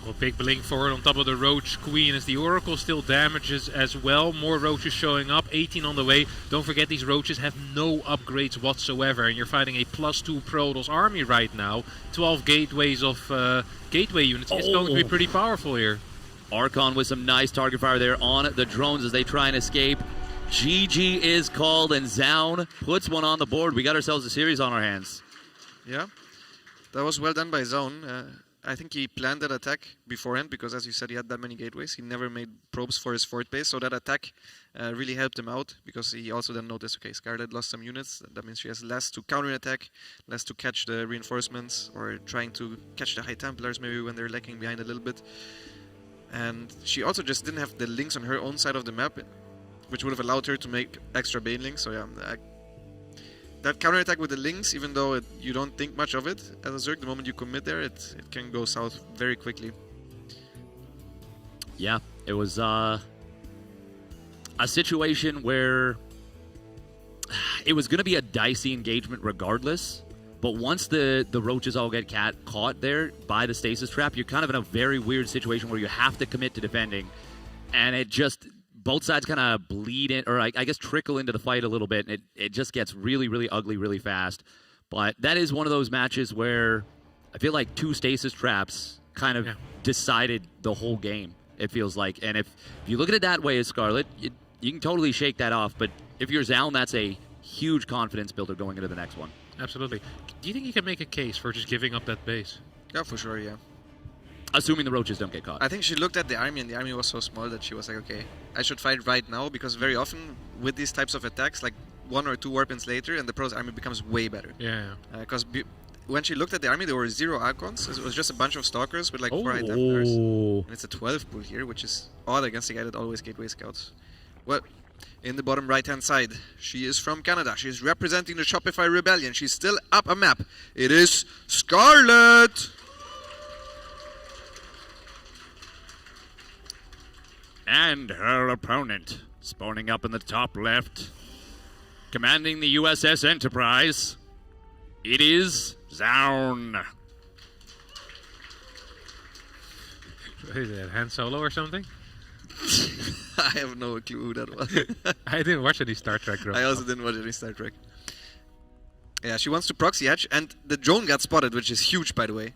Well, big blink forward on top of the Roach Queen as the Oracle still damages as well. More roaches showing up, 18 on the way. Don't forget these roaches have no upgrades whatsoever, and you're fighting a +2 Protoss army right now. 12 gateways of gateway units. It's going to be pretty powerful here. Archon with some nice target fire there on the drones as they try and escape. GG is called, and Zaun puts one on the board. We got ourselves a series on our hands. Yeah, that was well done by Zaun. I think he planned that attack beforehand because, as you said, he had that many gateways. He never made probes for his fort base, so that attack really helped him out because he also then noticed, okay, Scarlett lost some units. That means she has less to counterattack, less to catch the reinforcements or trying to catch the High Templars maybe when they're lagging behind a little bit. And she also just didn't have the links on her own side of the map, which would have allowed her to make extra bane links. So yeah, that counterattack with the links, even though you don't think much of it as a Zerg, the moment you commit there, it can go south very quickly. Yeah, it was a situation where it was going to be a dicey engagement regardless, but once the roaches all get caught there by the stasis trap, you're kind of in a very weird situation where you have to commit to defending, and it just... both sides kind of bleed in, or I guess trickle into the fight a little bit, and it just gets really, really ugly really fast. But that is one of those matches where I feel like 2 stasis traps kind of decided the whole game, it feels like. And if you look at it that way as Scarlett, you can totally shake that off. But if you're Zaun, that's a huge confidence builder going into the next one. Absolutely. Do you think you can make a case for just giving up that base? Yeah, for sure, yeah. Assuming the roaches don't get caught. I think she looked at the army, and the army was so small that she was like, okay, I should fight right now, because very often with these types of attacks, like 1 or 2 warpins later, and the Protoss army becomes way better. Yeah. Because when she looked at the army, there were 0 Archons. It was just a bunch of Stalkers with like 4 High Templars. And it's a 12 pool here, which is odd against the guy that always gateway scouts. Well, in the bottom right-hand side, she is from Canada. She's representing the Shopify Rebellion. She's still up a map. It is Scarlett! And her opponent, spawning up in the top left, commanding the USS Enterprise, it is Zaun. Is it Han Solo or something? I have no clue who that was. I didn't watch any Star Trek. I also didn't watch any Star Trek. Yeah, she wants to proxy hatch, and the drone got spotted, which is huge, by the way.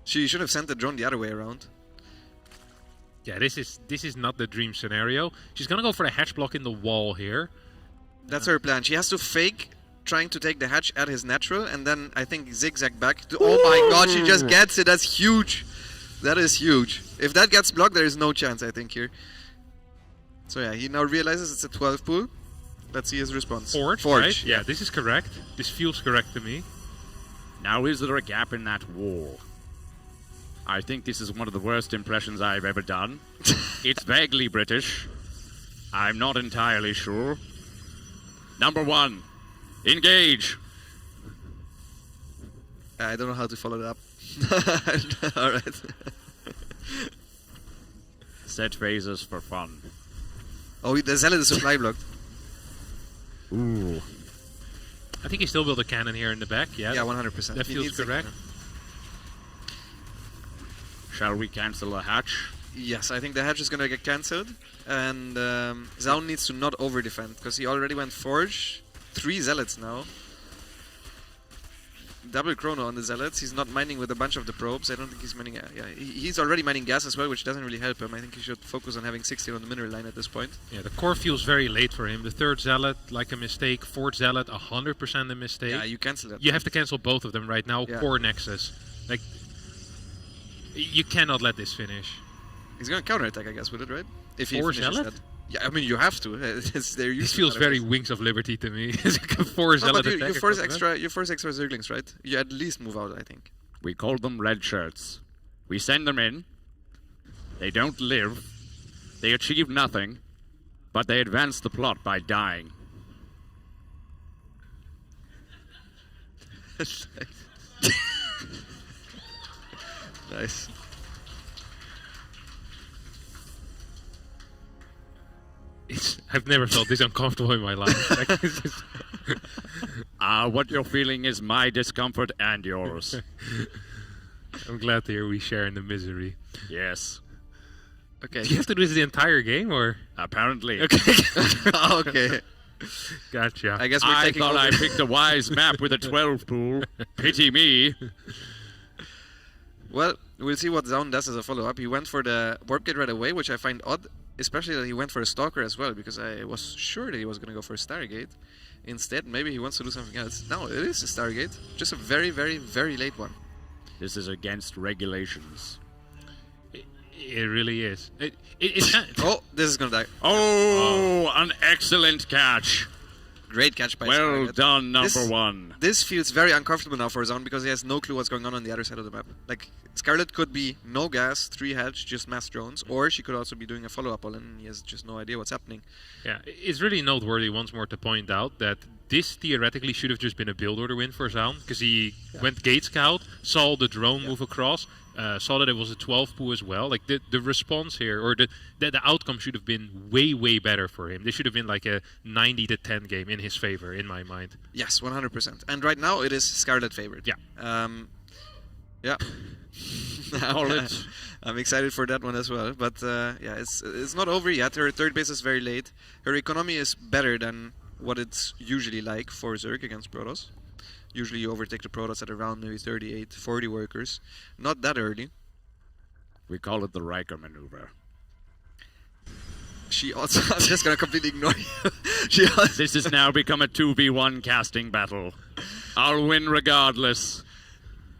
She should have sent the drone the other way around. Yeah, this is not the dream scenario. She's gonna go for the hatch block in the wall here. That's her plan. She has to fake trying to take the hatch at his natural, and then I think zigzag back. Oh my god, she just gets it. That's huge. That is huge. If that gets blocked, there is no chance, I think, here. So yeah, he now realizes it's a 12 pool. Let's see his response. Forge. Right? Yeah, this is correct. This feels correct to me. Now, is there a gap in that wall? I think this is one of the worst impressions I've ever done. It's vaguely British. I'm not entirely sure. Number 1, engage. I don't know how to follow that up. Alright. Set phasers for fun. Oh, the Zealot is supply blocked. Ooh. I think he still built a cannon here in the back. Yeah, 100%. That feels correct. Shall we cancel the hatch? Yes, I think the hatch is going to get cancelled. And Zaun needs to not over-defend, because he already went Forge. 3 Zealots now. Double Chrono on the Zealots. He's not mining with a bunch of the probes. I don't think he's mining... yeah, he's already mining gas as well, which doesn't really help him. I think he should focus on having 16 on the mineral line at this point. Yeah, the core feels very late for him. The 3rd Zealot, like a mistake. 4th Zealot, 100% a mistake. Yeah, you cancel that. You have to cancel both of them right now. Yeah. Core Nexus. Like, you cannot let this finish. He's going to counterattack, I guess, with it, right? If he 4 finishes Zealot? that. Yeah, I mean, you have to. This feels very Wings of Liberty to me. It's like a 4 Zealot attack. You force extra Zerglings, right? You at least move out, I think. We call them red shirts. We send them in. They don't live. They achieve nothing. But they advance the plot by dying. Nice. I've never felt this uncomfortable in my life. Like, it's just- What you're feeling is my discomfort and yours. I'm glad to hear we share in the misery. Yes. Okay. Do you have to do this the entire game, or? Apparently. Okay. Okay. Gotcha. I guess we're I taking thought over. I picked a wise map with a 12 pool. Pity me. Well, we'll see what Zaun does as a follow-up. He went for the warp gate right away, which I find odd, especially that he went for a stalker as well, because I was sure that he was going to go for a Stargate. Instead, maybe he wants to do something else. No, it is a Stargate. Just a very, very, very late one. This is against regulations. It really is. Oh, this is going to die. Oh, an excellent catch. Great catch by Well Scarlett. done, number This- one. This feels very uncomfortable now for Zaun because he has no clue what's going on the other side of the map. Like, Scarlett could be no gas, 3 hedge, just mass drones, or she could also be doing a follow-up all in and he has just no idea what's happening. Yeah, it's really noteworthy once more to point out that this theoretically should have just been a build order win for Zaun, because he went gate scout, saw the drone move across, saw that it was a 12 poo as well. Like the response here, or the outcome should have been way better for him. This should have been like a 90-10 game in his favor, in my mind. Yes, 100%. And right now it is Scarlett favored. Yeah. Yeah. Call it. I'm excited for that one as well. But yeah, it's not over yet. Her third base is very late. Her economy is better than what it's usually like for Zerg against Protoss. Usually you overtake the Protoss at around maybe 38, 40 workers. Not that early. We call it the Riker maneuver. She also... I'm just going to completely ignore you. She also, This has now become a 2v1 casting battle. I'll win regardless.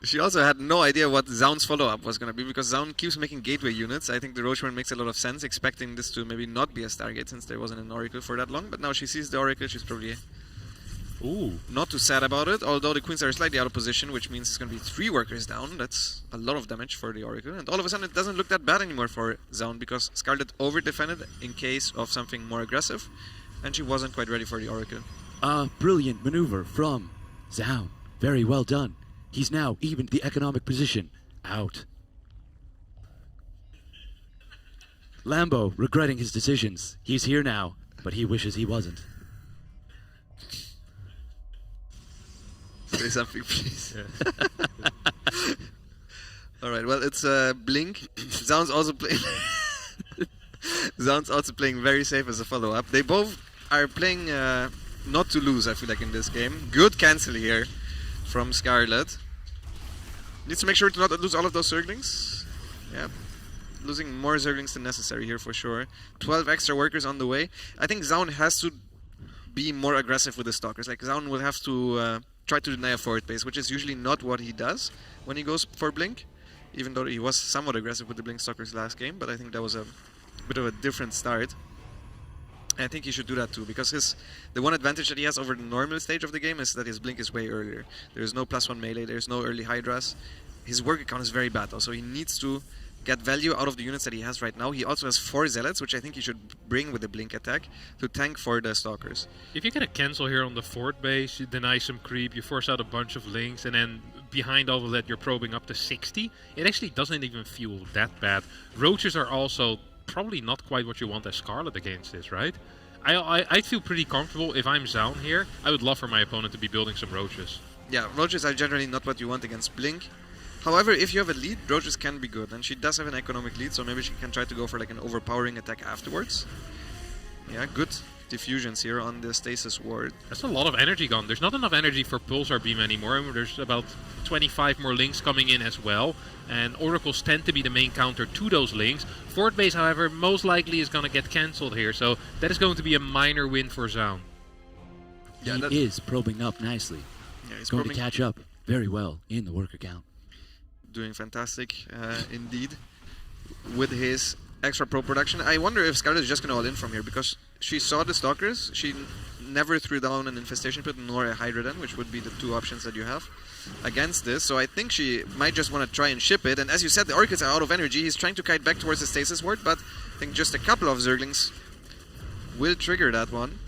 She also had no idea what Zaun's follow-up was going to be, because Zaun keeps making gateway units. I think the Roachman makes a lot of sense, expecting this to maybe not be a Stargate since there wasn't an Oracle for that long. But now she sees the Oracle, she's probably not too sad about it, although the Queens are slightly out of position, which means it's going to be 3 workers down. That's a lot of damage for the Oracle. And all of a sudden it doesn't look that bad anymore for Zaun, because Scarlett over-defended in case of something more aggressive, and she wasn't quite ready for the Oracle. Brilliant maneuver from Zaun. Very well done. He's now evened the economic position. Out. Lambo, regretting his decisions. He's here now, but he wishes he wasn't. Say something, please. Alright, well, it's Blink. Zaun's also playing... Zaun's also playing very safe as a follow-up. They both are playing not to lose, I feel like, in this game. Good cancel here from Scarlett. Needs to make sure to not lose all of those Zerglings. Yeah, losing more Zerglings than necessary here for sure. 12 extra workers on the way. I think Zaun has to be more aggressive with the Stalkers. Like, Zaun will have to try to deny a forward base, which is usually not what he does when he goes for Blink. Even though he was somewhat aggressive with the Blink Stalkers last game, but I think that was a bit of a different start. I think he should do that too, because the one advantage that he has over the normal stage of the game is that his Blink is way earlier. There's no +1 melee, there's no early Hydras. His work account is very bad though, so he needs to get value out of the units that he has right now. He also has 4 Zealots, which I think he should bring with the Blink attack to tank for the Stalkers. If you get a cancel here on the fort base, you deny some creep, you force out a bunch of links, and then behind all of that you're probing up to 60, it actually doesn't even feel that bad. Roaches are also probably not quite what you want as Scarlett against this, right? I'd feel pretty comfortable if I'm Zaun here. I would love for my opponent to be building some Roaches. Yeah, Roaches are generally not what you want against Blink. However, if you have a lead, Roaches can be good, and she does have an economic lead, so maybe she can try to go for like an overpowering attack afterwards. Yeah, good diffusions here on the Stasis Ward. That's a lot of energy gone. There's not enough energy for Pulsar Beam anymore. There's about 25 more links coming in as well, and Oracles tend to be the main counter to those links. Fort Base, however, most likely is going to get cancelled here, so that is going to be a minor win for Zaun. Yeah, He is probing up nicely. Yeah, he's going to catch up very well in the work account. Doing fantastic indeed with his extra pro production. I wonder if Scarlett is just going to all in from here, because she saw the Stalkers. She never threw down an Infestation Pit nor a Hydra Den, which would be the 2 options that you have against this. So I think she might just want to try and ship it. And as you said, the Oracles are out of energy. He's trying to kite back towards the Stasis Ward, but I think just a couple of Zerglings will trigger that one.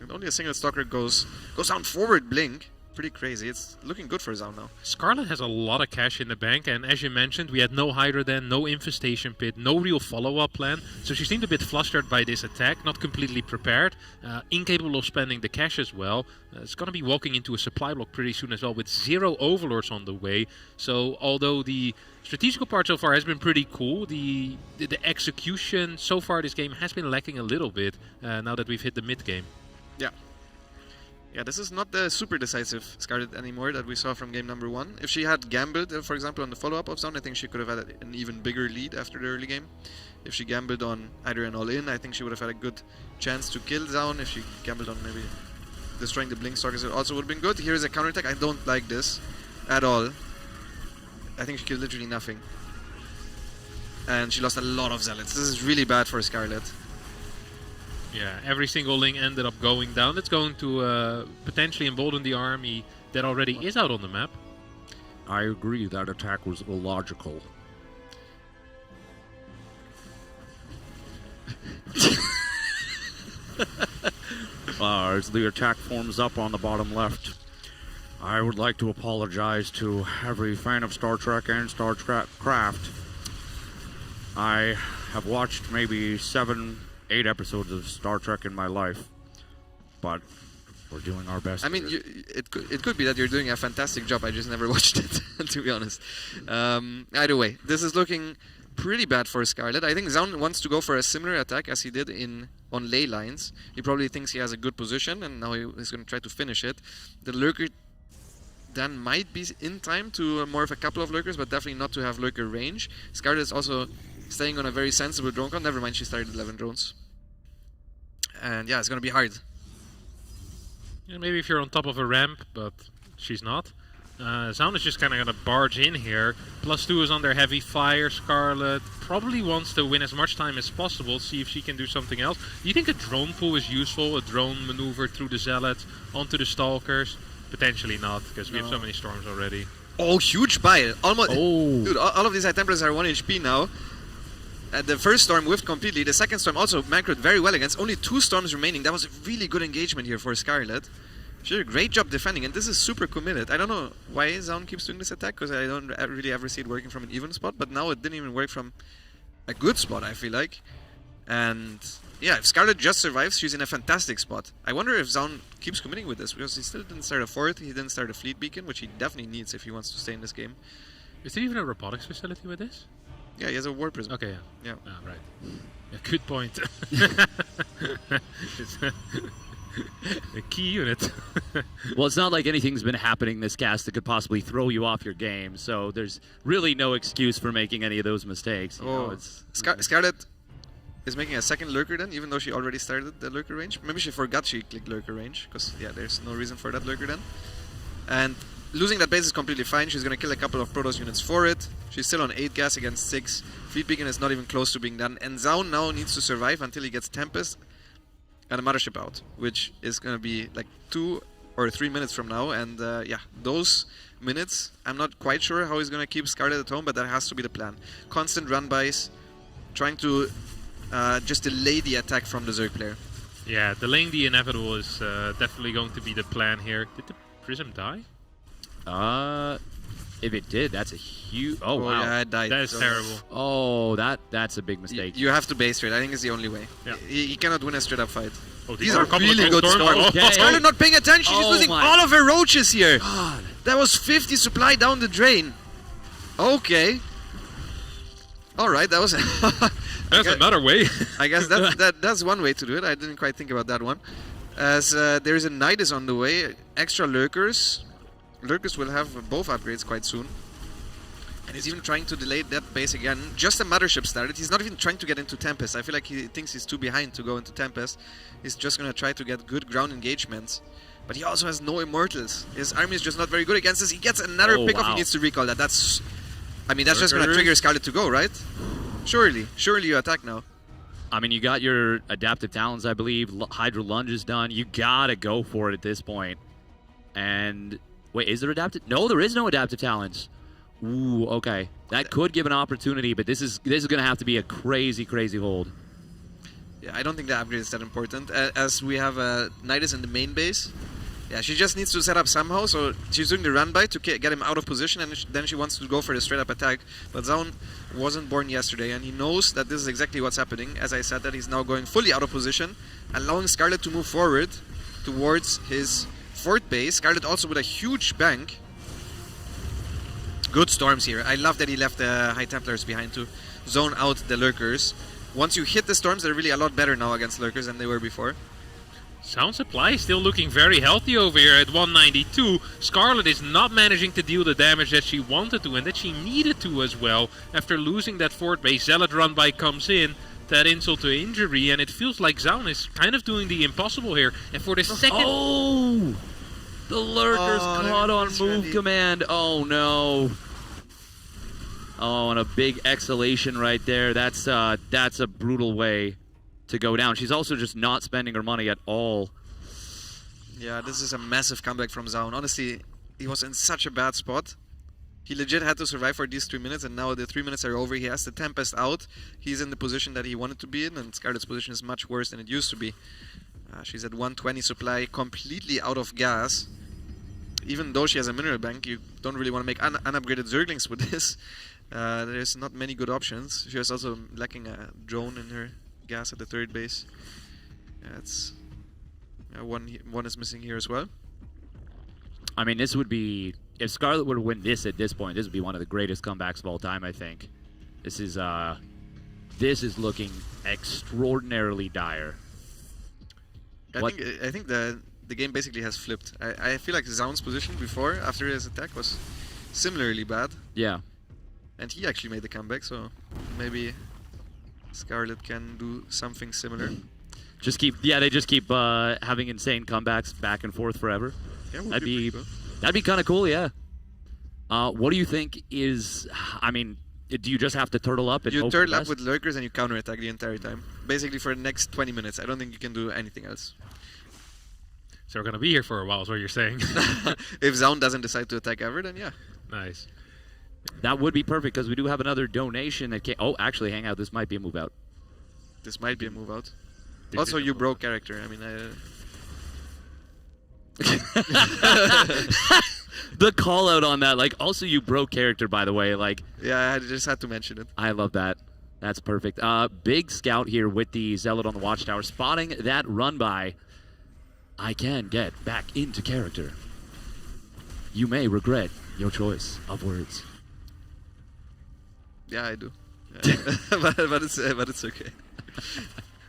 And only a single Stalker goes down forward Blink. pretty crazy. It's looking good for Zaun now. Scarlett has a lot of cash in the bank, and as you mentioned, we had no Hydra then, no Infestation Pit, no real follow-up plan. So she seemed a bit flustered by this attack, not completely prepared, incapable of spending the cash as well. It's going to be walking into a supply block pretty soon as well, with 0 Overlords on the way. So although the strategical part so far has been pretty cool, the execution so far this game has been lacking a little bit now that we've hit the mid-game. Yeah. Yeah, this is not the super decisive Scarlett anymore that we saw from game number 1. If she had gambled, for example, on the follow-up of Zaun, I think she could have had an even bigger lead after the early game. If she gambled on either an all-in, I think she would have had a good chance to kill Zaun. If she gambled on maybe destroying the Blink Stalkers, it also would have been good. Here is a counterattack. I don't like this at all. I think she killed literally nothing. And she lost a lot of Zealots. This is really bad for Scarlett. Yeah, every single link ended up going down. It's going to potentially embolden the army that already is out on the map. I agree, that attack was illogical. As the attack forms up on the bottom left, I would like to apologize to every fan of Star Trek and StarCraft. I have watched maybe 7-8 episodes of Star Trek in my life, but we're doing our best. I mean, it could be that you're doing a fantastic job. I just never watched it, to be honest. Either way, this is looking pretty bad for Scarlett. I think Zaun wants to go for a similar attack as he did on ley lines. He probably thinks he has a good position, and now he's going to try to finish it. The Lurker then might be in time to more of a couple of Lurkers, but definitely not to have Lurker range. Scarlett is also staying on a very sensible drone count. Never mind, she started 11 drones. And yeah, it's going to be hard. Yeah, maybe if you're on top of a ramp, but she's not. Zaun is just kind of going to barge in here. +2 is under heavy fire. Scarlett probably wants to win as much time as possible, see if she can do something else. Do you think a drone pool is useful? A drone maneuver through the Zealots onto the Stalkers? Potentially not, because we have so many storms already. Oh, huge buy! Almost, dude, all of these High Templars are 1 HP now. The first storm whiffed completely. The second storm also macroed very well against only 2 storms remaining. That was a really good engagement here for Scarlett. She did a great job defending, and this is super committed. I don't know why Zaun keeps doing this attack, because I don't really ever see it working from an even spot, but now it didn't even work from a good spot, I feel like. And yeah, if Scarlett just survives, she's in a fantastic spot. I wonder if Zaun keeps committing with this, because he still didn't start a 4th, he didn't start a fleet beacon, which he definitely needs if he wants to stay in this game. Is there even a robotics facility with this? Yeah, he has a war prism. Okay, yeah. Ah, right. Yeah, good point. It's a key unit. Well, it's not like anything's been happening this cast that could possibly throw you off your game, so there's really no excuse for making any of those mistakes. You know, Scarlett is making a second Lurker then, even though she already started the Lurker range. Maybe she forgot she clicked Lurker range, because yeah, there's no reason for that Lurker then. And losing that base is completely fine. She's going to kill a couple of Protoss units for it. She's still on 8 gas against 6. Fleet Beacon is not even close to being done. And Zaun now needs to survive until he gets Tempest and a Mothership out, which is going to be like 2 or 3 minutes from now. And yeah, those minutes, I'm not quite sure how he's going to keep Scarlett at home, but that has to be the plan. Constant run-bys, trying to just delay the attack from the Zerg player. Yeah, delaying the inevitable is definitely going to be the plan here. Did the Prism die? If it did, that's a huge... Oh, wow. Yeah, it died. That is terrible. Oh, that's a big mistake. You have to base trade. I think it's the only way. Yeah. He cannot win a straight-up fight. Oh, these are really good storms. Okay. Scarlett not paying attention. She's losing all of her roaches here. God. That was 50 supply down the drain. Okay. All right, that was... That's another way. I guess that's one way to do it. I didn't quite think about that one. As there's a Nidus on the way. Extra Lurkers. Lurkers will have both upgrades quite soon. And he's even trying to delay that base again. Just a Mothership started. He's not even trying to get into Tempest. I feel like he thinks he's too behind to go into Tempest. He's just going to try to get good ground engagements. But he also has no Immortals. His army is just not very good against this. He gets another pickoff. He needs to recall that. That's just going to trigger Scarlett to go, right? Surely you attack now. I mean, you got your Adaptive Talons, I believe. Hydra Lunge is done. You gotta go for it at this point. And... Wait, is there Adaptive? No, there is no Adaptive Talons. Ooh, okay. That could give an opportunity, but this is going to have to be a crazy, crazy hold. Yeah, I don't think the upgrade is that important. As we have Nidus in the main base, Yeah, she just needs to set up somehow, so she's doing the run by to get him out of position, and then she wants to go for the straight up attack. But Zaun wasn't born yesterday, and he knows that this is exactly what's happening. As I said, that he's now going fully out of position, allowing Scarlett to move forward towards his fort base. Scarlett also with a huge bank. Good storms here. I love that he left the High Templars behind to zone out the lurkers. Once you hit the storms, they're really a lot better now against lurkers than they were before. Sound supply still looking very healthy over here at 192. Scarlett is not managing to deal the damage that she wanted to and that she needed to as well. After losing that fort base, Zealot run by comes in. That insult to injury, and it feels like Zaun is kind of doing the impossible here. And for the second... Oh! The lurkers caught on move command. Oh no. Oh, and a big exhalation right there. That's a brutal way to go down. She's also just not spending her money at all. Yeah, this is a massive comeback from Zaun. Honestly, he was in such a bad spot. He legit had to survive for these 3 minutes, and now the 3 minutes are over. He has the Tempest out. He's in the position that he wanted to be in, and Scarlett's position is much worse than it used to be. She's at 120 supply, completely out of gas. Even though she has a mineral bank, you don't really want to make unupgraded Zerglings with this. There's not many good options. She was also lacking a drone in her gas at the third base. It's one is missing here as well. I mean, this would be, if Scarlett were to win this at this point, this would be one of the greatest comebacks of all time, I think. This is looking extraordinarily dire. I think the game basically has flipped. I feel like Zaun's position before, after his attack, was similarly bad. Yeah. And he actually made the comeback, so maybe Scarlett can do something similar. They just keep having insane comebacks back and forth forever. Yeah, that'd be kind of cool, yeah. What do you think is? I mean, do you just have to turtle up? And you hope turtle for the up with lurkers and you counterattack the entire time, basically for the next 20 minutes. I don't think you can do anything else. So we're gonna be here for a while, is what you're saying. If Zaun doesn't decide to attack ever, then yeah. Nice. That would be perfect because we do have another donation that came. Oh, actually, hang out. This might be a move out. This might be a move out. Also, you broke character. I mean, the call out on that, like, also you broke character, by the way, like. Yeah, I just had to mention it. I love that. That's perfect. Big scout here with the Zealot on the watchtower, spotting that run by. I can get back into character. You may regret your choice of words. Yeah, I do. Yeah. but it's okay.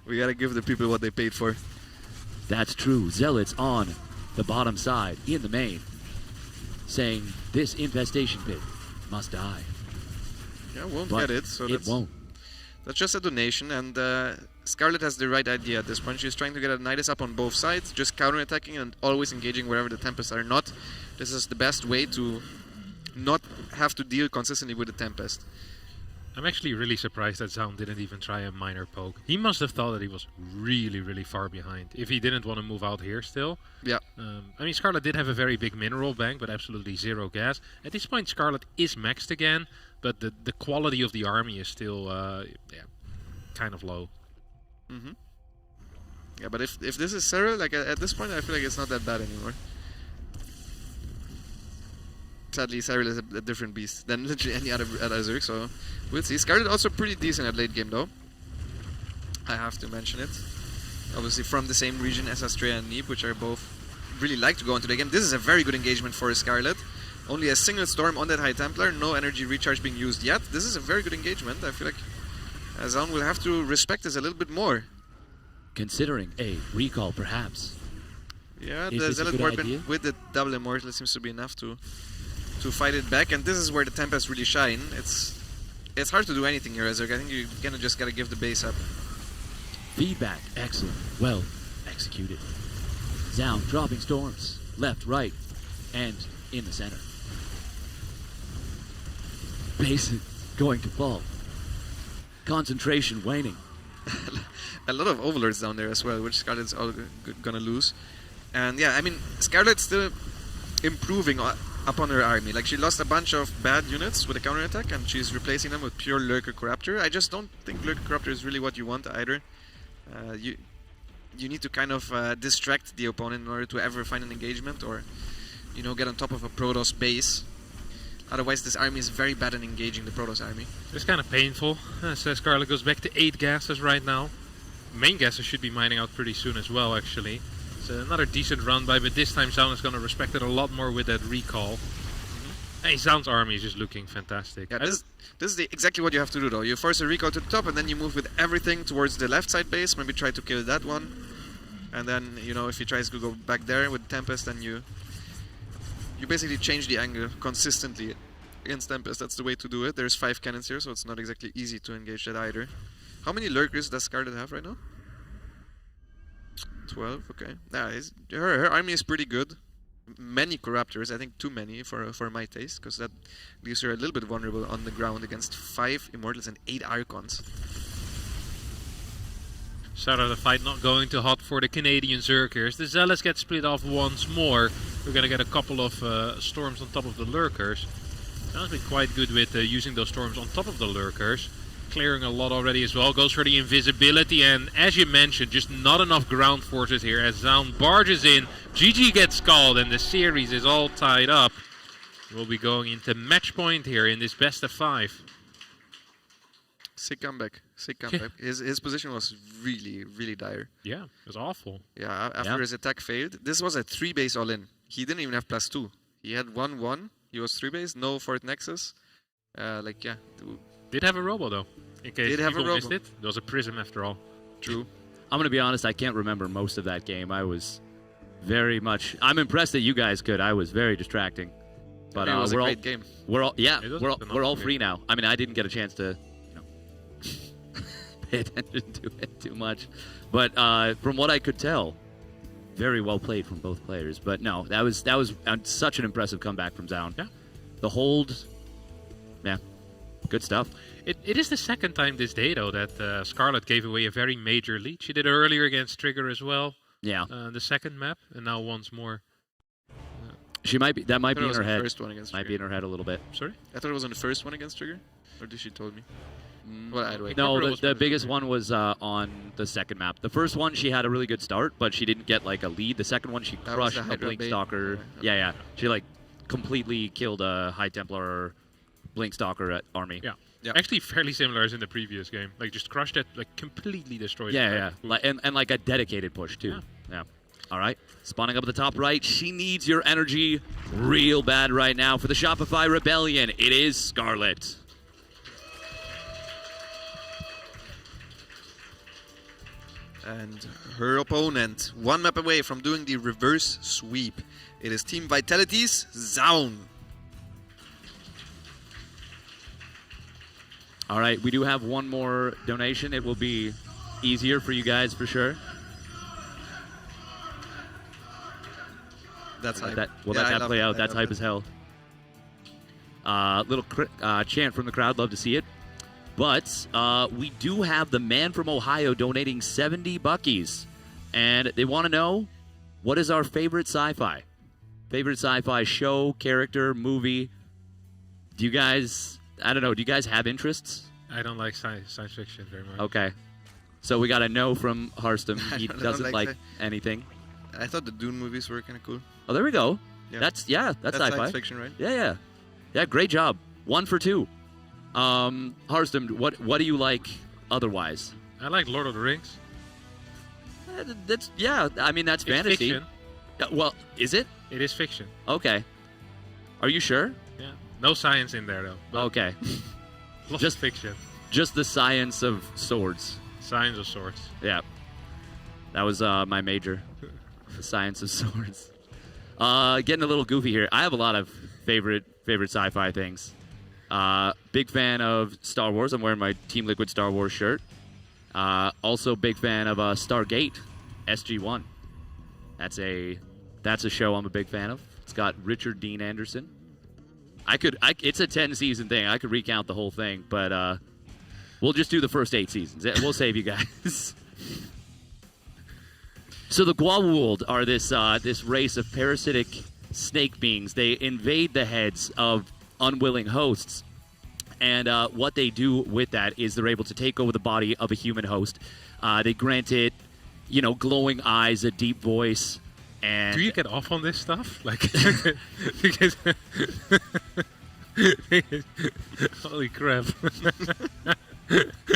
We gotta give the people what they paid for. That's true. Zealots on the bottom side in the main, saying this infestation pit must die. Yeah, won't But get it. So it won't. That's just a donation, and Scarlett has the right idea at this point. She's trying to get a Nidus up on both sides, just counterattacking and always engaging wherever the Tempests are not. This is the best way to not have to deal consistently with the Tempest. I'm actually really surprised that Zaun didn't even try a minor poke. He must have thought that he was really, really far behind. If he didn't want to move out here still. Yeah. I mean, Scarlett did have a very big mineral bank, but absolutely zero gas. At this point, Scarlett is maxed again, but the quality of the army is still kind of low. Mm-hmm. Yeah, but if this is Sarah, like at this point, I feel like it's not that bad anymore. Sadly, Cyril is a different beast than literally any other Zerg, so we'll see. Scarlett also pretty decent at late game, though. I have to mention it. Obviously from the same region as Astrea and Neep, which are both really like to go into the game. This is a very good engagement for Scarlett. Only a single storm on that High Templar, no energy recharge being used yet. This is a very good engagement. I feel like Zaun will have to respect this a little bit more. Considering a recall, perhaps. Yeah, Is the this a Zealot good weapon idea? with the double immortal seems to be enough to fight it back, and this is where the Tempests really shine. It's hard to do anything here, Zerg. I think you kind of just gotta give the base up. Feedback, excellent, well executed. Zaun dropping storms, left, right, and in the center. Base going to fall. Concentration waning. A lot of overlords down there as well, which Scarlett's all gonna lose. And yeah, I mean, Scarlett's still improving upon her army. Like, she lost a bunch of bad units with a counterattack, and she's replacing them with pure Lurker Corruptor. I just don't think Lurker Corruptor is really what you want either. you need to kind of distract the opponent in order to ever find an engagement or, get on top of a Protoss base. Otherwise, this army is very bad at engaging the Protoss army. It's kind of painful. Scarlett goes back to 8 gases right now. Main gases should be mining out pretty soon as well, actually. It's another decent run by, but this time Zaun is going to respect it a lot more with that recall. Hey, Zaun's army is just looking fantastic. Yeah, this is exactly what you have to do, though. You force a recall to the top, and then you move with everything towards the left side base. Maybe try to kill that one. And then, if he tries to go back there with Tempest, then you basically change the angle consistently against Tempest. That's the way to do it. There's 5 cannons here, so it's not exactly easy to engage that either. How many lurkers does Scarlett have right now? 12, okay. Yeah, her army is pretty good. Many corruptors, I think too many for my taste, because that leaves her a little bit vulnerable on the ground against 5 Immortals and 8 Archons. Start of the fight not going too hot for the Canadian Zerkers. The Zealots get split off once more. We're going to get a couple of storms on top of the Lurkers. Sounds been quite good with using those storms on top of the Lurkers. Clearing a lot already as well. Goes for the invisibility, and as you mentioned, just not enough ground forces here as Zaun barges in. GG gets called, and the series is all tied up. We'll be going into match point here in this best of 5. Sick comeback. Sick comeback. His position was really, really dire. Yeah, it was awful. Yeah, after his attack failed. This was a 3-base all-in. He didn't even have +2. He had 1-1. He was 3-base, no Fort Nexus. Did have a robo though. In case Did have people a robo. missed it. There was a prism after all. True. I'm going to be honest, I can't remember most of that game. I was very much... I'm impressed that you guys could. I was very distracting. But it was a we're great all, game. We're all, yeah, It was we're phenomenal all game. free now. I mean, I didn't get a chance to, pay attention to it too much. But from what I could tell, very well played from both players. But no, that was such an impressive comeback from Zaun. Yeah. The hold, yeah, good stuff. It is the second time this day, though, that Scarlett gave away a very major lead. She did it earlier against Trigger as well. Yeah. The second map, and now once more. She might be. That might I thought be it in was her the head. first one against Might Trigger. be in her head a little bit. Sorry? I thought it was on the first one against Trigger. Or did she told me? Well, either way. No, Remember it was the on the biggest second one was on the second map. The first one, she had a really good start, but she didn't get like a lead. The second one, she That was crushed the a Hydra Blink bait. Stalker. Yeah. She like completely killed a High Templar Blink Stalker at army. Yeah. Yeah. Actually, fairly similar as in the previous game. Like, just crushed it, like, completely destroyed it. Yeah. And like a dedicated push too. Yeah. All right. Spawning up at the top right. She needs your energy real bad right now for the Shopify Rebellion. It is Scarlett. And her opponent, 1 map away from doing the reverse sweep. It is Team Vitality's Zaun. All right. We do have one more donation. It will be easier for you guys for sure. That's hype. Let Yeah, that I love play that. out. I That's love hype that. as hell. Little chant from the crowd. Love to see it. But we do have the man from Ohio donating 70 buckies. And they want to know, what is our favorite sci-fi? Favorite sci-fi show, character, movie? Do you guys, I don't know, do you guys have interests? I don't like science fiction very much. Okay. So we got a no from Harston. He don't doesn't like like anything. I thought the Dune movies were kind of cool. Oh, there we go. Yeah. That's sci-fi. science fiction, right? Yeah, great job. 1 for 2. Harston, what do you like otherwise? I like Lord of the Rings. I mean that's It's fantasy. fiction. Well, is it? It is fiction. Okay. Are you sure? Yeah. No science in there, though. But Okay. just fiction. Just the science of swords. Science of sorts. Yeah. That was my major. The science of swords. Getting a little goofy here. I have a lot of favorite sci-fi things. Big fan of Star Wars. I'm wearing my Team Liquid Star Wars shirt. Also big fan of Stargate, SG-1. That's a show I'm a big fan of. It's got Richard Dean Anderson. It's a 10-season thing. I could recount the whole thing, but we'll just do the first 8 seasons. We'll save you guys. So the Gwawuld are this race of parasitic snake beings. They invade the heads of unwilling hosts. And what they do with that is they're able to take over the body of a human host. They grant it glowing eyes, a deep voice, and Do you get off on this stuff? Like, because holy crap!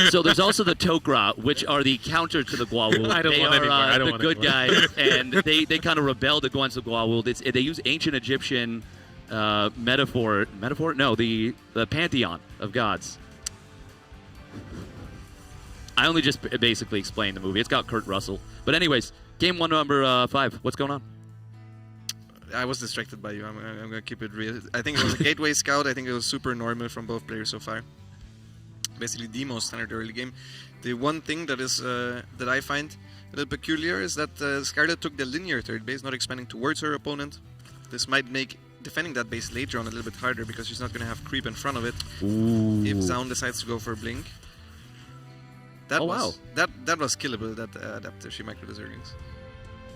So there's also the Tok'ra, which are the counter to the Gwawuld. I don't they want are any more. I don't the want good any more. guys, and they kind of rebelled against the Gwawuld. They use ancient Egyptian metaphor. No, the pantheon of gods. I only just basically explained the movie. It's got Kurt Russell. But anyways, game 1, number 5. What's going on? I was distracted by you. I'm going to keep it real. I think it was a gateway scout. I think it was super normal from both players so far. Basically the most standard early game. The one thing that is that I find a little peculiar is that Scarlett took the linear third base, not expanding towards her opponent. This might make defending that base later on a little bit harder because she's not going to have creep in front of it. Ooh. If Zaun decides to go for a blink. That was killable, that adaptive she micro the Zerglings.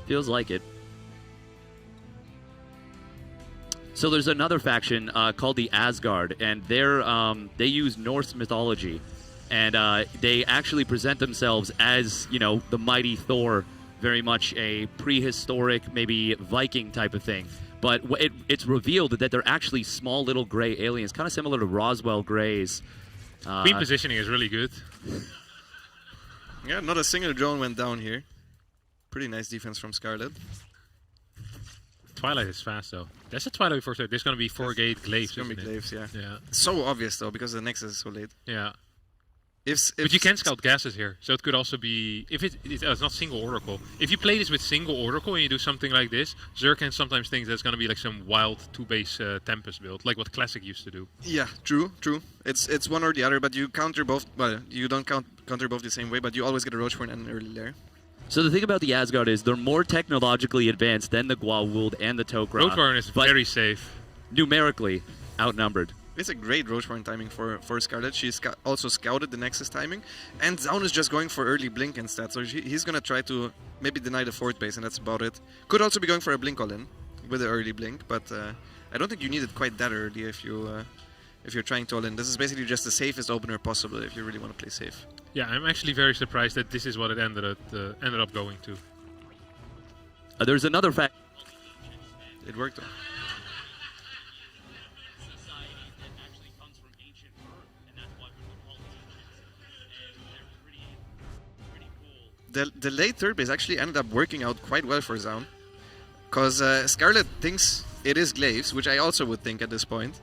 Feels like it. So there's another faction called the Asgard, and they use Norse mythology, and they actually present themselves as the mighty Thor, very much a prehistoric, maybe Viking type of thing. But it's revealed that they're actually small little gray aliens, kind of similar to Roswell Greys. Queen positioning is really good. Yeah, not a single drone went down here. Pretty nice defense from Scarlett. Twilight is fast though. That's a Twilight before start. There's going to be 4-gate glaives. It's going to be glaives, yeah. Yeah. So obvious though, because the Nexus is so late. Yeah. If but you can scout gases here, so it could also be if it's not single oracle. If you play this with single oracle and you do something like this, Zerg can sometimes think that's going to be like some wild 2-base Tempest build, like what Classic used to do. Yeah, true. It's one or the other, but you counter both. Well, you don't counter both the same way, but you always get a Roach Horn and an early lair. So the thing about the Asgard is they're more technologically advanced than the Gwawuld and the Tok'ra. Roach Horn is very safe. Numerically outnumbered. It's a great Roach Horn timing for Scarlett. She's also scouted the Nexus timing. And Zaun is just going for early Blink instead. So he's going to try to maybe deny the 4th base, and that's about it. Could also be going for a Blink all-in with the early Blink. But I don't think you need it quite that early if you're trying to all-in. This is basically just the safest opener possible if you really want to play safe. Yeah, I'm actually very surprised that this is what it ended up going to. There's another fact. It worked though. The late 3rd base actually ended up working out quite well for Zaun. Because Scarlett thinks it is glaives, which I also would think at this point.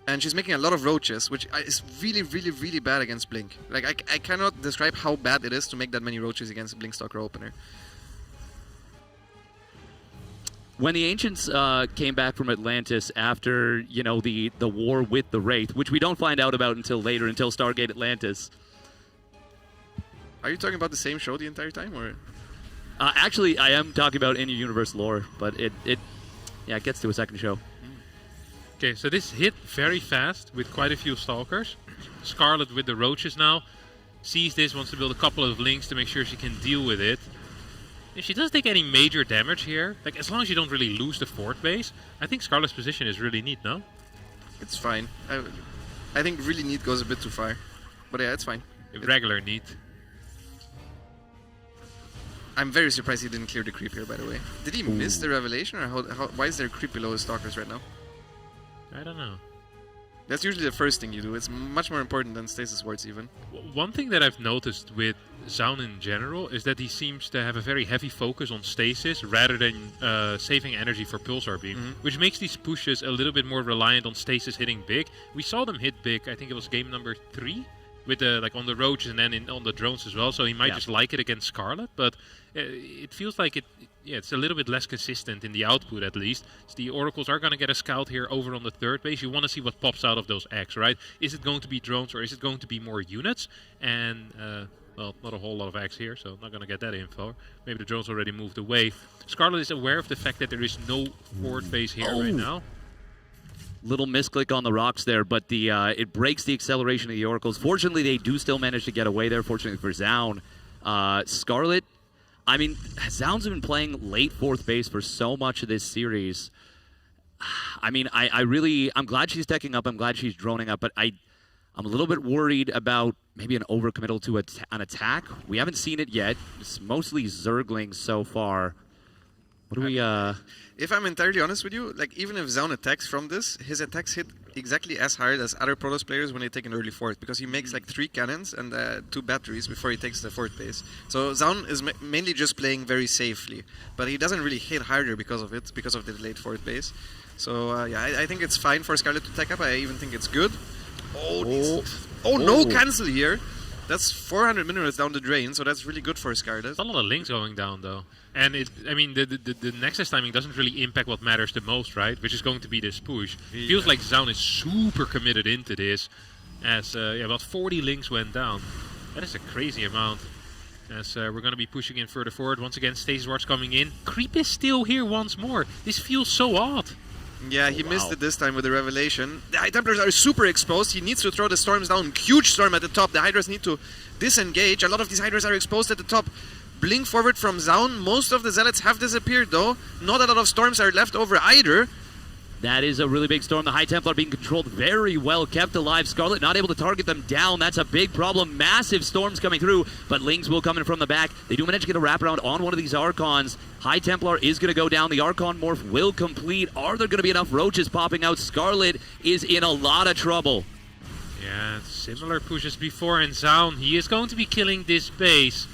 And she's making a lot of roaches, which is really, really, really bad against Blink. Like, I cannot describe how bad it is to make that many roaches against a Blink Stalker opener. When the Ancients came back from Atlantis after, the war with the Wraith, which we don't find out about until later, until Stargate Atlantis. Are you talking about the same show the entire time, or? Actually, I am talking about in-universe lore, but it gets to a second show. Okay, so this hit very fast with quite a few Stalkers. Scarlett with the Roaches now sees this, wants to build a couple of links to make sure she can deal with it. If she doesn't take any major damage here, like as long as you don't really lose the 4th base, I think Scarlett's position is really neat, no? It's fine. I think really neat goes a bit too far. But yeah, it's fine. Regular neat. I'm very surprised he didn't clear the creep here, by the way. Did he miss the revelation, or why is there creep below his Stalkers right now? I don't know. That's usually the first thing you do. It's much more important than Stasis Wards even. One thing that I've noticed with Zaun in general is that he seems to have a very heavy focus on Stasis rather than saving energy for Pulsar Beam, which makes these pushes a little bit more reliant on Stasis hitting big. We saw them hit big, I think it was game number 3, with the on the Roaches and then on the drones as well, so he might just like it against Scarlett, but it feels like it's a little bit less consistent in the output at least. So the Oracles are going to get a scout here over on the 3rd base. You want to see what pops out of those eggs, right? Is it going to be drones or is it going to be more units? And, well, not a whole lot of eggs here, so not going to get that info. Maybe the drones already moved away. Scarlett is aware of the fact that there is no 4th base here right now. Little misclick on the rocks there, but it breaks the acceleration of the Oracles. Fortunately, they do still manage to get away there, fortunately for Zaun. Scarlett, I mean, Zaun's been playing late 4th base for so much of this series. I mean, I'm glad she's teching up. I'm glad she's droning up, but I'm a little bit worried about maybe an overcommittal to an attack. We haven't seen it yet. It's mostly Zerglings so far. What do we... If I'm entirely honest with you, like even if Zaun attacks from this, his attacks hit exactly as hard as other Protoss players when they take an early fort, because he makes like 3 cannons and 2 batteries before he takes the fort base. So Zaun is mainly just playing very safely, but he doesn't really hit harder because of it, because of the delayed fort base. So yeah, I think it's fine for Scarlett to tech up. I even think it's good. No cancel here. That's 400 minerals down the drain, so that's really good for Scarlett. There's a lot of links going down, though. And the Nexus timing doesn't really impact what matters the most, right? Which is going to be this push. Yeah. Feels like Zaun is super committed into this, as about 40 links went down. That is a crazy amount. As we're going to be pushing in further forward. Once again, Stasis Wards coming in. Creep is still here once more. This feels so odd. Yeah, he missed it this time with the Revelation. The High Templars are super exposed. He needs to throw the storms down. Huge storm at the top. The Hydras need to disengage. A lot of these Hydras are exposed at the top. Blink forward from Zaun. Most of the Zealots have disappeared though. Not a lot of storms are left over either. That is a really big storm. The High Templar being controlled very well, kept alive. Scarlett not able to target them down. That's a big problem. Massive storms coming through, but Lings will come in from the back. They do manage to get a wraparound on one of these Archons. High Templar is going to go down. The Archon morph will complete. Are there going to be enough roaches popping out? Scarlett is in a lot of trouble. Yeah, similar pushes before, and Zaun, he is going to be killing this base.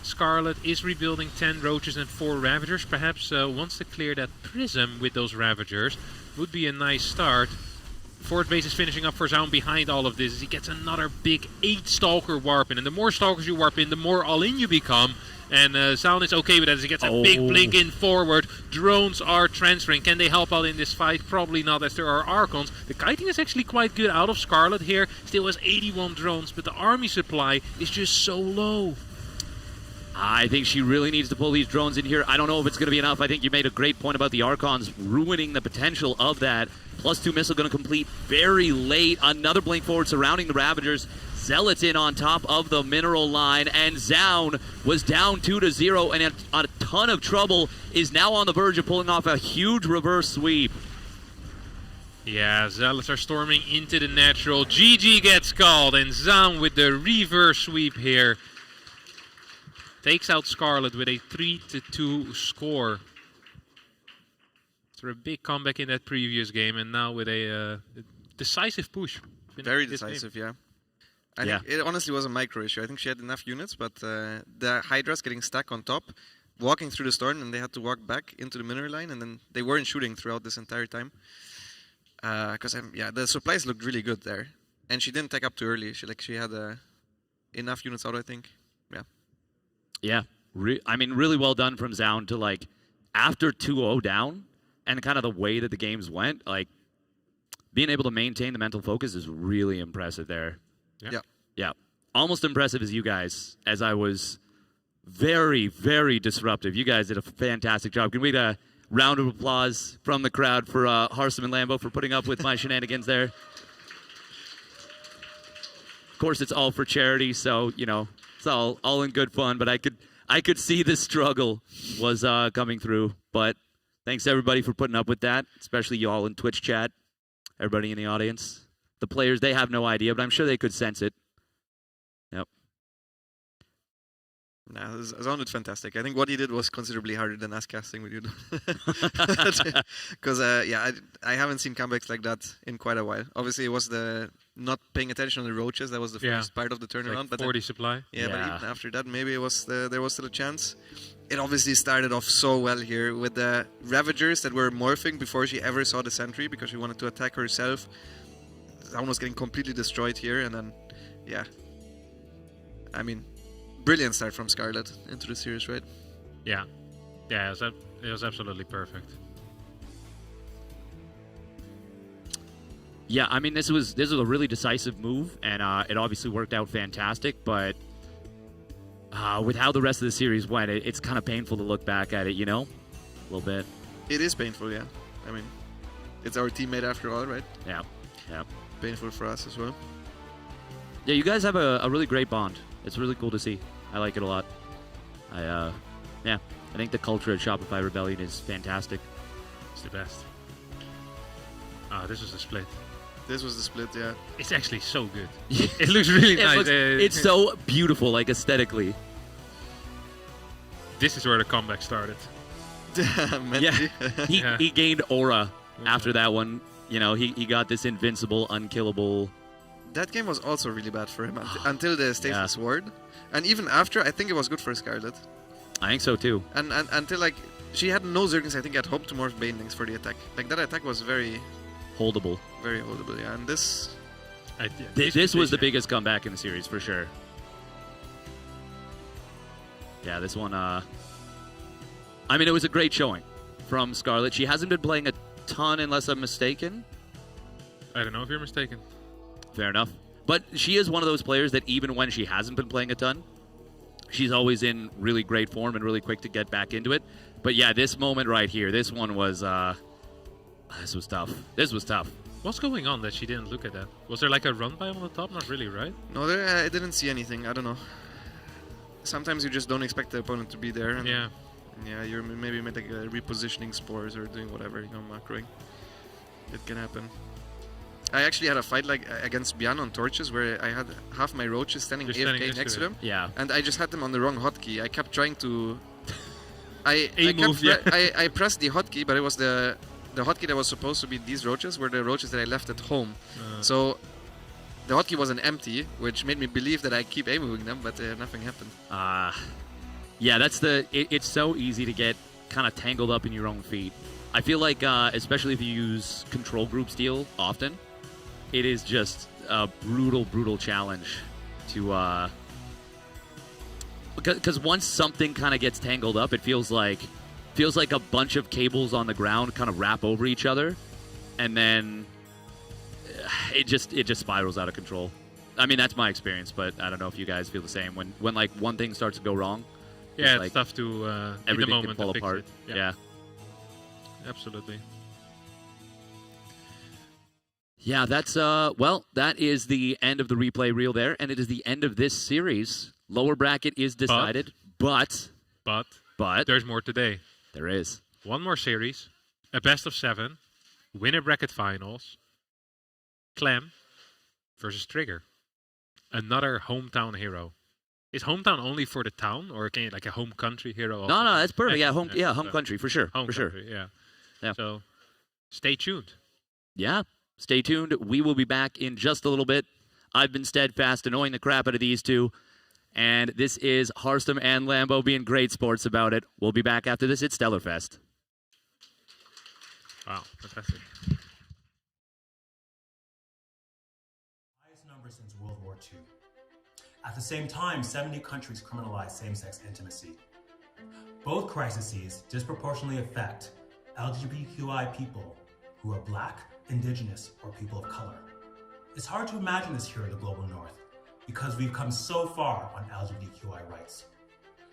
Scarlett is rebuilding 10 roaches and 4 Ravagers. Perhaps wants to clear that prism with those Ravagers. Would be a nice start. Fort base is finishing up for Zaun behind all of this. As he gets another big 8 Stalker warp in. And the more Stalkers you warp in, the more all-in you become. And Zaun is okay with that as he gets a big blink in forward. Drones are transferring. Can they help out in this fight? Probably not, as there are Archons. The kiting is actually quite good out of Scarlett here. Still has 81 drones, but the army supply is just so low. I think she really needs to pull these drones in here. I don't know if it's going to be enough. I think you made a great point about the Archons ruining the potential of that. +2 missile going to complete very late. Another blink forward surrounding the Ravagers. Zealots in on top of the mineral line, and Zaun was down 2-0 and in a ton of trouble, is now on the verge of pulling off a huge reverse sweep. Yeah, Zealots are storming into the natural. GG gets called, and Zaun with the reverse sweep here takes out Scarlett with a 3-2 score. After a big comeback in that previous game, and now with a decisive push. Very decisive, yeah. I think it honestly was a micro issue. I think she had enough units, but the Hydras getting stuck on top, walking through the storm, and they had to walk back into the mineral line, and then they weren't shooting throughout this entire time. Because the supplies looked really good there, and she didn't take up too early. She had enough units out, I think. Yeah, I mean, really well done from Zaun to, after 2-0 down, and kind of the way that the games went, being able to maintain the mental focus is really impressive there. Yeah. Almost impressive as you guys, as I was very, very disruptive. You guys did a fantastic job. Can we get a round of applause from the crowd for Harsum and Lambo for putting up with my shenanigans there? Of course, it's all for charity, so, it's all in good fun, but I could see the struggle was coming through. But thanks everybody for putting up with that, especially you all in Twitch chat, everybody in the audience. The players, they have no idea, but I'm sure they could sense it. Yep. Nah, it sounded fantastic. I think what he did was considerably harder than us casting with you. Because, I haven't seen comebacks like that in quite a while. Obviously, it was the not paying attention on the roaches. That was the first part of the turnaround. But 40 supply. Yeah, but even after that, maybe it was there was still a chance. It obviously started off so well here with the Ravagers that were morphing before she ever saw the sentry because she wanted to attack herself. Zaun was getting completely destroyed here, and then, I mean, brilliant start from Scarlett into the series, right? Yeah, it was absolutely perfect. Yeah, I mean, this was a really decisive move, and it obviously worked out fantastic. But with how the rest of the series went, it's kind of painful to look back at it, a little bit. It is painful, yeah. I mean, it's our teammate after all, right? Yeah. Painful for us as well. Yeah, you guys have a really great bond. It's really cool to see. I like it a lot. I think the culture at Shopify Rebellion is fantastic. It's the best. This was the split. This was the split, yeah. It's actually so good. It looks really nice. It's so beautiful, like aesthetically. This is where the comeback started. He gained aura after that one. You know, he got this invincible, unkillable. That game was also really bad for him until the Stasis Sword. And even after, I think it was good for Scarlett. I think so too. And until like she had no Zerglings, I think at hoped to morph Banelings for the attack. Like that attack was very holdable. Very holdable, yeah. And this this was the biggest comeback in the series for sure. Yeah, this one I mean, it was a great showing from Scarlett. She hasn't been playing a ton unless I'm mistaken. I don't know if you're mistaken. Fair enough. But she is one of those players that even when she hasn't been playing a ton, she's always in really great form and really quick to get back into it. But yeah, this moment right here, this one was, this was tough. This was tough. What's going on that she didn't look at that? Was there like a run by on the top? Not really, right? No, I didn't see anything. I don't know. Sometimes you just don't expect the opponent to be there. And yeah, you're maybe like repositioning spores or doing whatever, you know, macroing. It can happen. I actually had a fight like against Bian on torches where I had half my roaches standing AFK next to them. Yeah. And I just had them on the wrong hotkey. I kept trying to... I pressed the hotkey, but it was the hotkey that was supposed to be these roaches were the roaches that I left at home. So the hotkey wasn't empty, which made me believe that I keep A-moving them, but nothing happened. Yeah, that's it's so easy to get kind of tangled up in your own feet. I feel like, especially if you use control group steal often, it is just a brutal, brutal challenge to... Because once something kind of gets tangled up, it feels like a bunch of cables on the ground kind of wrap over each other, and then it just spirals out of control. I mean, that's my experience, but I don't know if you guys feel the same. When like one thing starts to go wrong, yeah, it's like tough to everything in the moment can fall to fix apart. it. Yeah, absolutely. Yeah, that's well, that is the end of the replay reel there, and it is the end of this series. Lower bracket is decided, but there's more today. There is one more series, a best of 7, winner bracket finals. Clem versus Trigger, another hometown hero. Is hometown only for the town, or can you like a home country hero? No, that's perfect. Yeah, home country for sure. Home for country, sure. Yeah. So stay tuned. Yeah, stay tuned. We will be back in just a little bit. I've been steadfast, annoying the crap out of these two. And this is Harstem and Lambo being great sports about it. We'll be back after this. It's Stellarfest. Wow, fantastic. Highest number since World War II. At the same time, 70 countries criminalize same-sex intimacy. Both crises disproportionately affect LGBTQI people who are Black, Indigenous, or people of color. It's hard to imagine this here in the global North, because we've come so far on LGBTQI rights.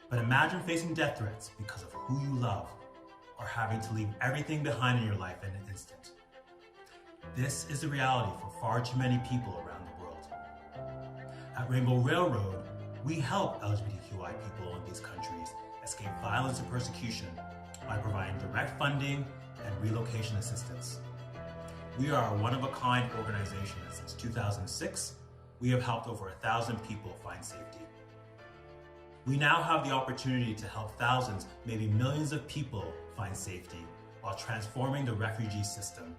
But imagine facing death threats because of who you love, or having to leave everything behind in your life in an instant. This is the reality for far too many people around the world. At Rainbow Railroad, we help LGBTQI people in these countries escape violence and persecution by providing direct funding and relocation assistance. We are a one-of-a-kind organization, and since 2006, we have helped over 1,000 people find safety. We now have the opportunity to help thousands, maybe millions of people find safety while transforming the refugee system.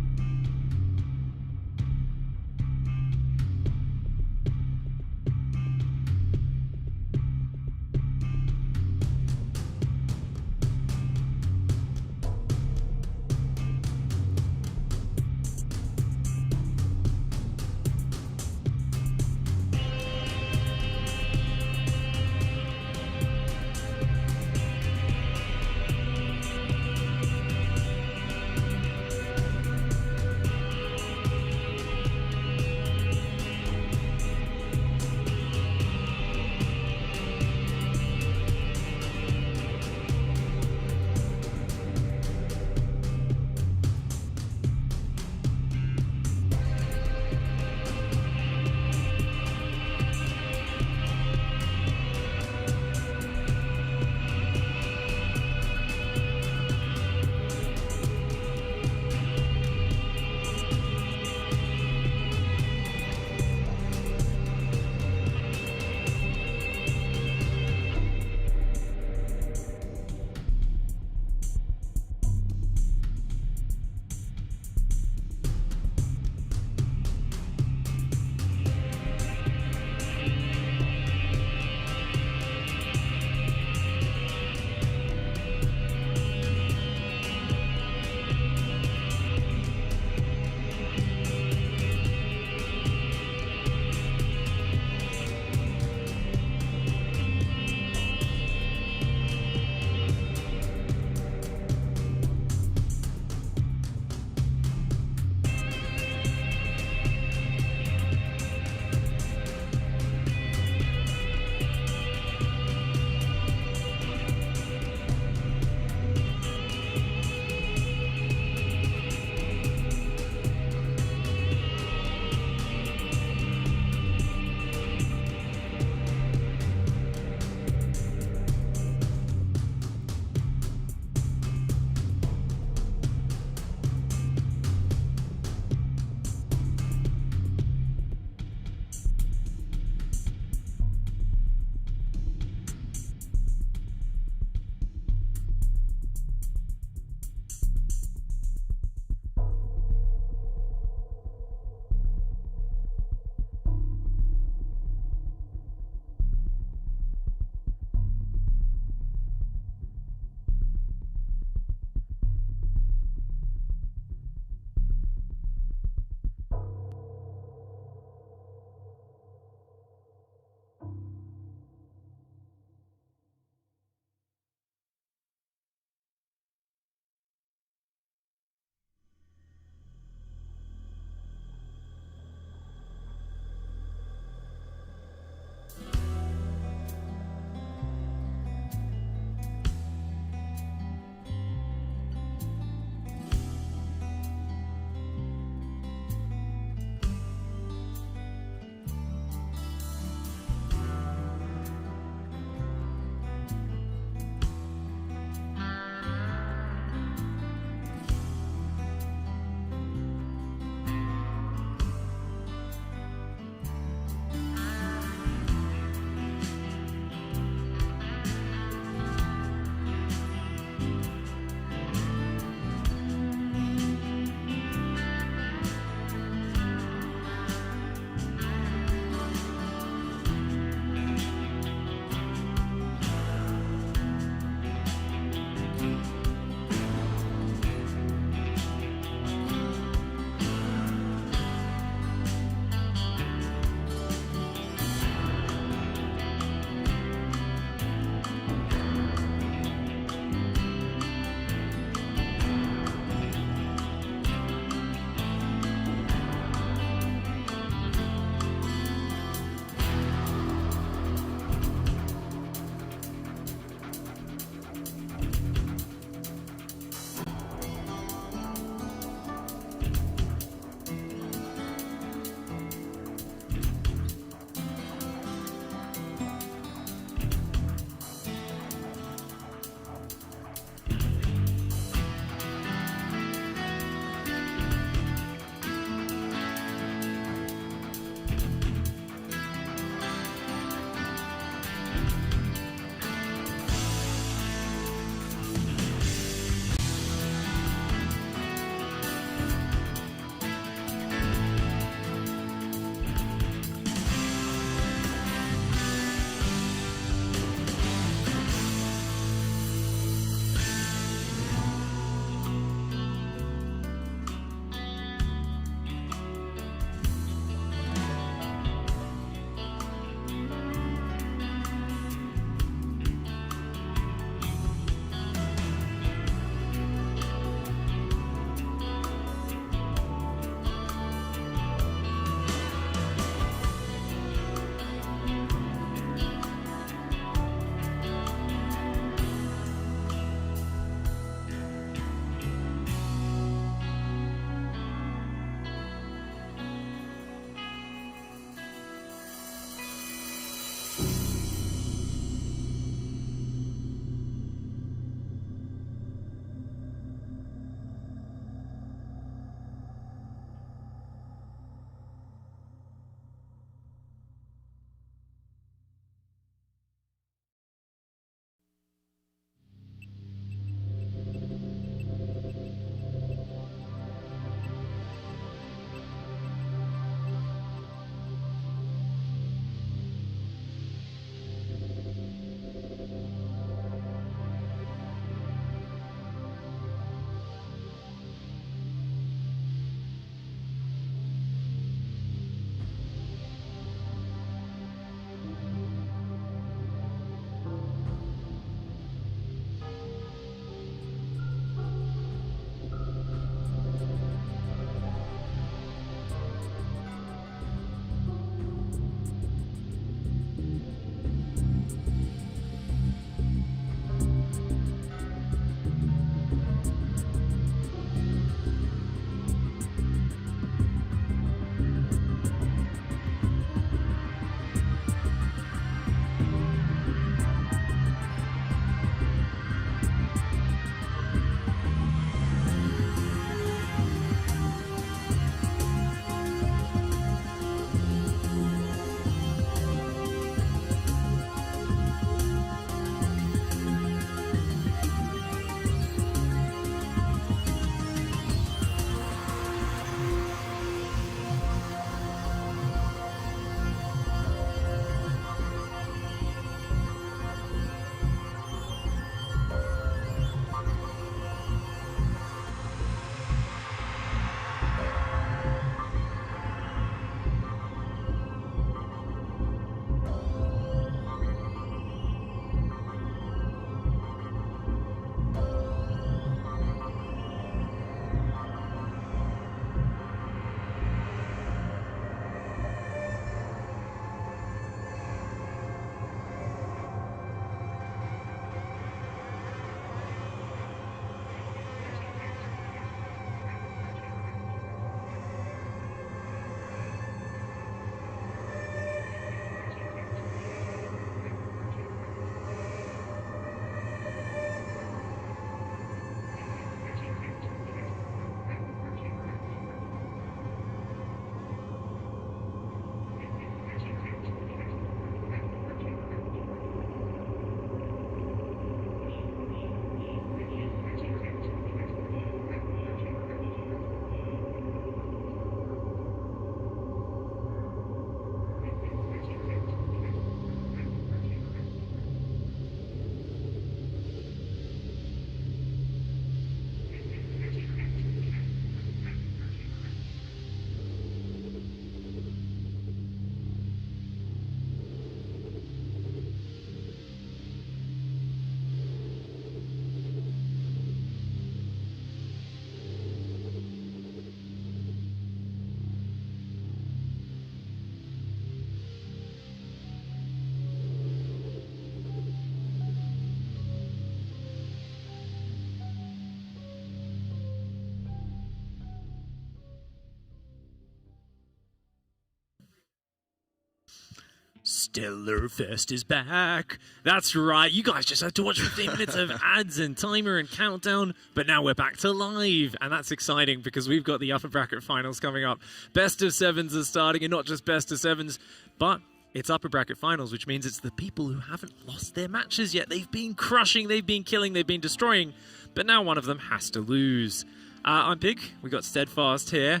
Stellarfest is back. That's right. You guys just had to watch 15 minutes of ads and timer and countdown, but now we're back to live. And that's exciting because we've got the upper bracket finals coming up. Best of sevens are starting, and not just best of sevens, but it's upper bracket finals, which means it's the people who haven't lost their matches yet. They've been crushing, they've been killing, they've been destroying, but now one of them has to lose. I'm Big. We got Steadfast here.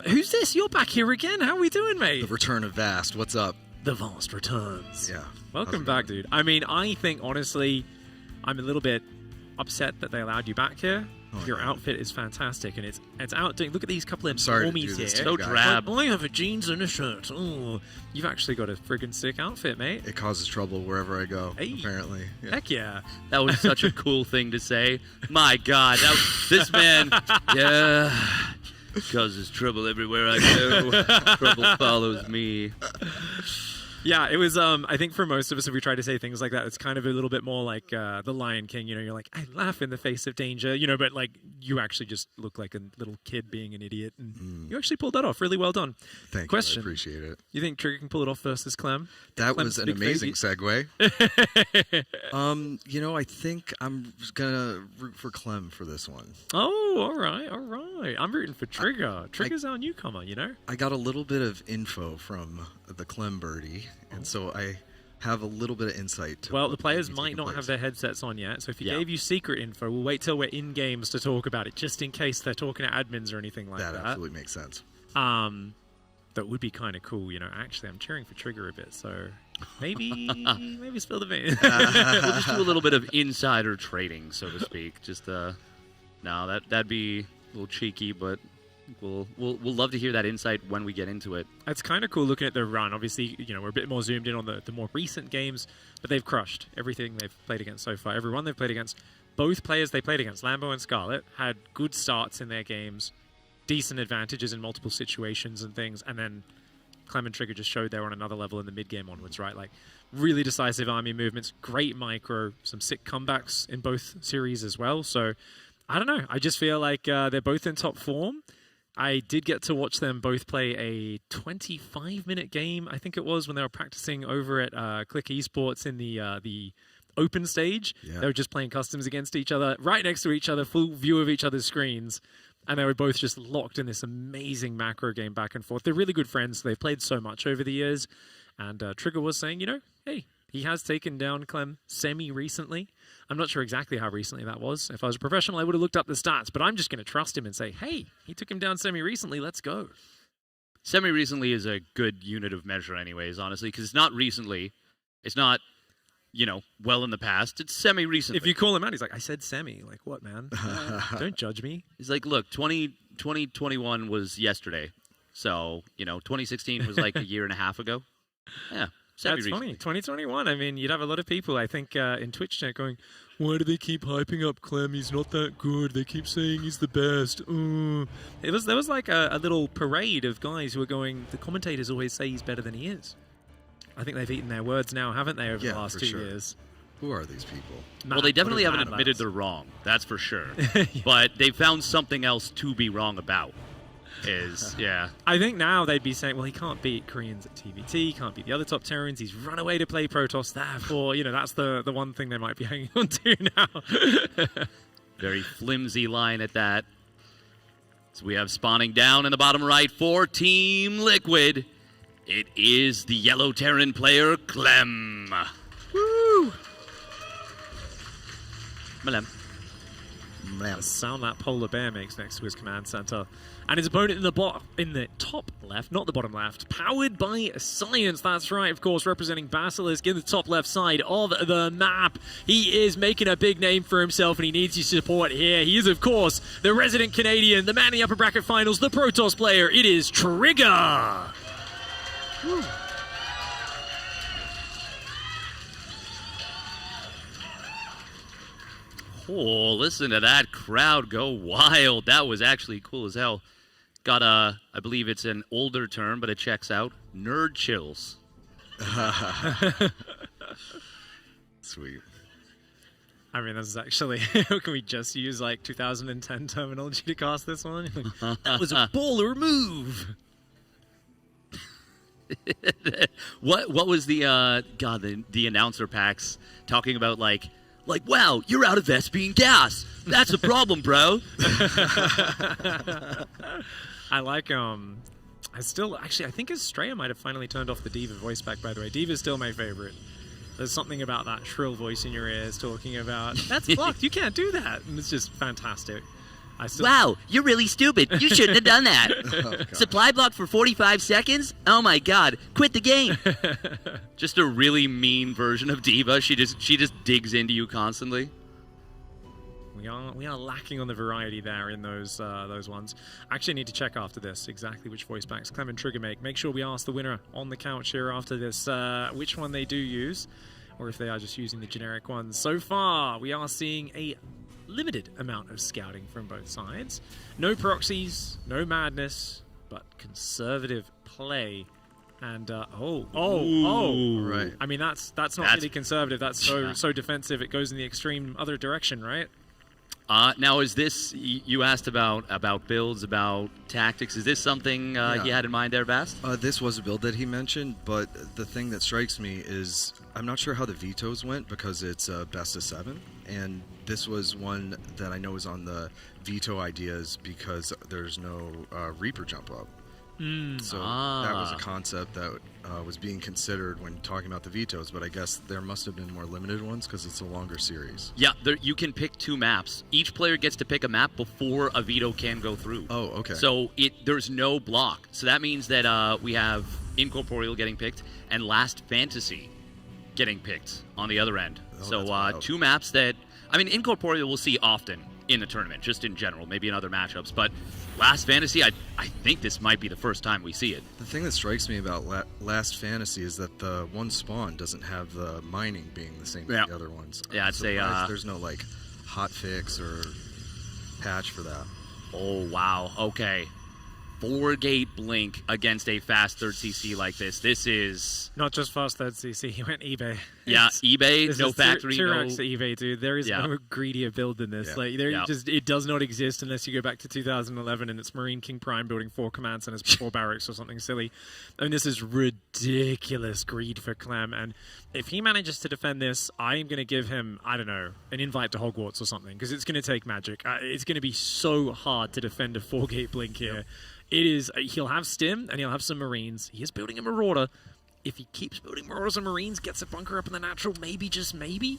Who's this? You're back here again. How are we doing, mate? The return of Vast. What's up? The Vast returns. Yeah. Welcome back, dude. I mean, I think, honestly, I'm a little bit upset that they allowed you back here. Your outfit is fantastic, and it's outdoing. Look at these couple of normies here. So drab. I have a jeans and a shirt. Oh, you've actually got a friggin' sick outfit, mate. It causes trouble wherever I go, apparently. Yeah. Heck yeah. That was such a cool thing to say. My God, this man, yeah, causes trouble everywhere I go. Trouble follows me. Yeah, it was, I think for most of us, if we try to say things like that, it's kind of a little bit more like The Lion King, you know, you're like, I laugh in the face of danger, you know, but like, you actually just look like a little kid being an idiot, and you actually pulled that off. Really well done. Thank Question. you, I appreciate it. You think Trigger can pull it off versus Clem? That Clem's was an big amazing favorite. segue. You know, I think I'm gonna root for Clem for this one. Oh, all right. I'm rooting for Trigger. Trigger's our newcomer, you know? I got a little bit of info from the Clem birdie, and so I have a little bit of insight to. Well, the players might not have their headsets on yet, so if he gave you secret info, we'll wait till we're in games to talk about it, just in case they're talking to admins or anything like that. That absolutely makes sense. That would be kind of cool, you know. Actually, I'm cheering for Trigger a bit, so maybe spill the beans. We'll just do a little bit of insider trading, so to speak. Just no, that'd be a little cheeky, but we'll love to hear that insight when we get into it. It's kind of cool looking at the run. Obviously, you know, we're a bit more zoomed in on the more recent games, but they've crushed everything they've played against so far. Everyone they've played against, both players they played against, Lambo and Scarlett, had good starts in their games, decent advantages in multiple situations and things, and then Clem and Trigger just showed they're on another level in the mid-game onwards, right? Like, really decisive army movements, great micro, some sick comebacks in both series as well. So, I don't know. I just feel like they're both in top form. I did get to watch them both play a 25-minute game, I think it was, when they were practicing over at Click Esports in the open stage. Yeah. They were just playing customs against each other, right next to each other, full view of each other's screens. And they were both just locked in this amazing macro game back and forth. They're really good friends. They've played so much over the years. And Trigger was saying, you know, hey, he has taken down Clem semi-recently. I'm not sure exactly how recently that was. If I was a professional, I would have looked up the stats. But I'm just going to trust him and say, hey, he took him down semi-recently. Let's go. Semi-recently is a good unit of measure anyways, honestly, because it's not recently. It's not, you know, well in the past. It's semi-recently. If you call him out, he's like, I said semi. Like, what, man? Don't judge me. He's like, look, 2021 was yesterday. So, you know, 2016 was like a year and a half ago. Yeah. That's funny. 2021. I mean, you'd have a lot of people, I think, in Twitch chat going, why do they keep hyping up Clem? He's not that good. They keep saying he's the best. There was like a little parade of guys who were going, the commentators always say he's better than he is. I think they've eaten their words now, haven't they, over the last 2 years? Who are these people? Well, they definitely haven't admitted they're wrong. That's for sure. But they found something else to be wrong about. I think now they'd be saying, well, he can't beat Koreans at TVT, he can't beat the other top Terrans, he's run away to play Protoss, therefore, you know, that's the one thing they might be hanging on to now. Very flimsy line at that. So we have spawning down in the bottom right for Team Liquid. It is the yellow Terran player, Clem. Woo! Malem. The sound that polar bear makes next to his command center. And his opponent in the top left, not the bottom left, powered by science. That's right, of course, representing Basilisk in the top left side of the map. He is making a big name for himself, and he needs your support here. He is, of course, the resident Canadian, the man in the upper bracket finals, the Protoss player. It is Trigger. Woo. Oh, listen to that crowd go wild. That was actually cool as hell. Got I believe it's an older term, but it checks out. Nerd chills. Sweet. I mean, this is actually, can we just use like 2010 terminology to cast this one? That was a baller move. What was the the announcer packs talking about like wow, you're out of Vespian gas. That's a problem, bro. I like I think Estrella might have finally turned off the Diva voice back, by the way. Diva's still my favorite. There's something about that shrill voice in your ears talking about, that's blocked, you can't do that. And it's just fantastic. Wow, you're really stupid. You shouldn't have done that. Supply block for 45 seconds? Oh my god, quit the game. Just a really mean version of Diva. She just digs into you constantly. We are lacking on the variety there in those ones. I actually need to check after this exactly which voice packs Clem and Trigger make. Make sure we ask the winner on the couch here after this which one they do use, or if they are just using the generic ones. So far, we are seeing a limited amount of scouting from both sides. No proxies, no madness, but conservative play. And right. I mean, that's not really conservative. That's so defensive. It goes in the extreme other direction, right? Now, is this, you asked about builds, about tactics. Is this something you had in mind there, Bast? This was a build that he mentioned, but the thing that strikes me is I'm not sure how the vetoes went because it's best of 7. And this was one that I know is on the veto ideas because there's no Reaper jump up. So that was a concept that was being considered when talking about the vetoes, but I guess there must have been more limited ones because it's a longer series. Yeah, you can pick 2 maps. Each player gets to pick a map before a veto can go through. Oh, okay. So there's no block. So that means that we have Incorporeal getting picked and Last Fantasy getting picked on the other end. So 2 maps that, I mean, Incorporeal we'll see often in the tournament, just in general, maybe in other matchups, but Last Fantasy, I think this might be the first time we see it. The thing that strikes me about Last Fantasy is that the one spawn doesn't have the mining being the same as the other ones. Yeah, I'd say there's no like hot fix or patch for that. Oh wow, okay. 4-gate blink against a fast 3rd CC like this. This is not just fast 3rd CC. He went eBay. Yeah, eBay, no factory, no eBay, dude. There is no greedier build than this. Like it does not exist unless you go back to 2011 and it's Marine King Prime building 4 command centers before barracks or something silly. I mean, this is ridiculous greed for Clem. And if he manages to defend this, I am going to give him, I don't know, an invite to Hogwarts or something because it's going to take magic. It's going to be so hard to defend a 4-gate blink here. Yep. It is. He'll have Stim and he'll have some Marines. He is building a Marauder. If he keeps building Marauders and Marines, gets a bunker up in the natural, maybe, just maybe.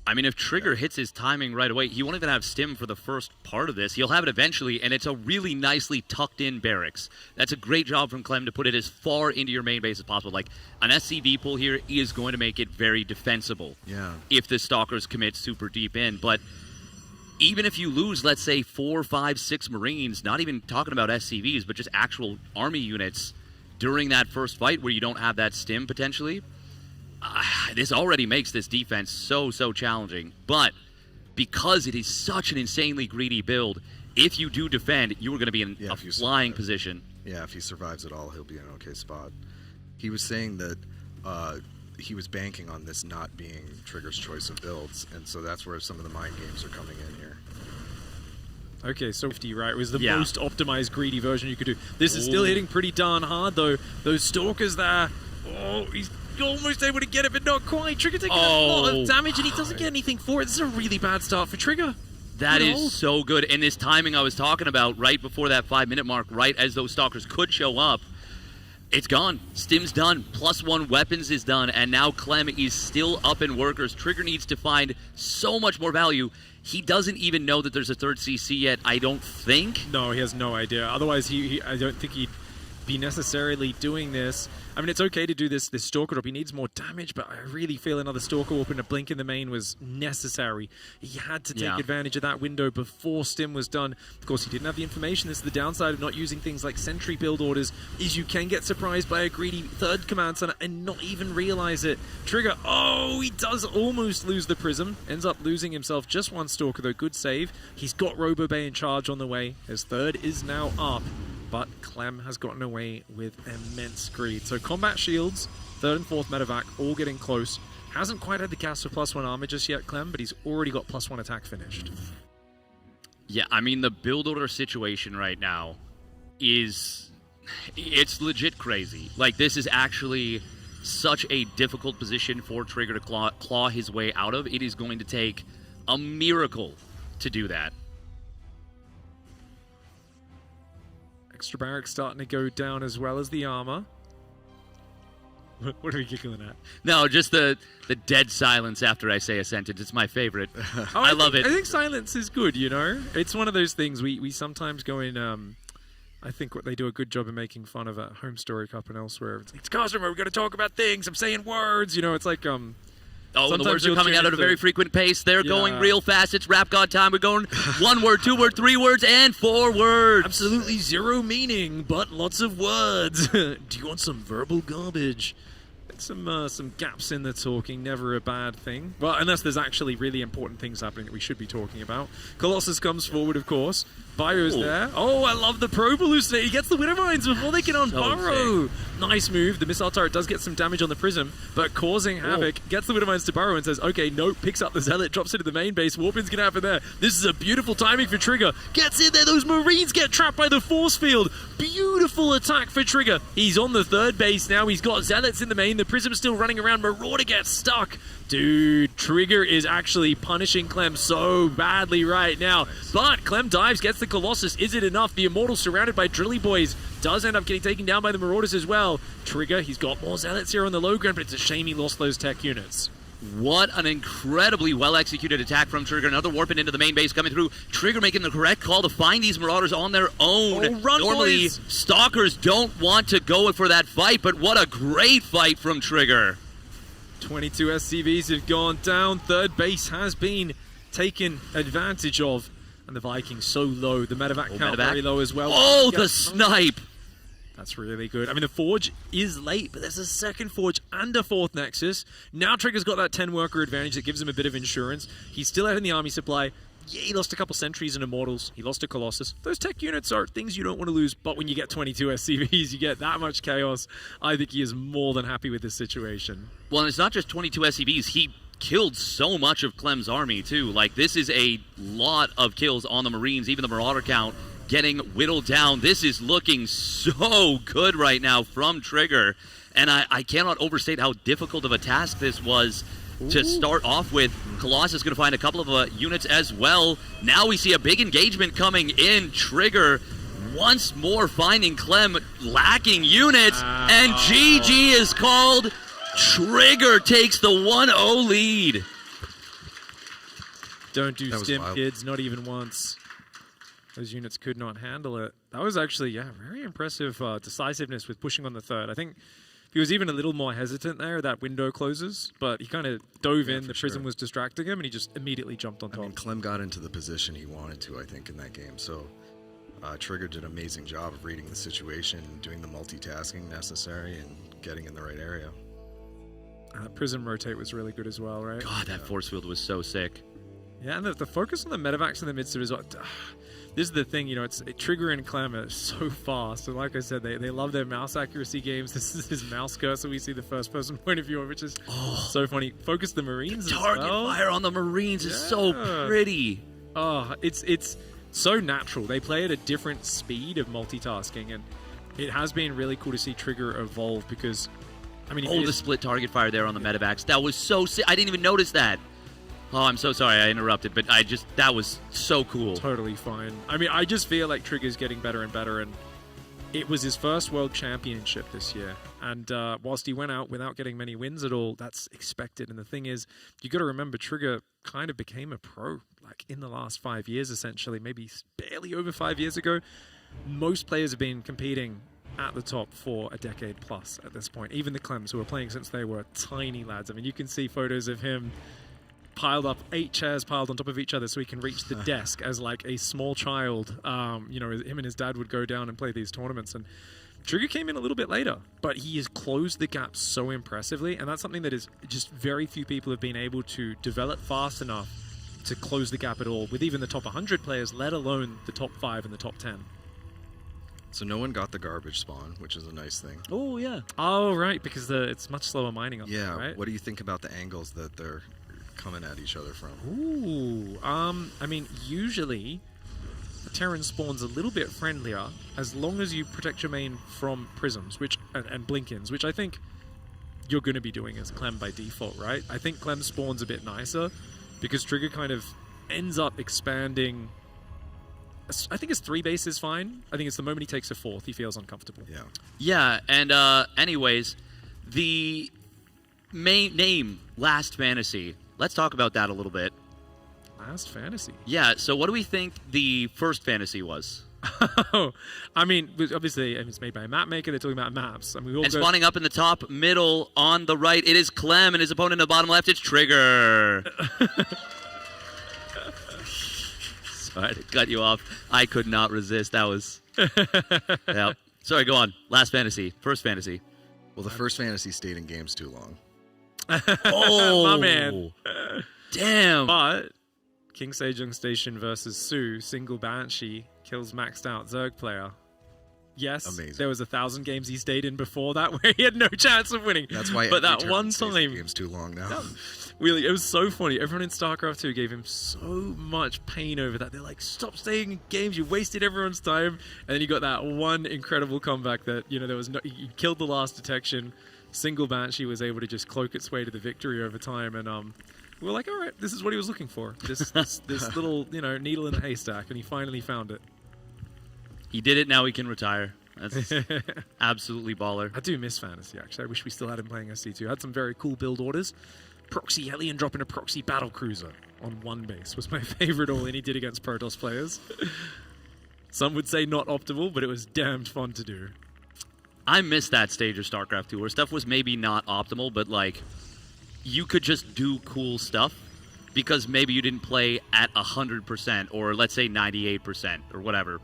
I mean, if Trigger hits his timing right away, he won't even have Stim for the first part of this. He'll have it eventually, and it's a really nicely tucked-in barracks. That's a great job from Clem to put it as far into your main base as possible. Like, an SCV pull here is going to make it very defensible if the Stalkers commit super deep in. But even if you lose, let's say, 4, 5, 6 Marines, not even talking about SCVs, but just actual army units during that first fight where you don't have that Stim potentially, this already makes this defense so challenging. But because it is such an insanely greedy build, if you do defend, you are going to be in a flying position. Yeah, if he survives at all, he'll be in an okay spot. He was saying that he was banking on this not being Trigger's choice of builds, and so that's where some of the mind games are coming in here. Okay, so 50, right, was the most optimized greedy version you could do. This is still hitting pretty darn hard, though. Those Stalkers there, he's almost able to get it, but not quite. Trigger taking a lot of damage, and he doesn't get anything for it. This is a really bad start for Trigger. That is so good. And this timing I was talking about right before that 5-minute mark, right as those Stalkers could show up, it's gone. Stim's done. +1 weapons is done. And now Clem is still up in workers. Trigger needs to find so much more value. He doesn't even know that there's a 3rd CC yet, I don't think. No, he has no idea. Otherwise, I don't think he'd be necessarily doing this. I mean, it's okay to do this Stalker drop. He needs more damage, but I really feel another Stalker Warp and a Blink in the main was necessary. He had to take advantage of that window before Stim was done. Of course, he didn't have the information. This is the downside of not using things like Sentry build orders, is you can get surprised by a greedy 3rd command center and not even realize it. Trigger, he does almost lose the Prism. Ends up losing himself just 1 Stalker, though. Good save. He's got Robo Bay in charge on the way. His 3rd is now up. But Clem has gotten away with immense greed. So combat shields, 3rd and 4th medevac, all getting close. Hasn't quite had the cast for +1 armor just yet, Clem, but he's already got +1 attack finished. Yeah, I mean, the build order situation right now is It's legit crazy. Like, this is actually such a difficult position for Trigger to claw his way out of. It is going to take a miracle to do that. Extra barracks starting to go down as well as the armor. What are we giggling at? No, just the dead silence after I say a sentence. It's my favorite. I love it. I think silence is good, you know? It's one of those things we sometimes go in... I think what they do a good job of making fun of at Home Story Cup and elsewhere. It's customer, we're going to talk about things. I'm saying words. You know, it's like... Oh, the words are coming out at a very frequent pace. They're going real fast. It's Rap God time. We're going 1 word, 2 word, 3 words, and 4 words. Absolutely zero meaning, but lots of words. Do you want some verbal garbage? Some gaps in the talking, never a bad thing. Well, unless there's actually really important things happening that we should be talking about. Colossus comes forward, of course. Bio's there. Oh, I love the probe hallucinate. He gets the Widow Mines before they can unburrow. Nice move. The missile turret does get some damage on the Prism, but causing havoc. Gets the Widow Mines to burrow and says, okay, nope. Picks up the Zealot, drops into the main base. Warping's going to happen there. This is a beautiful timing for Trigger. Gets in there. Those Marines get trapped by the force field. Beautiful attack for Trigger. He's on the 3rd base now. He's got Zealots in the main. The Prism's still running around. Marauder gets stuck. Dude, Trigger is actually punishing Clem so badly right now. But Clem dives, gets the Colossus. Is it enough? The Immortal surrounded by Drilly Boys does end up getting taken down by the Marauders as well. Trigger, he's got more Zealots here on the low ground, but it's a shame he lost those tech units. What an incredibly well-executed attack from Trigger. Another warping into the main base coming through. Trigger making the correct call to find these Marauders on their own. Oh, run, normally, boys. Stalkers don't want to go for that fight, but what a great fight from Trigger. 22 SCVs have gone down. 3rd base has been taken advantage of. And the Vikings so low. The medevac count very low as well. Oh, the snipe! That's really good. I mean, the Forge is late, but there's a 2nd Forge and a 4th Nexus. Now Trigger's got that 10 worker advantage that gives him a bit of insurance. He's still out in the army supply. Yeah, he lost a couple sentries and immortals. He lost a Colossus. Those tech units are things you don't want to lose, but when you get 22 SCVs, you get that much chaos. I think he is more than happy with this situation. Well, and it's not just 22 SCVs. He killed so much of Clem's army, too. Like, this is a lot of kills on the Marines, even the Marauder count getting whittled down. This is looking so good right now from Trigger, and I cannot overstate how difficult of a task this was to start off with. Colossus going to find a couple of units as well. Now we see a big engagement coming in. Trigger once more finding Clem lacking units, and GG is called. Trigger takes the 1-0 lead. Don't do stim, kids, not even once. Those units could not handle it. That was actually, yeah, very impressive decisiveness with pushing on the 3rd. I think he was even a little more hesitant there. That window closes, but he kind of dove in. The Prism was distracting him, and he just immediately jumped on top. I mean, Clem got into the position he wanted to, I think, in that game. So Trigger did an amazing job of reading the situation, doing the multitasking necessary, and getting in the right area. Prism rotate was really good as well, right? God, that force field was so sick. Yeah, and the focus on the medevacs in the midst of it is what... This is the thing, you know, Trigger and Clem are so fast. And like I said, they love their mouse accuracy games. This is his mouse cursor. We see the first-person point of view, which is so funny. Focus the Marines the target as well. fire on the Marines is so pretty. Oh, it's so natural. They play at a different speed of multitasking, and it has been really cool to see Trigger evolve because, I mean... the split target fire there on the medevacs. That was so sick. I didn't even notice that. Oh, I'm so sorry I interrupted, but that was so cool. Totally fine. I mean, I just feel like Trigger's getting better and better, and it was his first World Championship this year. And whilst he went out without getting many wins at all, that's expected. And the thing is, you got to remember, Trigger kind of became a pro, like in the last 5 years, essentially, maybe barely over 5 years ago. Most players have been competing at the top for a decade plus at this point. Even the Clems, who were playing since they were tiny lads. I mean, you can see photos of him piled up, 8 chairs piled on top of each other so he can reach the desk as like a small child. You know, him and his dad would go down and play these tournaments, and Trigger came in a little bit later, but he has closed the gap so impressively, and that's something that is just very few people have been able to develop fast enough to close the gap at all with even the top 100 players, let alone the top 5 and the top 10. So no one got the garbage spawn, which is a nice thing. Oh, yeah. Oh, right, because it's much slower mining up there, right? What do you think about the angles that they're coming at each other from? Ooh, I mean, usually the Terran spawns a little bit friendlier as long as you protect your main from prisms and blink-ins, which I think you're going to be doing as Clem by default, right? I think Clem spawns a bit nicer because Trigger kind of ends up expanding. I think his 3 base is fine. I think it's the moment he takes a 4th, he feels uncomfortable. Yeah, and anyways, the main name, Last Fantasy. Let's talk about that a little bit. Last Fantasy? Yeah, so what do we think the first fantasy was? I mean, obviously, it's made by a map maker. They're talking about maps. I mean, and spawning up in the top, middle, on the right, it is Clem, and his opponent in the bottom left, it's Trigger. Sorry to cut you off. I could not resist. That was... yeah. Sorry, go on. Last fantasy. First fantasy. Well, the first fantasy stayed in games too long. Oh, my man. Damn. But King Sejong Station versus Su, single Banshee, kills maxed out Zerg player. Yes, amazing. There was 1,000 games he stayed in before that where he had no chance of winning. That's why. But that every one stays time, in games too long now. Really, it was so funny. Everyone in StarCraft 2 gave him so much pain over that. They're like, "Stop staying in games. You wasted everyone's time." And then you got that one incredible comeback that there was no. You killed the last detection. Single Banshee was able to just cloak its way to the victory over time, and we were like, "All right, this is what he was looking for. This little needle in the haystack," and he finally found it. He did it. Now he can retire. That's absolutely baller. I do miss Fantasy, actually. I wish we still had him playing SC2. Had some very cool build orders. Proxy Hellion dropping a Proxy Battlecruiser on 1 base was my favorite all-in he did against Protoss players. Some would say not optimal, but it was damned fun to do. I missed that stage of StarCraft 2 where stuff was maybe not optimal, but like you could just do cool stuff because maybe you didn't play at 100% or let's say 98% or whatever.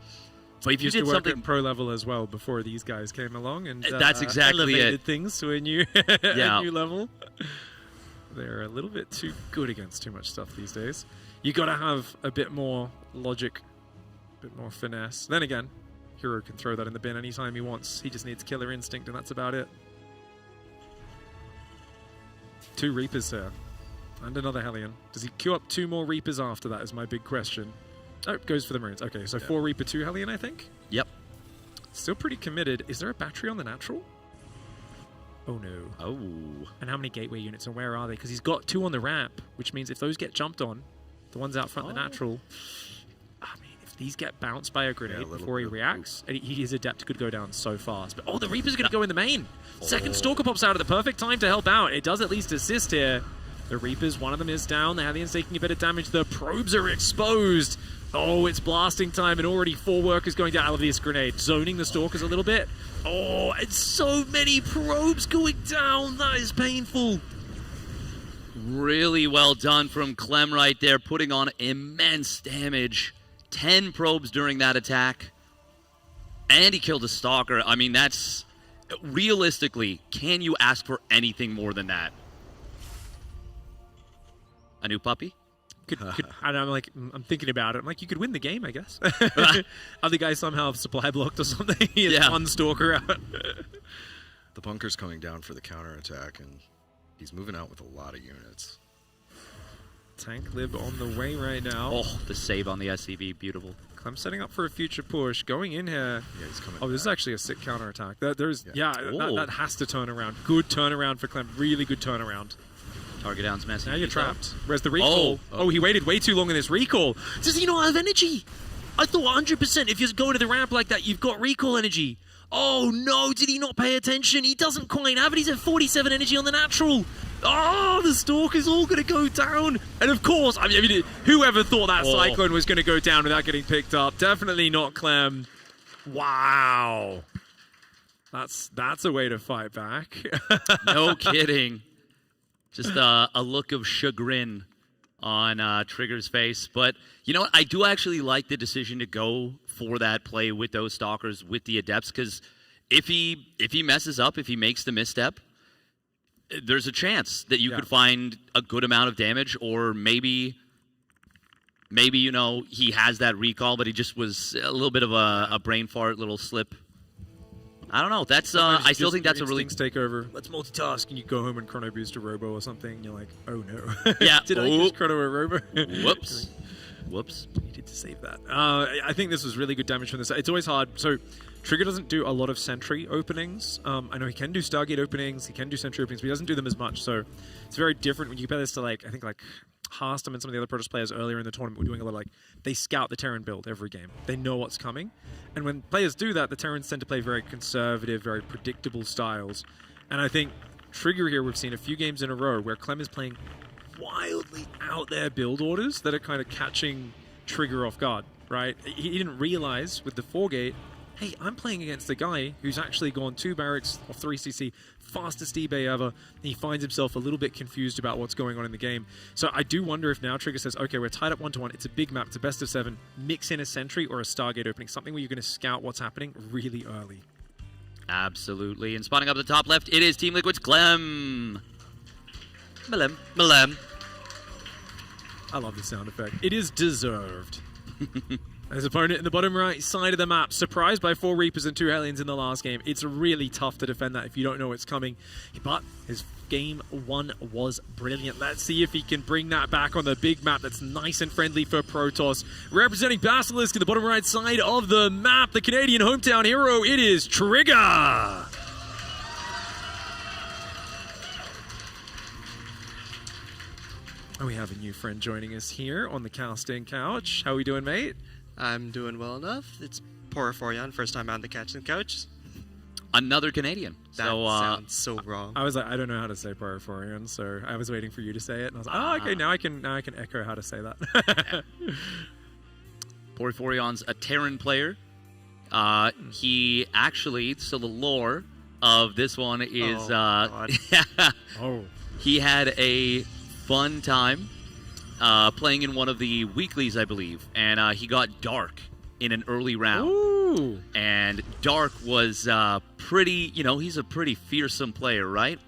But if you did something at pro level as well before these guys came along, and that's exactly elevated things to a new yeah. new level. They're a little bit too good against too much stuff these days. You got to have a bit more logic, a bit more finesse. Then again, Hero can throw that in the bin anytime he wants. He just needs Killer Instinct, and that's about it. 2 Reapers here, and another Hellion. Does he queue up 2 more Reapers after that? Is my big question. Oh, goes for the Marines. Okay, so 4 Reaper, 2 Hellion, I think? Yep. Still pretty committed. Is there a battery on the natural? Oh, no. Oh. And how many gateway units, and where are they? Because he's got 2 on the ramp, which means if those get jumped on, the ones out front, the natural, I mean, if these get bounced by a grenade before he reacts, and his Adept could go down so fast. But, the Reaper's going to go in the main. Second Stalker pops out at the perfect time to help out. It does at least assist here. The Reapers, one of them is down. The Hellions taking a bit of damage. The probes are exposed. Oh, it's blasting time, and already 4 workers going down with this grenade. Zoning the Stalkers a little bit. Oh, and so many probes going down. That is painful. Really well done from Clem right there, putting on immense damage. 10 probes during that attack. And he killed a Stalker. I mean, that's... Realistically, can you ask for anything more than that? A new puppy? And I'm thinking about it. I'm like, you could win the game, I guess. Other guys somehow have supply blocked or something. He has one Stalker out. The bunker's coming down for the counterattack, and he's moving out with a lot of units. Tank Lib on the way right now. Oh, the save on the SCV, beautiful. Clem setting up for a future push. Going in here. Yeah, he's coming back. This is actually a sick counterattack. That has to turn around. Good turnaround for Clem. Really good turnaround. Target down's messy. Now you're trapped. Where's the recall? Oh, he waited way too long in this recall. Does he not have energy? I thought 100% if you're going to the ramp like that, you've got recall energy. Oh no, did he not pay attention? He doesn't quite have it. He's at 47 energy on the natural. Oh, the Stalker's all going to go down. And of course, I mean, whoever thought that Cyclone was going to go down without getting picked up? Definitely not Clem. Wow. That's a way to fight back. No kidding. Just a look of chagrin on Trigger's face. But you know what? I do actually like the decision to go for that play with those Stalkers, with the Adepts, because if he messes up, if he makes the misstep, there's a chance that you could find a good amount of damage, or maybe he has that recall, but he just was a little bit of a brain fart, little slip. I don't know. That's I still think that's a really take over. Let's multitask, and you go home and chrono boost a robo or something. And you're like, oh no. Yeah. Did I just chrono a robo? Whoops. Whoops. Needed to save that. I think this was really good damage from this. It's always hard. So Trigger doesn't do a lot of sentry openings. I know he can do Stargate openings, he can do sentry openings, but he doesn't do them as much. So it's very different when you compare this to, like, I think, like, Harstam and some of the other Protoss players earlier in the tournament were doing a lot of, like, they scout the Terran build every game. They know what's coming. And when players do that, the Terrans tend to play very conservative, very predictable styles. And I think Trigger here, we've seen a few games in a row where Clem is playing wildly out there build orders that are kind of catching Trigger off guard, right? He didn't realize with the 4-gate, hey, I'm playing against a guy who's actually gone 2 barracks or 3 CC, fastest eBay ever, and he finds himself a little bit confused about what's going on in the game. So I do wonder if now Trigger says, okay, we're tied up 1-1, it's a big map, it's a best of 7, mix in a sentry or a Stargate opening, something where you're going to scout what's happening really early. Absolutely. And spawning up at the top left, it is Team Liquid's Clem. Malem. I love the sound effect. It is deserved. His opponent in the bottom right side of the map, surprised by 4 Reapers and 2 Hellions in the last game. It's really tough to defend that if you don't know what's coming. But his game 1 was brilliant. Let's see if he can bring that back on the big map that's nice and friendly for Protoss. Representing Basilisk in the bottom right side of the map, the Canadian hometown hero, it is Trigger. And we have a new friend joining us here on the casting couch. How are we doing, mate? I'm doing well enough. It's Poriforion, first time on the casting couch. Another Canadian. That sounds so wrong. I was like, I don't know how to say Poriforion, so I was waiting for you to say it, and I was like, oh, okay, now I can echo how to say that. Poriforion's a Terran player. He actually, so the lore of this one is, he had a fun time playing in one of the weeklies, I believe, and he got Dark in an early round. Ooh. And Dark was pretty, he's a pretty fearsome player, right?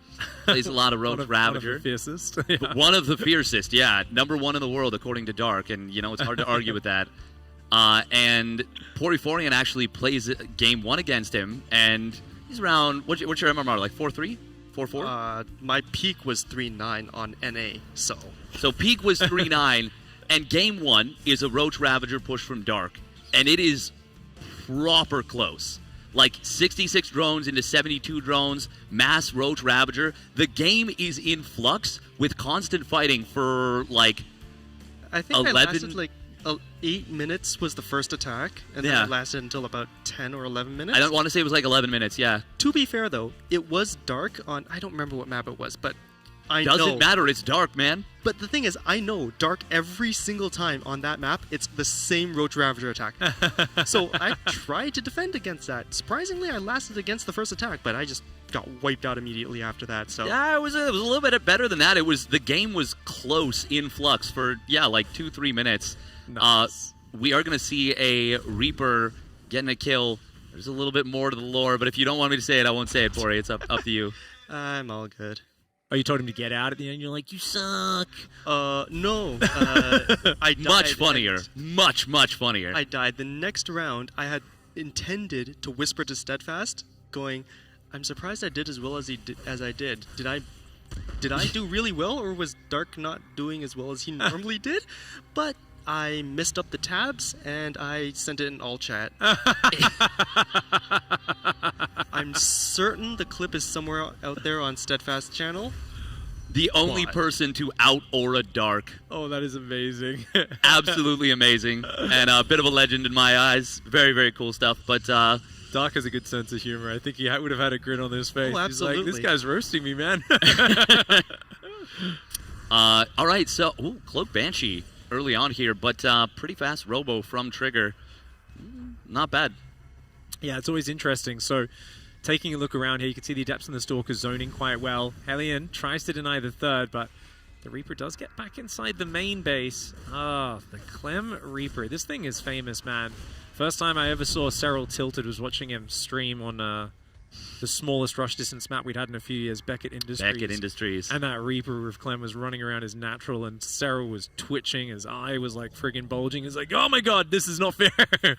Plays a lot of Roach Ravager. One of the fiercest. Yeah. One of the fiercest, yeah. Number 1 in the world, according to Dark, and, it's hard to argue with that. And Poriforion actually plays game 1 against him, and he's around, what's your MMR, like 4-3? 4-4? My peak was 3-9 on NA, so... So peak was 3-9, and game 1 is a Roach Ravager push from Dark, and it is proper close. Like 66 drones into 72 drones, mass Roach Ravager. The game is in flux with constant fighting for like I think 11... I lasted like 8 minutes was the first attack, and then it lasted until about 10 or 11 minutes. I don't want to say it was like 11 minutes, yeah. To be fair, though, it was Dark on... I don't remember what map it was, but I know... Doesn't matter, it's Dark, man. But the thing is, I know Dark every single time on that map, it's the same Roach Ravager attack. So I tried to defend against that. Surprisingly, I lasted against the firfirst attack, but I just got wiped out immediately after that. So yeah, it was a little bit better than that. The game was close in flux for like 2-3 minutes. Nice. We are going to see a Reaper getting a kill. There's a little bit more to the lore, but if you don't want me to say it, I won't say it for you. It's up to you. I'm all good. Oh, you told him to get out at the end? You're like, you suck. No. I died. Much funnier. Much funnier. I died. The next round, I had intended to whisper to Steadfast, going, I'm surprised I did as well as I did. Did I do really well, or was Dark not doing as well as he normally did? But I messed up the tabs, and I sent it in all chat. I'm certain the clip is somewhere out there on Steadfast channel. The only person to out-aura Dark. Oh, that is amazing. Absolutely amazing. And a bit of a legend in my eyes. Very, very cool stuff. But Dark has a good sense of humor. I think he would have had a grin on his face. Oh, absolutely. He's like, this guy's roasting me, man. All right, so Cloak Banshee early on here, but pretty fast robo from Trigger. Not bad. Yeah, it's always interesting. So taking a look around here, you can see the Adepts and the Stalkers zoning quite well. Hellion tries to deny the third, but the Reaper does get back inside the main base. The Clem Reaper. This thing is famous, man. First time I ever saw Cyril tilted was watching him stream on the smallest rush distance map we'd had in a few years, Beckett Industries. And that Reaper with Clem was running around as natural, and Cyril was twitching. His eye was like friggin' bulging. He's like, oh my god, this is not fair.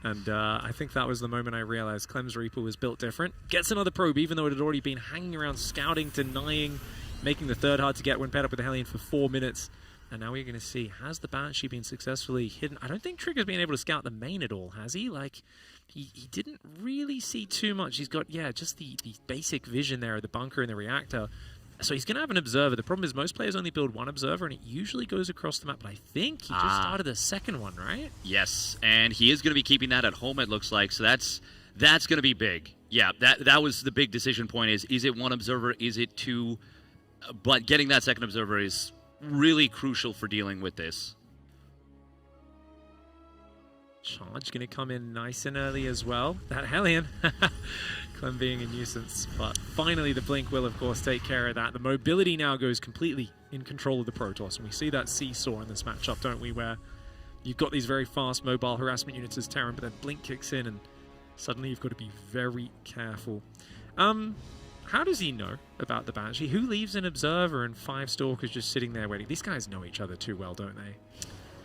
And I think that was the moment I realized Clem's Reaper was built different. Gets another probe, even though it had already been hanging around, scouting, denying, making the third hard to get when paired up with the Hellion for 4 minutes. And now we're going to see, has the Banshee been successfully hidden? I don't think Trigger's been able to scout the main at all, has he? Like, he didn't really see too much. He's got, just the basic vision there of the bunker and the reactor. So he's going to have an observer. The problem is most players only build one observer, and it usually goes across the map. But I think he just started a second one, right? Yes, and he is going to be keeping that at home, it looks like. So that's going to be big. Yeah, that was the big decision point is it one observer, is it two? But getting that second observer is really crucial for dealing with this. Charge going to come in nice and early as well. That Hellion. Clem being a nuisance. But finally the Blink will, of course, take care of that. The mobility now goes completely in control of the Protoss. And we see that seesaw in this matchup, don't we? Where you've got these very fast mobile harassment units as Terran, but then Blink kicks in and suddenly you've got to be very careful. How does he know about the Banshee? Who leaves an observer and 5 Stalkers just sitting there waiting? These guys know each other too well, don't they?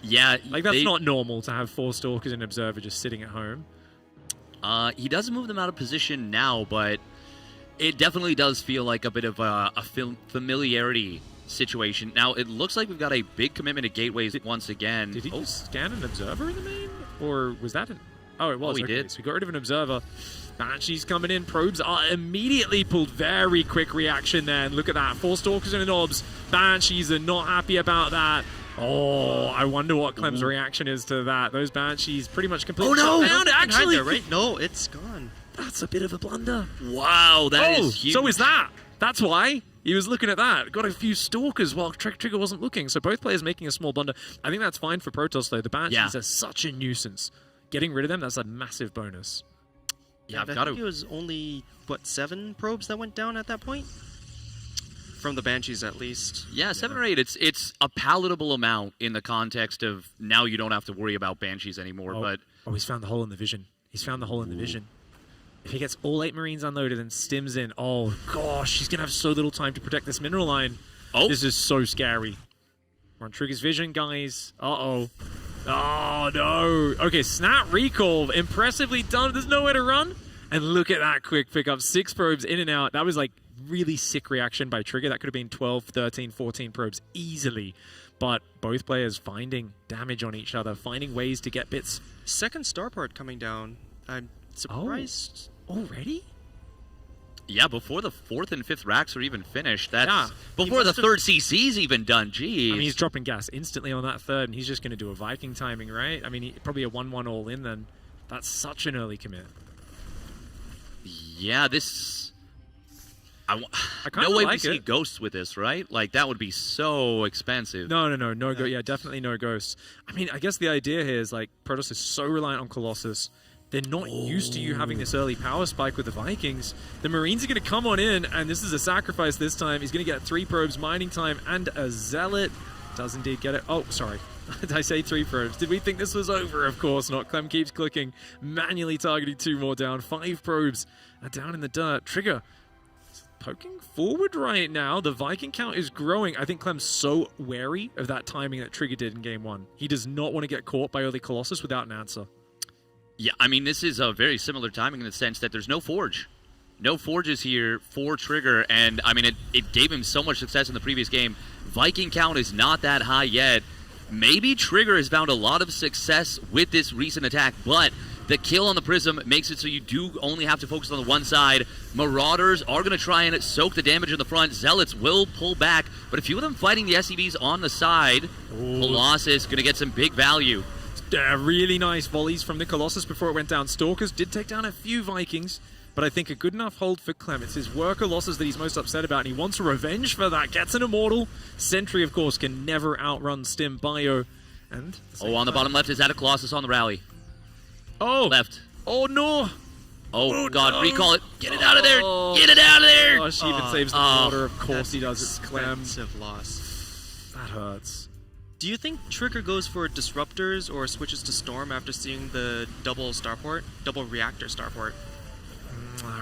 Yeah. Like, that's not normal to have 4 Stalkers and an observer just sitting at home. He does move them out of position now, but it definitely does feel like a bit of a familiarity situation. Now, it looks like we've got a big commitment to gateways once again. Did he just scan an observer in the main? Or was that an... Oh, it was. Oh, he did. So we got rid of an observer. Banshees coming in. Probes are immediately pulled. Very quick reaction there. And look at that. 4 Stalkers and an obs. Banshees are not happy about that. Oh, I wonder what Clem's reaction is to that. Those Banshees pretty much completely shut down. Actually, right? No, it's gone. That's a bit of a blunder. Wow, that is huge. So is that. That's why. He was looking at that. Got a few Stalkers while Trigger wasn't looking. So both players making a small blunder. I think that's fine for Protoss, though. The Banshees are such a nuisance. Getting rid of them, that's a massive bonus. Yeah, I think it was only, 7 probes that went down at that point? From the Banshees, at least. Yeah, 7 or 8. It's a palatable amount in the context of now you don't have to worry about Banshees anymore. But he's found the hole in the vision. He's found the hole in the vision. If he gets all 8 Marines unloaded and stims in, oh gosh, he's going to have so little time to protect this mineral line. Oh. This is so scary. We're on Trigger's vision, guys. Uh-oh. Oh, no. Okay, snap recall. Impressively done. There's nowhere to run. And look at that quick pickup. 6 probes in and out. That was like really sick reaction by Trigger. That could have been 12, 13, 14 probes easily. But both players finding damage on each other, finding ways to get bits. Second starport coming down. I'm surprised. Already? Yeah, before the 4th and 5th racks are even finished. That's before the 3rd CC's even done. Jeez. I mean, he's dropping gas instantly on that 3rd, and he's just going to do a Viking timing, right? I mean, probably a 1-1 all in then. That's such an early commit. Yeah, this... I no way like we see ghosts with this, right? Like, that would be so expensive. No go. Yeah, definitely no ghosts. I mean, I guess the idea here is, like, Protoss is so reliant on Colossus. They're not used to you having this early power spike with the Vikings. The Marines are going to come on in, and this is a sacrifice this time. He's going to get 3 probes, mining time, and a Zealot. Does indeed get it. Oh, sorry. Did I say 3 probes? Did we think this was over? Of course not. Clem keeps clicking, manually targeting 2 more down. 5 probes are down in the dirt. Trigger poking forward right now. The Viking count is growing. I think Clem's so wary of that timing that Trigger did in game 1. He does not want to get caught by early Colossus without an answer. Yeah, I mean, this is a very similar timing in the sense that there's no Forge. No Forges here for Trigger, and I mean, it gave him so much success in the previous game. Viking count is not that high yet. Maybe Trigger has found a lot of success with this recent attack, but the kill on the Prism makes it so you do only have to focus on the one side. Marauders are going to try and soak the damage in the front. Zealots will pull back, but a few of them fighting the SCVs on the side. Colossus going to get some big value. Really nice volleys from the Colossus before it went down. Stalkers did take down a few Vikings, but I think a good enough hold for Clem. It's his worker losses that he's most upset about, and he wants revenge for that. Gets an Immortal. Sentry, of course, can never outrun Stim Bio. And on the bottom left is that a Colossus on the rally. Oh! Left. Oh, no! Oh, God, recall it. Get it out of there! Get it out of there! Oh, she even saves the water. Of course he does. It's Clem. Expensive loss. That hurts. Do you think Trigger goes for Disruptors or switches to Storm after seeing the double reactor starport?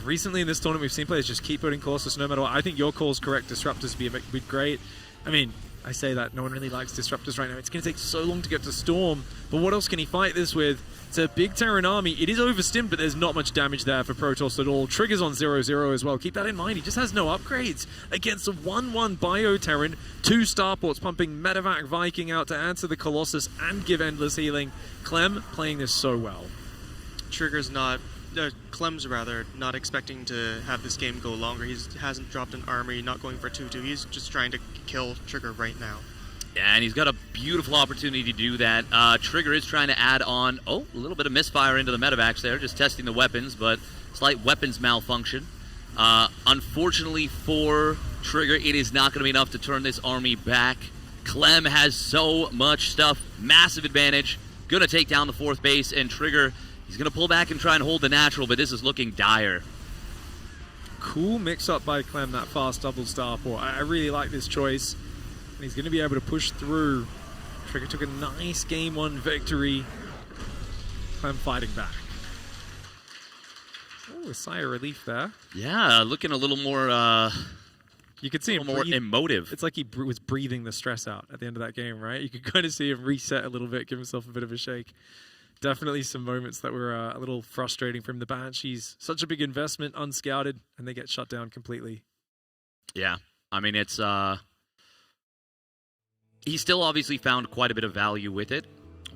Recently in this tournament, we've seen players just keep putting Colossus no matter what. I think your call's correct. Disruptors would be great. I mean, I say that no one really likes disruptors right now. It's going to take so long to get to Storm, but what else can he fight this with? It's a big Terran army. It is overstimmed, but there's not much damage there for Protoss at all. Trigger's on 0-0 as well. Keep that in mind. He just has no upgrades against a 1-1 Bio Terran. 2 starports pumping Medevac Viking out to answer the Colossus and give endless healing. Clem playing this so well. Trigger's not... Clem's rather not expecting to have this game go longer. He hasn't dropped an army, not going for 2-2. He's just trying to kill Trigger right now. Yeah, and he's got a beautiful opportunity to do that. Trigger is trying to add on, a little bit of misfire into the medevacs there, just testing the weapons, but slight weapons malfunction. Unfortunately for Trigger, it is not going to be enough to turn this army back. Clem has so much stuff, massive advantage, going to take down the 4th base, and Trigger, he's going to pull back and try and hold the natural, but this is looking dire. Cool mix-up by Clem, that fast double starport. I really like this choice. And he's going to be able to push through. Trigger took a nice game 1 victory. Clem fighting back. Oh, a sigh of relief there. Yeah, looking a little more... you could see him more emotive. It's like he was breathing the stress out at the end of that game, right? You could kind of see him reset a little bit, give himself a bit of a shake. Definitely some moments that were a little frustrating from the Banshees. Such a big investment, unscouted, and they get shut down completely. Yeah, I mean, it's... He still obviously found quite a bit of value with it.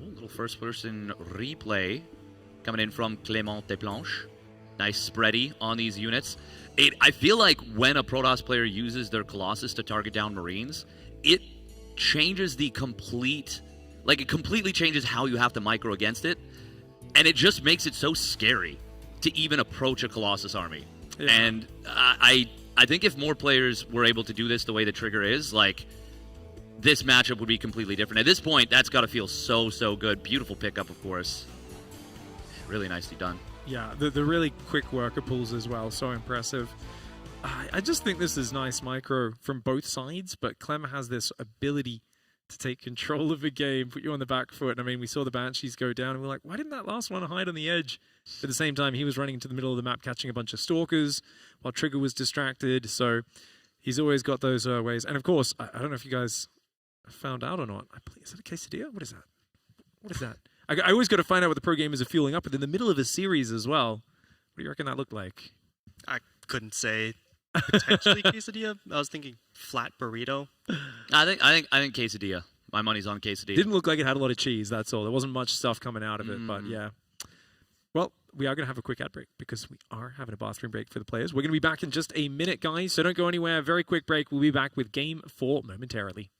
A little first-person replay coming in from Clément Desplanches. Nice spready on these units. I feel like when a Protoss player uses their Colossus to target down Marines, it changes the complete... Like, it completely changes how you have to micro against it. And it just makes it so scary to even approach a Colossus army. Yeah. And I think if more players were able to do this the way the Trigger is, like... this matchup would be completely different. At this point, that's got to feel so, so good. Beautiful pickup, of course. Really nicely done. Yeah, the really quick worker pulls as well. So impressive. I just think this is nice micro from both sides, but Clem has this ability to take control of the game, put you on the back foot. And I mean, we saw the Banshees go down, and we're like, why didn't that last one hide on the edge? At the same time, he was running into the middle of the map, catching a bunch of stalkers, while Trigger was distracted. So he's always got those ways. And of course, I don't know if you guys... found out or not. Is that a quesadilla? What is that? What is that? I always got to find out what the pro gamers are fueling up with in the middle of a series as well. What do you reckon that looked like? I couldn't say. Potentially quesadilla. I was thinking flat burrito. I think quesadilla. My money's on quesadilla. Didn't look like it had a lot of cheese. That's all. There wasn't much stuff coming out of it, but yeah. Well, we are going to have a quick ad break because we are having a bathroom break for the players. We're going to be back in just a minute, guys. So don't go anywhere. Very quick break. We'll be back with Game 4 momentarily.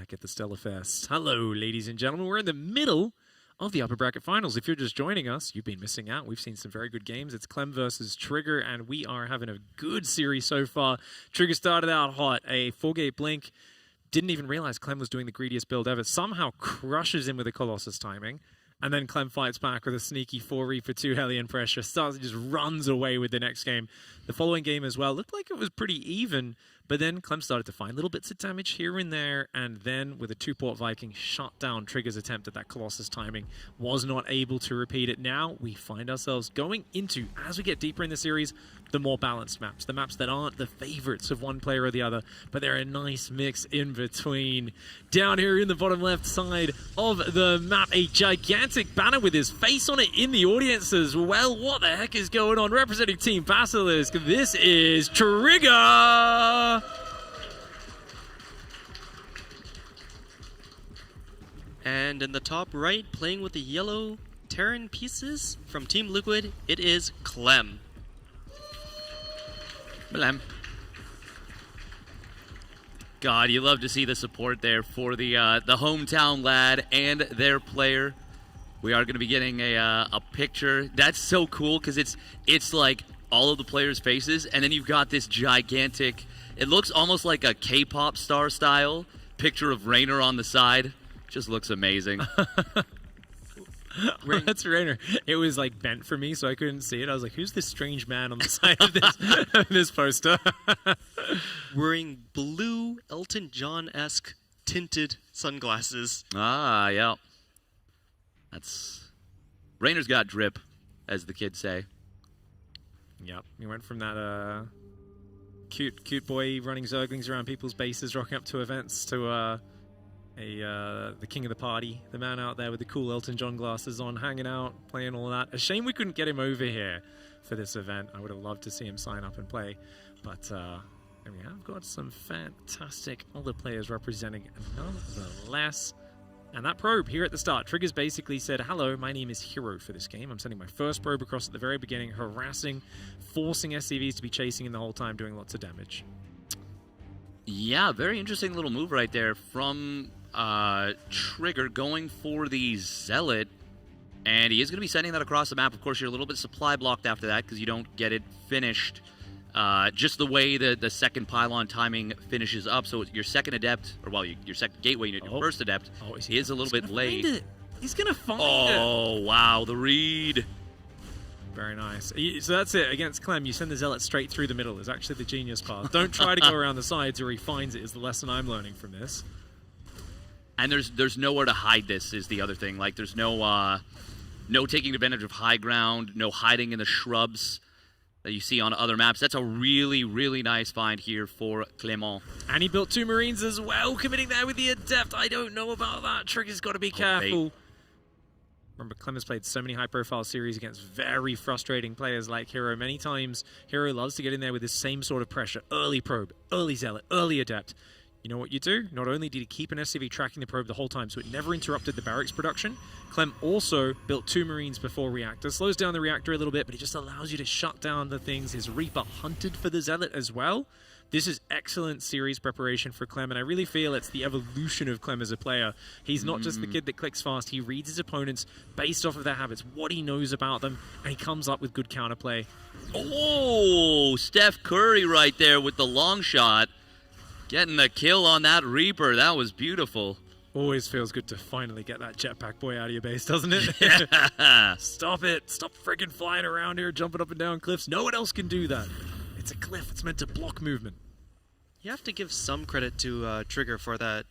back at the Stellar Fest. Hello, ladies and gentlemen. We're in the middle of the upper bracket finals. If you're just joining us, you've been missing out. We've seen some very good games. It's Clem versus Trigger, and we are having a good series so far. Trigger started out hot, a 4-gate blink. Didn't even realize Clem was doing the greediest build ever. Somehow crushes him with a Colossus timing. And then Clem fights back with a sneaky 4 Reaper, 2 Hellion Pressure. Starts and just runs away with the next game. The following game as well looked like it was pretty even. But then Clem started to find little bits of damage here and there. And then with a 2-port Viking, shut down Trigger's attempt at that Colossus timing. Was not able to repeat it. Now we find ourselves going into, as we get deeper in the series, the more balanced maps. The maps that aren't the favorites of one player or the other, but they're a nice mix in between. Down here in the bottom left side of the map, a gigantic banner with his face on it in the audience as well. What the heck is going on? Representing Team Basilisk, this is Trigger! And in the top right, playing with the yellow Terran pieces from Team Liquid, it is Clem. Clem. God, you love to see the support there for the hometown lad and their player. We are going to be getting a picture. That's so cool because it's like all of the players' faces, and then you've got this gigantic. It looks almost like a K-pop star style picture of Raynor on the side. Just looks amazing. That's Raynor. It was like bent for me, so I couldn't see it. I was like, "Who's this strange man on the side of this poster?" Wearing blue Elton John-esque tinted sunglasses. Ah, yeah. Raynor's got drip, as the kids say. Yep, he went from that cute boy running Zerglings around people's bases, rocking up to events, to the king of the party, the man out there with the cool Elton John glasses on, hanging out, playing all that. A shame we couldn't get him over here for this event. I would have loved to see him sign up and play. But we have got some fantastic other players representing nonetheless. And that probe here at the start, Trigger's basically said, "Hello, my name is Hero for this game. I'm sending my first probe across at the very beginning, harassing, forcing SCVs to be chasing him the whole time, doing lots of damage." Yeah, very interesting little move right there from Trigger going for the Zealot, and he is going to be sending that across the map. Of course, you're a little bit supply blocked after that because you don't get it finished just the way the second pylon timing finishes up. So your second adept, or well, your second gateway unit, your first adept, is a little bit late. He's going to find it. Oh, wow, the read. Very nice. So that's it. Against Clem, you send the Zealot straight through the middle is actually the genius part. Don't try to go around the sides or he finds it is the lesson I'm learning from this. And there's nowhere to hide this is the other thing. Like there's no taking advantage of high ground, no hiding in the shrubs that you see on other maps. That's a really, really nice find here for Clement. And he built 2 Marines as well, committing there with the Adept. I don't know about that. Trigger's got to be careful. Remember, Clem has played so many high-profile series against very frustrating players like Hero. Many times, Hero loves to get in there with the same sort of pressure. Early probe, early Zealot, early Adept. You know what you do? Not only did he keep an SCV tracking the probe the whole time, so it never interrupted the barracks production, Clem also built 2 Marines before Reactor. Slows down the Reactor a little bit, but it just allows you to shut down the things. His Reaper hunted for the Zealot as well. This is excellent series preparation for Clem, and I really feel it's the evolution of Clem as a player. He's not just the kid that clicks fast. He reads his opponents based off of their habits, what he knows about them, and he comes up with good counterplay. Oh, Steph Curry right there with the long shot. Getting the kill on that Reaper. That was beautiful. Always feels good to finally get that jetpack boy out of your base, doesn't it? Yeah. Stop it. Stop friggin' flying around here, jumping up and down cliffs. No one else can do that. It's a cliff. It's meant to block movement. You have to give some credit to Trigger for that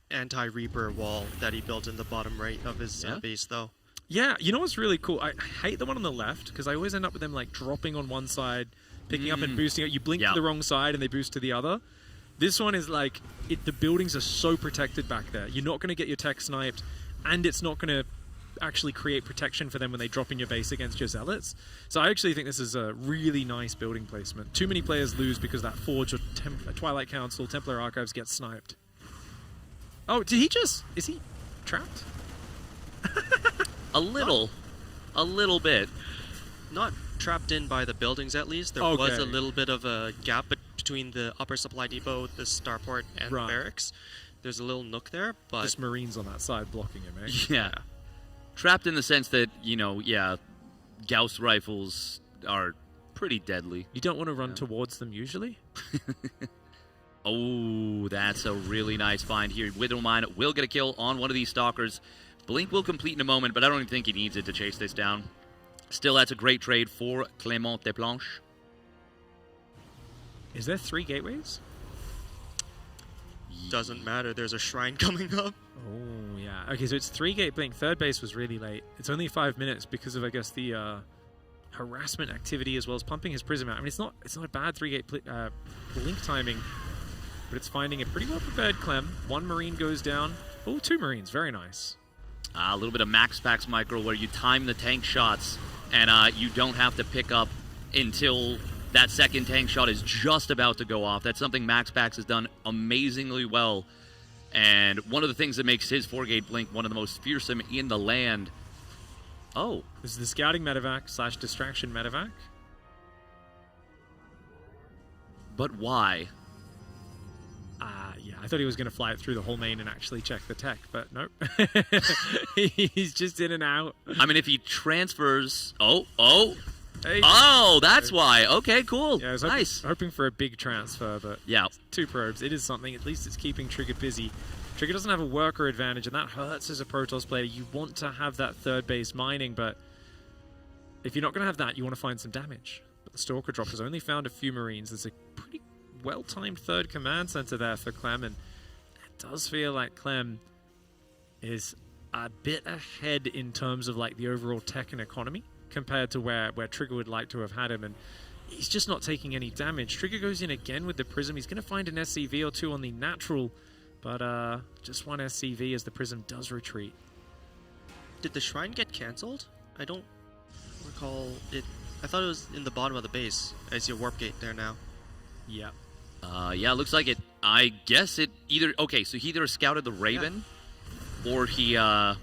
anti-Reaper wall that he built in the bottom right of his base, though. Yeah, you know what's really cool? I hate the one on the left, because I always end up with them like dropping on one side, picking up and boosting it. You blink to the wrong side and they boost to the other. This one is like, the buildings are so protected back there. You're not going to get your tech sniped, and it's not going to actually create protection for them when they drop in your base against your Zealots. So I actually think this is a really nice building placement. Too many players lose because that Forge or Twilight Council, Templar Archives gets sniped. Oh, did he just... Is he trapped? A little bit. Not trapped in by the buildings, at least. There was a little bit of a gap between the upper supply depot, the starport, and barracks. there's a little nook there, but just Marines on that side blocking him, eh? Yeah. Trapped in the sense that, Gauss rifles are pretty deadly. You don't want to run towards them usually. Oh, that's a really nice find here. Widowmine will get a kill on one of these stalkers. Blink will complete in a moment, but I don't even think he needs it to chase this down. Still, that's a great trade for Clément Desplanches. Is there 3 gateways? Doesn't matter. There's a shrine coming up. Oh, yeah. Okay, so it's 3 gate blink. Third base was really late. It's only 5 minutes because of, I guess, the harassment activity as well as pumping his prism out. I mean, it's not a bad 3 gate blink timing, but it's finding a pretty well prepared Clem. 1 Marine goes down. Oh, 2 Marines. Very nice. A little bit of Max Packs micro where you time the tank shots and you don't have to pick up until that second tank shot is just about to go off. That's something Max Packs has done amazingly well. And one of the things that makes his 4-gate blink one of the most fearsome in the land. Oh. This is the scouting medevac / distraction medevac. But why? Yeah, I thought he was going to fly it through the whole main and actually check the tech, but nope. He's just in and out. I mean, if he transfers... Oh. Hey. Oh, that's why. Okay, cool. Yeah, I was nice. hoping for a big transfer, but yeah, 2 probes. It is something. At least it's keeping Trigger busy. Trigger doesn't have a worker advantage, and that hurts as a Protoss player. You want to have that third base mining, but if you're not going to have that, you want to find some damage. But the Stalker drop has only found a few Marines. There's a pretty well-timed third command center there for Clem, and it does feel like Clem is a bit ahead in terms of like the overall tech and economy compared to where Trigger would like to have had him, and he's just not taking any damage. Trigger goes in again with the Prism. He's going to find an SCV or 2 on the natural, but just 1 SCV as the Prism does retreat. Did the shrine get cancelled? I don't recall it. I thought it was in the bottom of the base. I see a warp gate there now. Yeah. Yeah, looks like it. I guess it either... Okay, so he either scouted the Raven, or he had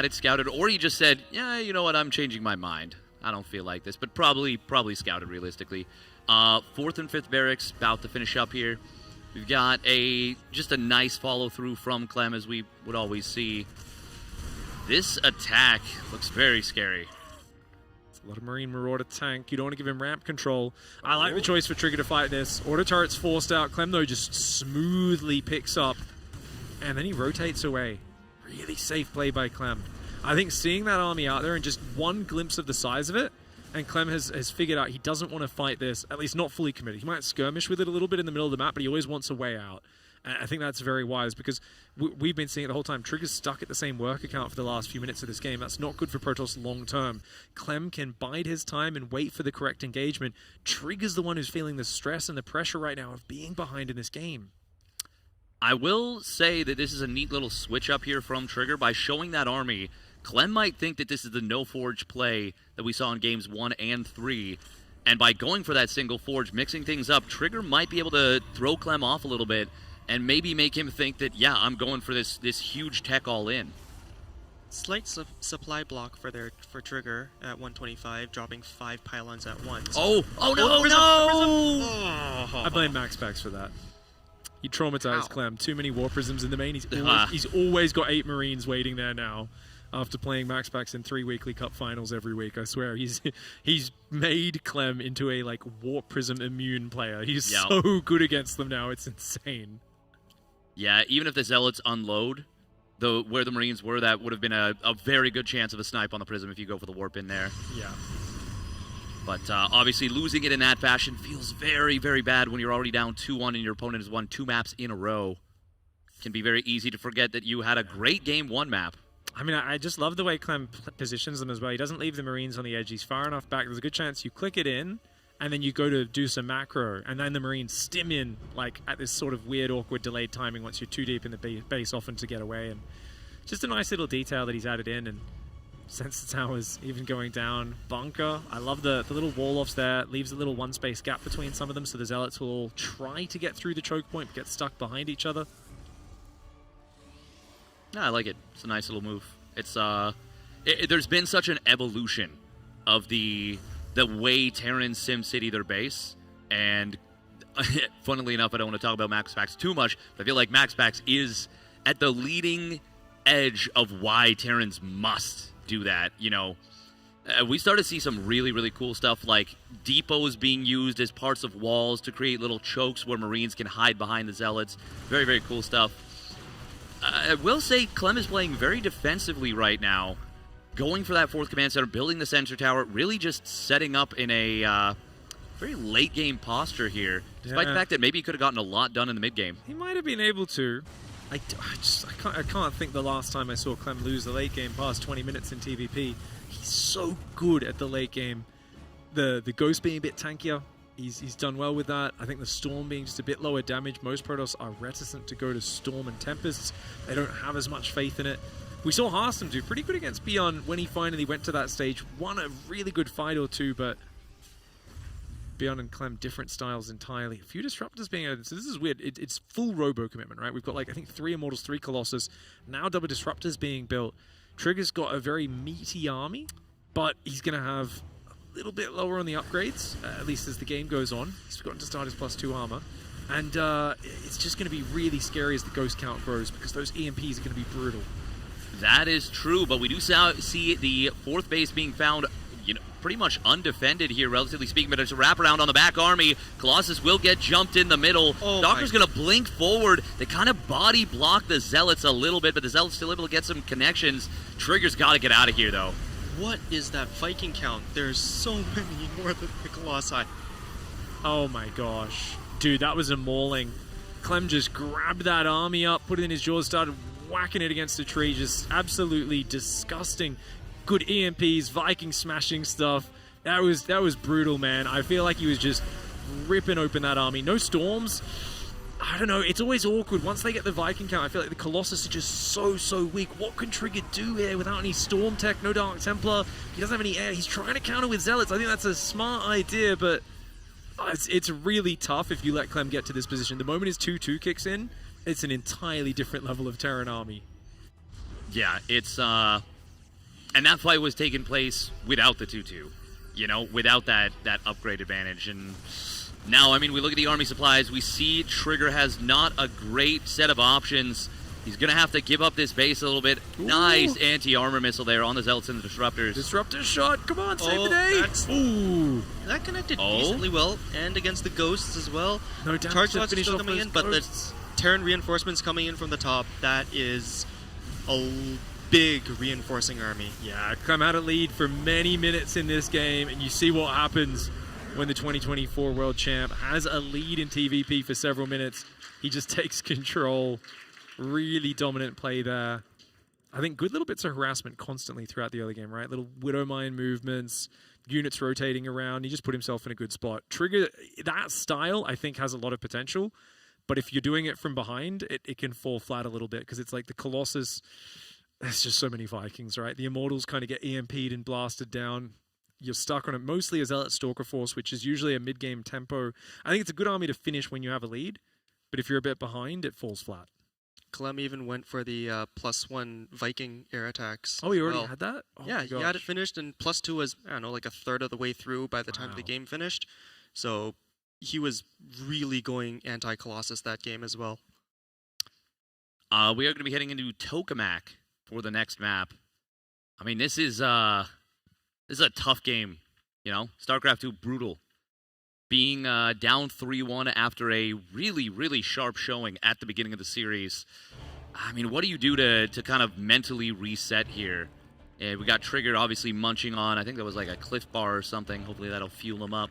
it scouted, or he just said, yeah, you know what, I'm changing my mind. I don't feel like this, but probably scouted realistically. 4th and 5th barracks about to finish up here. We've got just a nice follow-through from Clem, as we would always see. This attack looks very scary. A lot of Marine Marauder tank. You don't want to give him ramp control. I like the choice for Trigger to fight this. Auto turret's forced out. Clem, though, just smoothly picks up. And then he rotates away. Really safe play by Clem. I think seeing that army out there and just one glimpse of the size of it, and Clem has figured out he doesn't want to fight this, at least not fully committed. He might skirmish with it a little bit in the middle of the map, but he always wants a way out. And I think that's very wise, because we've been seeing it the whole time. Trigger's stuck at the same work account for the last few minutes of this game. That's not good for Protoss long term. Clem can bide his time and wait for the correct engagement. Trigger's the one who's feeling the stress and the pressure right now of being behind in this game. I will say that this is a neat little switch up here from Trigger. By showing that army, Clem might think that this is the no forge play that we saw in games 1 and 3. And by going for that single forge, mixing things up, Trigger might be able to throw Clem off a little bit and maybe make him think that, yeah, I'm going for this huge tech all in. Slight supply block for Trigger at 125, dropping 5 pylons at once. Oh no, Prism, no! Prism. I blame Max Pax for that. He traumatized Clem. Too many war prisms in the main. He's always got 8 Marines waiting there now. After playing Max Packs in 3 weekly cup finals every week, I swear he's made Clem into a like warp prism immune player. He's so good against them now, it's insane. Yeah, even if the Zealots unload where the Marines were, that would have been a very good chance of a snipe on the prism if you go for the warp in there. Yeah. But obviously losing it in that fashion feels very, very bad when you're already down 2-1 and your opponent has won 2 maps in a row. It can be very easy to forget that you had a great game 1 map. I mean, I just love the way Clem positions them as well. He doesn't leave the Marines on the edge. He's far enough back. There's a good chance you click it in, and then you go to do some macro, and then the Marines stim in, like, at this sort of weird, awkward, delayed timing once you're too deep in the base, often to get away. And just a nice little detail that he's added in, and sensor towers even going down. Bunker. I love the little wall-offs there. Leaves a little one-space gap between some of them, so the Zealots will all try to get through the choke point, but get stuck behind each other. Yeah, I like it. It's a nice little move. It's there's been such an evolution of the way Terrans SimCity their base, and funnily enough, I don't want to talk about Max Pax too much, but I feel like Max Pax is at the leading edge of why Terrans must do that. We start to see some really, really cool stuff, like depots being used as parts of walls to create little chokes where Marines can hide behind the Zealots. Very, very cool stuff. I will say Clem is playing very defensively right now, going for that 4th command center, building the sensor tower, really just setting up in a very late-game posture here, despite the fact that maybe he could have gotten a lot done in the mid-game. He might have been able to. I can't think the last time I saw Clem lose the late game past 20 minutes in TVP. He's so good at the late game. The Ghost being a bit tankier, he's done well with that. I think the Storm being just a bit lower damage. Most Protoss are reticent to go to Storm and Tempests. They don't have as much faith in it. We saw Harston do pretty good against Beyond when he finally went to that stage. Won a really good fight or two, but Beyond and Clem, different styles entirely. A few Disruptors being added. So this is weird. It's full Robo commitment, right? We've got, I think 3 Immortals, 3 Colossus. Now double Disruptors being built. Trigger's got a very meaty army, but he's going to have a little bit lower on the upgrades, at least as the game goes on. He's forgotten to start his +2 armor. And it's just going to be really scary as the Ghost count grows, because those EMPs are going to be brutal. That is true, but we do see the 4th base being found pretty much undefended here, relatively speaking, but it's a wraparound on the back army. Colossus will get jumped in the middle. Doctor's going to blink forward. They kind of body block the Zealots a little bit, but the Zealots still able to get some connections. Trigger's got to get out of here, though. What is that Viking count? There's so many more than the Colossi. Oh my gosh. Dude, that was a mauling. Clem just grabbed that army up, put it in his jaws, started whacking it against a tree. Just absolutely disgusting. Good EMPs, Viking smashing stuff. That was brutal, man. I feel like he was just ripping open that army. No Storms. I don't know. It's always awkward. Once they get the Viking count, I feel like the Colossus are just so weak. What can Trigger do here without any Storm tech, no Dark Templar? He doesn't have any air. He's trying to counter with Zealots. I think that's a smart idea, but it's really tough if you let Clem get to this position. The moment his 2-2 kicks in, it's an entirely different level of Terran army. Yeah, it's... And that fight was taking place without the 2-2, without that upgrade advantage. And now, we look at the army supplies. We see Trigger has not a great set of options. He's going to have to give up this base a little bit. Ooh. Nice anti-armor missile there on the Zealots and the Disruptors. Disruptor shot. Come on, save the day. Ooh. That connected decently well, and against the Ghosts as well. No damage. Charge slots are still coming in, but the Terran reinforcements coming in from the top. That is a big reinforcing army. Yeah, Clem had a lead for many minutes in this game, and you see what happens when the 2024 World Champ has a lead in TVP for several minutes. He just takes control. Really dominant play there. I think good little bits of harassment constantly throughout the early game, right? Little Widowmine movements, units rotating around. He just put himself in a good spot. Trigger, that style, I think, has a lot of potential, but if you're doing it from behind, it can fall flat a little bit, because it's like the Colossus... There's just so many Vikings, right? The Immortals kind of get EMP'd and blasted down. You're stuck on it. Mostly a Zealot Stalker Force, which is usually a mid-game tempo. I think it's a good army to finish when you have a lead, but if you're a bit behind, it falls flat. Clem even went for the +1 Viking air attacks. Oh, he already had that? Oh yeah, he had it finished, and +2 was, I don't know, like a third of the way through by the time the game finished. So he was really going anti-Colossus that game as well. We are going to be heading into Tokamak for the next map. This is a tough game, StarCraft 2, brutal. Being down 3-1 after a really, really sharp showing at the beginning of the series. What do you do to kind of mentally reset here? We got Trigger obviously munching on, I think that was like a Cliff Bar or something. Hopefully that'll fuel him up.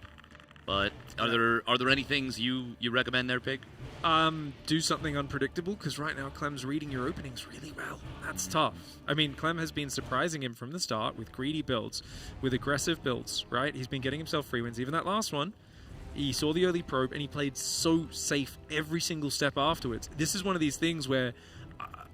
But are there any things you recommend there, Pig? Do something unpredictable, because right now Clem's reading your openings really well. That's tough. Clem has been surprising him from the start with greedy builds, with aggressive builds, right? He's been getting himself free wins. Even that last one, he saw the early probe and he played so safe every single step afterwards. This is one of these things where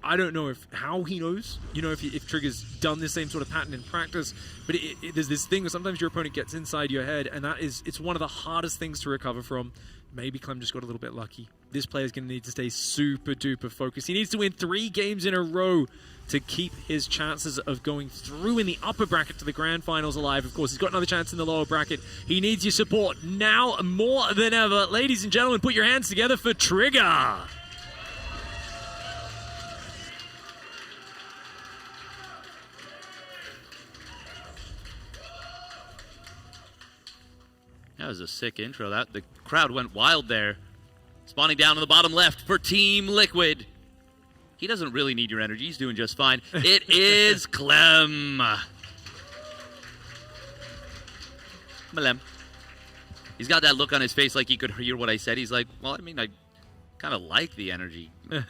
I don't know how he knows, if Trigger's done this same sort of pattern in practice, but there's this thing where sometimes your opponent gets inside your head, and it's one of the hardest things to recover from. Maybe Clem just got a little bit lucky. this player's going to need to stay super duper focused. He needs to win 3 games in a row to keep his chances of going through in the upper bracket to the grand finals alive. Of course, he's got another chance in the lower bracket. He needs your support now more than ever. Ladies and gentlemen, put your hands together for Trigger. That was a sick intro. The crowd went wild there. Spawning down to the bottom left for Team Liquid. He doesn't really need your energy. He's doing just fine. It is Clem. Clem. He's got that look on his face like he could hear what I said. He's like, well, I mean, I kind of like the energy. You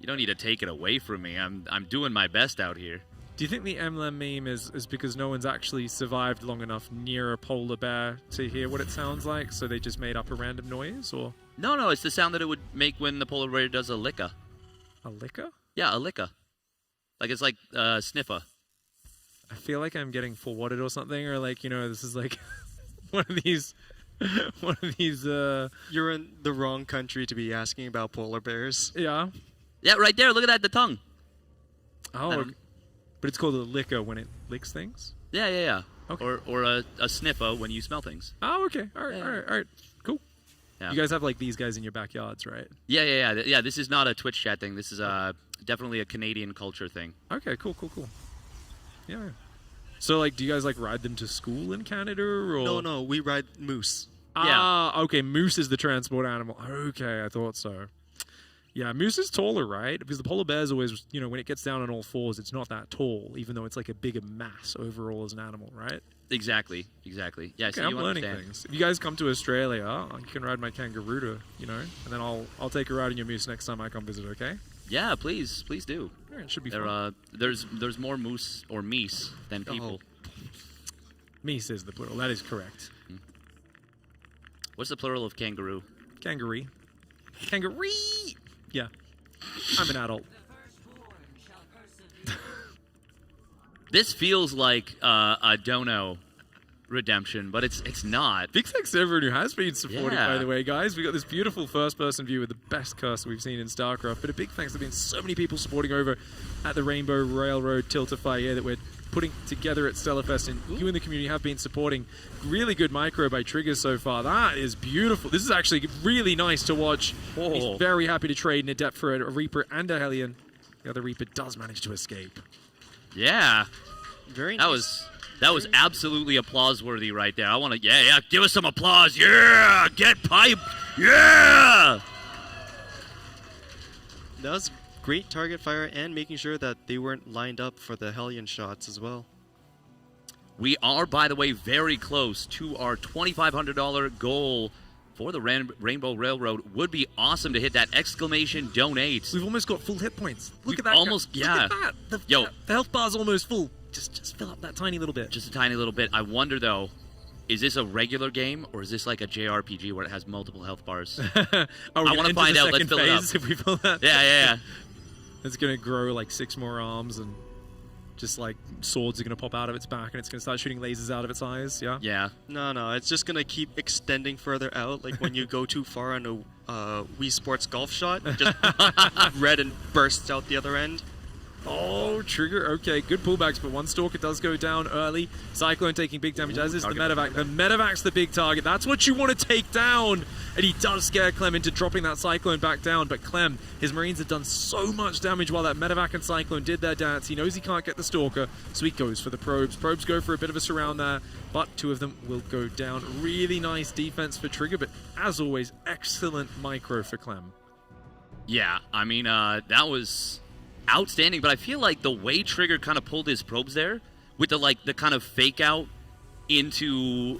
don't need to take it away from me. I'm doing my best out here. Do you think the Emblem meme is because no one's actually survived long enough near a polar bear to hear what it sounds like, so they just made up a random noise, or? No, it's the sound that it would make when the polar bear does a licka. A licka? Yeah, a licka. Like it's like sniffer. I feel like I'm getting forwarded or something, or like, this is like one of these. You're in the wrong country to be asking about polar bears. Yeah. Yeah, right there. Look at that, the tongue. Oh, but it's called a licker when it licks things? Yeah. Okay. Or a sniffer when you smell things. Oh, okay. All right. Cool. Yeah. You guys have like these guys in your backyards, right? Yeah. This is not a Twitch chat thing. This is definitely a Canadian culture thing. Okay, cool. Yeah. So, like, do you guys like ride them to school in Canada, or? No, we ride moose. Okay. Moose is the transport animal. Okay, I thought so. Yeah, moose is taller, right? Because the polar bear's always, when it gets down on all fours, it's not that tall, even though it's like a bigger mass overall as an animal, right? Exactly. Yeah, okay, so I'm learning things. If you guys come to Australia, you can ride my kangaroo to, and then I'll take a ride on your moose next time I come visit, okay? Yeah, please do. All right, it should be fun. There's more moose or meese than people. Meese is the plural. That is correct. What's the plural of kangaroo? Kangaroo. Kangaroo! Yeah. I'm an adult. This feels like a dono redemption, but it's not. Big thanks to everyone who has been supporting, Yeah. by the way, guys. We got this beautiful first-person view with the best cursor we've seen in StarCraft, but a big thanks to been so many people supporting over at the Rainbow Railroad Tiltify here that we're putting together at Stellarfest, and you in the community have been supporting. Really good micro by Triggers so far. That is beautiful. This is actually really nice to watch. He's very happy to trade an Adept for a Reaper and a Hellion. The other Reaper does manage to escape. Yeah. Very nice. That was absolutely applause-worthy right there. I want to, give us some applause. Yeah, get piped. Yeah. That was great target fire and making sure that they weren't lined up for the Hellion shots as well. We are, by the way, very close to our $2,500 goal for the Rainbow Railroad. Would be awesome to hit that exclamation donate. We've almost got full hit points. Look at that. Almost, Look at that. The health bar's almost full. Just fill up that tiny little bit. Just a tiny little bit. I wonder, though, is this a regular game or is this like a JRPG where it has multiple health bars? I want to find out. Let's fill it up. If we fill that. Yeah. It's going to grow like 6 more arms, and just like swords are going to pop out of its back, and it's going to start shooting lasers out of its eyes. Yeah. No, it's just going to keep extending further out. Like when you go too far on a Wii Sports golf shot, it just red and bursts out the other end. Oh, Trigger. Okay, good pullbacks, but one Stalker does go down early. Cyclone taking big damage, as is the Medevac. The Medevac's the big target. That's what you want to take down. And he does scare Clem into dropping that Cyclone back down. But Clem, his Marines have done so much damage while that Medevac and Cyclone did their dance. He knows he can't get the Stalker, so he goes for the Probes. Probes go for a bit of a surround there, but 2 of them will go down. Really nice defense for Trigger, but as always, excellent micro for Clem. Yeah, I mean, that was outstanding, but I feel like the way Trigger kind of pulled his probes there with the kind of fake out into,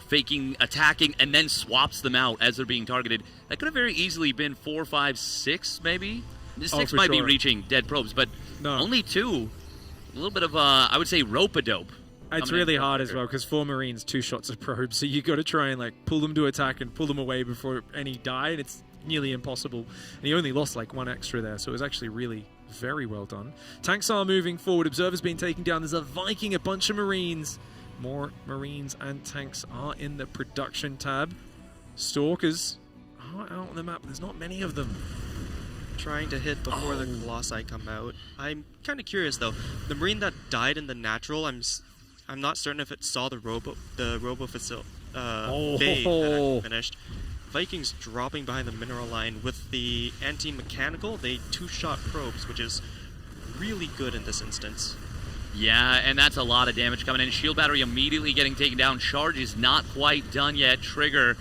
faking, attacking, and then swaps them out as they're being targeted, that could have very easily been 4, 5, 6 maybe. 6 might be reaching dead probes, but only 2. A little bit of, I would say, rope-a-dope. It's really hard as well, because 4 Marines, 2 shots of probes, so you got to try and pull them to attack and pull them away before any die, and it's nearly impossible. And he only lost 1 extra there, so it was actually really very well done. Tanks are moving forward. Observer's being taken down. There's a Viking, a bunch of Marines. More Marines and tanks are in the production tab. Stalkers are out on the map. There's not many of them. Trying to hit before the Colossi come out. I'm kind of curious though. The Marine that died in the natural, I'm not certain if it saw the robo facility bay that I finished. Vikings dropping behind the mineral line with the anti-mechanical. They 2-shot probes, which is really good in this instance. Yeah, and that's a lot of damage coming in. Shield battery immediately getting taken down. Charge is not quite done yet. Trigger.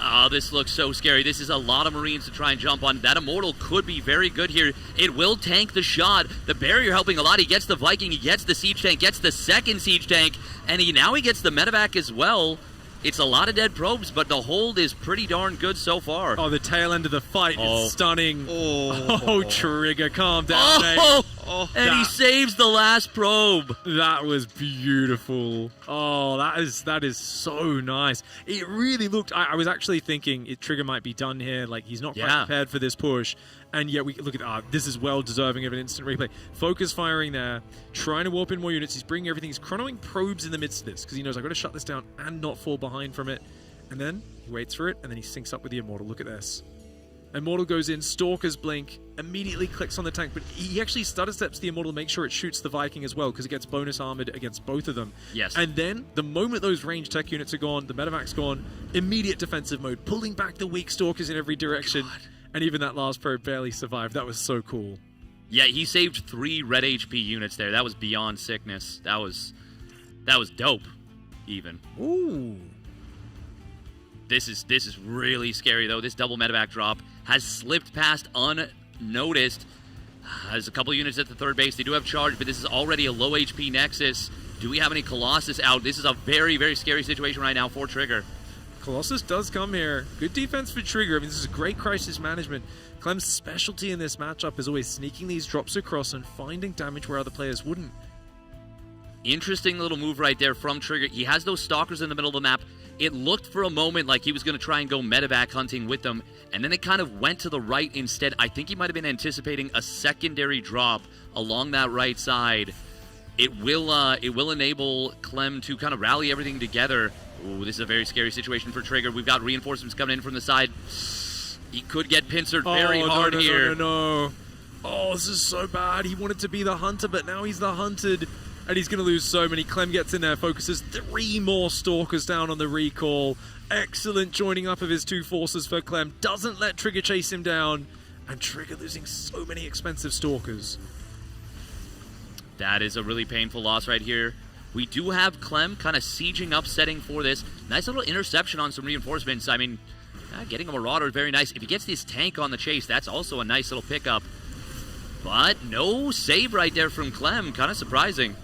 Oh, this looks so scary. This is a lot of Marines to try and jump on. That Immortal could be very good here. It will tank the shot. The barrier helping a lot. He gets the Viking, he gets the siege tank, gets the second siege tank, and now he gets the medevac as well. It's a lot of dead probes, but the hold is pretty darn good so far. Oh, the tail end of the fight is stunning. Oh, Trigger, calm down, mate. And he saves the last probe. That was beautiful. Oh, that is so nice. It really looked... I was actually thinking Trigger might be done here. Like, he's not quite prepared for this push. And yet, we look at this is well deserving of an instant replay. Focus firing there, trying to warp in more units. He's bringing everything. He's chronoing probes in the midst of this because he knows I've got to shut this down and not fall behind from it. And then he waits for it, and then he syncs up with the Immortal. Look at this. Immortal goes in, Stalker's blink, immediately clicks on the tank, but he actually stutter steps the Immortal to make sure it shoots the Viking as well because it gets bonus armored against both of them. Yes. And then, the moment those ranged tech units are gone, the medevac's gone, immediate defensive mode, pulling back the weak Stalkers in every direction. God. And even that last probe barely survived. That was so cool. Yeah, he saved 3 red HP units there. That was beyond sickness. That was dope, even. Ooh. This is really scary, though. This double medevac drop has slipped past unnoticed. There's a couple units at the third base. They do have charge, but this is already a low HP Nexus. Do we have any Colossus out? This is a very, very scary situation right now for Trigger. Colossus does come here. Good defense for Trigger. I mean, this is great crisis management. Clem's specialty in this matchup is always sneaking these drops across and finding damage where other players wouldn't. Interesting little move right there from Trigger. He has those stalkers in the middle of the map. It looked for a moment like he was going to try and go medevac hunting with them, and then it kind of went to the right instead. I think he might have been anticipating a secondary drop along that right side. It will enable Clem to kind of rally everything together. Ooh, this is a very scary situation for Trigger. We've got reinforcements coming in from the side. He could get pincered very hard here. No. Oh, this is so bad. He wanted to be the hunter, but now he's the hunted. And he's going to lose so many. Clem gets in there, focuses 3 more Stalkers down on the recall. Excellent joining up of his 2 forces for Clem. Doesn't let Trigger chase him down. And Trigger losing so many expensive Stalkers. That is a really painful loss right here. We do have Clem kind of sieging up, setting for this. Nice little interception on some reinforcements. I mean, getting a Marauder is very nice. If he gets this tank on the chase, that's also a nice little pickup. But no save right there from Clem. Kind of surprising.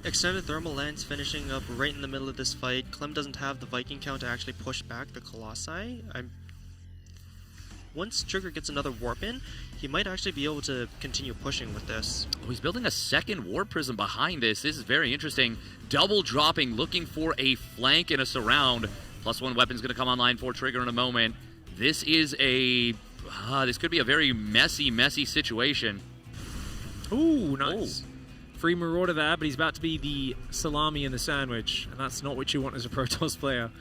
Extended thermal lance finishing up right in the middle of this fight. Clem doesn't have the Viking count to actually push back the Colossi. Once Trigger gets another warp in, he might actually be able to continue pushing with this. Oh, he's building a second warp prism behind this. This is very interesting. Double dropping, looking for a flank and a surround. +1 weapon's going to come online for Trigger in a moment. This is this could be a very messy situation. Ooh, nice. Ooh. Free Marauder there, but he's about to be the salami in the sandwich, and that's not what you want as a Protoss player.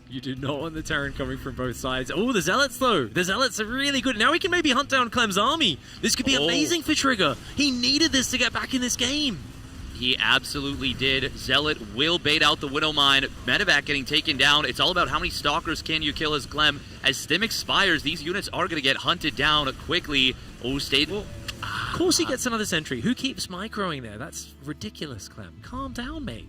You do not want the Terran coming from both sides. Oh, the Zealots, though. The Zealots are really good. Now he can maybe hunt down Clem's army. This could be amazing for Trigger. He needed this to get back in this game. He absolutely did. Zealot will bait out the Widow Mine. Medevac getting taken down. It's all about how many Stalkers can you kill as Clem. As Stim expires, these units are going to get hunted down quickly. Oh, stayed... Well, of course he gets another sentry. Who keeps microing there? That's ridiculous, Clem. Calm down, mate.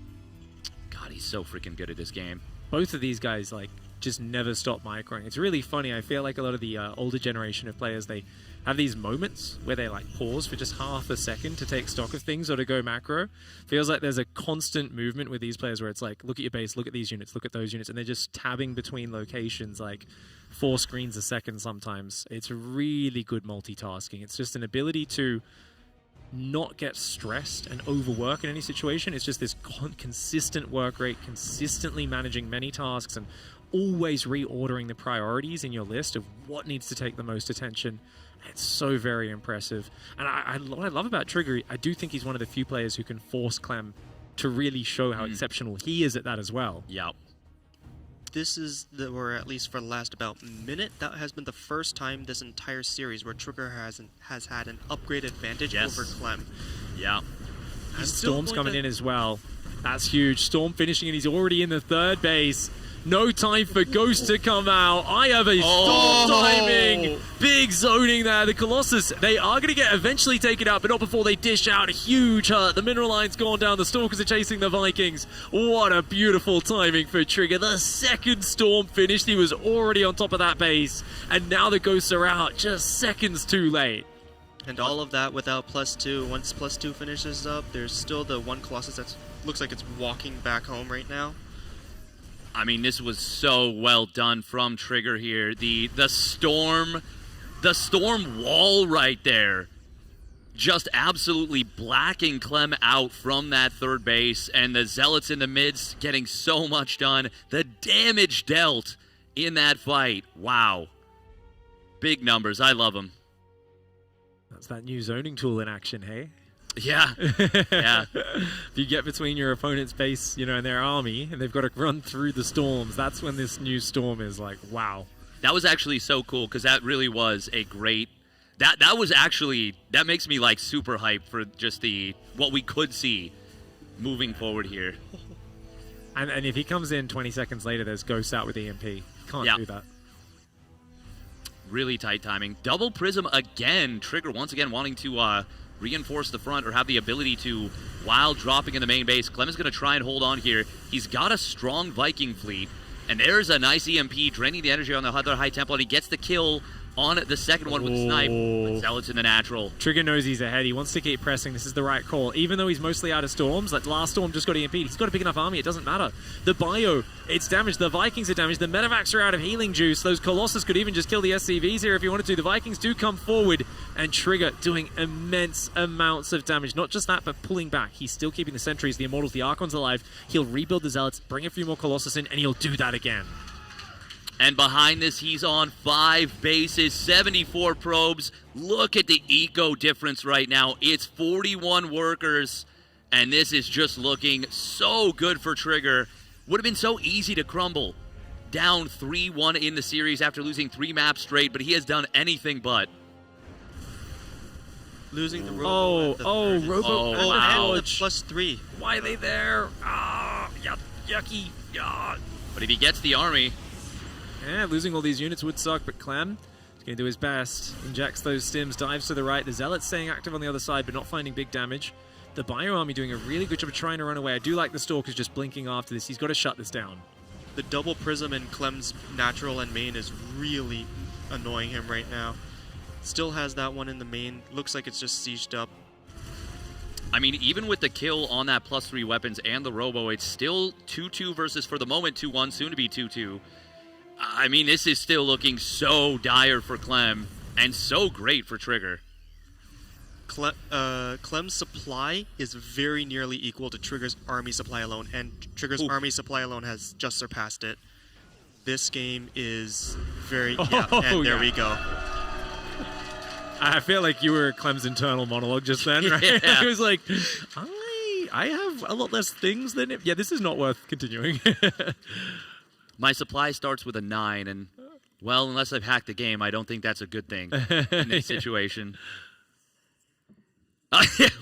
God, he's so freaking good at this game. Both of these guys, like, just never stop microing. It's really funny. I feel like a lot of the older generation of players, they have these moments where they, like, pause for just half a second to take stock of things or to go macro. Feels like there's a constant movement with these players where it's like, look at your base, look at these units, look at those units, and they're just tabbing between locations, like 4 screens a second sometimes. It's really good multitasking. It's just an ability to not get stressed and overwork in any situation. It's just this consistent work rate, consistently managing many tasks, and always reordering the priorities in your list of what needs to take the most attention. It's so very impressive. And what I love about Trigger, I do think he's one of the few players who can force Clem to really show how exceptional he is at that as well. Yeah. this is or at least for the last about minute, that has been the first time this entire series where Trigger has had an upgrade advantage over Clem. Yeah. And Storm's coming in as well. That's huge. Storm finishing, and he's already in the third base. No time for Ghost to come out. I have a Storm timing. Big zoning there. The Colossus, they are going to get eventually taken out, but not before they dish out a huge hurt. The Mineral Line's gone down. The Stalkers are chasing the Vikings. What a beautiful timing for Trigger. The second Storm finished. He was already on top of that base, and now the Ghosts are out just seconds too late. And all of that without +2. Once +2 finishes up, there's still the one Colossus that looks like it's walking back home right now. I mean, this was so well done from Trigger here. The storm wall right there, just absolutely blacking Clem out from that third base, and the Zealots in the midst getting so much done. The damage dealt in that fight, wow, big numbers. I love them. That's that new zoning tool in action, hey? Yeah, yeah. If you get between your opponent's base, and their army, and they've got to run through the storms, that's when this new storm is like, wow. That was actually so cool, because that really was a great... That makes me like super hyped for just what we could see moving forward here. And if he comes in 20 seconds later, there's Ghost out with EMP. Can't do that. Really tight timing. Double Prism again. Trigger once again wanting to... reinforce the front or have the ability to while dropping in the main base. Clem is going to try and hold on here. He's got a strong Viking fleet, and there's a nice EMP draining the energy on the other high tempo, and he gets the kill on the second one with Snipe. But Zealot's in the natural. Trigger knows he's ahead. He wants to keep pressing. This is the right call. Even though he's mostly out of storms, that last storm just got EMP'd. He's got a big enough army. It doesn't matter. The bio, it's damaged. The Vikings are damaged. The Medivacs are out of healing juice. Those Colossus could even just kill the SCVs here if you wanted to. The Vikings do come forward, and Trigger doing immense amounts of damage. Not just that, but pulling back. He's still keeping the Sentries, the Immortals, the Archons alive. He'll rebuild the Zealots, bring a few more Colossus in, and he'll do that again. And behind this, he's on 5 bases, 74 probes. Look at the eco difference right now. It's 41 workers, and this is just looking so good for Trigger. Would have been so easy to crumble. Down 3-1 in the series after losing 3 maps straight, but he has done anything but. Losing the Robo. Robo. And the +3. Why are they there? Yucky. But if he gets the army... Yeah, losing all these units would suck, but Clem is going to do his best. Injects those stims, dives to the right. The Zealot's staying active on the other side, but not finding big damage. The Bio Army doing a really good job of trying to run away. I do like the Stalkers just blinking after this. He's got to shut this down. The double prism in Clem's natural and main is really annoying him right now. Still has that one in the main. Looks like it's just sieged up. I mean, even with the kill on that +3 weapons and the Robo, it's still 2-2 versus, for the moment, 2-1, soon to be 2-2. I mean, this is still looking so dire for Clem, and so great for Trigger. Clem's supply is very nearly equal to Trigger's army supply alone, and Trigger's army supply alone has just surpassed it. This game is very... there we go. I feel like you were Clem's internal monologue just then, right? Yeah. He was like, I have a lot less things than... Yeah, this is not worth continuing. My supply starts with a 9, and, well, unless I've hacked the game, I don't think that's a good thing in this situation.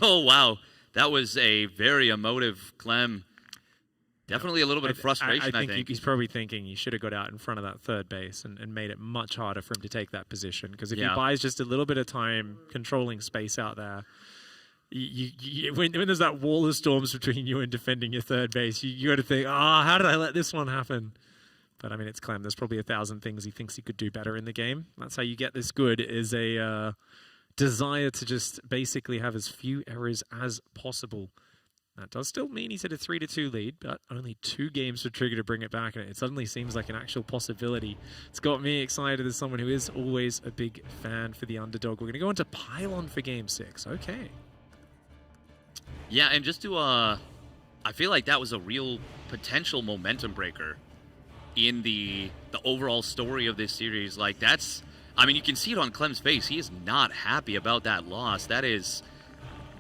Oh, wow. That was a very emotive Clem. Definitely a little bit of frustration, I think. He's probably thinking he should have got out in front of that third base and made it much harder for him to take that position. Because if he buys just a little bit of time controlling space out there, when there's that wall of storms between you and defending your third base, you got to think, how did I let this one happen? But, I mean, it's Clem. There's probably 1,000 things he thinks he could do better in the game. That's how you get this good, is a desire to just basically have as few errors as possible. That does still mean he's at a 3-2 lead, but only 2 games for Trigger to bring it back, and it suddenly seems like an actual possibility. It's got me excited as someone who is always a big fan for the underdog. We're going to go into Pylon for Game 6. Okay. Yeah, and just to, I feel like that was a real potential momentum breaker in the overall story of this series. Like, that's, I mean, you can see it on Clem's face. He is not happy about that loss. That is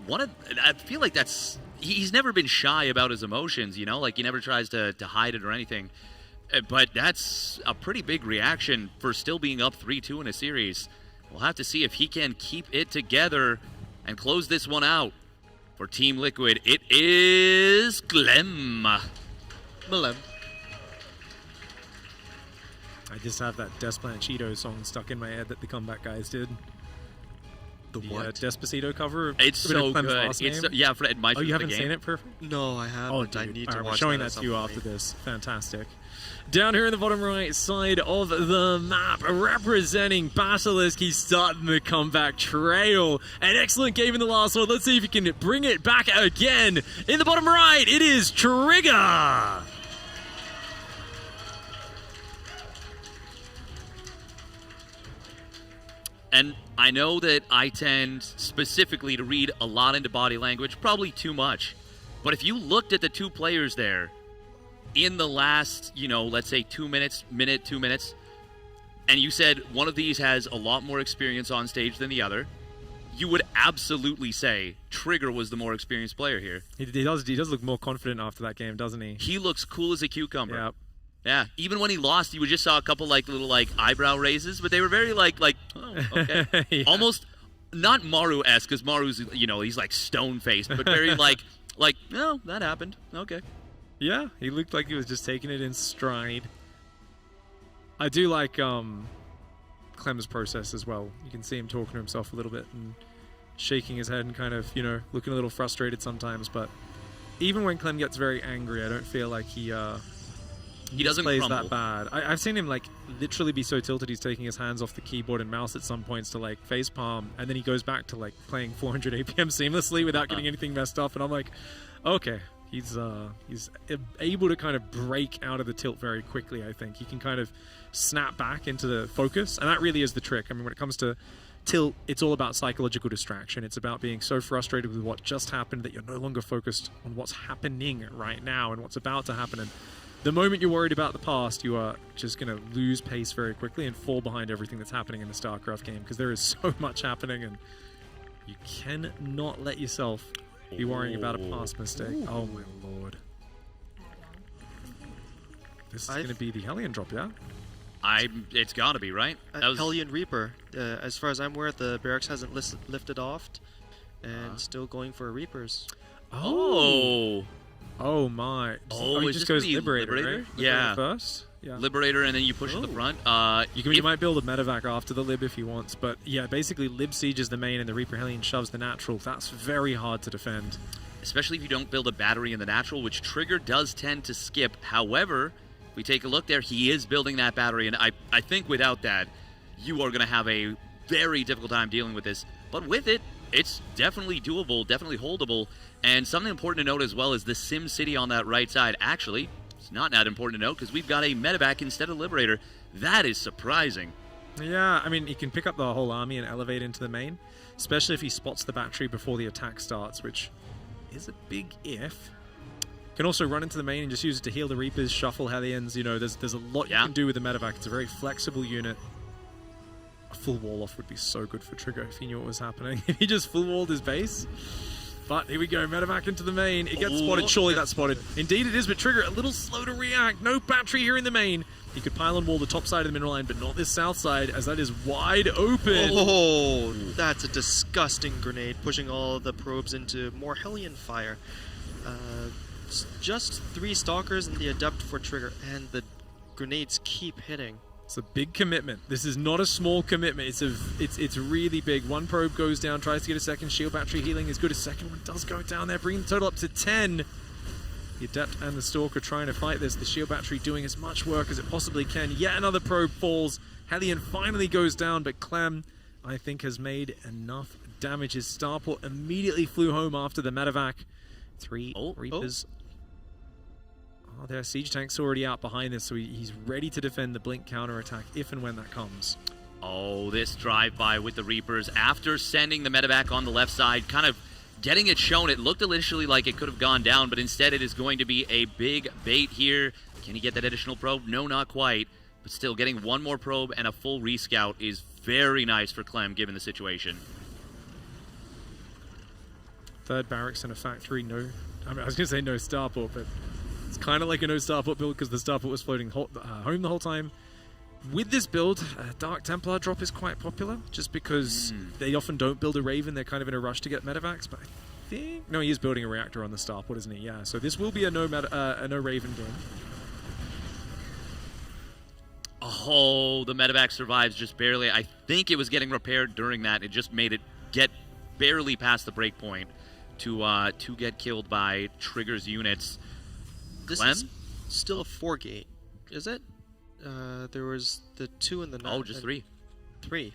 I feel like that's, he's never been shy about his emotions, like he never tries to hide it or anything. But that's a pretty big reaction for still being up 3-2 in a series. We'll have to see if he can keep it together and close this one out. For Team Liquid, it is Clem. Malem. I just have that Despacito song stuck in my head that the Comeback guys did. The what? Despacito cover. It's so good. It's yeah, Fred, my you haven't seen it, Perfect? No, I haven't. Oh, dude. I need to watch we're showing that to you after this. Fantastic. Down here in the bottom right side of the map, representing Basilisk, he's starting the comeback trail. An excellent game in the last one. Let's see if he can bring it back again. In the bottom right, it is Trigger. And I know that I tend specifically to read a lot into body language, probably too much. But if you looked at the two players there in the last, let's say 2 minutes, 2 minutes, and you said one of these has a lot more experience on stage than the other, you would absolutely say Trigger was the more experienced player here. He does look more confident after that game, doesn't he? He looks cool as a cucumber. Yep. Yeah, even when he lost, you just saw a couple little eyebrow raises, but they were very oh, okay. Yeah. Almost not Maru-esque, because Maru's, he's like stone-faced, but very no, that happened. Okay. Yeah, he looked like he was just taking it in stride. I do like Clem's process as well. You can see him talking to himself a little bit and shaking his head and kind of, looking a little frustrated sometimes, but even when Clem gets very angry, I don't feel like he doesn't plays crumble that bad. I've seen him literally be so tilted he's taking his hands off the keyboard and mouse at some points to face palm, and then he goes back to playing 400 APM seamlessly without getting anything messed up, and I'm like, okay, he's able to kind of break out of the tilt very quickly. I think he can kind of snap back into the focus, and that really is the trick. I mean, when it comes to tilt, it's all about psychological distraction. It's about being so frustrated with what just happened that you're no longer focused on what's happening right now and what's about to happen. And the moment you're worried about the past, you are just going to lose pace very quickly and fall behind everything that's happening in the StarCraft game, because there is so much happening and you cannot let yourself be worrying about a past mistake. Oh my lord. This is going to be the Hellion drop, yeah? It's got to be, right? Hellion Reaper. As far as I'm aware, the barracks hasn't lifted off and still going for Reapers. Oh my. He just goes Liberator, right? Liberator yeah. First? Yeah. Liberator, and then you push to the front. You might build a medevac after the Lib if he wants, but yeah, basically Lib sieges the main and the Reaper Hellion shoves the natural. That's very hard to defend. Especially if you don't build a battery in the natural, which Trigger does tend to skip. However, if we take a look there, he is building that battery, and I think without that, you are going to have a very difficult time dealing with this. But with it, it's definitely doable, definitely holdable. And something important to note as well is the Sim City on that right side. Actually, it's not that important to note because we've got a medevac instead of Liberator. That is surprising. Yeah, I mean, he can pick up the whole army and elevate into the main, especially if he spots the battery before the attack starts, which is a big if. Can also run into the main and just use it to heal the Reapers, shuffle Hellions. There's a lot you can do with the medevac. It's a very flexible unit. A full wall off would be so good for Trigger if he knew what was happening. If he just full walled his base. But here we go, medevac into the main. It gets spotted. Surely that's spotted. Indeed it is, but Trigger a little slow to react. No battery here in the main. He could pile and wall the top side of the mineral line, but not this south side, as that is wide open. Oh, that's a disgusting grenade, pushing all the probes into more Hellion fire. Just 3 Stalkers and the Adept for Trigger, and the grenades keep hitting. It's a big commitment. This is not a small commitment. It's really big. 1 probe goes down, tries to get a second. Shield battery healing is good. A second one does go down there, bringing the total up to 10. The Adept and the Stalker trying to fight this. The shield battery doing as much work as it possibly can. Yet another probe falls. Hellion finally goes down, but Clem, I think, has made enough damage. His starport immediately flew home after the medevac. 3 Reapers. Oh, their siege tank's already out behind this, so he's ready to defend the blink counterattack if and when that comes. Oh, this drive-by with the Reapers after sending the medevac on the left side, kind of getting it shown. It looked initially like it could have gone down, but instead it is going to be a big bait here. Can he get that additional probe? No, not quite. But still, getting 1 more probe and a full rescout is very nice for Clem, given the situation. 3rd barracks in a factory, I was going to say no starport, but it's kind of like a no starport build because the starport was floating home the whole time. With this build, Dark Templar drop is quite popular, just because they often don't build a Raven. They're kind of in a rush to get Medivacs, but I think... No, he is building a reactor on the starport, isn't he? Yeah, so this will be a no Raven game. Oh, the Medivac survives just barely. I think it was getting repaired during that. It just made it get barely past the break point to get killed by Trigger's units. This Clem? is still a 4-gate, is it? There was the 2 and the 9. Oh, just 3. 3.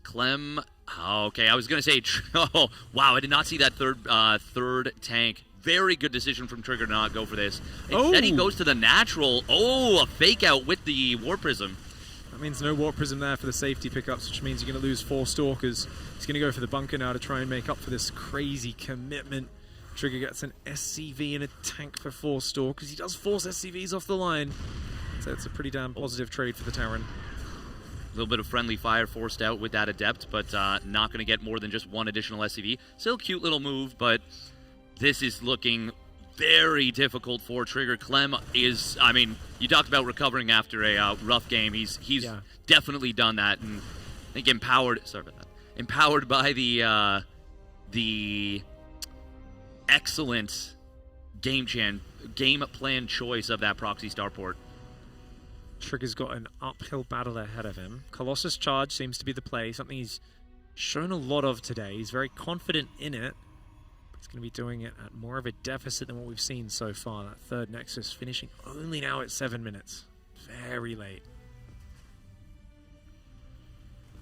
Clem. Oh, okay, I was gonna say. Oh, wow! I did not see that third tank. Very good decision from Trigger to not go for this. Instead, he goes to the natural. Oh, a fake out with the Warp Prism. That means no Warp Prism there for the safety pickups, which means you're going to lose 4 Stalkers. He's going to go for the bunker now to try and make up for this crazy commitment. Trigger gets an SCV and a tank for 4 Stalkers. He does force SCVs off the line. So it's a pretty damn positive trade for the Terran. A little bit of friendly fire forced out with that Adept, but not going to get more than just 1 additional SCV. Still a cute little move, but this is looking very difficult for Trigger. Clem is, I mean, you talked about recovering after a rough game. He's definitely done that, and I think empowered by the excellent game plan choice of that proxy starport. Trigger's got an uphill battle ahead of him. Colossus Charge seems to be the play, something he's shown a lot of today. He's very confident in it. He's going to be doing it at more of a deficit than what we've seen so far. That third Nexus finishing only now at 7 minutes. Very late.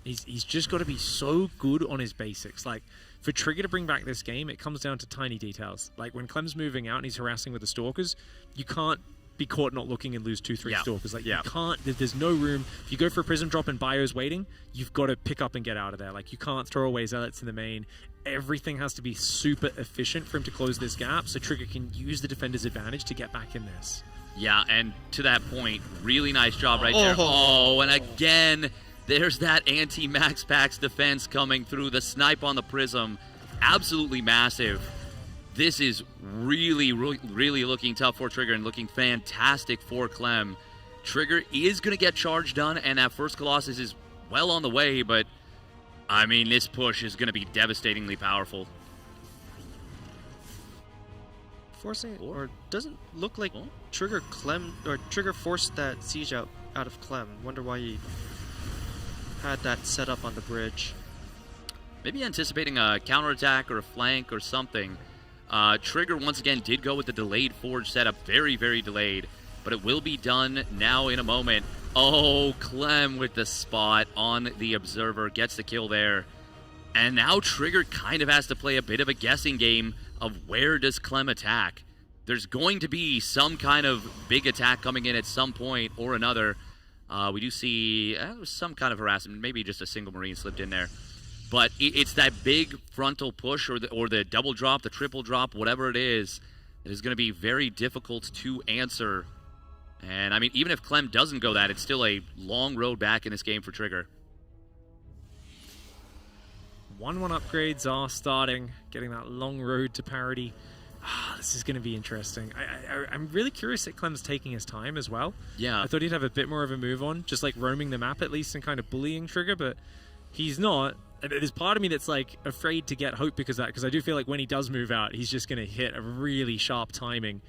He's just got to be so good on his basics. Like, for Trigger to bring back this game, it comes down to tiny details. Like, when Clem's moving out and he's harassing with the Stalkers, you can't be caught not looking and lose 2-3 Stalkers. Like, you can't, there's no room. If you go for a Prism drop and Bio's waiting, you've got to pick up and get out of there. Like, you can't throw away Zealots in the main. Everything has to be super efficient for him to close this gap, so Trigger can use the defender's advantage to get back in this. Yeah, and to that point, really nice job right there. Oh, and again, there's that anti-Max Pax defense coming through. The snipe on the Prism, absolutely massive. This is really looking tough for Trigger and looking fantastic for Clem. Trigger is going to get charge done, and that first Colossus is well on the way, but I mean, this push is going to be devastatingly powerful. Forcing, or doesn't look like Trigger forced that siege out of Clem. Wonder why he had that set up on the bridge. Maybe anticipating a counterattack or a flank or something. Trigger once again did go with the delayed forge setup, very delayed, but it will be done now in a moment. Oh, Clem with the spot on the Observer, gets the kill there. And now Trigger kind of has to play a bit of a guessing game of where does Clem attack. There's going to be some kind of big attack coming in at some point or another. We do see some kind of harassment, maybe just a single Marine slipped in there. But it's that big frontal push or the double drop, the triple drop, whatever it is going to be very difficult to answer. And I mean, even if Clem doesn't go that, it's still a long road back in this game for Trigger. 1-1 upgrades are starting, getting that long road to parity. This is going to be interesting. I'm really curious that Clem's taking his time as well. Yeah. I thought he'd have a bit more of a move on, just like roaming the map at least and kind of bullying Trigger, but he's not. There's part of me that's like afraid to get hope because I do feel like when he does move out, he's just going to hit a really sharp timing.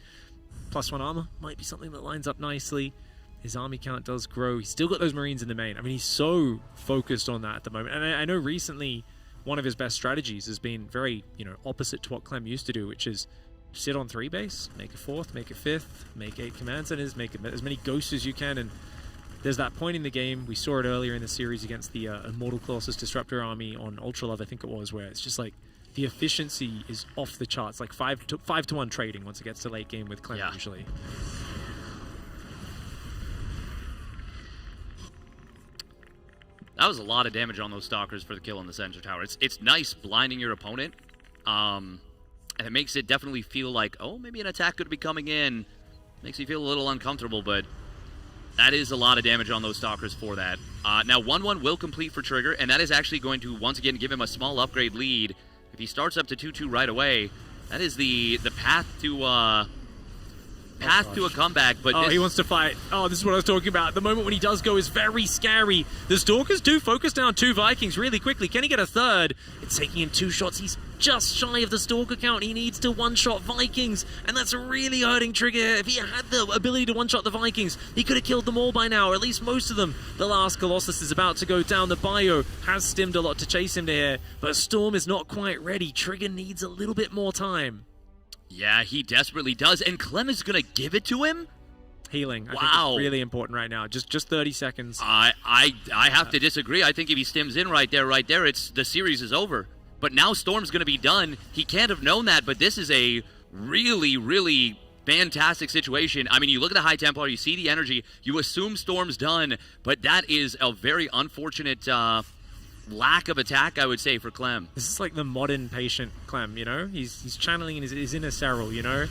+1 armor might be something that lines up nicely. His army count does grow. He's still got those Marines in the main. I mean, he's so focused on that at the moment. And I know recently one of his best strategies has been very, opposite to what Clem used to do, which is sit on 3 base, make a 4th, make a 5th, make 8 command centers, make as many ghosts as you can. And there's that point in the game, we saw it earlier in the series against the Immortal Colossus Disruptor army on Ultra Love, I think it was, where it's just like the efficiency is off the charts, like 5-1 trading once it gets to late game with Clem usually. That was a lot of damage on those Stalkers for the kill on the Sensor Tower. It's nice blinding your opponent, and it makes it definitely feel like, oh, maybe an attack could be coming in. Makes you feel a little uncomfortable, but that is a lot of damage on those Stalkers for that. Now 1-1 will complete for Trigger, and that is actually going to once again give him a small upgrade lead. If he starts up to 2-2 right away, that is the path to path to a comeback, but he wants to fight. Oh, this is what I was talking about. The moment when he does go is very scary. The Stalkers do focus down 2 Vikings really quickly. Can he get a third? It's taking him 2 shots. He's just shy of the Stalker count. He needs to one-shot Vikings, and that's really hurting Trigger. If he had the ability to one-shot the Vikings, he could have killed them all by now, or at least most of them. The last Colossus is about to go down. The Bio has stimmed a lot to chase him to here, but Storm is not quite ready. Trigger needs a little bit more time. Yeah, he desperately does, and Clem is going to give it to him? Healing. I think Wow. it's really important right now. Just 30 seconds. I have to disagree. I think if he stims in right there, it's the series is over. But now Storm's going to be done. He can't have known that, but this is a really, really fantastic situation. I mean, you look at the High Templar, you see the energy, you assume Storm's done, but that is a very unfortunate lack of attack, I would say, for Clem. This is like the modern patient Clem, you know? He's channeling his inner Cyril, you know?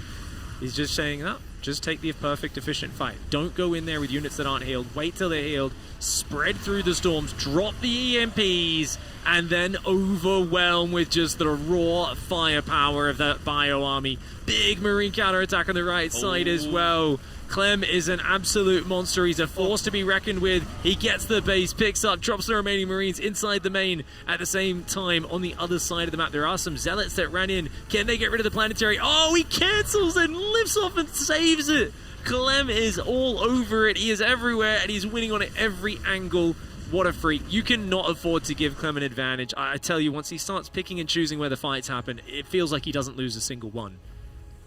He's just saying, oh, just take the perfect, efficient fight. Don't go in there with units that aren't healed. Wait till they're healed. Spread through the storms. Drop the EMPs. And then overwhelm with just the raw firepower of that Bio army. Big Marine counterattack on the right side as well. Clem is an absolute monster. He's a force to be reckoned with. He gets the base, picks up, drops the remaining Marines inside the main. At the same time, on the other side of the map, there are some Zealots that ran in. Can they get rid of the planetary? Oh, he cancels and lifts off and saves it. Clem is all over it. He is everywhere, and he's winning on it every angle. What a freak. You cannot afford to give Clem an advantage. I tell you, once he starts picking and choosing where the fights happen, it feels like he doesn't lose a single one.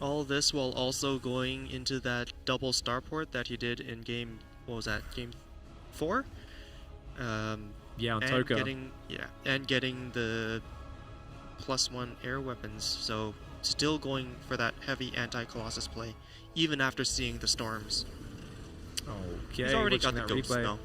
All this while also going into that double starport that he did in game, what was that, game 4? Yeah, on and Toka. Getting the +1 air weapons, so still going for that heavy anti-Colossus play, even after seeing the storms. Okay, He's already watching got the that ghost, replay. though.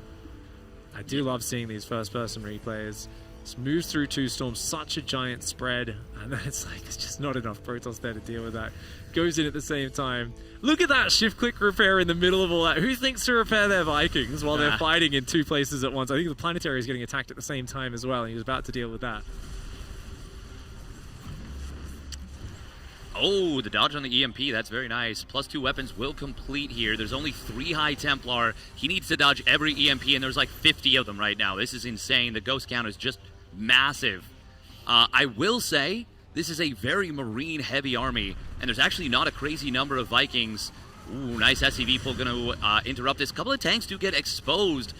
I do love seeing these first-person replays. Moves through 2 storms, such a giant spread, and then it's like, it's just not enough Protoss there to deal with that. Goes in at the same time. Look at that shift-click repair in the middle of all that. Who thinks to repair their Vikings while they're fighting in 2 places at once? I think the planetary is getting attacked at the same time as well, and he was about to deal with that. Oh, the dodge on the EMP, that's very nice. +2 weapons will complete here. There's only 3 High Templar. He needs to dodge every EMP, and there's like 50 of them right now. This is insane. The ghost count is just massive. I will say, this is a very Marine-heavy army, and there's actually not a crazy number of Vikings. Ooh, nice SCV pull going to interrupt this. A couple of tanks do get exposed,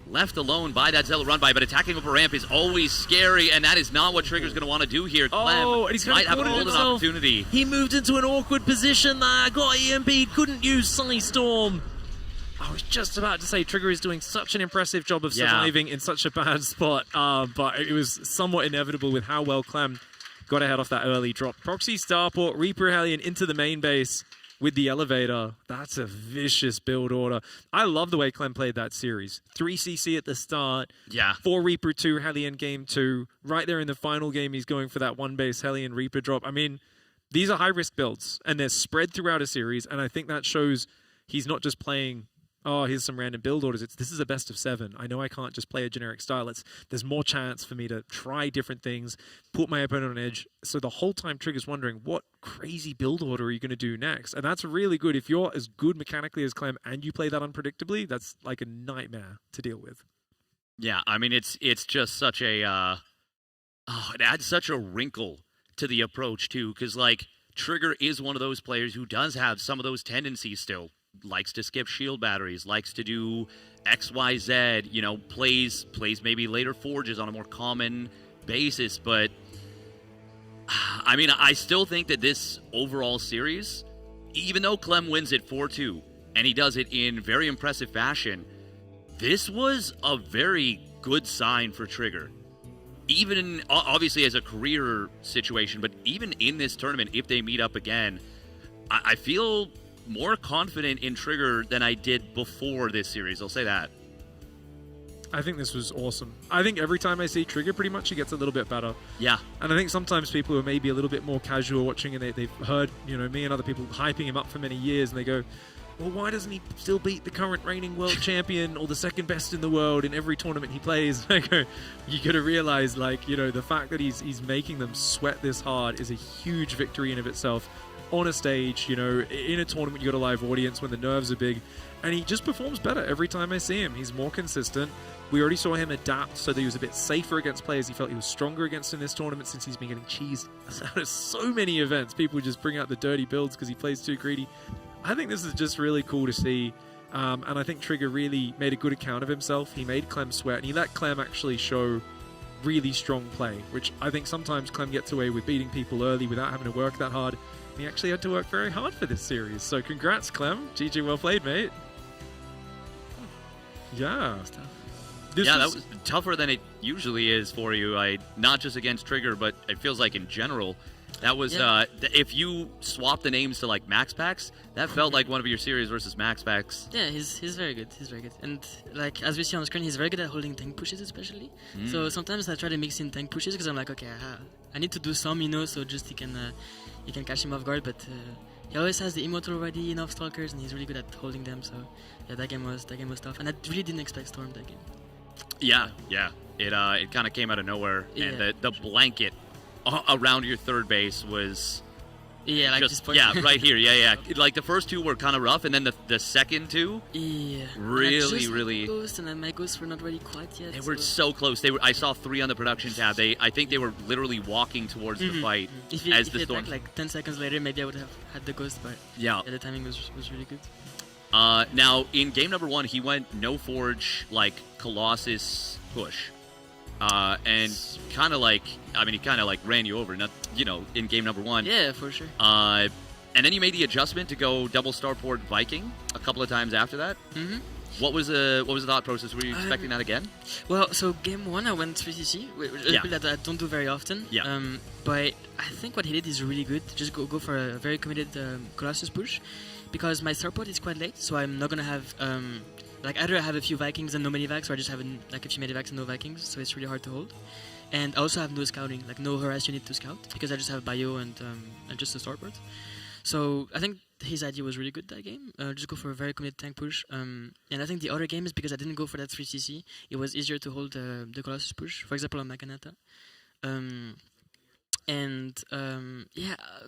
left alone by that Zealot run by, but attacking up a ramp is always scary, and that is not what Trigger's going to want to do here. Clem and he's might have a golden himself. opportunity. He moved into an awkward position there, got EMP, couldn't use Sunny Storm. I was just about to say Trigger is doing such an impressive job of surviving in such a bad spot, but it was somewhat inevitable with how well Clem got ahead off that early drop. Proxy Starport, Reaper Hellion into the main base with the elevator. That's a vicious build order. I love the way Clem played that series. 3 CC at the start, 4 Reaper 2 Hellion game 2. Right there in the final game, he's going for that 1 base Hellion Reaper drop. I mean, these are high-risk builds, and they're spread throughout a series, and I think that shows he's not just playing, oh, here's some random build orders. This is a best of 7. I know I can't just play a generic style. There's more chance for me to try different things, put my opponent on edge. So the whole time Trigger's wondering, what crazy build order are you going to do next? And that's really good. If you're as good mechanically as Clem and you play that unpredictably, that's like a nightmare to deal with. Yeah, I mean, it's just such a... it adds such a wrinkle to the approach, too, because, like, Trigger is one of those players who does have some of those tendencies still. Likes to skip shield batteries, likes to do XYZ, you know, plays maybe later forges on a more common basis, but I mean, I still think that this overall series, even though Clem wins it 4-2, and he does it in very impressive fashion, this was a very good sign for Trigger. Even, obviously, as a career situation, but even in this tournament, if they meet up again, I feel more confident in Trigger than I did before this series. I'll say that. I think this was awesome. I think every time I see Trigger, pretty much he gets a little bit better. Yeah. And I think sometimes people who are maybe a little bit more casual watching and they've heard, you know, me and other people hyping him up for many years, and they go, well, why doesn't he still beat the current reigning world champion or the second best in the world in every tournament he plays? I go, you got to realize, like, you know, the fact that he's making them sweat this hard is a huge victory in of itself. on a stage, you know, in a tournament, you got a live audience when the nerves are big, and he just performs better every time I see him. He's more consistent. We already saw him adapt so that he was a bit safer against players he felt he was stronger against in this tournament, since he's been getting cheesed out of so many events. People just bring out the dirty builds because he plays too greedy. I think this is just really cool to see. And I think Trigger really made a good account of himself. He made Clem sweat, and he let Clem actually show really strong play, which I think sometimes Clem gets away with beating people early without having to work that hard. And he actually had to work very hard for this series. So congrats, Clem. GG, well played, mate. Yeah. That was tougher than it usually is for you. Not just against Trigger, but it feels like in general. That was if you swap the names to like Max Packs, that felt like one of your series versus Max Packs. Yeah, he's very good. He's very good, and like as we see on the screen, he's very good at holding tank pushes, especially. So sometimes I try to mix in tank pushes because I'm like, okay, I need to do some, you know, so just he can catch him off guard. But he always has the immortal already, enough stalkers, and he's really good at holding them. So yeah, that game was tough, and I really didn't expect Storm that game. Yeah. It kind of came out of nowhere, and the blanket around your third base was like just right here. Like the first two were kind of rough, and then the second two really ghost, and then my ghosts were not ready quite yet. They were so close. I saw 3 on the production tab. I think they were literally walking towards the fight as the storm. Like 10 seconds later, maybe I would have had the ghost, but the timing was really good. Now in game number 1, he went no forge like Colossus push. And kind of like, he kind of like ran you over, in game number 1. Yeah, for sure. And then you made the adjustment to go double starport Viking a couple of times after that. Mm-hmm. What was the thought process? Were you expecting that again? Well, so game 1 I went 3cc, which that I don't do very often. Yeah. But I think what he did is really good. Just go for a very committed Colossus push, because my starport is quite late, so I'm not gonna have either I have a few Vikings and no medivacs, or I just have a few medivacs and no Vikings, so it's really hard to hold. And I also have no scouting, like no harass unit to scout, because I just have bio and just a starport. So I think his idea was really good that game. Just go for a very committed tank push. And I think the other game is because I didn't go for that 3cc, it was easier to hold the Colossus push, for example on Makanata.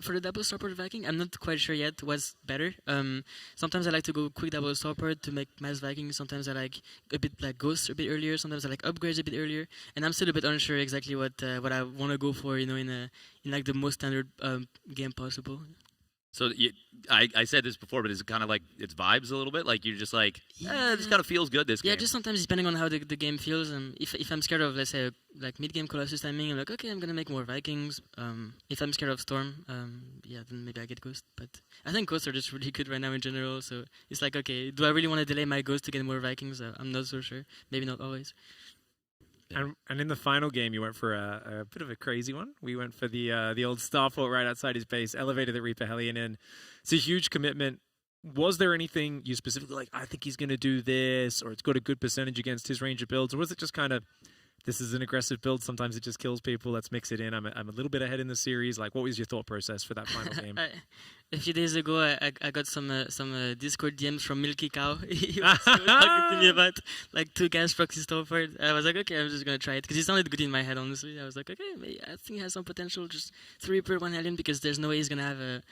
For the double starport Viking, I'm not quite sure yet what's better. Sometimes I like to go quick double starport to make mass Viking. Sometimes I like a bit like ghosts a bit earlier. Sometimes I like upgrades a bit earlier. And I'm still a bit unsure exactly what I want to go for. in like the most standard game possible. So I said this before, but it's kind of like it's vibes a little bit. Like you're just like, this kind of feels good. This game. Yeah, just sometimes depending on how the game feels. If I'm scared of, let's say, like mid-game Colossus timing, I'm like, okay, I'm gonna make more Vikings. If I'm scared of Storm, then maybe I get Ghost. But I think Ghosts are just really good right now in general. So it's like, okay, do I really want to delay my Ghost to get more Vikings? I'm not so sure. Maybe not always. And in the final game, you went for a bit of a crazy one. We went for the old starport right outside his base, elevated the Reaper Hellion in. It's a huge commitment. Was there anything you specifically like, I think he's going to do this, or it's got a good percentage against his range of builds, or was it just kind of, this is an aggressive build, sometimes it just kills people, let's mix it in, I'm a little bit ahead in the series? Like, what was your thought process for that final game? A few days ago, I got some Discord DMs from Milky Cow. He was talking to me about like 2 gas proxy starport. I was like, okay, I'm just gonna try it because it sounded good in my head. Honestly, I was like, okay, maybe, I think he has some potential. Just 3 per 1 Hellion, because there's no way he's gonna have a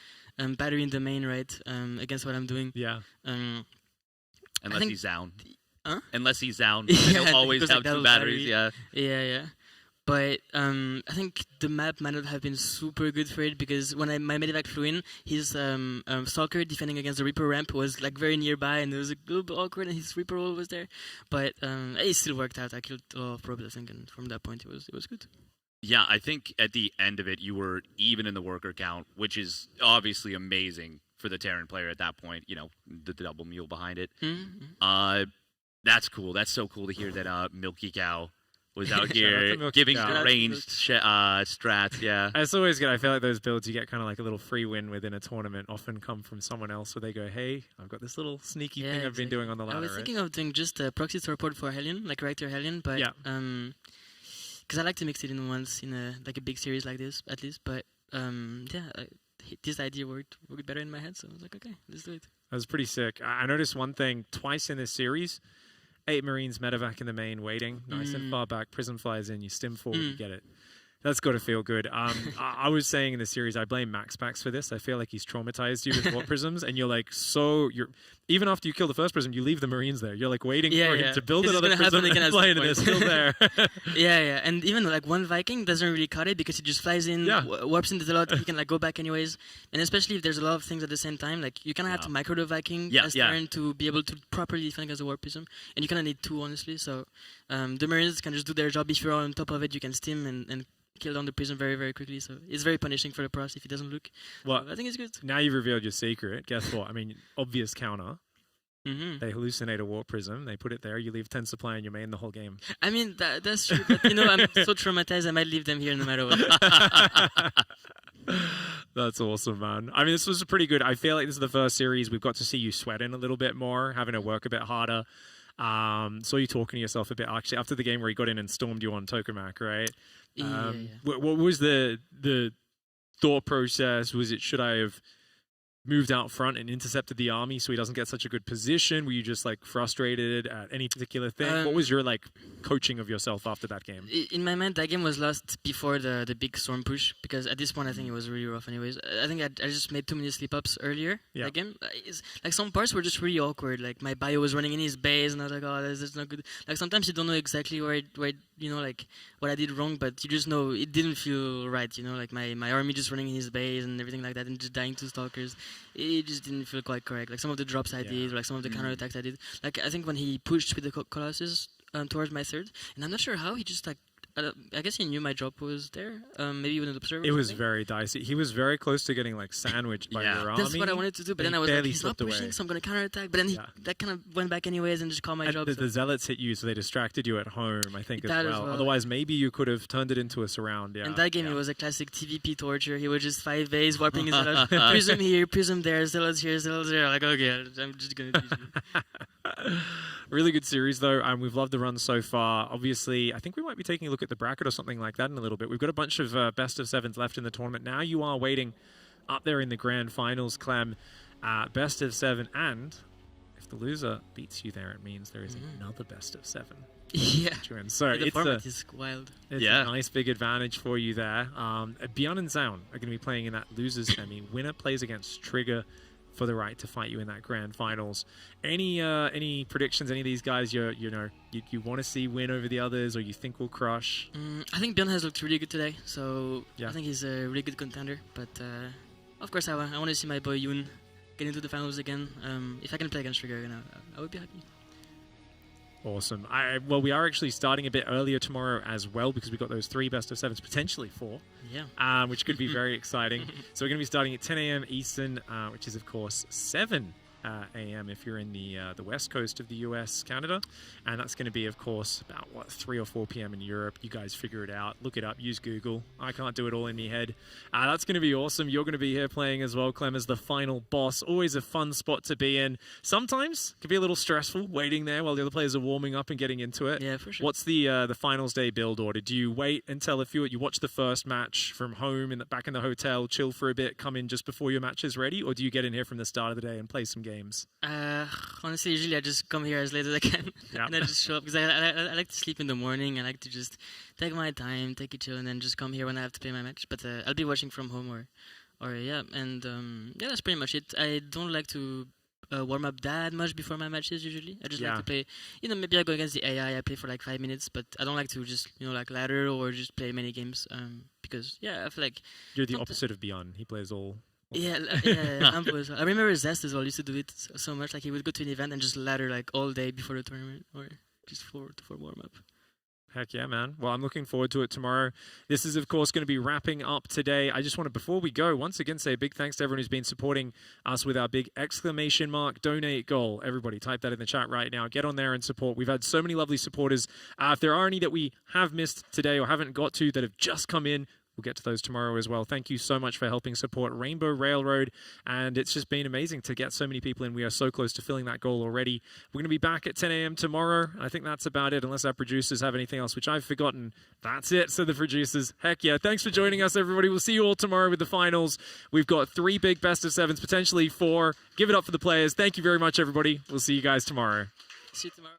battery in the main, right? Against what I'm doing. Yeah. Unless he's down. Huh? Unless he's down, he'll always have 2 batteries. Yeah. But I think the map might not have been super good for it, because when my medivac flew in, his stalker defending against the Reaper ramp was like very nearby, and it was a little bit awkward, and his Reaper roll was there. But it still worked out. I killed Probe, I think, and from that point it was good. Yeah, I think at the end of it, you were even in the worker count, which is obviously amazing for the Terran player at that point. The double mule behind it. Mm-hmm. That's cool. That's so cool to hear that Milky Cow was out here giving ranged strats. Yeah, it's always good. I feel like those builds you get kind of like a little free win within a tournament often come from someone else, where they go, hey, I've got this little sneaky thing I've been doing on the ladder. I was thinking of doing just a proxy support for Hellion, like Reactor Hellion, but because I like to mix it in once in a big series like this at least. But this idea worked better in my head, so I was like, okay, let's do it. That was pretty sick. I noticed one thing twice in this series. 8 Marines medevac in the main waiting, nice and far back. Prism flies in, you stim forward, you get it. That's got to feel good. I was saying in the series, I blame Max Pax for this. I feel like he's traumatized you with warp prisms, and you're like, even after you kill the first prism, you leave the Marines there. You're like waiting for him to build another prism and fly, and they're still there. Yeah. And even like one Viking doesn't really cut it because he just flies in, warps into the lot. He can like go back anyways. And especially if there's a lot of things at the same time, like you kind of have to micro the Viking as turn to be able to properly defend against a warp prism, and you kind of need two honestly. So the Marines can just do their job. If you're on top of it, you can steam and kill down the prism very, very quickly. So it's very punishing for the pros if he doesn't look. Well, so I think it's good. Now you've revealed your secret. Guess what? I mean, obvious counter. Mm-hmm. They hallucinate a warp prism. They put it there. You leave 10 supply in your main the whole game. I mean, that's true. But, I'm so traumatized I might leave them here no matter what. That's awesome, man. I mean, this was pretty good. I feel like this is the first series we've got to see you sweating a little bit more, having to work a bit harder. Saw you talking to yourself a bit actually after the game where he got in and stormed you on Tokamak, right? What was the thought process? Was it, should I have moved out front and intercepted the army so he doesn't get such a good position? Were you just like frustrated at any particular thing? What was your like coaching of yourself after that game? In my mind, that game was lost before the big storm push, because at this point I think it was really rough anyways. I think I just made too many slip-ups earlier that game. Like some parts were just really awkward. Like my bio was running in his base and I was like, oh, this is not good. Like sometimes you don't know exactly where like what I did wrong, but you just know it didn't feel right, like my army just running in his base and everything like that and just dying to stalkers. It just didn't feel quite correct. Like some of the drops I did, or like some of the counterattacks I did. Like I think when he pushed with the Colossus towards my third, and I'm not sure how, he just like, I guess he knew my drop was there. Maybe with an observer. It was very dicey. He was very close to getting like sandwiched by your army. That's what I wanted to do, but then I was like, he's not pushing, so I'm going to counterattack. But then that kind of went back anyways and just caught my drop. The Zealots hit you, so they distracted you at home, I think, as well. Otherwise, maybe you could have turned it into a surround. And that game, it was a classic TVP torture. He was just 5 bays, warping his Zealots. Prism here, Prism there, Zealots here, Zealots there. Like, okay, I'm just going to do you. Really good series, though, and we've loved the run so far. Obviously, I think we might be taking a look at the bracket or something like that in a little bit. We've got a bunch of best of sevens left in the tournament. Now you are waiting up there in the grand finals, Clem. Best of 7, and if the loser beats you there, it means there is another best of 7. Yeah. So the format is wild. It's a nice big advantage for you there. Beyond and Zaun are going to be playing in that losers semi. Winner plays against Trigger for the right to fight you in that grand finals. Any predictions? Any of these guys you want to see win over the others, or you think will crush? I think Bjorn has looked really good today, so I think he's a really good contender. But of course, I want to see my boy Yoon get into the finals again. If I can play against Trigger, I would be happy. Awesome. Well, we are actually starting a bit earlier tomorrow as well, because we've got those 3 best of 7s, potentially 4, which could be very exciting. So we're going to be starting at 10 a.m. Eastern, which is, of course, 7 a.m. if you're in the west coast of the US, Canada. And that's going to be, of course, about, 3 or 4 p.m. in Europe. You guys figure it out. Look it up. Use Google. I can't do it all in my head. That's going to be awesome. You're going to be here playing as well, Clem, as the final boss. Always a fun spot to be in. Sometimes it can be a little stressful waiting there while the other players are warming up and getting into it. Yeah, for sure. What's the finals day build order? Do you wait until you watch the first match from home back in the hotel, chill for a bit, come in just before your match is ready, or do you get in here from the start of the day and play some games? Honestly, usually I just come here as late as I can and I just show up, because I like to sleep in the morning. I like to just take my time, take it chill, and then just come here when I have to play my match. But I'll be watching from home that's pretty much it. I don't like to warm up that much before my matches usually. I just like to play, maybe I go against the AI, I play for like 5 minutes, but I don't like to just, like ladder or just play many games, because I feel like... You're the opposite of Beyond. He plays all... Yeah, I remember Zest as well used to do it so much. Like he would go to an event and just ladder like all day before the tournament, or just for warm up. Heck yeah, man. Well, I'm looking forward to it tomorrow. This is, of course, going to be wrapping up today. I just want to, before we go, once again say a big thanks to everyone who's been supporting us with our big ! Donate goal. Everybody type that in the chat right now. Get on there and support. We've had so many lovely supporters. If there are any that we have missed today or haven't got to that have just come in, we'll get to those tomorrow as well. Thank you so much for helping support Rainbow Railroad. And it's just been amazing to get so many people in. We are so close to filling that goal already. We're going to be back at 10 a.m. tomorrow. I think that's about it, unless our producers have anything else, which I've forgotten. That's it. So the producers, heck yeah. Thanks for joining us, everybody. We'll see you all tomorrow with the finals. We've got 3 big best of 7s, potentially 4. Give it up for the players. Thank you very much, everybody. We'll see you guys tomorrow. See you tomorrow.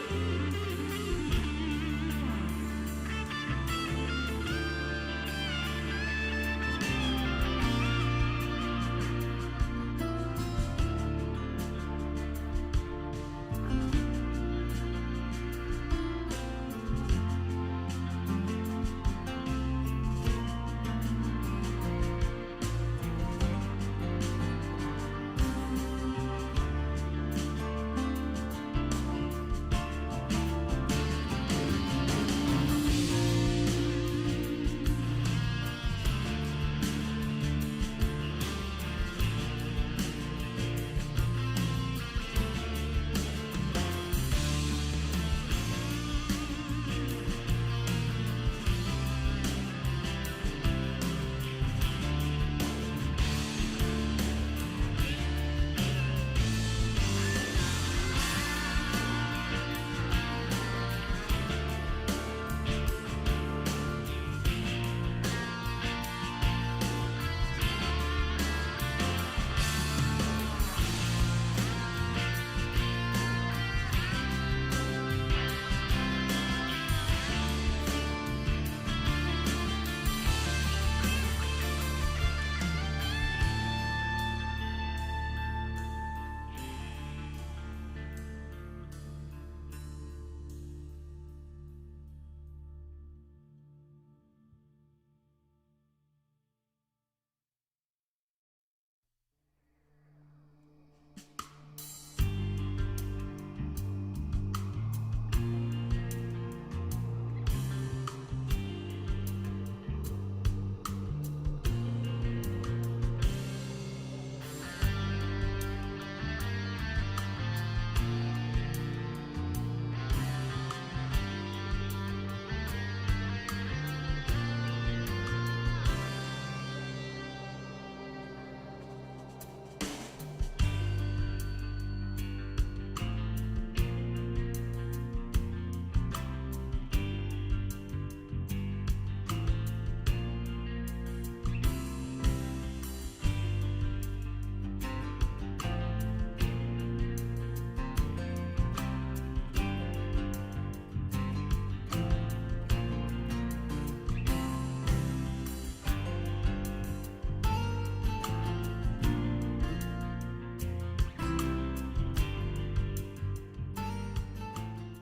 Bye.